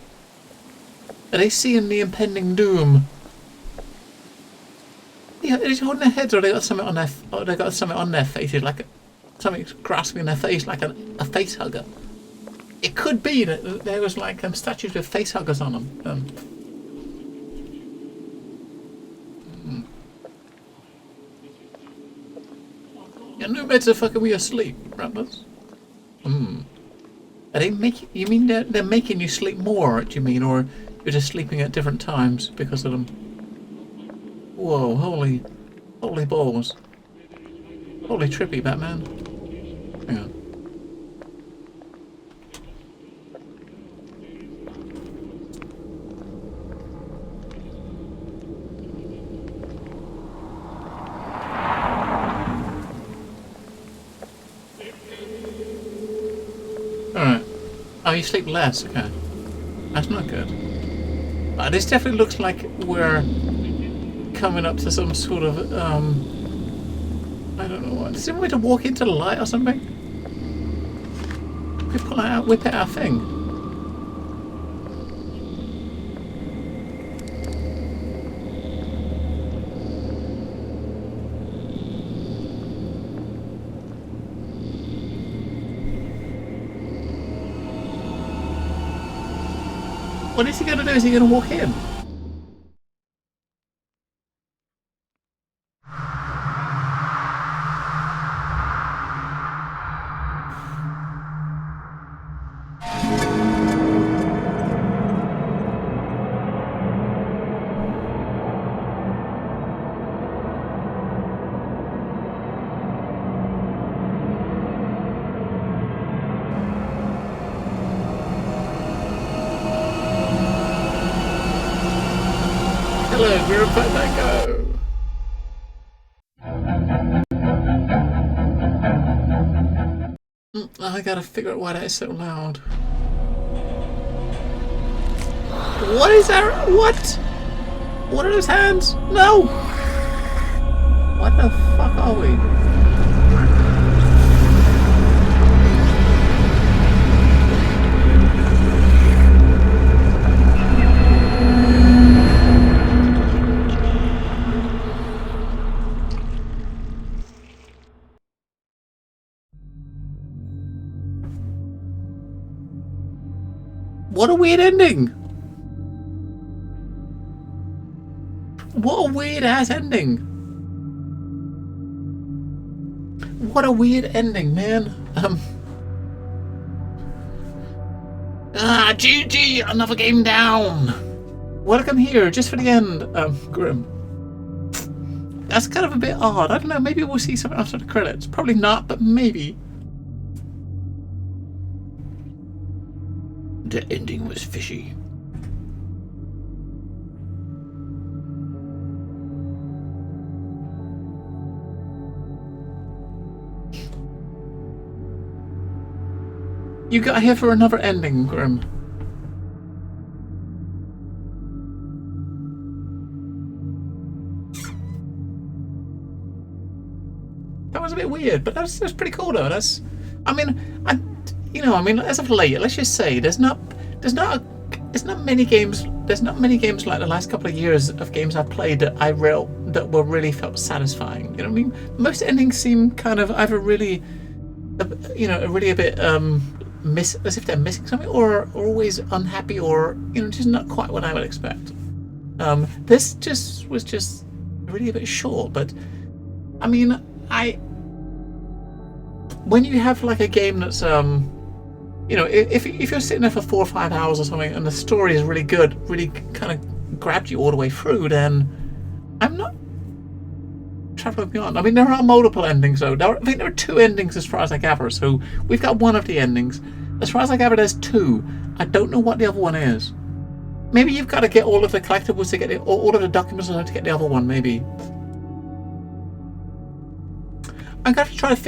Are they seeing the impending doom? Yeah, are they holding their heads, or they got something on their, or they got something on their faces, like something grasping their face, like a face hugger. It could be that there was like statues with face huggers on them. Your new meds are fucking we asleep, Ramblers. Are they making? You mean they're making you sleep more? Do you mean, or you're just sleeping at different times because of them? Whoa! Holy balls! Holy trippy, Batman! Hang on. Alright. Oh, you sleep less, okay. That's not good. This definitely looks like we're coming up to some sort of, I don't know what. Is there a way to walk into the light or something? We pull it out, whip out our thing. What is he going to do? Is he going to walk in? Hello, we're about to go. I gotta figure out why that is so loud. What is that? What? What are those hands? No! What the fuck are we? What a weird ending! What a weird ass ending! What a weird ending, man. GG! Another game down! Welcome here, just for the end, Grim. That's kind of a bit odd. I don't know, maybe we'll see something after the credits. Probably not, but maybe. The ending was fishy. You got here for another ending, Grim. That was a bit weird, but that's pretty cool though. That's, I mean, as of late, let's just say there's not many games like the last couple of years of games I've played that were really felt satisfying. You know what I mean? Most endings seem kind of either really, a bit as if they're missing something, or always unhappy, or just not quite what I would expect. This was just really a bit short, but I mean, when you have like a game that's if you're sitting there for 4 or 5 hours or something and the story is really good, really kind of grabbed you all the way through, then I'm not traveling beyond. I mean, there are multiple endings though. I think there are 2 endings as far as I gather, so we've got one of the endings. As far as I gather, there's 2. I don't know what the other one is. Maybe you've got to get all of the collectibles to get all of the documents to get the other one, maybe. I'm going to try to figure